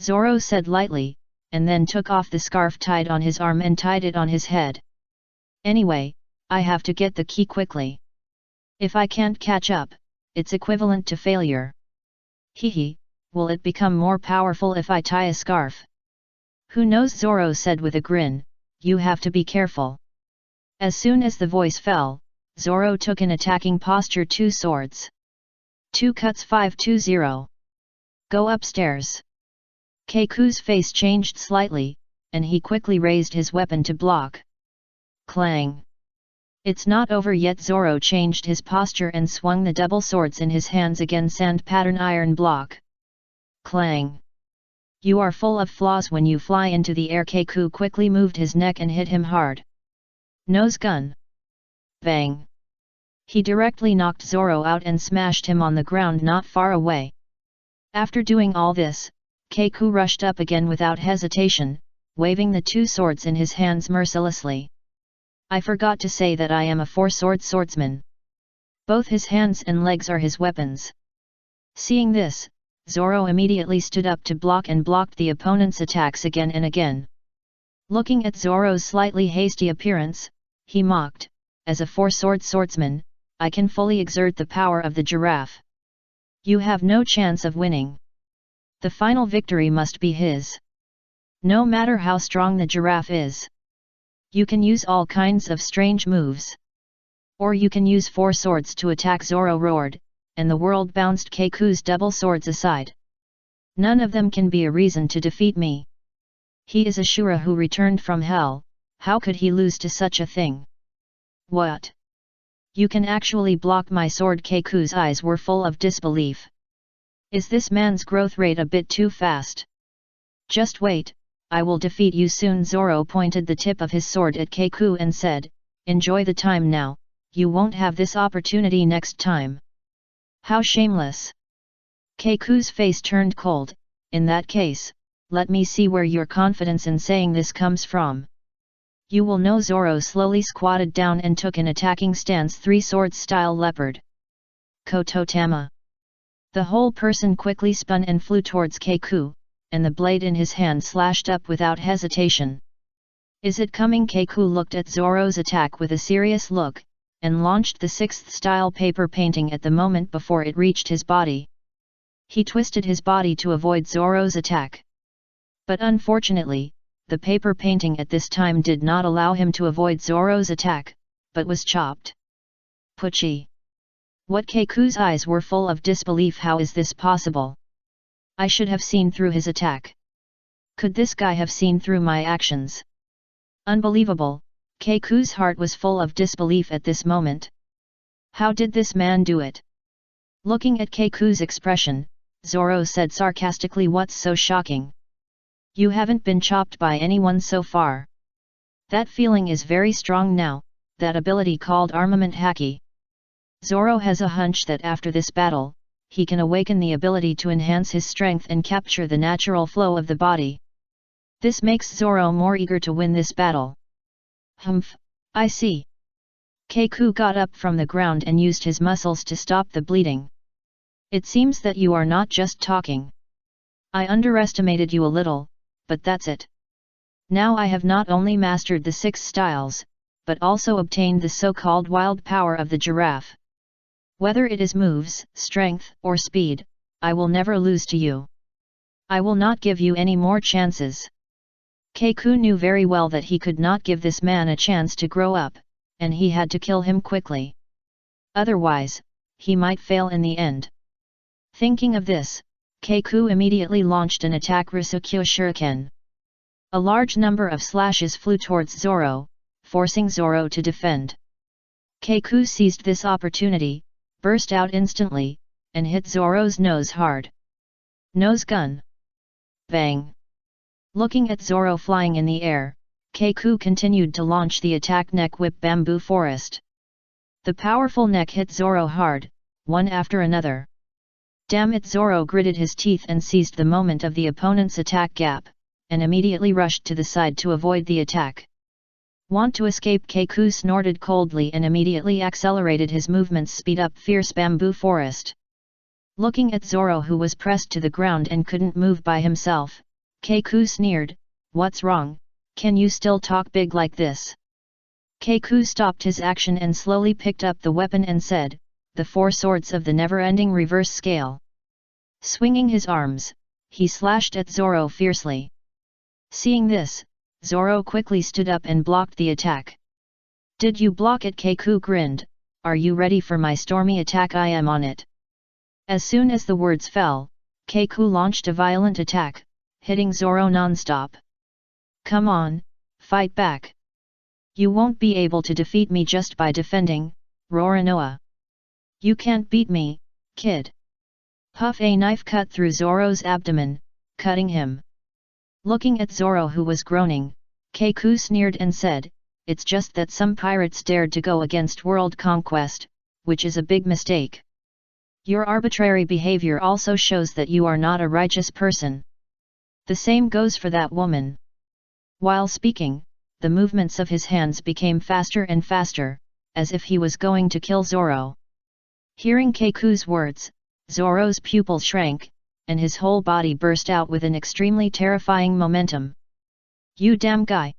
S1: Zoro said lightly, and then took off the scarf tied on his arm and tied it on his head. Anyway, I have to get the key quickly. If I can't catch up, it's equivalent to failure. Hehe, will it become more powerful if I tie a scarf? Who knows? Zoro said with a grin, you have to be careful. As soon as the voice fell, Zoro took an attacking posture. 2 swords. 2 cuts 520. Go upstairs. Keiko's face changed slightly, and he quickly raised his weapon to block. Clang! It's not over yet. Zoro changed his posture and swung the double swords in his hands again. Sand pattern iron block. Clang! You are full of flaws when you fly into the air. Keiko quickly moved his neck and hit him hard. Nose gun. Bang! He directly knocked Zoro out and smashed him on the ground not far away. After doing all this, Keiko rushed up again without hesitation, waving the 2 swords in his hands mercilessly. I forgot to say that I am a 4-sword swordsman. Both his hands and legs are his weapons. Seeing this, Zoro immediately stood up to block and blocked the opponent's attacks again and again. Looking at Zoro's slightly hasty appearance, he mocked, as a 4-sword swordsman, I can fully exert the power of the giraffe. You have no chance of winning. The final victory must be his. No matter how strong the giraffe is. You can use all kinds of strange moves. Or you can use 4 swords to attack, Zoro roared, and the world bounced Keiku's double swords aside. None of them can be a reason to defeat me. He is a Shura who returned from hell, how could he lose to such a thing? What? You can actually block my sword? Keiku's eyes were full of disbelief. Is this man's growth rate a bit too fast? Just wait, I will defeat you soon. Zoro pointed the tip of his sword at Keiku and said, enjoy the time now, you won't have this opportunity next time. How shameless! Keiku's face turned cold. In that case, let me see where your confidence in saying this comes from. You will know. Zoro slowly squatted down and took an attacking stance, 3 swords style leopard. Kototama. The whole person quickly spun and flew towards Keiku, and the blade in his hand slashed up without hesitation. Is it coming? Keiku looked at Zoro's attack with a serious look, and launched the 6th style paper painting at the moment before it reached his body. He twisted his body to avoid Zoro's attack. But unfortunately, the paper painting at this time did not allow him to avoid Zoro's attack, but was chopped. Pucci! What? Keiku's eyes were full of disbelief. How is this possible? I should have seen through his attack. Could this guy have seen through my actions? Unbelievable! Keiku's heart was full of disbelief at this moment. How did this man do it? Looking at Keiku's expression, Zoro said sarcastically, what's so shocking? You haven't been chopped by anyone so far. That feeling is very strong now, that ability called armament haki. Zoro has a hunch that after this battle, he can awaken the ability to enhance his strength and capture the natural flow of the body. This makes Zoro more eager to win this battle. Humph, I see. Keiku got up from the ground and used his muscles to stop the bleeding. It seems that you are not just talking. I underestimated you a little, but that's it. Now I have not only mastered the 6 styles, but also obtained the so-called wild power of the giraffe. Whether it is moves, strength, or speed, I will never lose to you. I will not give you any more chances. Keiku knew very well that he could not give this man a chance to grow up, and he had to kill him quickly. Otherwise, he might fail in the end. Thinking of this, Keiku immediately launched an attack, Risukyo Shuriken. A large number of slashes flew towards Zoro, forcing Zoro to defend. Keiku seized this opportunity, burst out instantly, and hit Zoro's nose hard. Nose gun. Bang! Looking at Zoro flying in the air, Keiku continued to launch the attack neck whip bamboo forest. The powerful neck hit Zoro hard, one after another. Damn it! Zoro gritted his teeth and seized the moment of the opponent's attack gap, and immediately rushed to the side to avoid the attack. Want to escape? Keiku snorted coldly and immediately accelerated his movements, speed up fierce bamboo forest. Looking at Zoro, who was pressed to the ground and couldn't move by himself, Keiku sneered, what's wrong, can you still talk big like this? Keiku stopped his action and slowly picked up the weapon and said, the 4 swords of the never-ending reverse scale. Swinging his arms, he slashed at Zoro fiercely. Seeing this, Zoro quickly stood up and blocked the attack. Did you block it? Keiku grinned, are you ready for my stormy attack? I am on it. As soon as the words fell, Keiku launched a violent attack, hitting Zoro non-stop. Come on, fight back. You won't be able to defeat me just by defending, Roronoa. You can't beat me, kid. Puff! A knife cut through Zoro's abdomen, cutting him. Looking at Zoro, who was groaning, Keiku sneered and said, it's just that some pirates dared to go against world conquest, which is a big mistake. Your arbitrary behavior also shows that you are not a righteous person. The same goes for that woman. While speaking, the movements of his hands became faster and faster, as if he was going to kill Zoro. Hearing Keiku's words, Zoro's pupils shrank, and his whole body burst out with an extremely terrifying momentum. You damn guy!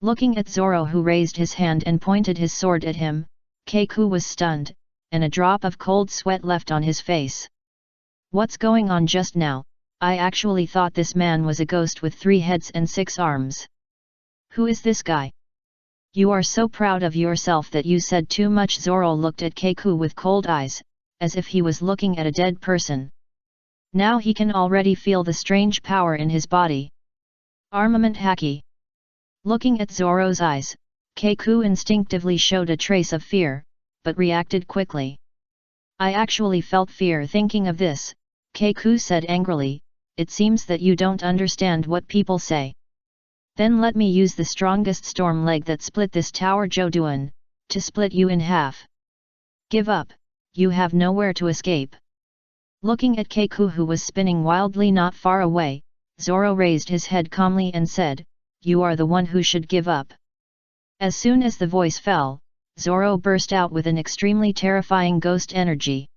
S1: Looking at Zoro, who raised his hand and pointed his sword at him, Keiku was stunned, and a drop of cold sweat left on his face. What's going on just now? I actually thought this man was a ghost with 3 heads and 6 arms. Who is this guy? You are so proud of yourself that you said too much. Zoro looked at Keiko with cold eyes, as if he was looking at a dead person. Now he can already feel the strange power in his body. Armament haki. Looking at Zoro's eyes, Keiko instinctively showed a trace of fear, but reacted quickly. I actually felt fear thinking of this, Keiko said angrily. It seems that you don't understand what people say. Then let me use the strongest storm leg that split this tower Joduan, to split you in half. Give up, you have nowhere to escape. Looking at Keiko who was spinning wildly not far away, Zoro raised his head calmly and said, you are the one who should give up. As soon as the voice fell, Zoro burst out with an extremely terrifying ghost energy.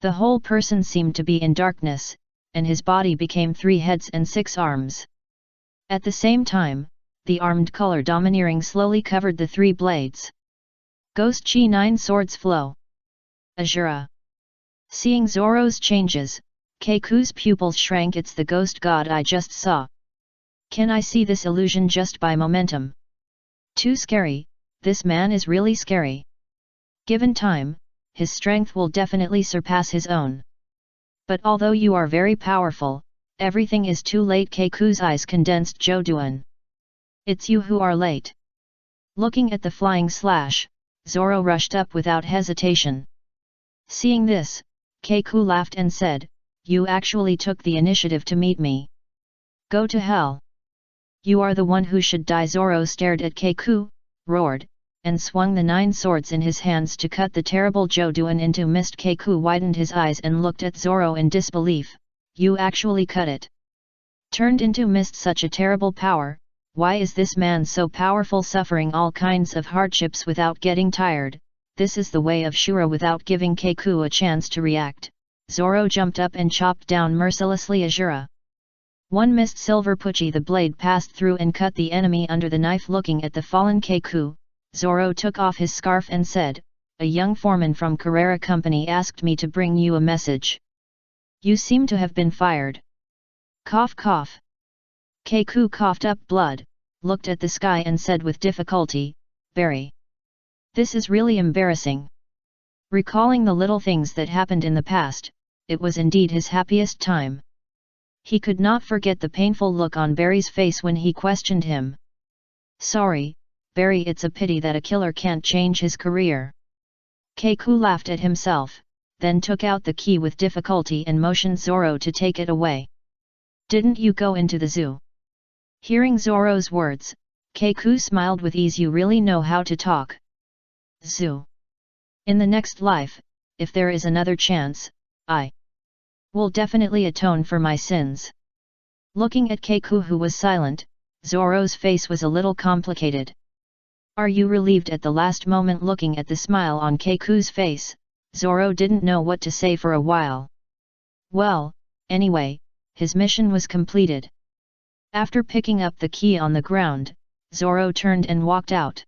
S1: The whole person seemed to be in darkness, and his body became 3 heads and 6 arms. At the same time, the armed color domineering slowly covered the 3 blades. Ghost Chi 9 swords flow. Azura. Seeing Zoro's changes, Keiko's pupils shrank. It's the ghost god I just saw. Can I see this illusion just by momentum? Too scary, this man is really scary. Given time, his strength will definitely surpass his own. But although you are very powerful, everything is too late. Keiko's eyes condensed. Joduan. It's you who are late. Looking at the flying slash, Zoro rushed up without hesitation. Seeing this, Keiko laughed and said, you actually took the initiative to meet me. Go to hell. You are the one who should die. Zoro stared at Keiko, roared, and swung the 9 swords in his hands to cut the terrible Joduan into mist. Keiko widened his eyes and looked at Zoro in disbelief. You actually cut it. Turned into mist. Such a terrible power. Why is this man so powerful, suffering all kinds of hardships without getting tired? This is the way of Shura. Without giving Keiko a chance to react, Zoro jumped up and chopped down mercilessly Azura. One mist silver puchi. The blade passed through and cut the enemy under the knife. Looking at the fallen Keiko, Zoro took off his scarf and said, a young foreman from Carrera Company asked me to bring you a message. You seem to have been fired. Cough cough. Keiko coughed up blood, looked at the sky and said with difficulty, Barry. This is really embarrassing. Recalling the little things that happened in the past, it was indeed his happiest time. He could not forget the painful look on Barry's face when he questioned him. Sorry, Barry, it's a pity that a killer can't change his career. Keiko laughed at himself, then took out the key with difficulty and motioned Zoro to take it away. Didn't you go into the zoo? Hearing Zoro's words, Keiko smiled with ease. You really know how to talk. Zoo. In the next life, if there is another chance, I will definitely atone for my sins. Looking at Keiko who was silent, Zoro's face was a little complicated. Are you relieved? At the last moment, looking at the smile on Keiko's face, Zoro didn't know what to say for a while. Well, anyway, his mission was completed. After picking up the key on the ground, Zoro turned and walked out.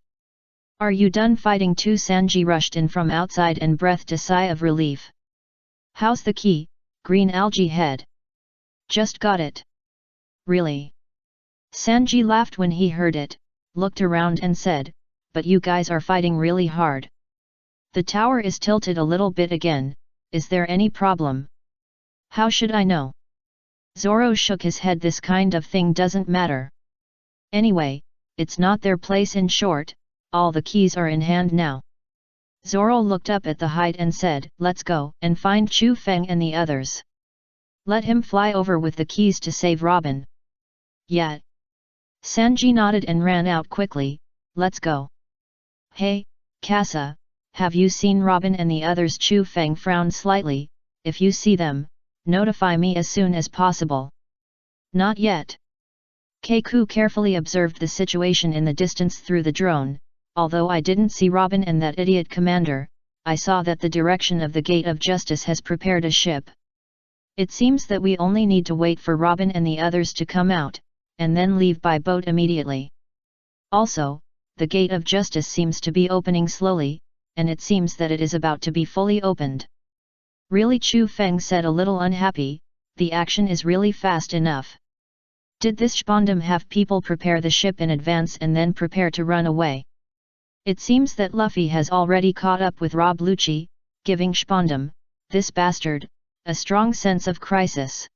S1: Are you done fighting too? Sanji rushed in from outside and breathed a sigh of relief. How's the key, green algae head? Just got it. Really? Sanji laughed when he heard it, looked around and said, but you guys are fighting really hard. The tower is tilted a little bit again. Is there any problem? How should I know? Zoro shook his head. This kind of thing doesn't matter. Anyway, it's not their place. In short, all the keys are in hand now. Zoro looked up at the height and said, let's go and find Chu Feng and the others. Let him fly over with the keys to save Robin. Yeah. Sanji nodded and ran out quickly. Let's go. Hey, Casa, have you seen Robin and the others? Chu Feng frowned slightly. If you see them, notify me as soon as possible. Not yet. Keiko carefully observed the situation in the distance through the drone. Although I didn't see Robin and that idiot commander, I saw that the direction of the Gate of Justice has prepared a ship. It seems that we only need to wait for Robin and the others to come out, and then leave by boat immediately. Also, the Gate of Justice seems to be opening slowly, and it seems that it is about to be fully opened. Really? Chu Feng said, a little unhappy. the action is really fast enough. Did this Spondum have people prepare the ship in advance and then prepare to run away? It seems that Luffy has already caught up with Rob Lucci, giving Spondum, this bastard, a strong sense of crisis.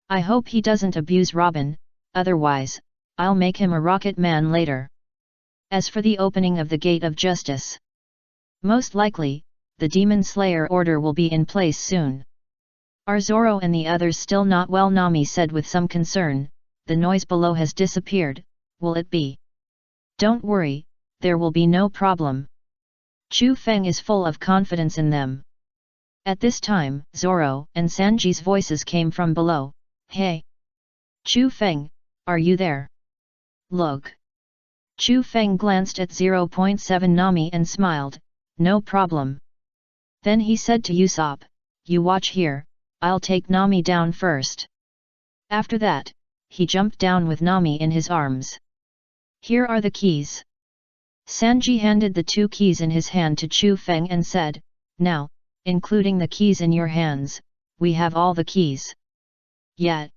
S1: I hope he doesn't abuse Robin, otherwise, I'll make him a rocket man later. As for the opening of the Gate of Justice, most likely, the Demon Slayer order will be in place soon. Are Zoro and the others still not well? Nami said with some concern. The noise below has disappeared, will it be? Don't worry, there will be no problem. Chu Feng is full of confidence in them. At this time, Zoro and Sanji's voices came from below. Hey! Chu Feng, are you there? Look! Chu Feng glanced at 0.7 Nami and smiled, no problem. Then he said to Usopp, you watch here, I'll take Nami down first. After that, he jumped down with Nami in his arms. Here are the keys. Sanji handed the 2 keys in his hand to Chu Feng and said, now, including the keys in your hands, we have all the keys. Yet.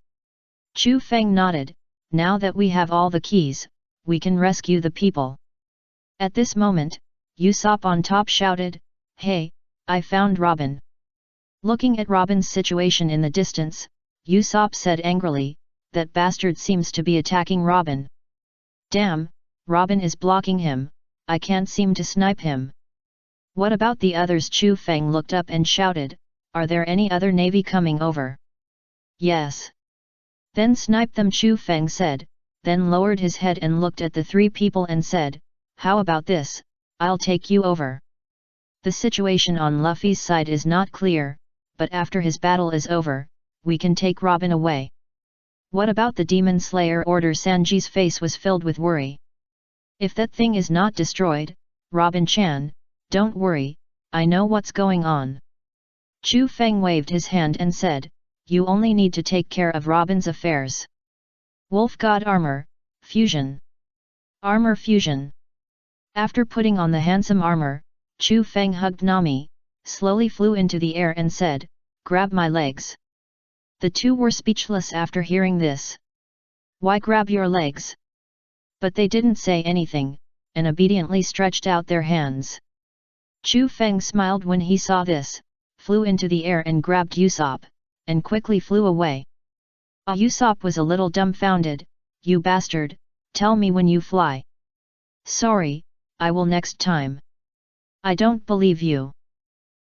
S1: Chu Feng nodded, now that we have all the keys, we can rescue the people. At this moment, Usopp on top shouted, hey, I found Robin. Looking at Robin's situation in the distance, Usopp said angrily, that bastard seems to be attacking Robin. Damn, Robin is blocking him, I can't seem to snipe him. What about the others? Chu Feng looked up and shouted, are there any other navy coming over? Yes. Then snipe them, Chu Feng said, then lowered his head and looked at the 3 people and said, how about this, I'll take you over. The situation on Luffy's side is not clear, but after his battle is over, we can take Robin away. What about the Demon Slayer order? Sanji's face was filled with worry. If that thing is not destroyed, Robin-chan, don't worry, I know what's going on. Chu Feng waved his hand and said, you only need to take care of Robin's affairs. Wolf God Armor, Fusion. Armor Fusion. After putting on the handsome armor, Chu Feng hugged Nami, slowly flew into the air and said, grab my legs. The 2 were speechless after hearing this. Why grab your legs? But they didn't say anything, and obediently stretched out their hands. Chu Feng smiled when he saw this, flew into the air and grabbed Usopp, and quickly flew away. Usopp was a little dumbfounded, you bastard, tell me when you fly. Sorry, I will next time. I don't believe you.